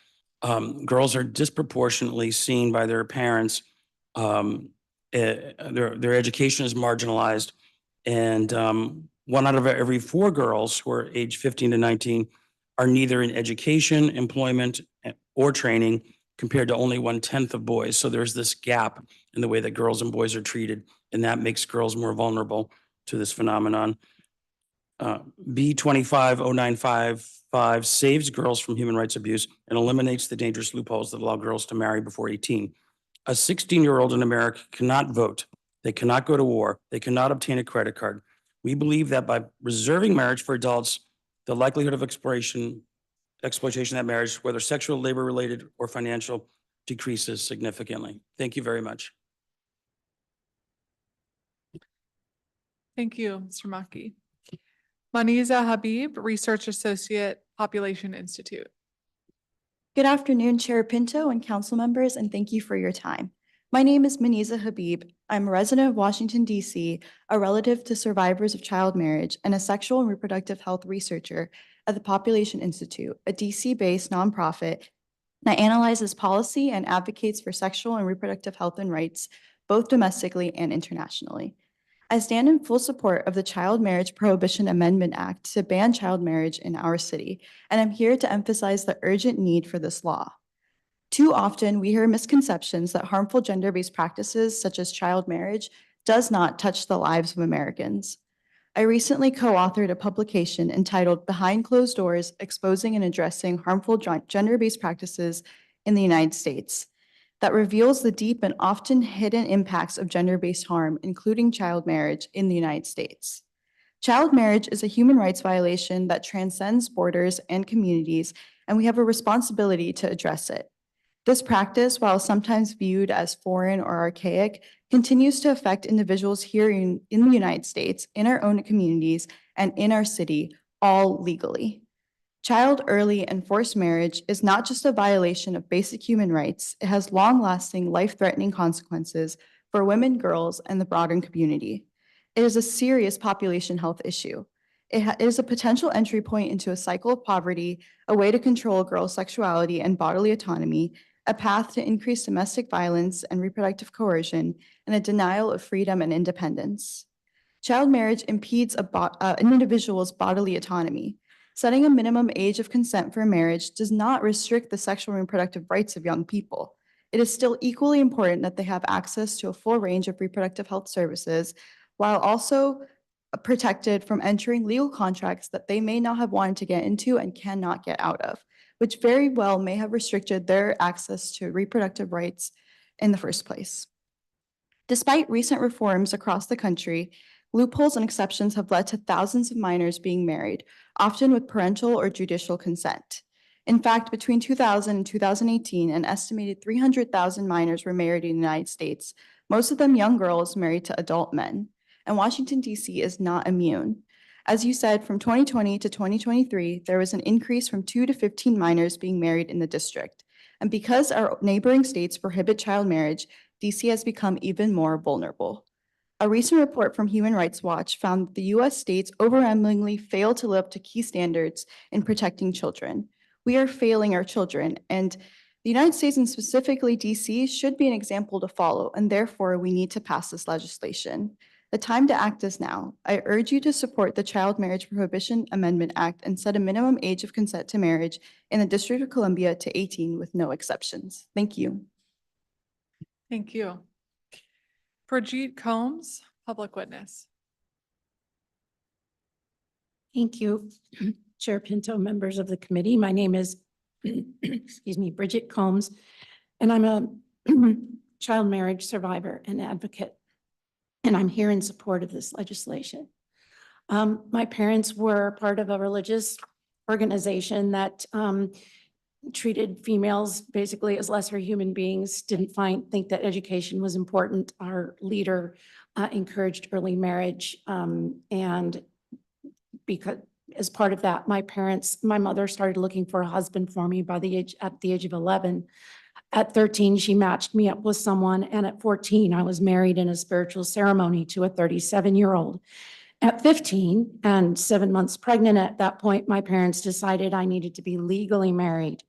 girls are disproportionately seen by their parents. Their education is marginalized, and 1 out of every 4 girls who are age 15 to 19 are neither in education, employment, or training, compared to only 1/10 of boys. So there's this gap in the way that girls and boys are treated, and that makes girls more vulnerable to this phenomenon. B25-955 saves girls from human rights abuse and eliminates the dangerous loopholes that allow girls to marry before 18. A 16-year-old in America cannot vote. They cannot go to war. They cannot obtain a credit card. We believe that by reserving marriage for adults, the likelihood of exploitation of that marriage, whether sexual, labor related, or financial, decreases significantly. Thank you very much. Thank you, Mr. Mackey. Maniza Habib, Research Associate, Population Institute. Good afternoon, Chair Pinto and council members, and thank you for your time. My name is Maniza Habib. I'm a resident of Washington, D.C., a relative to survivors of child marriage, and a sexual and reproductive health researcher at the Population Institute, a DC-based nonprofit that analyzes policy and advocates for sexual and reproductive health and rights, both domestically and internationally. I stand in full support of the Child Marriage Prohibition Amendment Act to ban child marriage in our city, and I'm here to emphasize the urgent need for this law. Too often, we hear misconceptions that harmful gender-based practices, such as child marriage, does not touch the lives of Americans. I recently co-authored a publication entitled Behind Closed Doors: Exposing and Addressing Harmful Gender-Based Practices in the United States, that reveals the deep and often hidden impacts of gender-based harm, including child marriage, in the United States. Child marriage is a human rights violation that transcends borders and communities, and we have a responsibility to address it. This practice, while sometimes viewed as foreign or archaic, continues to affect individuals here in the United States, in our own communities, and in our city, all legally. Child, early, and forced marriage is not just a violation of basic human rights. It has long-lasting, life-threatening consequences for women, girls, and the broader community. It is a serious population health issue. It is a potential entry point into a cycle of poverty, a way to control girls' sexuality and bodily autonomy, a path to increase domestic violence and reproductive coercion, and a denial of freedom and independence. Child marriage impedes an individual's bodily autonomy. Setting a minimum age of consent for marriage does not restrict the sexual and reproductive rights of young people. It is still equally important that they have access to a full range of reproductive health services, while also protected from entering legal contracts that they may not have wanted to get into and cannot get out of, which very well may have restricted their access to reproductive rights in the first place. Despite recent reforms across the country, loopholes and exceptions have led to thousands of minors being married, often with parental or judicial consent. In fact, between 2000 and 2018, an estimated 300,000 minors were married in the United States, most of them young girls married to adult men. And Washington, D.C. is not immune. As you said, from 2020 to 2023, there was an increase from 2 to 15 minors being married in the district. And because our neighboring states prohibit child marriage, D.C. has become even more vulnerable. A recent report from Human Rights Watch found that the U.S. states overwhelmingly fail to live up to key standards in protecting children. We are failing our children, and the United States, and specifically D.C., should be an example to follow, and therefore we need to pass this legislation. The time to act is now. I urge you to support the Child Marriage Prohibition Amendment Act and set a minimum age of consent to marriage in the District of Columbia to 18 with no exceptions. Thank you. Thank you. Brigitte Combs, public witness. Thank you, Chair Pinto, members of the committee. My name is, excuse me, Brigitte Combs, and I'm a child marriage survivor and advocate, and I'm here in support of this legislation. My parents were part of a religious organization that treated females basically as lesser human beings, didn't think that education was important. Our leader encouraged early marriage, and because as part of that, my mother started looking for a husband for me at the age of 11. At 13, she matched me up with someone, and at 14, I was married in a spiritual ceremony to a 37-year-old. At 15 and 7 months pregnant at that point, my parents decided I needed to be legally married.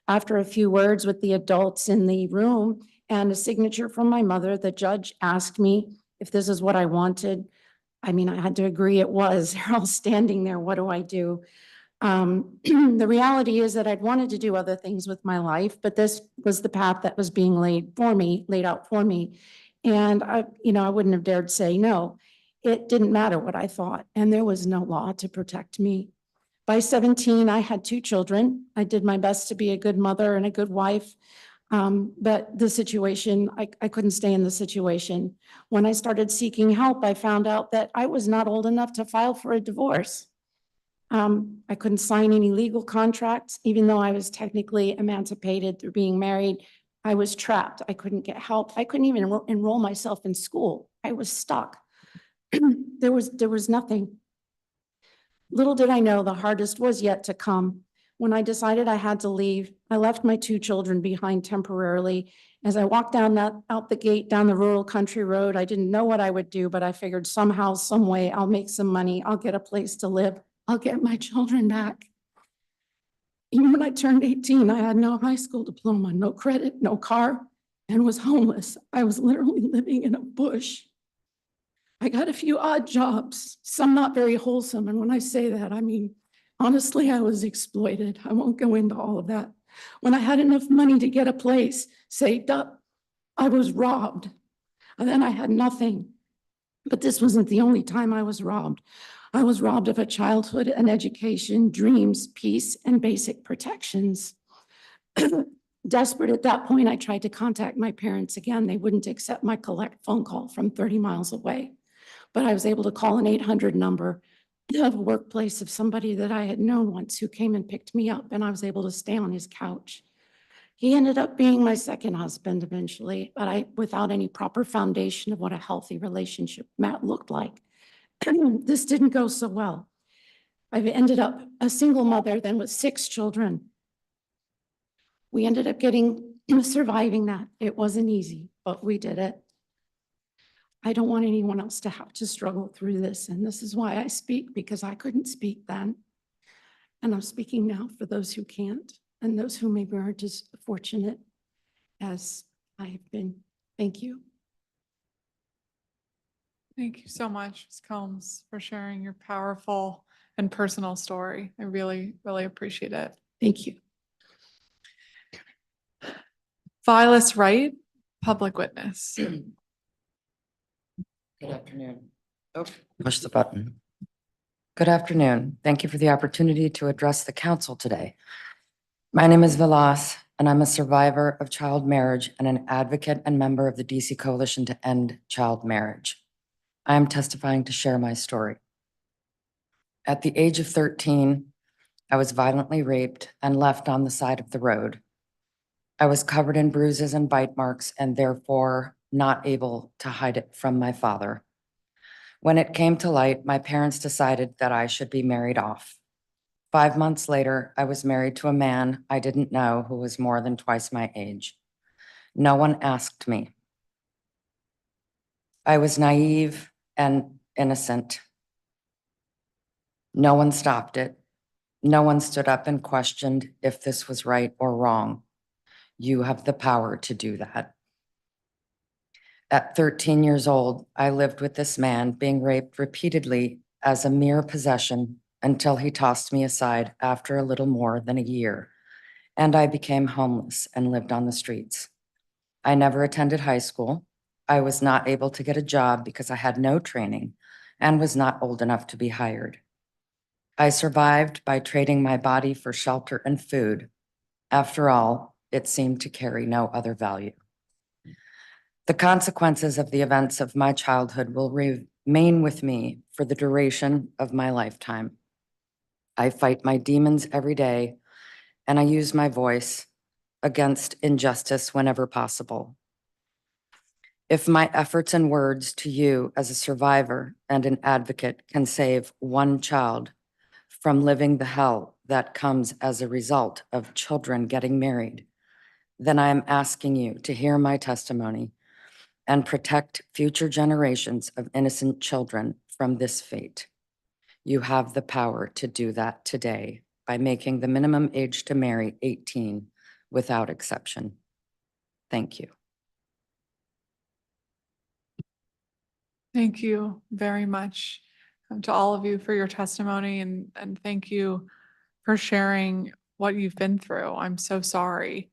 After a few words with the adults in the room and a signature from my mother, the judge asked me if this is what I wanted. I mean, I had to agree it was. They're all standing there. What do I do? The reality is that I'd wanted to do other things with my life, but this was the path that was being laid out for me. And I wouldn't have dared say no. It didn't matter what I thought, and there was no law to protect me. By 17, I had 2 children. I did my best to be a good mother and a good wife. But the situation, I couldn't stay in the situation. When I started seeking help, I found out that I was not old enough to file for a divorce. I couldn't sign any legal contracts, even though I was technically emancipated through being married. I was trapped. I couldn't get help. I couldn't even enroll myself in school. I was stuck. There was nothing. Little did I know the hardest was yet to come. When I decided I had to leave, I left my 2 children behind temporarily. As I walked out the gate down the rural country road, I didn't know what I would do, but I figured somehow, some way, I'll make some money. I'll get a place to live. I'll get my children back. Even when I turned 18, I had no high school diploma, no credit, no car, and was homeless. I was literally living in a bush. I got a few odd jobs, some not very wholesome. And when I say that, I mean, honestly, I was exploited. I won't go into all of that. When I had enough money to get a place saved up, I was robbed. And then I had nothing. But this wasn't the only time I was robbed. I was robbed of a childhood, an education, dreams, peace, and basic protections. Desperate at that point, I tried to contact my parents again. They wouldn't accept my collect phone call from 30 miles away. But I was able to call an 800 number of a workplace of somebody that I had known once who came and picked me up, and I was able to stay on his couch. He ended up being my second husband eventually, but without any proper foundation of what a healthy relationship looked like. This didn't go so well. I've ended up a single mother then with 6 children. We ended up surviving that. It wasn't easy, but we did it. I don't want anyone else to have to struggle through this. And this is why I speak, because I couldn't speak then. And I'm speaking now for those who can't and those who maybe aren't as fortunate as I have been. Thank you. Thank you so much, Ms. Combs, for sharing your powerful and personal story. I really, really appreciate it. Thank you. Vilas Wright, public witness. Good afternoon. Oh, push the button. Good afternoon. Thank you for the opportunity to address the council today. My name is Vilas, and I'm a survivor of child marriage and an advocate and member of the DC Coalition to End Child Marriage. I am testifying to share my story. At the age of 13, I was violently raped and left on the side of the road. I was covered in bruises and bite marks and therefore not able to hide it from my father. When it came to light, my parents decided that I should be married off. 5 months later, I was married to a man I didn't know who was more than twice my age. No one asked me. I was naive and innocent. No one stopped it. No one stood up and questioned if this was right or wrong. You have the power to do that. At 13 years old, I lived with this man being raped repeatedly as a mere possession until he tossed me aside after a little more than a year, and I became homeless and lived on the streets. I never attended high school. I was not able to get a job because I had no training and was not old enough to be hired. I survived by trading my body for shelter and food. After all, it seemed to carry no other value. The consequences of the events of my childhood will remain with me for the duration of my lifetime. I fight my demons every day, and I use my voice against injustice whenever possible. If my efforts and words to you as a survivor and an advocate can save one child from living the hell that comes as a result of children getting married, then I am asking you to hear my testimony and protect future generations of innocent children from this fate. You have the power to do that today by making the minimum age to marry 18 without exception. Thank you. Thank you very much to all of you for your testimony, and thank you for sharing what you've been through. I'm so sorry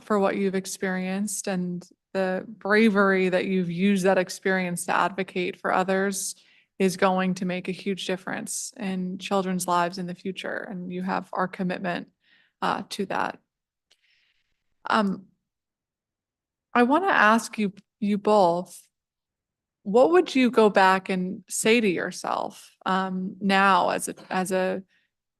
for what you've experienced and the bravery that you've used that experience to advocate for others is going to make a huge difference in children's lives in the future, and you have our commitment to that. I want to ask you both, what would you go back and say to yourself now as a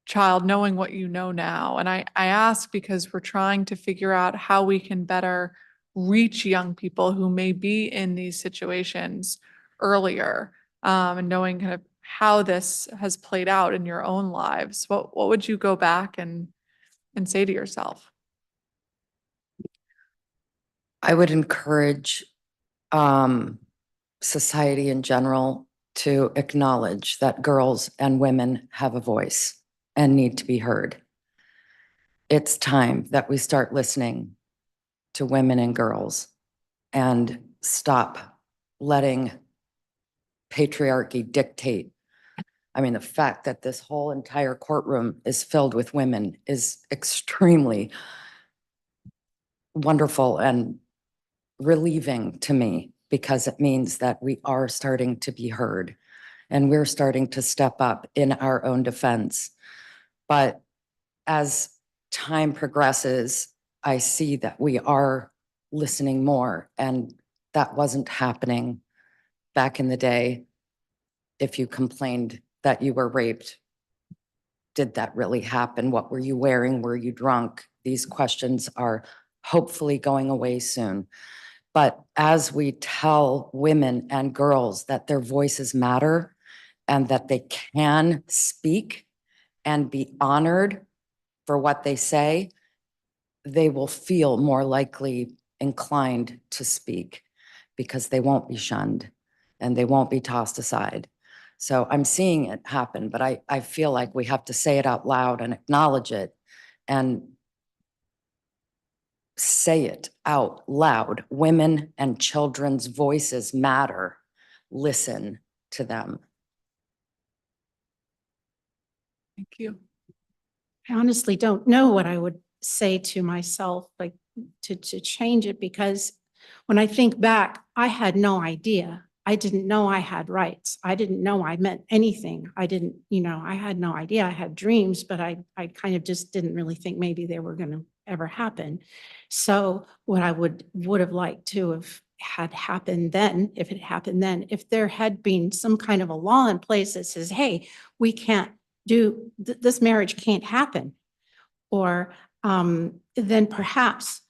child, knowing what you know now? And I ask because we're trying to figure out how we can better reach young people who may be in these situations earlier, and knowing kind of how this has played out in your own lives. What would you go back and say to yourself? I would encourage society in general to acknowledge that girls and women have a voice and need to be heard. It's time that we start listening to women and girls and stop letting patriarchy dictate. I mean, the fact that this whole entire courtroom is filled with women is extremely wonderful and relieving to me, because it means that we are starting to be heard and we're starting to step up in our own defense. But as time progresses, I see that we are listening more, and that wasn't happening back in the day. If you complained that you were raped, did that really happen? What were you wearing? Were you drunk? These questions are hopefully going away soon. But as we tell women and girls that their voices matter and that they can speak and be honored for what they say, they will feel more likely inclined to speak because they won't be shunned. and they won't be tossed aside. So I'm seeing it happen, but I feel like we have to say it out loud and acknowledge it and say it out loud. Women and children's voices matter. Listen to them. Thank you. I honestly don't know what I would say to myself, like to change it, because when I think back, I had no idea. I didn't know I had rights. I didn't know I meant anything. I didn't, I had no idea. I had dreams, but I kind of just didn't really think maybe they were going to ever happen. So what I would have liked to have had happened then, if it happened then, if there had been some kind of a law in place that says, hey, we can't do, this marriage can't happen. Or then perhaps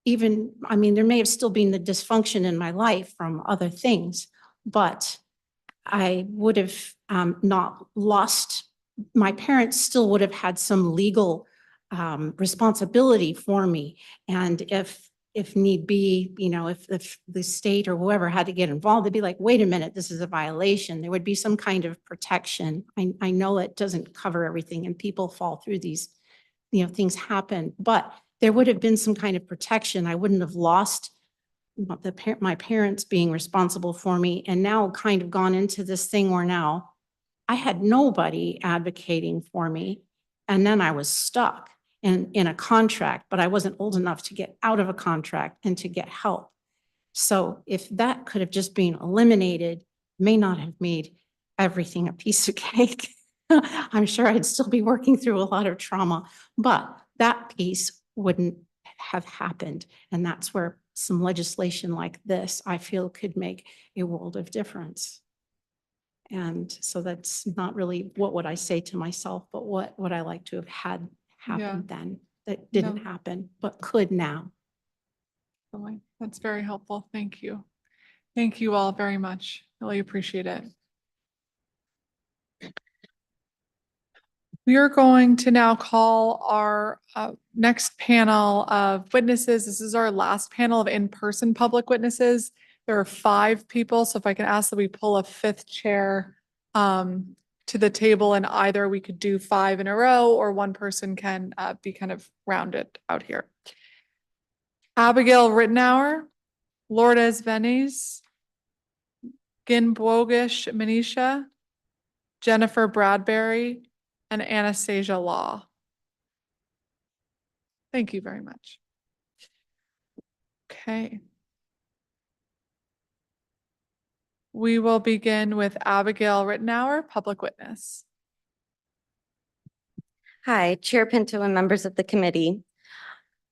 even, there may have still been the dysfunction in my life from other things, but I would have not lost, my parents still would have had some legal responsibility for me. And if need be, if the state or whoever had to get involved, they'd be like, wait a minute, this is a violation. There would be some kind of protection. I know it doesn't cover everything and people fall through these, things happen, but there would have been some kind of protection. I wouldn't have lost my parents being responsible for me, and now kind of gone into this thing where now I had nobody advocating for me. And then I was stuck in a contract, but I wasn't old enough to get out of a contract and to get help. So if that could have just been eliminated, may not have made everything a piece of cake. I'm sure I'd still be working through a lot of trauma, but that piece wouldn't have happened. And that's where some legislation like this, I feel, could make a world of difference. And so that's not really what would I say to myself, but what would I like to have had happen then that didn't happen, but could now. That's very helpful. Thank you. Thank you all very much. Really appreciate it. We are going to now call our next panel of witnesses. This is our last panel of in-person public witnesses. There are 5 people, so if I can ask that we pull a 5th chair to the table, and either we could do 5 in a row or one person can be kind of rounded out here. Abigail Rittenauer, Lourdes Venice, Ginbogish Manisha, Jennifer Bradbury, and Anastasia Law. Thank you very much. Okay. We will begin with Abigail Rittenauer, public witness. Hi, Chair Pinto and members of the committee.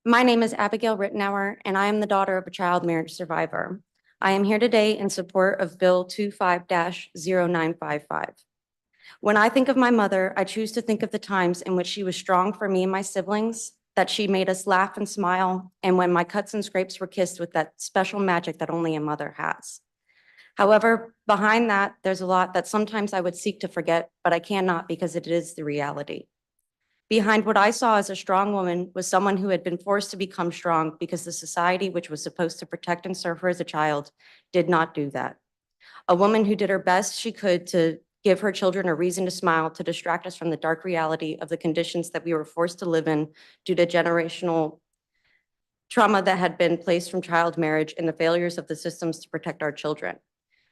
My name is Abigail Rittenauer, and I am the daughter of a child marriage survivor. I am here today in support of Bill 25-0955. When I think of my mother, I choose to think of the times in which she was strong for me and my siblings, that she made us laugh and smile, and when my cuts and scrapes were kissed with that special magic that only a mother has. However, behind that, there's a lot that sometimes I would seek to forget, but I cannot because it is the reality. Behind what I saw as a strong woman was someone who had been forced to become strong because the society, which was supposed to protect and serve her as a child, did not do that. A woman who did her best she could to give her children a reason to smile, to distract us from the dark reality of the conditions that we were forced to live in due to generational trauma that had been placed from child marriage and the failures of the systems to protect our children.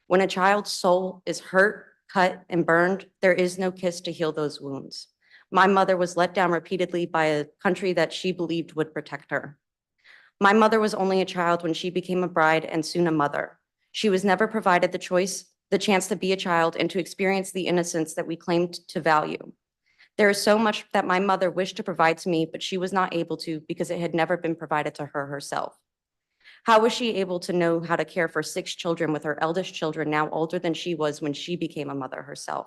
When a child's soul is hurt, cut, and burned, there is no kiss to heal those wounds. My mother was let down repeatedly by a country that she believed would protect her. My mother was only a child when she became a bride and soon a mother. She was never provided the chance to be a child and to experience the innocence that we claimed to value. There is so much that my mother wished to provide to me, but she was not able to because it had never been provided to her herself. How was she able to know how to care for 6 children with her eldest children now older than she was when she became a mother herself?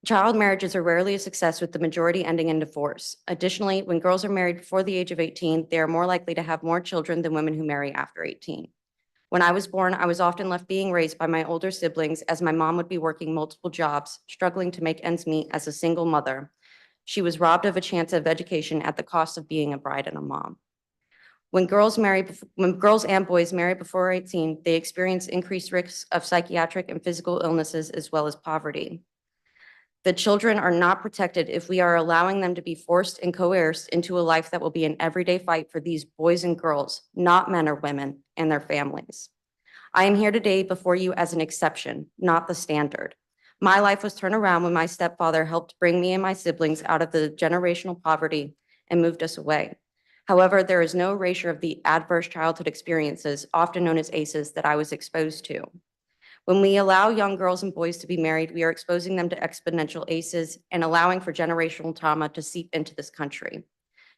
Child marriages are rarely a success, with the majority ending in divorce. Additionally, when girls are married before the age of 18, they are more likely to have more children than women who marry after 18. When I was born, I was often left being raised by my older siblings, as my mom would be working multiple jobs, struggling to make ends meet as a single mother. She was robbed of a chance of education at the cost of being a bride and a mom. When girls and boys marry before 18, they experience increased risks of psychiatric and physical illnesses as well as poverty. The children are not protected if we are allowing them to be forced and coerced into a life that will be an everyday fight for these boys and girls, not men or women and their families. I am here today before you as an exception, not the standard. My life was turned around when my stepfather helped bring me and my siblings out of the generational poverty and moved us away. However, there is no erasure of the adverse childhood experiences, often known as ACEs, that I was exposed to. When we allow young girls and boys to be married, we are exposing them to exponential ACEs and allowing for generational trauma to seep into this country.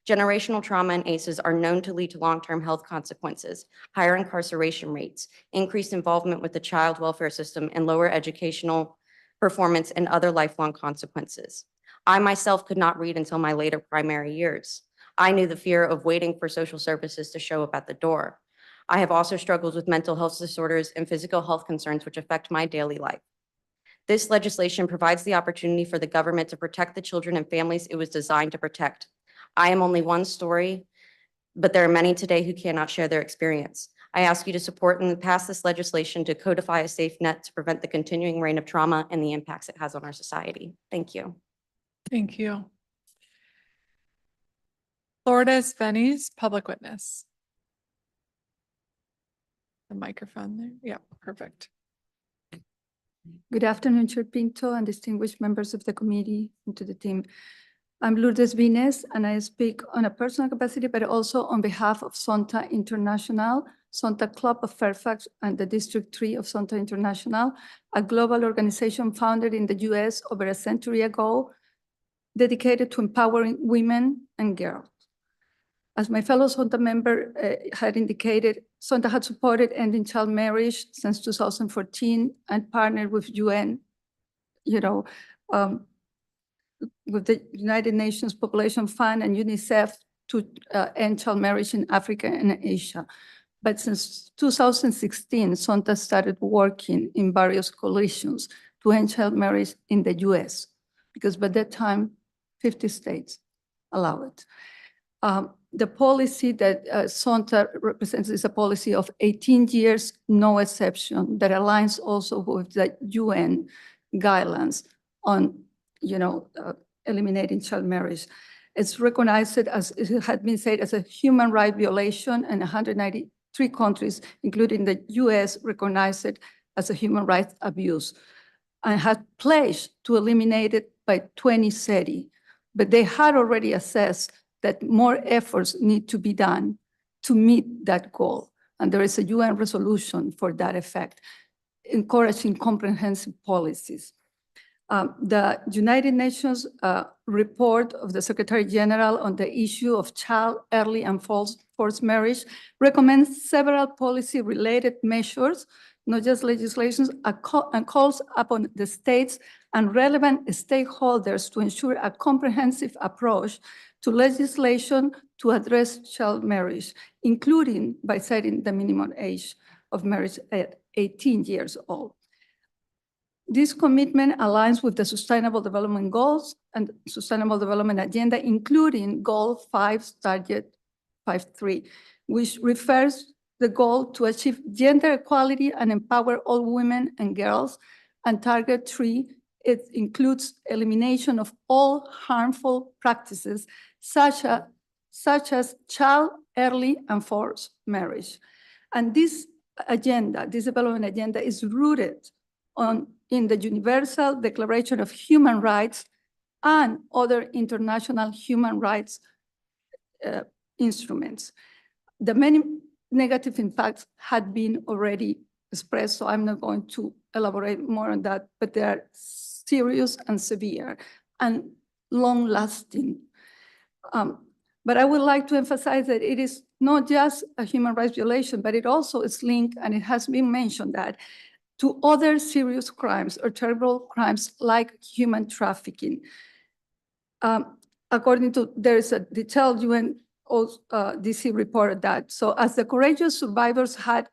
Generational trauma and ACEs are known to lead to long-term health consequences, higher incarceration rates, increased involvement with the child welfare system, and lower educational performance and other lifelong consequences. I myself could not read until my later primary years. I knew the fear of waiting for social services to show up at the door. I have also struggled with mental health disorders and physical health concerns which affect my daily life. This legislation provides the opportunity for the government to protect the children and families it was designed to protect. I am only one story, but there are many today who cannot share their experience. I ask you to support and pass this legislation to codify a safe net to prevent the continuing reign of trauma and the impacts it has on our society. Thank you. Thank you. Lourdes Benny's public witness. The microphone there. Yeah, perfect. Good afternoon, Chair Pinto and distinguished members of the committee and to the team. I'm Lourdes Vines, and I speak on a personal capacity, but also on behalf of SONTA International, SONTA Club of Fairfax, and the District 3 of SONTA International, a global organization founded in the US over a century ago, dedicated to empowering women and girls. As my fellow SONTA member had indicated, SONTA had supported ending child marriage since 2014 and partnered with UN, with the United Nations Population Fund and UNICEF to end child marriage in Africa and Asia. But since 2016, SONTA started working in various coalitions to end child marriage in the US, because by that time, 50 states allow it. The policy that SONTA represents is a policy of 18 years, no exception, that aligns also with the UN guidelines on, eliminating child marriage. It's recognized as, it had been said, as a human right violation, and 193 countries, including the US, recognize it as a human rights abuse and had pledged to eliminate it by 2030. But they had already assessed that more efforts need to be done to meet that goal. And there is a UN resolution for that effect, encouraging comprehensive policies. The United Nations report of the Secretary General on the issue of child, early, and forced marriage recommends several policy-related measures, not just legislations, and calls upon the states and relevant stakeholders to ensure a comprehensive approach to legislation to address child marriage, including by setting the minimum age of marriage at 18 years old. This commitment aligns with the Sustainable Development Goals and Sustainable Development Agenda, including Goal 5, Target 5.3, which refers the goal to achieve gender equality and empower all women and girls, and Target 3, it includes elimination of all harmful practices such as child, early, and forced marriage. And this agenda, this development agenda, is rooted in the Universal Declaration of Human Rights and other international human rights instruments. The many negative impacts had been already expressed, so I'm not going to elaborate more on that, but they are serious and severe and long-lasting. But I would like to emphasize that it is not just a human rights violation, but it also is linked, and it has been mentioned that, to other serious crimes or terrible crimes like human trafficking. According to, there is a detailed UN DC report that, so as the courageous survivors had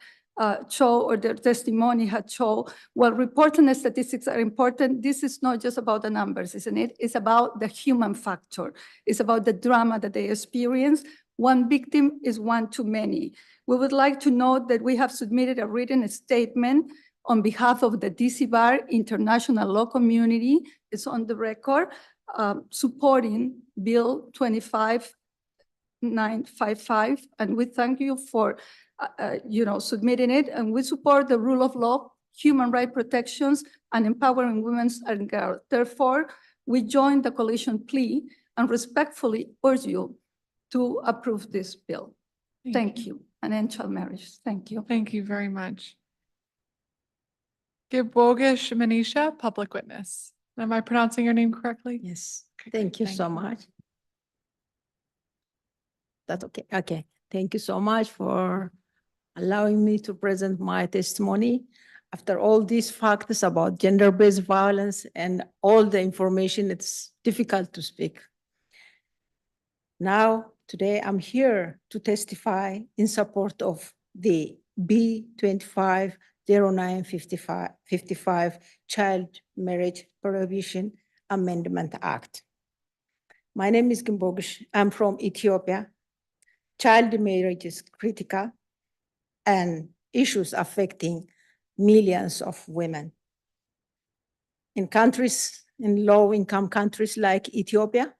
show, or their testimony had shown, while reporting statistics are important, this is not just about the numbers, isn't it? It's about the human factor. It's about the drama that they experience One victim is one too many. We would like to note that we have submitted a written statement on behalf of the DC Bar International Law Community. It's on the record, supporting Bill 25-955, and we thank you for submitting it, and we support the rule of law, human rights protections, and empowering women and girls. Therefore, we join the coalition plea and respectfully urge you to approve this bill. Thank you. And end child marriage. Thank you. Thank you very much. Gibogish Manisha, public witness. Am I pronouncing your name correctly? Yes, Okay, thank great. you so much. That's okay. Okay, thank you so much for allowing me to present my testimony. After all these facts about gender-based violence and all the information, it's difficult to speak. Now, today I'm here to testify in support of the B25-955 Child Marriage Prohibition Amendment Act. My name is Gimbogish. I'm from Ethiopia. Child marriage is critical and issues affecting millions of women. In low-income countries like Ethiopia,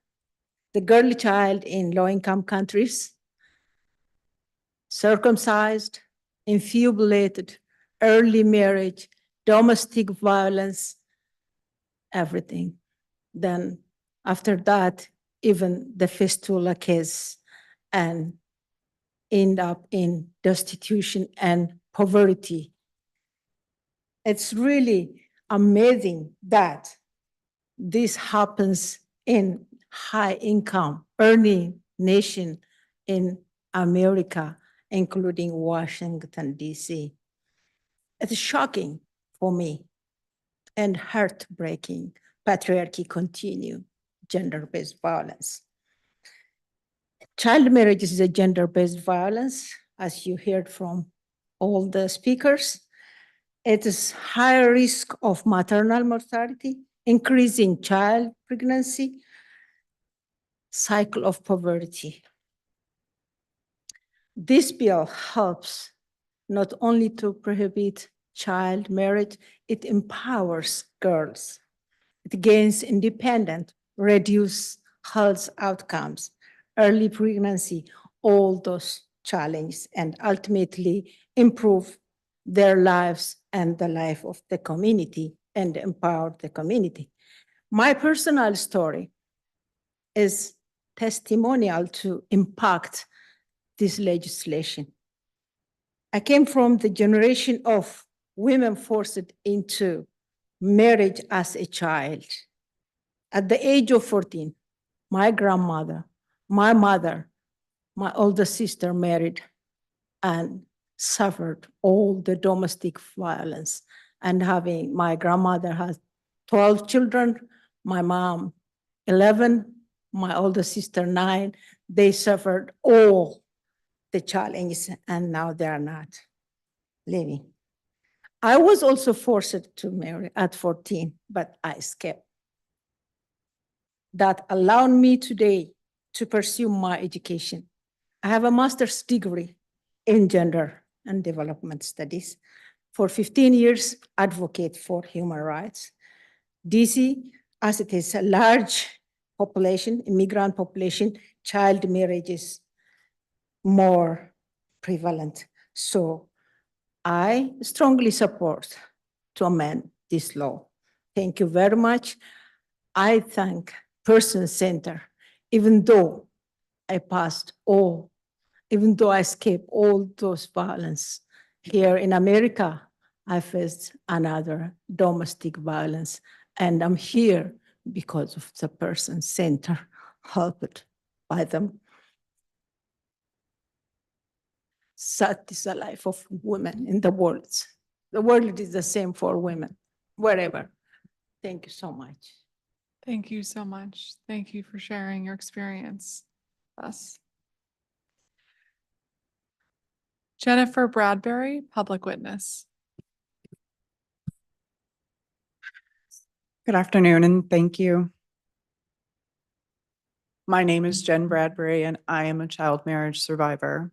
the girl child in low-income countries, circumcised, infibulated, early marriage, domestic violence, everything. Then after that, even the fistula case, and end up in destitution and poverty. It's really amazing that this happens in high income earning nation in America, including Washington, DC. It's shocking for me and heartbreaking. Patriarchy continue, gender-based violence. Child marriage is a gender-based violence, as you heard from all the speakers. It is higher risk of maternal mortality, increasing child pregnancy, cycle of poverty. This bill helps not only to prohibit child marriage, it empowers girls. It gains independence, reduce health outcomes, early pregnancy, all those challenges, and ultimately improve their lives and the life of the community and empower the community. My personal story is testimonial to impact this legislation. I came from the generation of women forced into marriage as a child. At the age of 14, my grandmother, my mother, my older sister married and suffered all the domestic violence. And my grandmother has 12 children, my mom 11, my older sister 9. They suffered all the challenges and now they are not living. I was also forced to marry at 14, but I escaped. That allowed me today to pursue my education. I have a master's degree in gender and development studies. For 15 years, advocate for human rights. DC, as it is a large population, immigrant population, child marriage is more prevalent. So I strongly support to amend this law. Thank you very much. I thank Person Center, even though I escaped all those violence. Here in America, I faced another domestic violence, and I'm here because of the Person Center, helped by them. That is the life of women in the world. The world is the same for women, wherever. Thank you so much. Thank you so much. Thank you for sharing your experience with us. Jennifer Bradbury, public witness. Good afternoon, and thank you. My name is Jen Bradbury, and I am a child marriage survivor.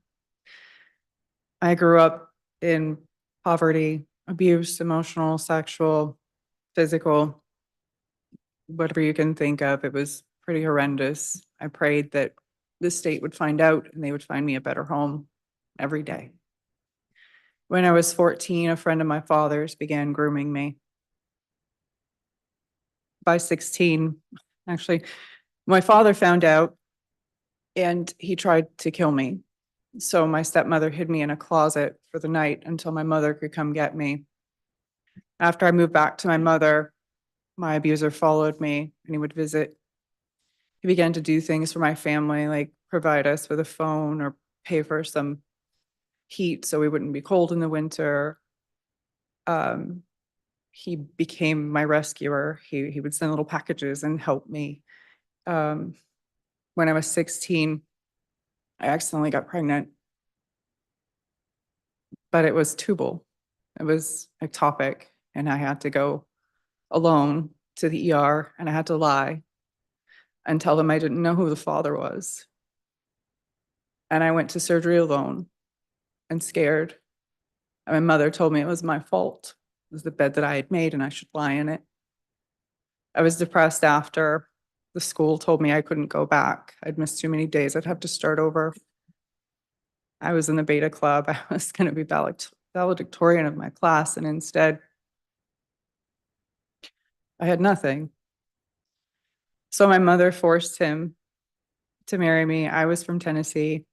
I grew up in poverty, abuse, emotional, sexual, physical, whatever you can think of. It was pretty horrendous. I prayed that the state would find out and they would find me a better home every day. When I was 14, a friend of my father's began grooming me. By 16, actually, my father found out and he tried to kill me. So my stepmother hid me in a closet for the night until my mother could come get me. After I moved back to my mother, my abuser followed me and he would visit. He began to do things for my family, like provide us with a phone or pay for some heat so we wouldn't be cold in the winter. He became my rescuer. He would send little packages and help me. When I was 16, I accidentally got pregnant, but it was tubal. It was ectopic, and I had to go alone to the ER, and I had to lie and tell them I didn't know who the father was. And I went to surgery alone and scared. And my mother told me it was my fault. It was the bed that I had made and I should lie in it. I was depressed after. The school told me I couldn't go back. I'd missed too many days. I'd have to start over. I was in the beta club. I was going to be valedictorian of my class, and instead, I had nothing. So my mother forced him to marry me. I was from Tennessee.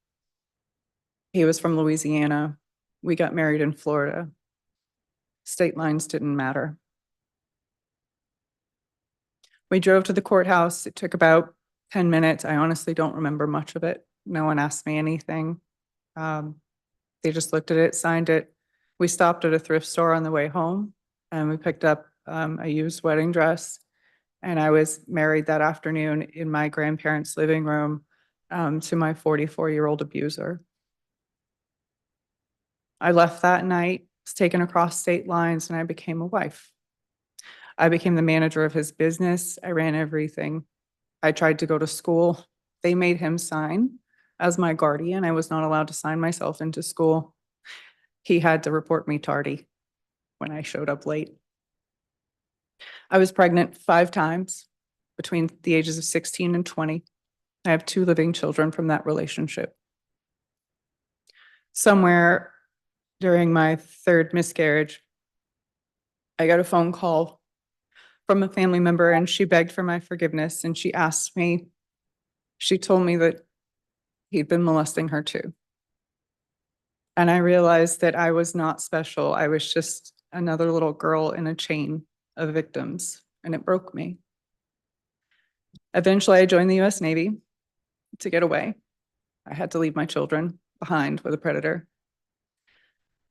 He was from Louisiana. We got married in Florida. State lines didn't matter. We drove to the courthouse. It took about 10 minutes. I honestly don't remember much of it. No one asked me anything. They just looked at it, signed it. We stopped at a thrift store on the way home, and we picked up a used wedding dress. And I was married that afternoon in my grandparents' living room to my 44-year-old abuser. I left that night, was taken across state lines, and I became a wife. I became the manager of his business. I ran everything. I tried to go to school. They made him sign as my guardian. I was not allowed to sign myself into school. He had to report me tardy when I showed up late. I was pregnant 5 times between the ages of 16 and 20. I have 2 living children from that relationship. Somewhere during my 3rd miscarriage, I got a phone call from a family member, and she begged for my forgiveness, and she told me that he'd been molesting her too. And I realized that I was not special. I was just another little girl in a chain of victims, and it broke me. Eventually, I joined the US Navy to get away. I had to leave my children behind with a predator.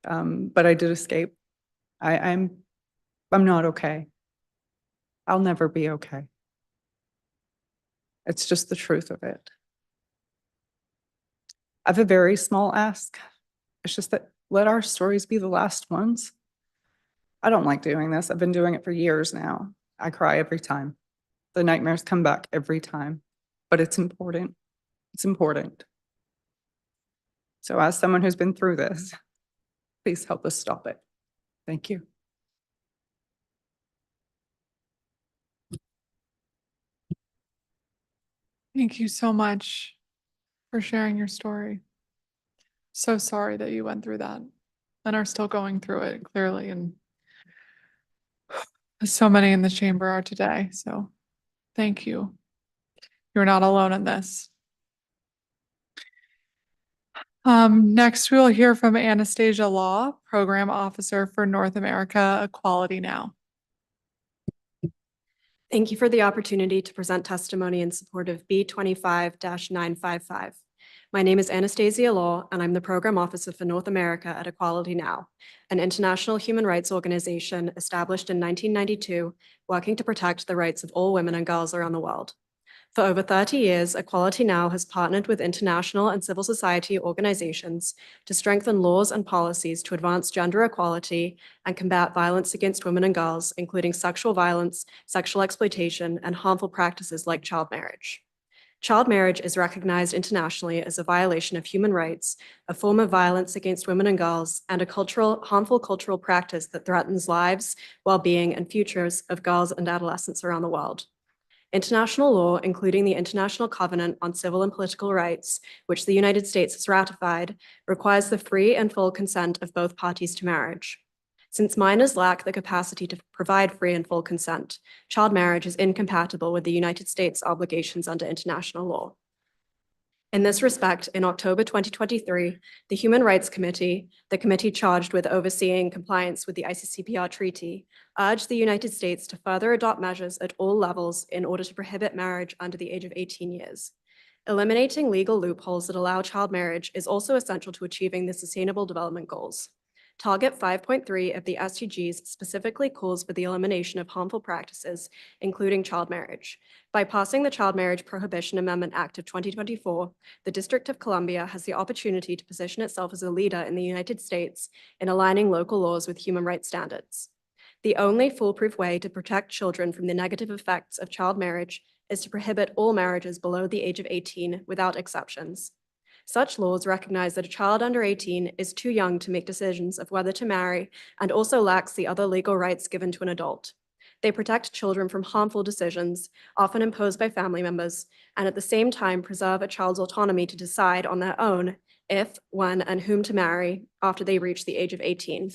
But I did escape. I'm not okay. I'll never be okay. It's just the truth of it. I have a very small ask. It's just that let our stories be the last ones. I don't like doing this. I've been doing it for years now. I cry every time. The nightmares come back every time, but it's important. It's important. So as someone who's been through this, please help us stop it. Thank you. Thank you so much for sharing your story. So sorry that you went through that and are still going through it, clearly. And so many in the chamber are today. So thank you. You're not alone in this. Next, we will hear from Anastasia Law, Program Officer for North America Equality Now. Thank you for the opportunity to present testimony in support of B25-955. My name is Anastasia Law, and I'm the Program Officer for North America at Equality Now, an international human rights organization established in 1992, working to protect the rights of all women and girls around the world. For over 30 years, Equality Now has partnered with international and civil society organizations to strengthen laws and policies to advance gender equality and combat violence against women and girls, including sexual violence, sexual exploitation, and harmful practices like child marriage. Child marriage is recognized internationally as a violation of human rights, a form of violence against women and girls, and a harmful cultural practice that threatens lives, well-being, and futures of girls and adolescents around the world. International law, including the International Covenant on Civil and Political Rights, which the United States has ratified, requires the free and full consent of both parties to marriage. Since minors lack the capacity to provide free and full consent, child marriage is incompatible with the United States' obligations under international law. In this respect, in October 2023, the Human Rights Committee, the committee charged with overseeing compliance with the ICCPR treaty, urged the United States to further adopt measures at all levels in order to prohibit marriage under the age of 18 years. Eliminating legal loopholes that allow child marriage is also essential to achieving the Sustainable Development Goals. Target 5.3 of the SDGs specifically calls for the elimination of harmful practices, including child marriage. By passing the Child Marriage Prohibition Amendment Act of 2024, the District of Columbia has the opportunity to position itself as a leader in the United States in aligning local laws with human rights standards. The only foolproof way to protect children from the negative effects of child marriage is to prohibit all marriages below the age of 18 without exceptions. Such laws recognize that a child under 18 is too young to make decisions of whether to marry and also lacks the other legal rights given to an adult. They protect children from harmful decisions, often imposed by family members, and at the same time preserve a child's autonomy to decide on their own if, when, and whom to marry after they reach the age of 18.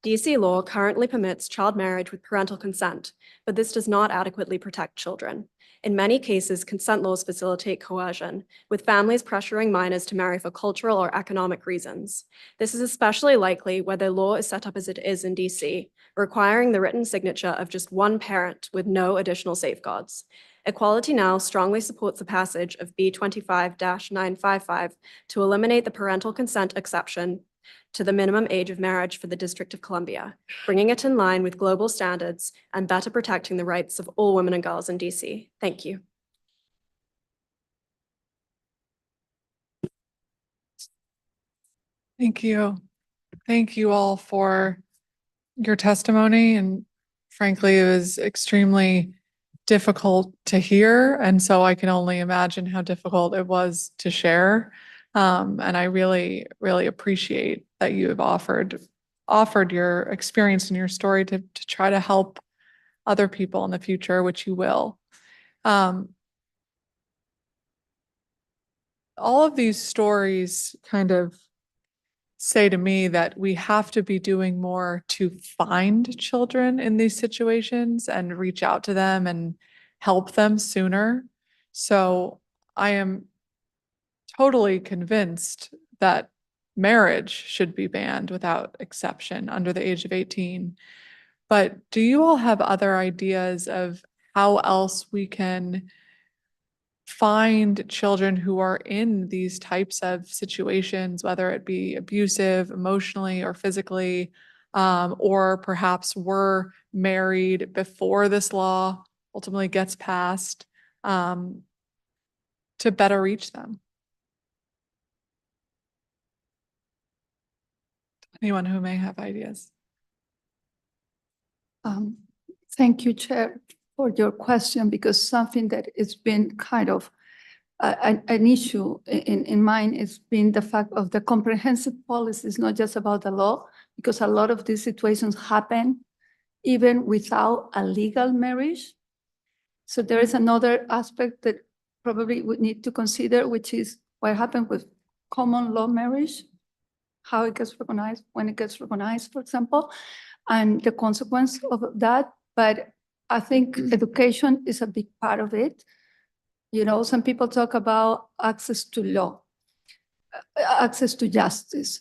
DC law currently permits child marriage with parental consent, but this does not adequately protect children. In many cases, consent laws facilitate coercion, with families pressuring minors to marry for cultural or economic reasons. This is especially likely where the law is set up as it is in DC, requiring the written signature of just one parent with no additional safeguards. Equality Now strongly supports the passage of B25-955 to eliminate the parental consent exception to the minimum age of marriage for the District of Columbia, bringing it in line with global standards and better protecting the rights of all women and girls in DC. Thank you. Thank you. Thank you all for your testimony. And frankly, it was extremely difficult to hear. And so I can only imagine how difficult it was to share. And I really, really appreciate that you have offered your experience and your story to try to help other people in the future, which you will. All of these stories kind of say to me that we have to be doing more to find children in these situations and reach out to them and help them sooner. So I am totally convinced that marriage should be banned without exception under the age of 18. But do you all have other ideas of how else we can find children who are in these types of situations, whether it be abusive emotionally or physically, or perhaps were married before this law ultimately gets passed, to better reach them? Anyone who may have ideas? Thank you, Chair, for your question, because something that has been kind of an issue in mine has been the fact of the comprehensive policy is not just about the law, because a lot of these situations happen even without a legal marriage. So there is another aspect that probably we need to consider, which is what happened with common law marriage, how it gets recognized, when it gets recognized, for example, and the consequence of that. But I think education is a big part of it. You know, some people talk about access to law, access to justice,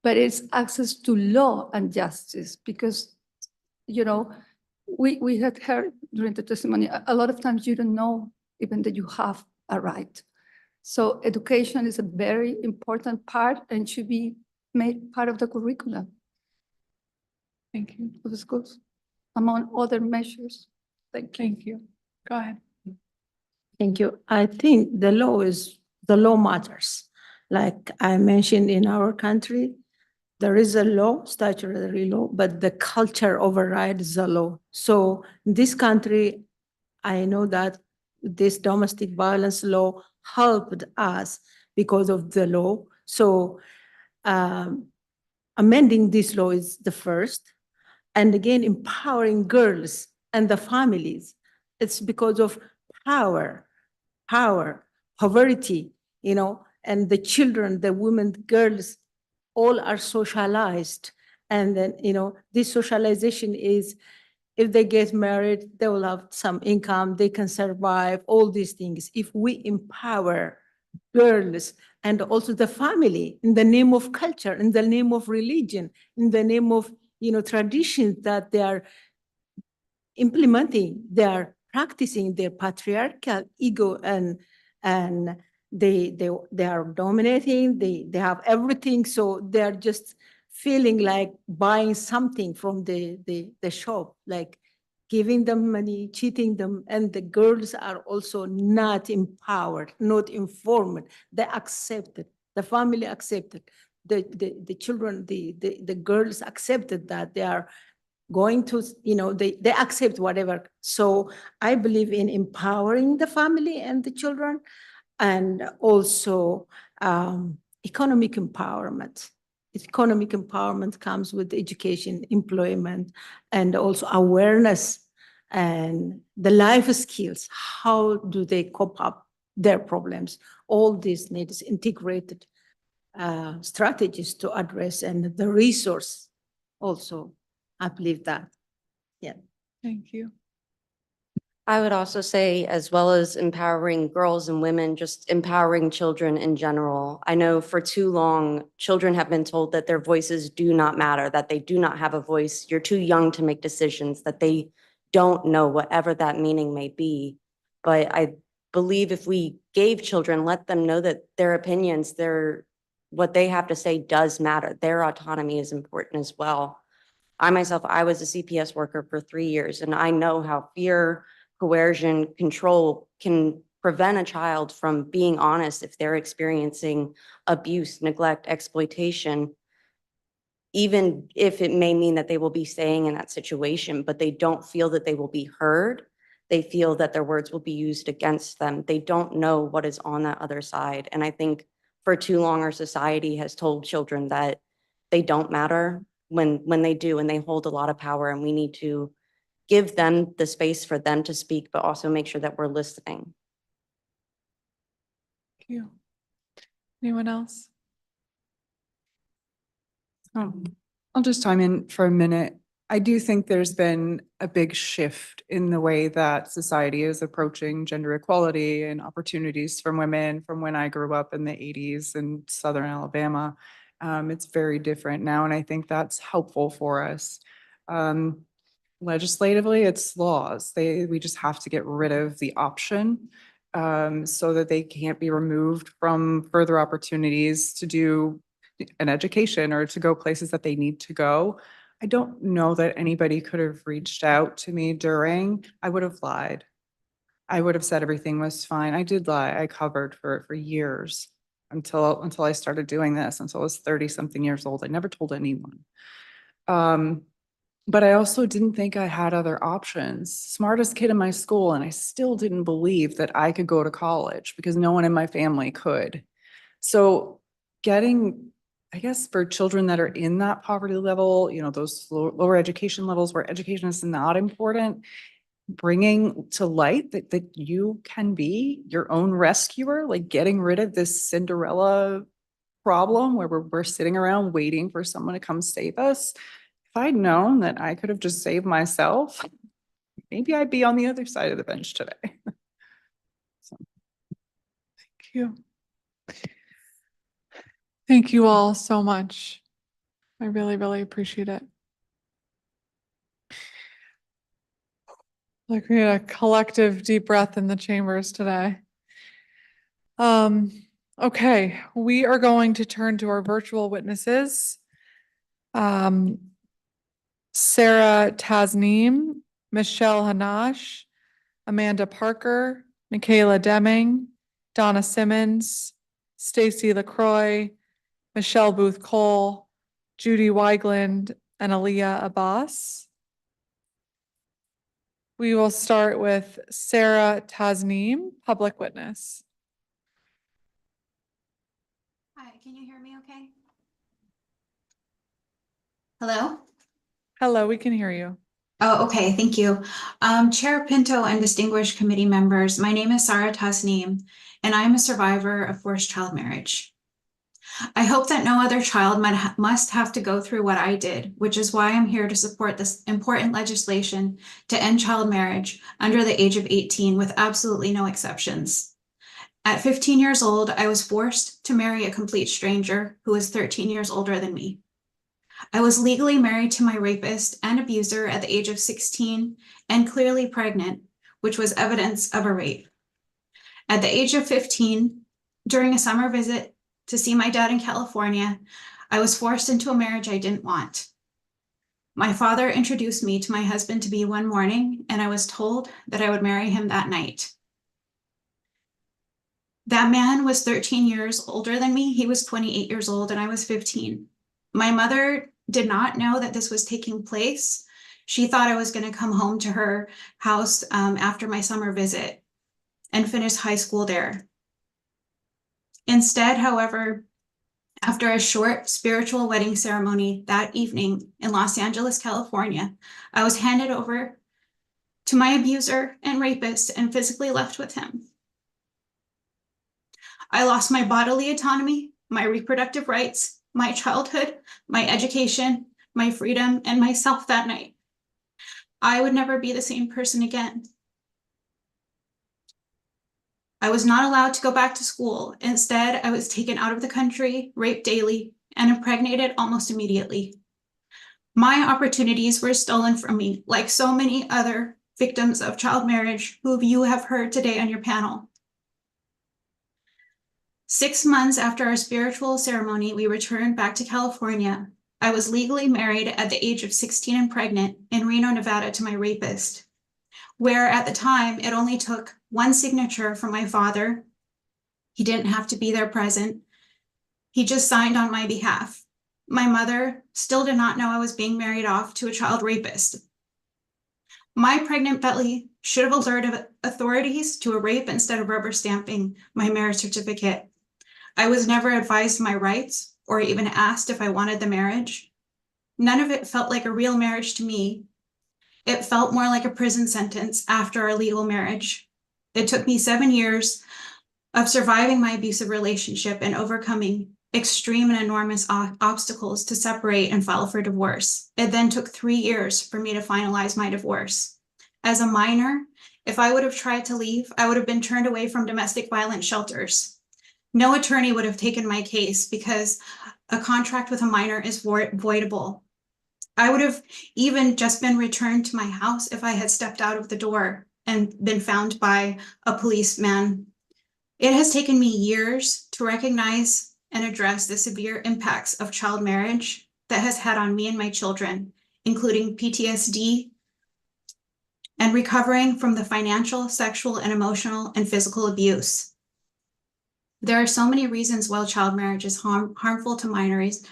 but it's access to law and justice, because, you know, we had heard during the testimony, a lot of times you don't know even that you have a right. So education is a very important part and should be made part of the curriculum. Thank you. Of the schools, among other measures. Thank you. Go ahead. Thank you. I think the law matters. Like I mentioned, in our country, there is a law, statutory law, but the culture overrides the law. So in this country, I know that this domestic violence law helped us because of the law. So amending this law is the first. And again, empowering girls and the families. It's because of power, poverty, and the children, the women, girls, all are socialized. And then, this socialization is, if they get married, they will have some income, they can survive, all these things. If we empower girls and also the family in the name of culture, in the name of religion, in the name of, traditions that they are implementing, they are practicing their patriarchal ego, and they are dominating, they have everything, so they are just feeling like buying something from the shop, like giving them money, cheating them, and the girls are also not empowered, not informed. They accept it, the family accepted, the children, the girls accepted that they are going to, they accept whatever. So I believe in empowering the family and the children, and also economic empowerment. Economic empowerment comes with education, employment, and also awareness and the life skills. How do they cope up their problems? All these needs integrated strategies to address, and the resource also. I believe that. Yeah. Thank you. I would also say, as well as empowering girls and women, just empowering children in general. I know for too long, children have been told that their voices do not matter, that they do not have a voice. You're too young to make decisions, that they don't know, whatever that meaning may be. But I believe if we gave children, let them know that their opinions, what they have to say does matter. Their autonomy is important as well. I myself, I was a CPS worker for 3 years, and I know how fear, coercion, control can prevent a child from being honest if they're experiencing abuse, neglect, exploitation, even if it may mean that they will be staying in that situation, but they don't feel that they will be heard. They feel that their words will be used against them. They don't know what is on that other side. And I think for too long, our society has told children that they don't matter when they do, and they hold a lot of power, and we need to give them the space for them to speak, but also make sure that we're listening. Thank you. Anyone else? I'll just chime in for a minute. I do think there's been a big shift in the way that society is approaching gender equality and opportunities for women from when I grew up in the 80s in Southern Alabama. It's very different now, and I think that's helpful for us. Legislatively, it's laws. We just have to get rid of the option so that they can't be removed from further opportunities to do an education or to go places that they need to go. I don't know that anybody could have reached out to me during. I would have lied. I would have said everything was fine. I did lie. I covered for years until I started doing this, until I was 30-something years old. I never told anyone. But I also didn't think I had other options. Smartest kid in my school, and I still didn't believe that I could go to college because no one in my family could. So getting, I guess, for children that are in that poverty level, those lower education levels where education is not important, bringing to light that you can be your own rescuer, like getting rid of this Cinderella problem where we're sitting around waiting for someone to come save us. If I'd known that I could have just saved myself, maybe I'd be on the other side of the bench today. So, thank you. Thank you all so much. I really, really appreciate it. Like we had a collective deep breath in the chambers today. Okay, we are going to turn to our virtual witnesses. Sarah Tasneem, Michelle Hanash, Amanda Parker, Michaela Deming, Donna Simmons, Stacy LaCroix, Michelle Booth Cole, Judy Weigland, and Aliyah Abbas. We will start with Sarah Tasneem, public witness. Hi, can you hear me okay? Hello? Hello, we can hear you. Oh, okay, thank you. Chair Pinto and distinguished committee members, my name is Sarah Tasneem, and I am a survivor of forced child marriage. I hope that no other child must have to go through what I did, which is why I'm here to support this important legislation to end child marriage under the age of 18 with absolutely no exceptions. At 15 years old, I was forced to marry a complete stranger who was 13 years older than me. I was legally married to my rapist and abuser at the age of 16 and clearly pregnant, which was evidence of a rape. At the age of 15, during a summer visit to see my dad in California, I was forced into a marriage I didn't want. My father introduced me to my husband-to-be one morning, and I was told that I would marry him that night. That man was 13 years older than me. He was 28 years old, and I was 15. My mother did not know that this was taking place. She thought I was going to come home to her house after my summer visit and finish high school there. Instead, however, after a short spiritual wedding ceremony that evening in Los Angeles, California, I was handed over to my abuser and rapist and physically left with him. I lost my bodily autonomy, my reproductive rights, my childhood, my education, my freedom, and myself that night. I would never be the same person again. I was not allowed to go back to school. Instead, I was taken out of the country, raped daily, and impregnated almost immediately. My opportunities were stolen from me, like so many other victims of child marriage who you have heard today on your panel. 6 months after our spiritual ceremony, we returned back to California. I was legally married at the age of 16 and pregnant in Reno, Nevada to my rapist, where at the time it only took one signature from my father. He didn't have to be there present. He just signed on my behalf. My mother still did not know I was being married off to a child rapist. My pregnant belly should have alerted authorities to a rape instead of rubber stamping my marriage certificate. I was never advised my rights or even asked if I wanted the marriage. None of it felt like a real marriage to me. It felt more like a prison sentence after our legal marriage. It took me 7 years of surviving my abusive relationship and overcoming extreme and enormous obstacles to separate and file for divorce. It then took 3 years for me to finalize my divorce. As a minor, if I would have tried to leave, I would have been turned away from domestic violence shelters. No attorney would have taken my case because a contract with a minor is voidable. I would have even just been returned to my house if I had stepped out of the door and been found by a policeman. It has taken me years to recognize and address the severe impacts of child marriage that has had on me and my children, including PTSD and recovering from the financial, sexual, and emotional and physical abuse. There are so many reasons why child marriage is harmful to minors.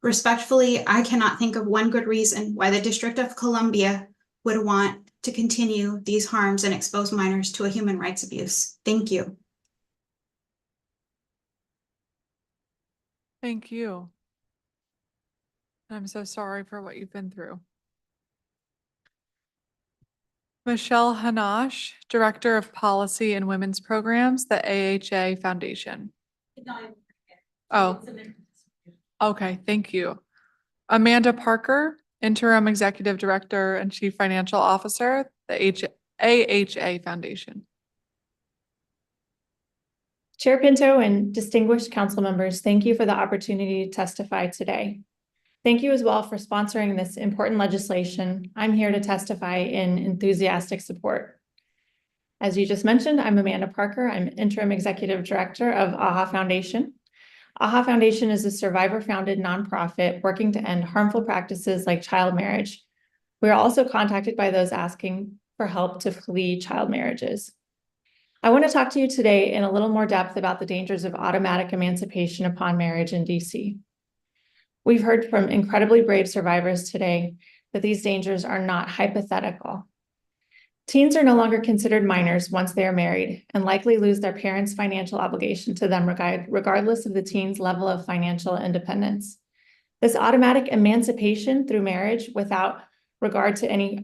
Respectfully, I cannot think of one good reason why the District of Columbia would want to continue these harms and expose minors to a human rights abuse. Thank you. Thank you. I'm so sorry for what you've been through. Michelle Hanash, Director of Policy and Women's Programs, the AHA Foundation. Oh, okay, thank you. Amanda Parker, Interim Executive Director and Chief Financial Officer, the AHA Foundation. Chair Pinto and distinguished council members, thank you for the opportunity to testify today. Thank you as well for sponsoring this important legislation. I'm here to testify in enthusiastic support. As you just mentioned, I'm Amanda Parker. I'm Interim Executive Director of AHA Foundation. AHA Foundation is a survivor-founded nonprofit working to end harmful practices like child marriage. We are also contacted by those asking for help to flee child marriages. I want to talk to you today in a little more depth about the dangers of automatic emancipation upon marriage in DC. We've heard from incredibly brave survivors today that these dangers are not hypothetical. Teens are no longer considered minors once they are married and likely lose their parents' financial obligation to them regardless of the teen's level of financial independence. This automatic emancipation through marriage without regard to any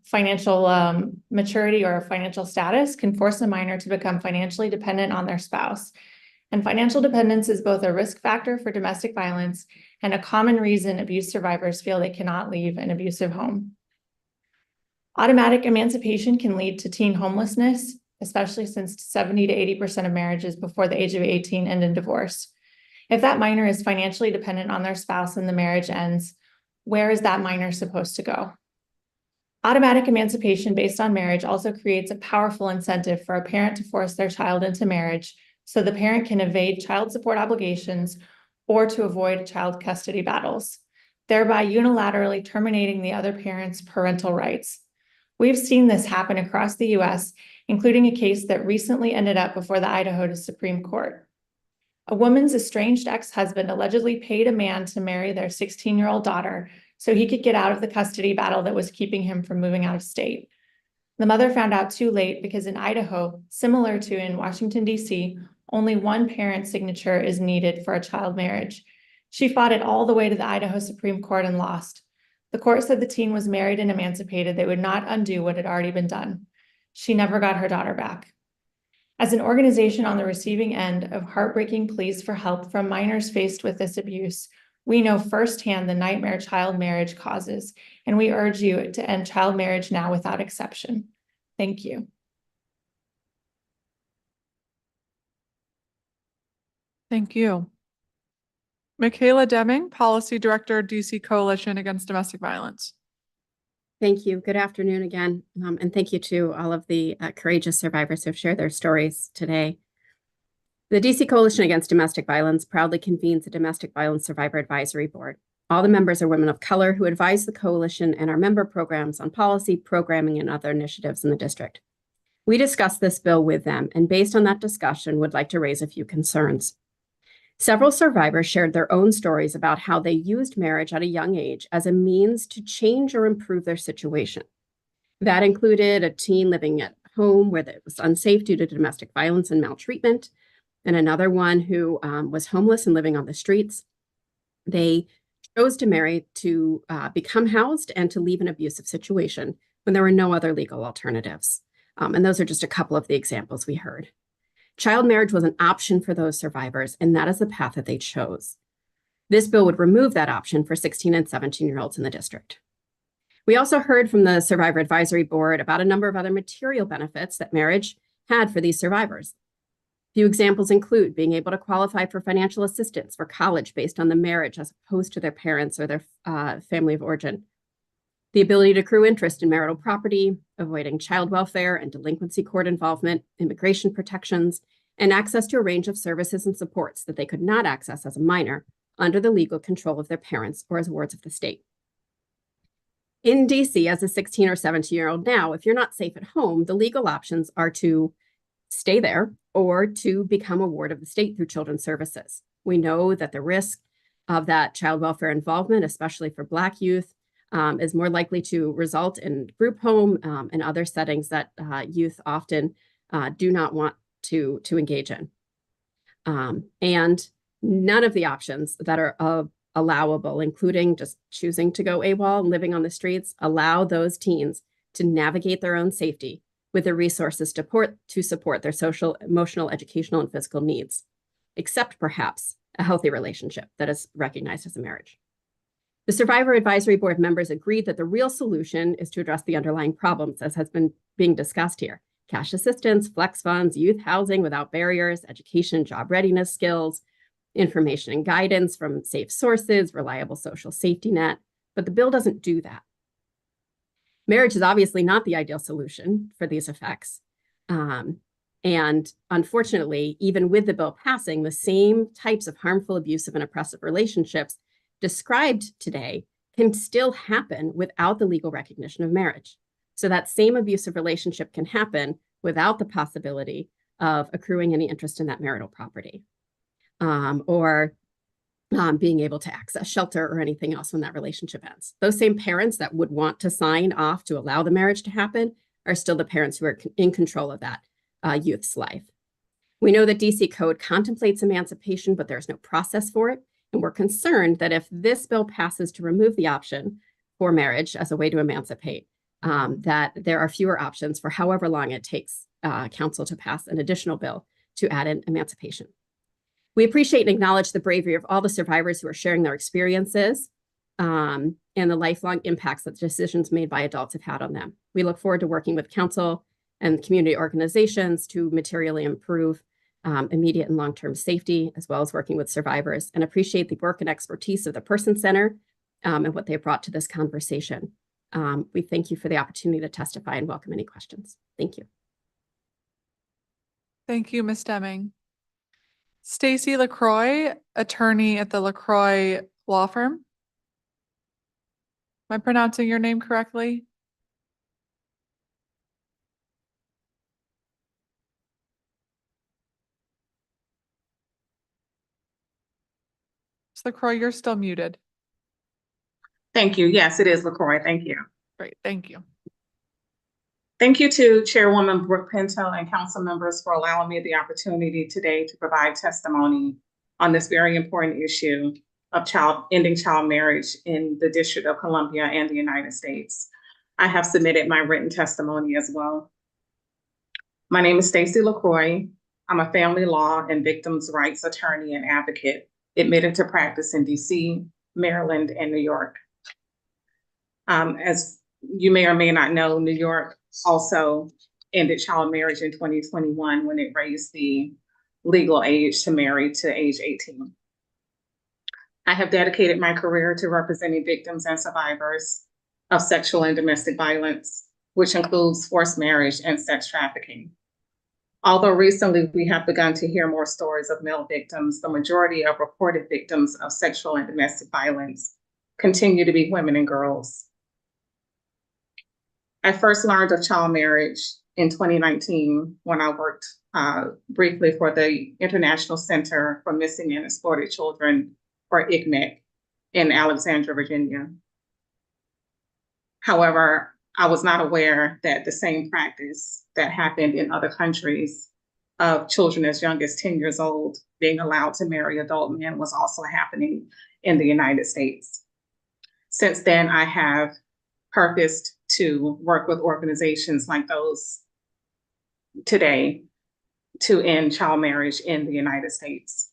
financial maturity or financial status can force a minor to become financially dependent on their spouse. And financial dependence is both a risk factor for domestic violence and a common reason abuse survivors feel they cannot leave an abusive home. Automatic emancipation can lead to teen homelessness, especially since 70 to 80% of marriages before the age of 18 end in divorce. If that minor is financially dependent on their spouse and the marriage ends, where is that minor supposed to go? Automatic emancipation based on marriage also creates a powerful incentive for a parent to force their child into marriage so the parent can evade child support obligations or to avoid child custody battles, thereby unilaterally terminating the other parent's parental rights. We've seen this happen across the US, including a case that recently ended up before the Idaho Supreme Court. A woman's estranged ex-husband allegedly paid a man to marry their 16-year-old daughter so he could get out of the custody battle that was keeping him from moving out of state. The mother found out too late because in Idaho, similar to in Washington, D.C., only one parent's signature is needed for a child marriage. She fought it all the way to the Idaho Supreme Court and lost. The court said the teen was married and emancipated. They would not undo what had already been done. She never got her daughter back. As an organization on the receiving end of heartbreaking pleas for help from minors faced with this abuse, we know firsthand the nightmare child marriage causes, and we urge you to end child marriage now without exception. Thank you. Thank you. Michaela Deming, Policy Director, DC Coalition Against Domestic Violence. Thank you. Good afternoon again. And thank you to all of the courageous survivors who have shared their stories today. The DC Coalition Against Domestic Violence proudly convenes the Domestic Violence Survivor Advisory Board. All the members are women of color who advise the coalition and our member programs on policy, programming, and other initiatives in the district. We discussed this bill with them, and based on that discussion, would like to raise a few concerns. Several survivors shared their own stories about how they used marriage at a young age as a means to change or improve their situation. That included a teen living at home where it was unsafe due to domestic violence and maltreatment, and another one who was homeless and living on the streets. They chose to marry to become housed and to leave an abusive situation when there were no other legal alternatives. And those are just a couple of the examples we heard. Child marriage was an option for those survivors, and that is the path that they chose. This bill would remove that option for 16 and 17-year-olds in the district. We also heard from the Survivor Advisory Board about a number of other material benefits that marriage had for these survivors. A few examples include being able to qualify for financial assistance for college based on the marriage as opposed to their parents or their family of origin, the ability to accrue interest in marital property, avoiding child welfare and delinquency court involvement, immigration protections, and access to a range of services and supports that they could not access as a minor under the legal control of their parents or as wards of the state. In DC, as a 16 or 17-year-old now, if you're not safe at home, the legal options are to stay there or to become a ward of the state through children's services. We know that the risk of that child welfare involvement, especially for Black youth, is more likely to result in group home and other settings that youth often do not want to engage in. And none of the options that are allowable, including just choosing to go AWOL and living on the streets, allow those teens to navigate their own safety with the resources to support their social, emotional, educational, and physical needs, except perhaps a healthy relationship that is recognized as a marriage. The Survivor Advisory Board members agreed that the real solution is to address the underlying problems, as has been being discussed here: cash assistance, flex funds, youth housing without barriers, education, job readiness skills, information and guidance from safe sources, reliable social safety net. But the bill doesn't do that. Marriage is obviously not the ideal solution for these effects. And unfortunately, even with the bill passing, the same types of harmful, abusive, and oppressive relationships described today can still happen without the legal recognition of marriage. So that same abusive relationship can happen without the possibility of accruing any interest in that marital property, or being able to access shelter or anything else when that relationship ends. Those same parents that would want to sign off to allow the marriage to happen are still the parents who are in control of that youth's life. We know that DC Code contemplates emancipation, but there's no process for it. And we're concerned that if this bill passes to remove the option for marriage as a way to emancipate, that there are fewer options for however long it takes council to pass an additional bill to add in emancipation. We appreciate and acknowledge the bravery of all the survivors who are sharing their experiences and the lifelong impacts that decisions made by adults have had on them. We look forward to working with council and community organizations to materially improve immediate and long-term safety, as well as working with survivors, and appreciate the work and expertise of the Person Center and what they brought to this conversation. We thank you for the opportunity to testify and welcome any questions. Thank you. Thank you, Ms. Deming. Stacy LaCroix, attorney at the LaCroix Law Firm. Am I pronouncing your name correctly? Ms. LaCroix, you're still muted. Thank you. Yes, it is LaCroix. Thank you. Great, thank you. Thank you to Chairwoman Brooke Pinto and council members for allowing me the opportunity today to provide testimony on this very important issue of ending child marriage in the District of Columbia and the United States. I have submitted my written testimony as well. My name is Stacy LaCroix. I'm a family law and victims' rights attorney and advocate admitted to practice in DC, Maryland, and New York. As you may or may not know, New York also ended child marriage in 2021 when it raised the legal age to marry to age 18. I have dedicated my career to representing victims and survivors of sexual and domestic violence, which includes forced marriage and sex trafficking. Although recently we have begun to hear more stories of male victims, the majority of reported victims of sexual and domestic violence continue to be women and girls. I first learned of child marriage in 2019 when I worked briefly for the International Center for Missing and Exploited Children, or ICMEC, in Alexandria, Virginia. However, I was not aware that the same practice that happened in other countries of children as young as 10 years old being allowed to marry adult men was also happening in the United States. Since then, I have purposed to work with organizations like those today to end child marriage in the United States.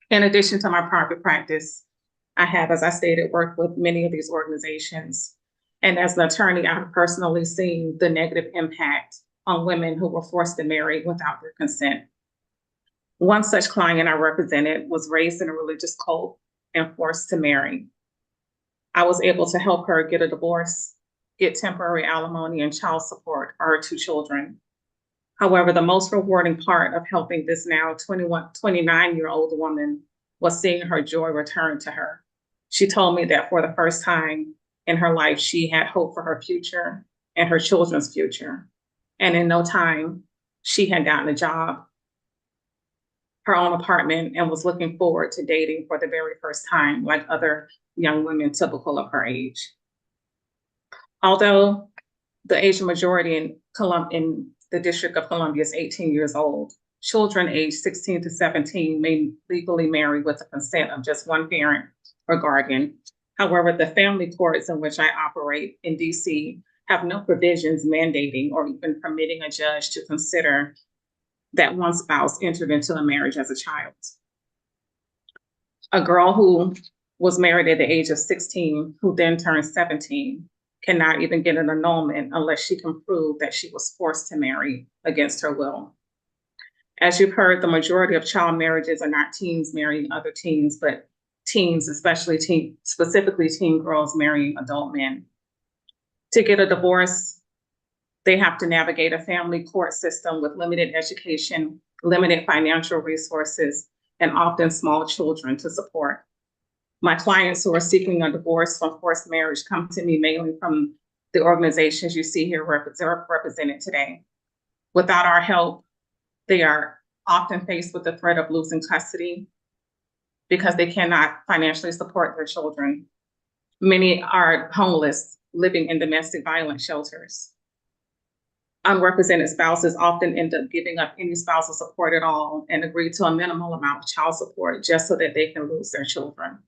In addition to my private practice, I have, as I stated, worked with many of these organizations. And as an attorney, I have personally seen the negative impact on women who were forced to marry without their consent. One such client I represented was raised in a religious cult and forced to marry. I was able to help her get a divorce, get temporary alimony and child support for her 2 children. However, the most rewarding part of helping this now 29-year-old woman was seeing her joy return to her. She told me that for the first time in her life, she had hope for her future and her children's future. And in no time, she had gotten a job, her own apartment, and was looking forward to dating for the very first time, like other young women typical of her age. Although the Asian majority in the District of Columbia is 18 years old, children aged 16 to 17 may legally marry with the consent of just one parent or guardian. However, the family courts in which I operate in DC have no provisions mandating or even permitting a judge to consider that one spouse entered into a marriage as a child. A girl who was married at the age of 16, who then turned 17, cannot even get an annulment unless she can prove that she was forced to marry against her will. As you've heard, the majority of child marriages are not teens marrying other teens, but teens, specifically teen girls marrying adult men. To get a divorce, they have to navigate a family court system with limited education, limited financial resources, and often small children to support. My clients who are seeking a divorce from forced marriage come to me mainly from the organizations you see here represented today. Without our help, they are often faced with the threat of losing custody, because they cannot financially support their children. Many are homeless, living in domestic violence shelters. Unrepresented spouses often end up giving up any spousal support at all and agree to a minimal amount of child support just so that they can lose their children.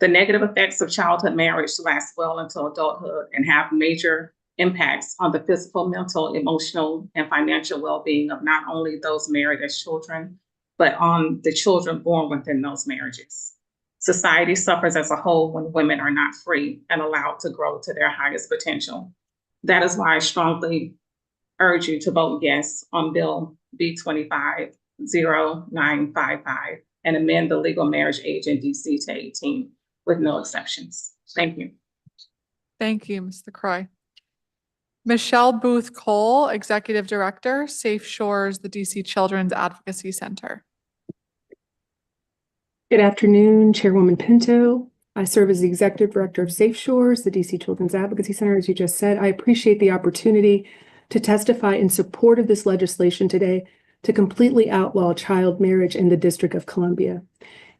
The negative effects of childhood marriage last well into adulthood and have major impacts on the physical, mental, emotional, and financial well-being of not only those married as children, but on the children born within those marriages. Society suffers as a whole when women are not free and allowed to grow to their highest potential. That is why I strongly urge you to vote yes on Bill B25-955 and amend the legal marriage age in DC to 18 with no exceptions. Thank you. Thank you, Ms. LaCroix. Michelle Booth Cole, Executive Director, Safe Shores, the DC Children's Advocacy Center. Good afternoon, Chairwoman Pinto. I serve as the Executive Director of Safe Shores, the DC Children's Advocacy Center, as you just said. I appreciate the opportunity to testify in support of this legislation today to completely outlaw child marriage in the District of Columbia.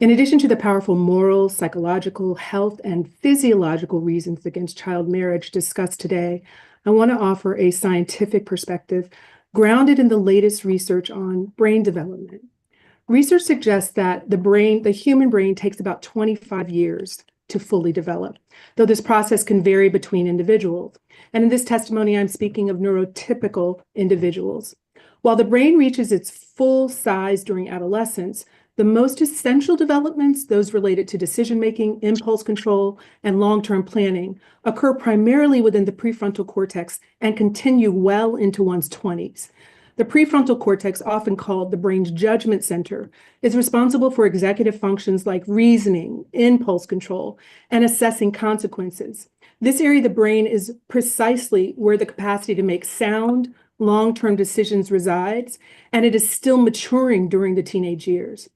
In addition to the powerful moral, psychological, health, and physiological reasons against child marriage discussed today, I want to offer a scientific perspective grounded in the latest research on brain development. Research suggests that the human brain takes about 25 years to fully develop, though this process can vary between individuals. And in this testimony, I'm speaking of neurotypical individuals. While the brain reaches its full size during adolescence, the most essential developments, those related to decision-making, impulse control, and long-term planning, occur primarily within the prefrontal cortex and continue well into one's 20s. The prefrontal cortex, often called the brain's judgment center, is responsible for executive functions like reasoning, impulse control, and assessing consequences. This area of the brain is precisely where the capacity to make sound, long-term decisions resides, and it is still maturing during the teenage years.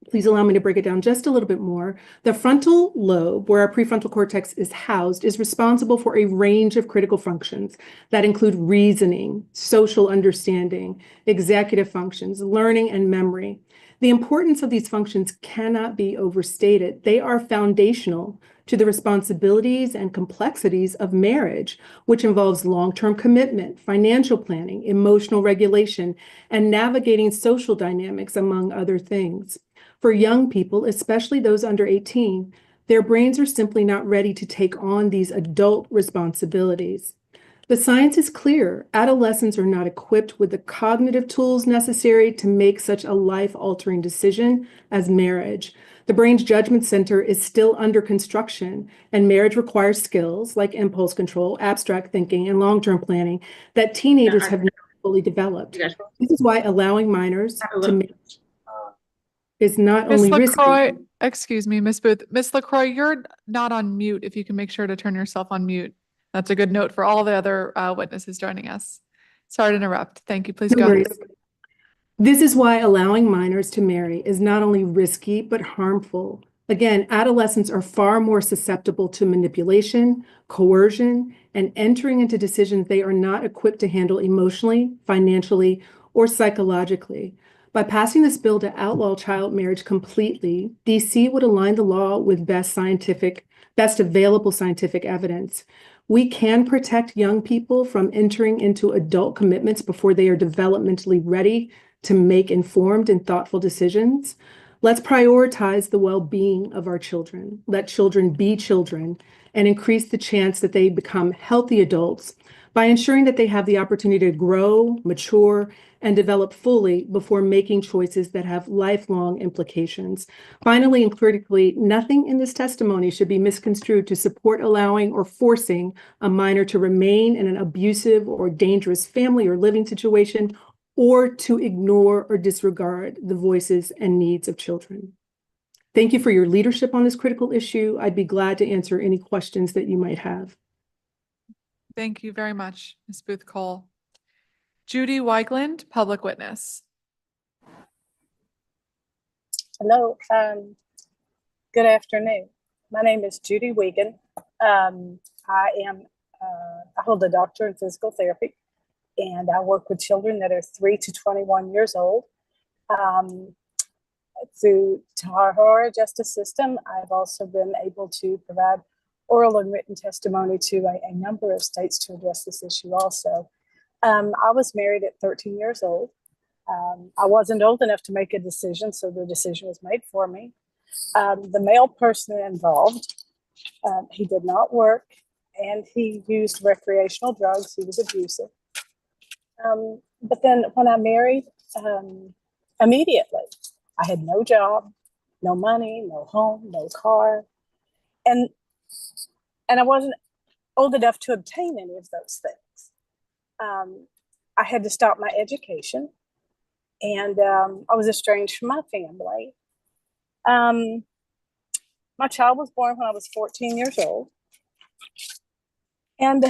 Please allow me to break it down just a little bit more. The frontal lobe, where our prefrontal cortex is housed, is responsible for a range of critical functions that include reasoning, social understanding, executive functions, learning, and memory. The importance of these functions cannot be overstated. They are foundational to the responsibilities and complexities of marriage, which involves long-term commitment, financial planning, emotional regulation, and navigating social dynamics, among other things. For young people, especially those under 18, their brains are simply not ready to take on these adult responsibilities. The science is clear. Adolescents are not equipped with the cognitive tools necessary to make such a life-altering decision as marriage. The brain's judgment center is still under construction, and marriage requires skills like impulse control, abstract thinking, and long-term planning that teenagers have not fully developed. This is why allowing minors to make is not Ms. only risky. LaCroix, excuse me, Ms. Booth. Ms. LaCroix, you're not on mute. If you can make sure to turn yourself on mute. That's a good note for all the other witnesses joining us. Sorry to interrupt. Thank you. Please No go ahead. worries. This is why allowing minors to marry is not only risky, but harmful. Again, adolescents are far more susceptible to manipulation, coercion, and entering into decisions they are not equipped to handle emotionally, financially, or psychologically. By passing this bill to outlaw child marriage completely, DC would align the law with best available scientific evidence. We can protect young people from entering into adult commitments before they are developmentally ready to make informed and thoughtful decisions. Let's prioritize the well-being of our children, let children be children, and increase the chance that they become healthy adults by ensuring that they have the opportunity to grow, mature, and develop fully before making choices that have lifelong implications. Finally, and critically, nothing in this testimony should be misconstrued to support allowing or forcing a minor to remain in an abusive or dangerous family or living situation, or to ignore or disregard the voices and needs of children. Thank you for your leadership on this critical issue. I'd be glad to answer any questions that you might have. Thank you very much, Ms. Booth Cole. Judy Weigland, public witness. Hello, good afternoon. My name is Judy Wiegand. I hold a doctorate in physical therapy, and I work with children that are 3 to 21 years old. through Tahara justice system, I've also been able to provide oral and written testimony to a number of states to address this issue also. I was married at 13 years old. I wasn't old enough to make a decision, so the decision was made for me. The male person involved, he did not work, and he used recreational drugs. He was abusive. But then when I married, immediately, I had no job, no money, no home, no car, and I wasn't old enough to obtain any of those things. I had to stop my education, and I was estranged from my family. My child was born when I was 14 years old. And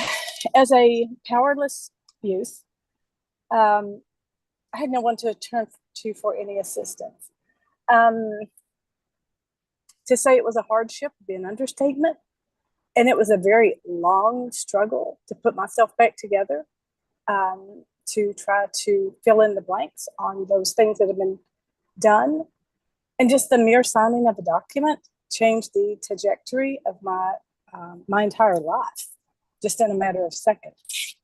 as a powerless youth, I had no one to turn to for any assistance. To say it was a hardship would be an understatement. And it was a very long struggle to put myself back together, to try to fill in the blanks on those things that have been done. And just the mere signing of a document changed the trajectory of my entire life, just in a matter of seconds.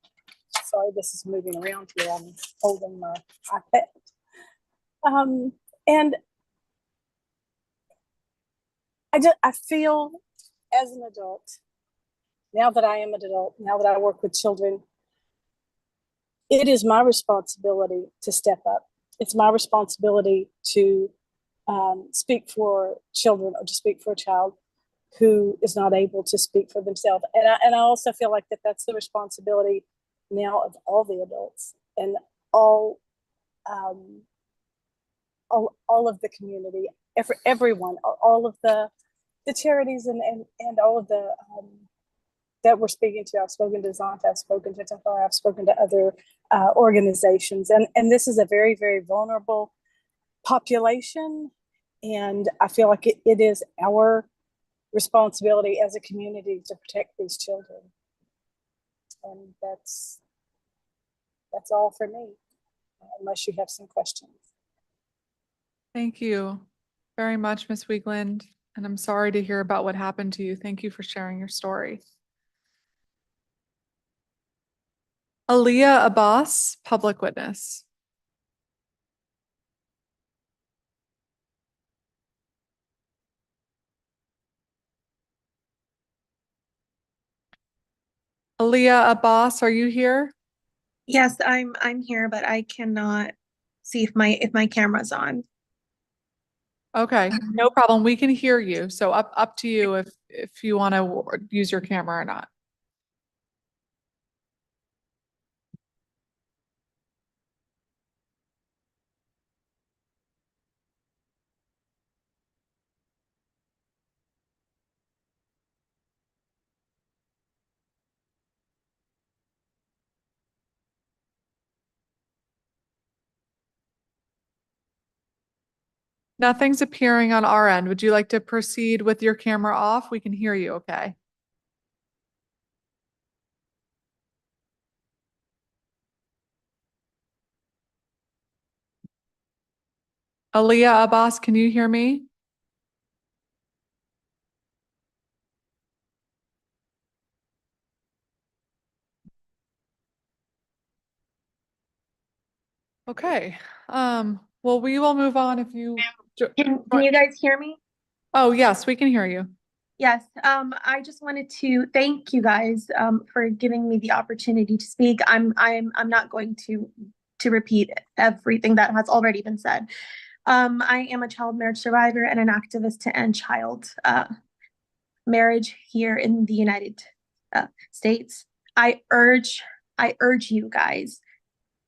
Sorry, this is moving around here. I'm holding my iPad. And I feel as an adult, now that I am an adult, now that I work with children, it is my responsibility to step up. It's my responsibility to speak for children, or to speak for a child who is not able to speak for themselves. And I also feel like that's the responsibility now of all the adults and all of the community, everyone, all of the charities and all of the that we're speaking to. I've spoken to Zonta, I've spoken to Tahara, I've spoken to other organizations, and this is a very, very vulnerable population, and I feel like it is our responsibility as a community to protect these children. And that's all for me, unless you have some questions. Thank you very much, Ms. Wiegland, and I'm sorry to hear about what happened to you. Thank you for sharing your story. Aaliyah Abbas, public witness. Aaliyah Abbas, are you here? Yes, I'm here, but I cannot see if my camera's on. Okay, no problem. We can hear you. So up to you if you want to use your camera or not. Nothing's appearing on our end. Would you like to proceed with your camera off? We can hear you okay. Aaliyah Abbas, can you hear me? Okay, well, we will move on if you. Can you guys hear me? Oh, yes, we can hear you. Yes, I just wanted to thank you guys for giving me the opportunity to speak. I'm not going to repeat everything that has already been said. I am a child marriage survivor and an activist to end child marriage here in the United States. I urge you guys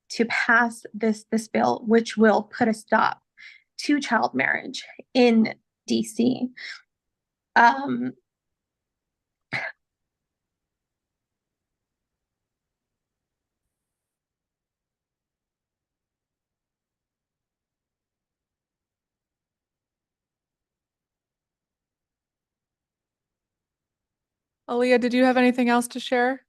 to pass this bill, which will put a stop to child marriage in DC. Aaliyah, did you have anything else to share?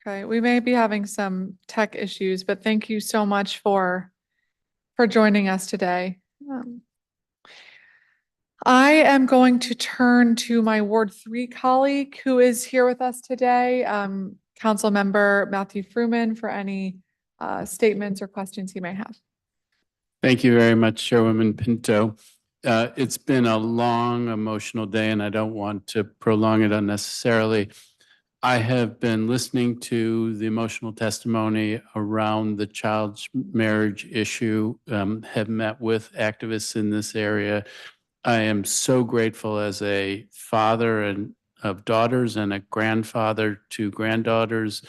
Okay, we may be having some tech issues, but thank you so much for joining us today. I am going to turn to my Ward 3 colleague who is here with us today, Council Member Matthew Fruman, for any statements or questions he may have. Thank you very much, Chairwoman Pinto. It's been a long, emotional day, and I don't want to prolong it unnecessarily. I have been listening to the emotional testimony around the child marriage issue, have met with activists in this area. I am so grateful as a father and of daughters and a grandfather to granddaughters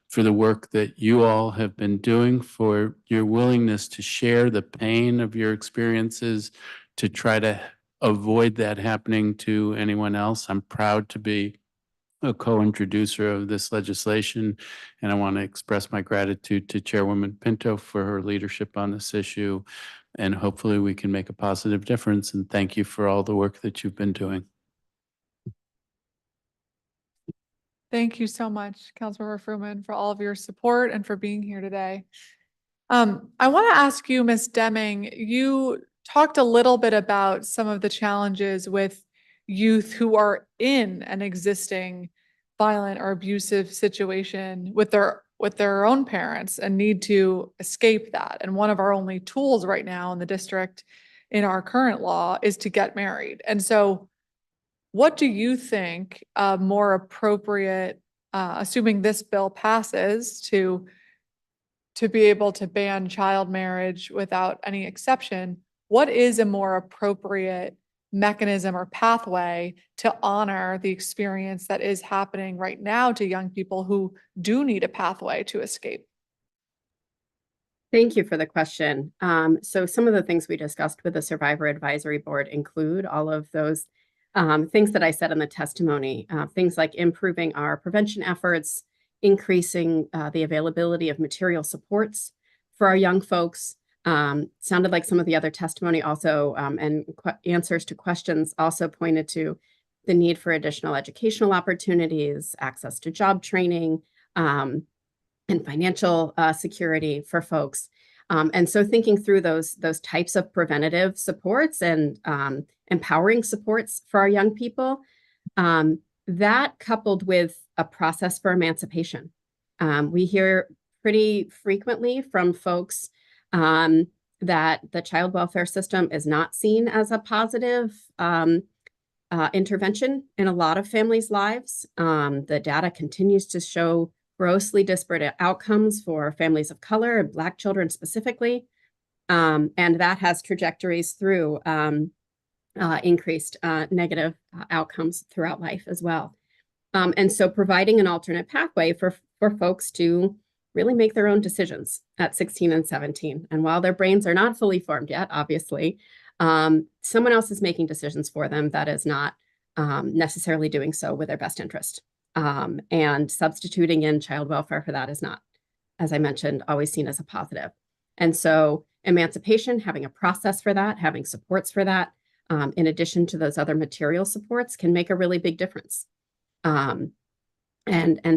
for the work that you all have been doing, for your willingness to share the pain of your experiences, to try to avoid that happening to anyone else. I'm proud to be a co-introducer of this legislation, and I want to express my gratitude to Chairwoman Pinto for her leadership on this issue, and hopefully we can make a positive difference. And thank you for all the work that you've been doing. Thank you so much, Councilmember Fruman, for all of your support and for being here today. I want to ask you, Ms. Deming, you talked a little bit about some of the challenges with youth who are in an existing violent or abusive situation with their own parents and need to escape that. And one of our only tools right now in the district in our current law is to get married. And so what do you think more appropriate, assuming this bill passes, to be able to ban child marriage without any exception? What is a more appropriate mechanism or pathway to honor the experience that is happening right now to young people who do need a pathway to escape? Thank you for the question. So some of the things we discussed with the Survivor Advisory Board include all of those things that I said in the testimony, things like improving our prevention efforts, increasing the availability of material supports for our young folks. Sounded like some of the other testimony also and answers to questions also pointed to the need for additional educational opportunities, access to job training, and financial security for folks. And so thinking through those types of preventative supports and empowering supports for our young people, that coupled with a process for emancipation. We hear pretty frequently from folks that the child welfare system is not seen as a positive intervention in a lot of families' lives. The data continues to show grossly disparate outcomes for families of color and Black children specifically. And that has trajectories through increased negative outcomes throughout life as well. And so providing an alternate pathway for folks to really make their own decisions at 16 and 17. And while their brains are not fully formed yet, obviously, someone else is making decisions for them that is not necessarily doing so with their best interest. And substituting in child welfare for that is not, as I mentioned, always seen as a positive. And so emancipation, having a process for that, having supports for that, in addition to those other material supports, can make a really big difference. And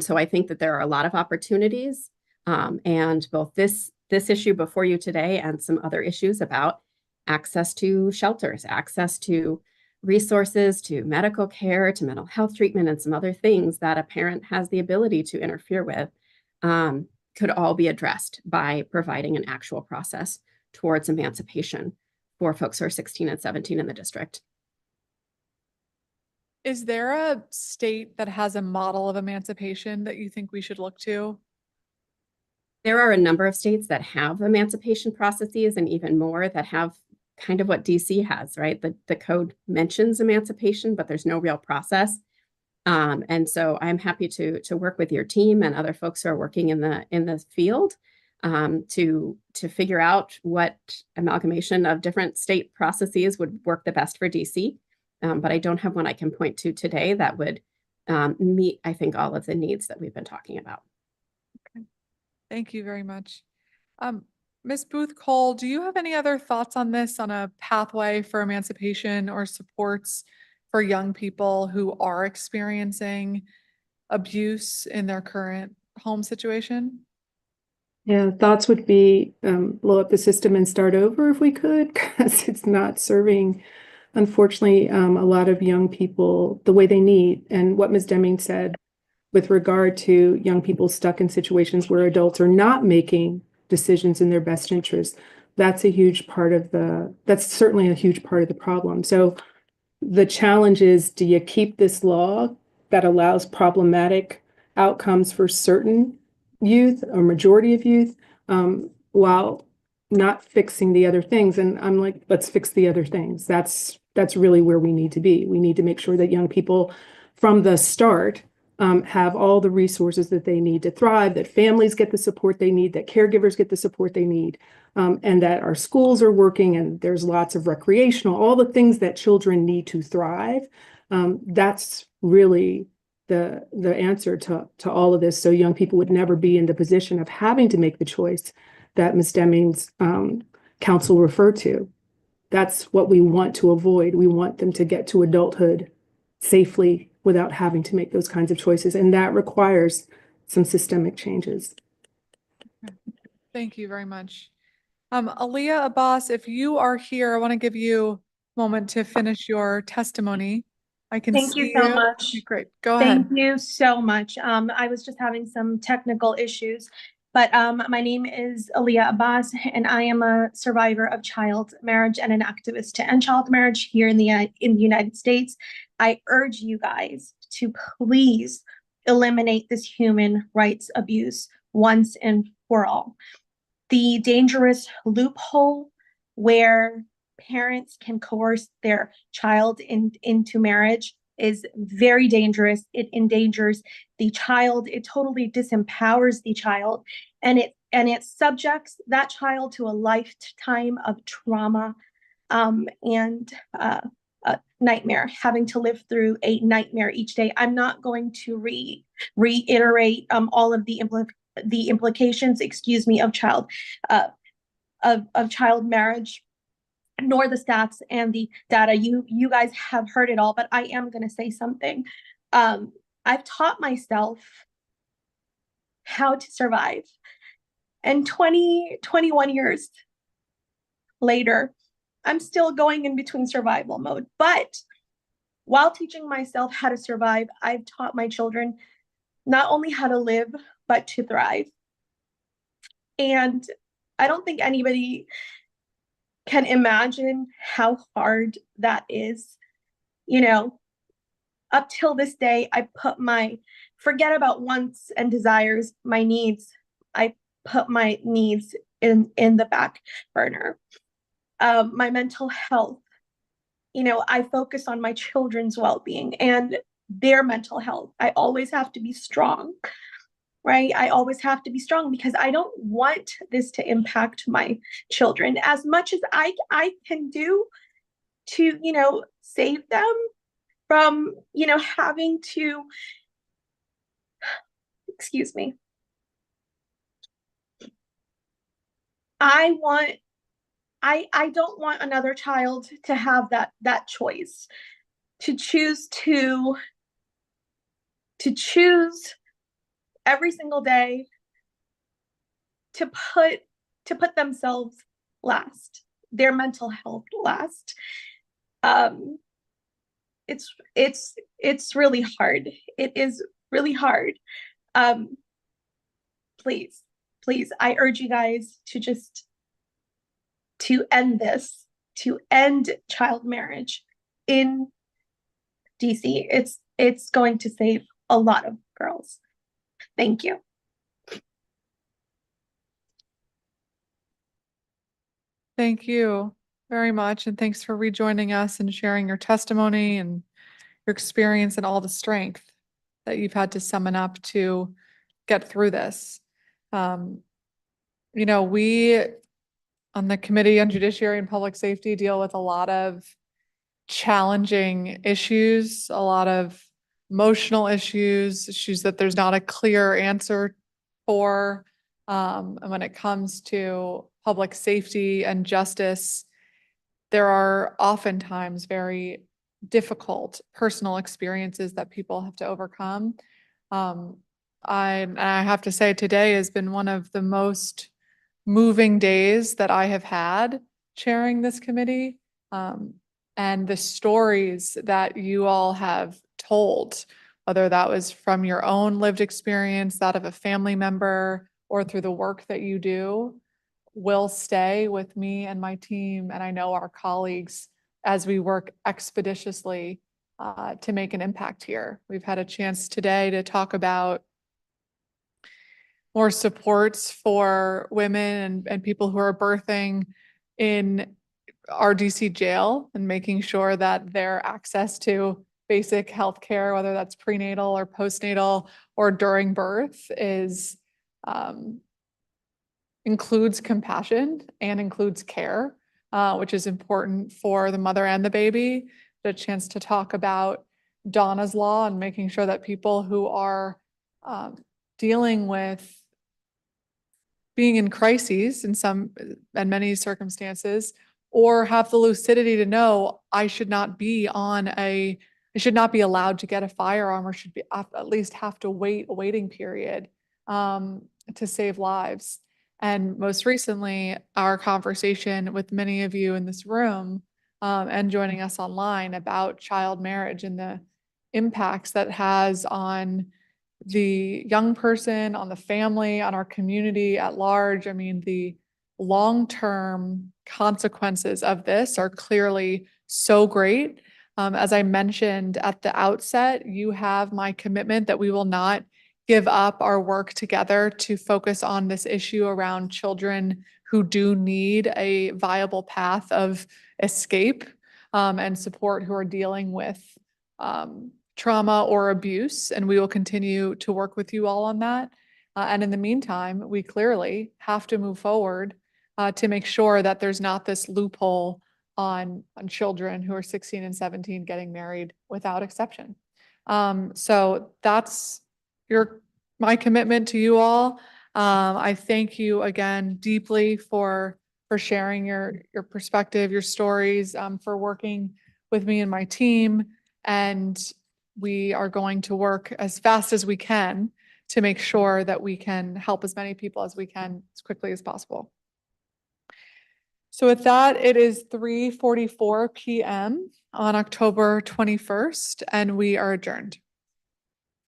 so I think that there are a lot of opportunities, and both this issue before you today and some other issues about access to shelters, access to resources, to medical care, to mental health treatment, and some other things that a parent has the ability to interfere with, could all be addressed by providing an actual process towards emancipation for folks who are 16 and 17 in the district. Is there a state that has a model of emancipation that you think we should look to? There are a number of states that have emancipation processes, and even more that have kind of what DC has, right? The code mentions emancipation, but there's no real process. And so I'm happy to work with your team and other folks who are working in the field to figure out what amalgamation of different state processes would work the best for DC. But I don't have one I can point to today that would meet, I think, all of the needs that we've been talking about. Okay. Thank you very much. Ms. Booth-Cole, do you have any other thoughts on this, on a pathway for emancipation or supports for young people who are experiencing abuse in their current home situation? Yeah, thoughts would be blow up the system and start over if we could, because it's not serving, unfortunately, a lot of young people the way they need. And what Ms. Deming said with regard to young people stuck in situations where adults are not making decisions in their best interest, that's certainly a huge part of the problem. So the challenge is, do you keep this law that allows problematic outcomes for certain youth or majority of youth, while not fixing the other things? And I'm like, let's fix the other things. That's really where we need to be. We need to make sure that young people from the start have all the resources that they need to thrive, that families get the support they need, that caregivers get the support they need, and that our schools are working and there's lots of recreational, all the things that children need to thrive. That's really the answer to all of this. So young people would never be in the position of having to make the choice that Ms. Deming's counsel referred to. That's what we want to avoid. We want them to get to adulthood safely without having to make those kinds of choices. And that requires some systemic changes. Thank you very much. Aaliyah Abbas, if you are here, I want to give you a moment to finish your testimony. I can Thank see you so you. much. Okay, great. Go ahead. Thank you so much. I was just having some technical issues, but my name is Aaliyah Abbas, and I am a survivor of child marriage and an activist to end child marriage here in the United States. I urge you guys to please eliminate this human rights abuse once and for all. The dangerous loophole where parents can coerce their child into marriage is very dangerous. It endangers the child. It totally disempowers the child, and it subjects that child to a lifetime of trauma and a nightmare, having to live through a nightmare each day. I'm not going to reiterate all of the implications, of child marriage, nor the stats and the data. You guys have heard it all, but I am going to say something. I've taught myself how to survive, and 21 years later, I'm still going in between survival mode. But while teaching myself how to survive, I've taught my children not only how to live, but to thrive. And I don't think anybody can imagine how hard that is. You know, up till this day, I put forget about wants and desires, my needs. I put my needs in the back burner. My mental health, I focus on my children's well-being and their mental health. I always have to be strong, right? I always have to be strong because I don't want this to impact my children. As much as I can do to, save them from, having to, excuse me. I don't want another child to have that choice, to choose every single day to put themselves last, their mental health last. It's really hard. It is really hard. Please, I urge you guys to end this, to end child marriage in DC. It's going to save a lot of girls. Thank you. Thank you very much. And thanks for rejoining us and sharing your testimony and your experience and all the strength that you've had to summon up to get through this. We on the Committee on Judiciary and Public Safety deal with a lot of challenging issues, a lot of emotional issues that there's not a clear answer for. And when it comes to public safety and justice, there are oftentimes very difficult personal experiences that people have to overcome. I have to say today has been one of the most moving days that I have had chairing this committee. And the stories that you all have told, whether that was from your own lived experience, that of a family member, or through the work that you do, will stay with me and my team, and I know our colleagues, as we work expeditiously to make an impact here. We've had a chance today to talk about more supports for women and people who are birthing in our DC jail and making sure that their access to basic health care, whether that's prenatal or postnatal or during birth, is includes compassion and includes care, which is important for the mother and the baby. The chance to talk about Donna's Law and making sure that people who are dealing with being in crises in some and many circumstances, or have the lucidity to know I should not be I should not be allowed to get a firearm, or should be at least have to wait a waiting period to save lives. And most recently, our conversation with many of you in this room and joining us online about child marriage and the impacts that has on the young person, on the family, on our community at large. I mean, the long-term consequences of this are clearly so great. As I mentioned at the outset, you have my commitment that we will not give up our work together to focus on this issue around children who do need a viable path of escape and support, who are dealing with trauma or abuse. And we will continue to work with you all on that. And in the meantime, we clearly have to move forward to make sure that there's not this loophole on children who are 16 and 17 getting married without exception. So that's my commitment to you all. I thank you again deeply for sharing your perspective, your stories, for working with me and my team. And we are going to work as fast as we can to make sure that we can help as many people as we can as quickly as possible. So with that, it is 3:44 p.m. on October 21st, and we are adjourned.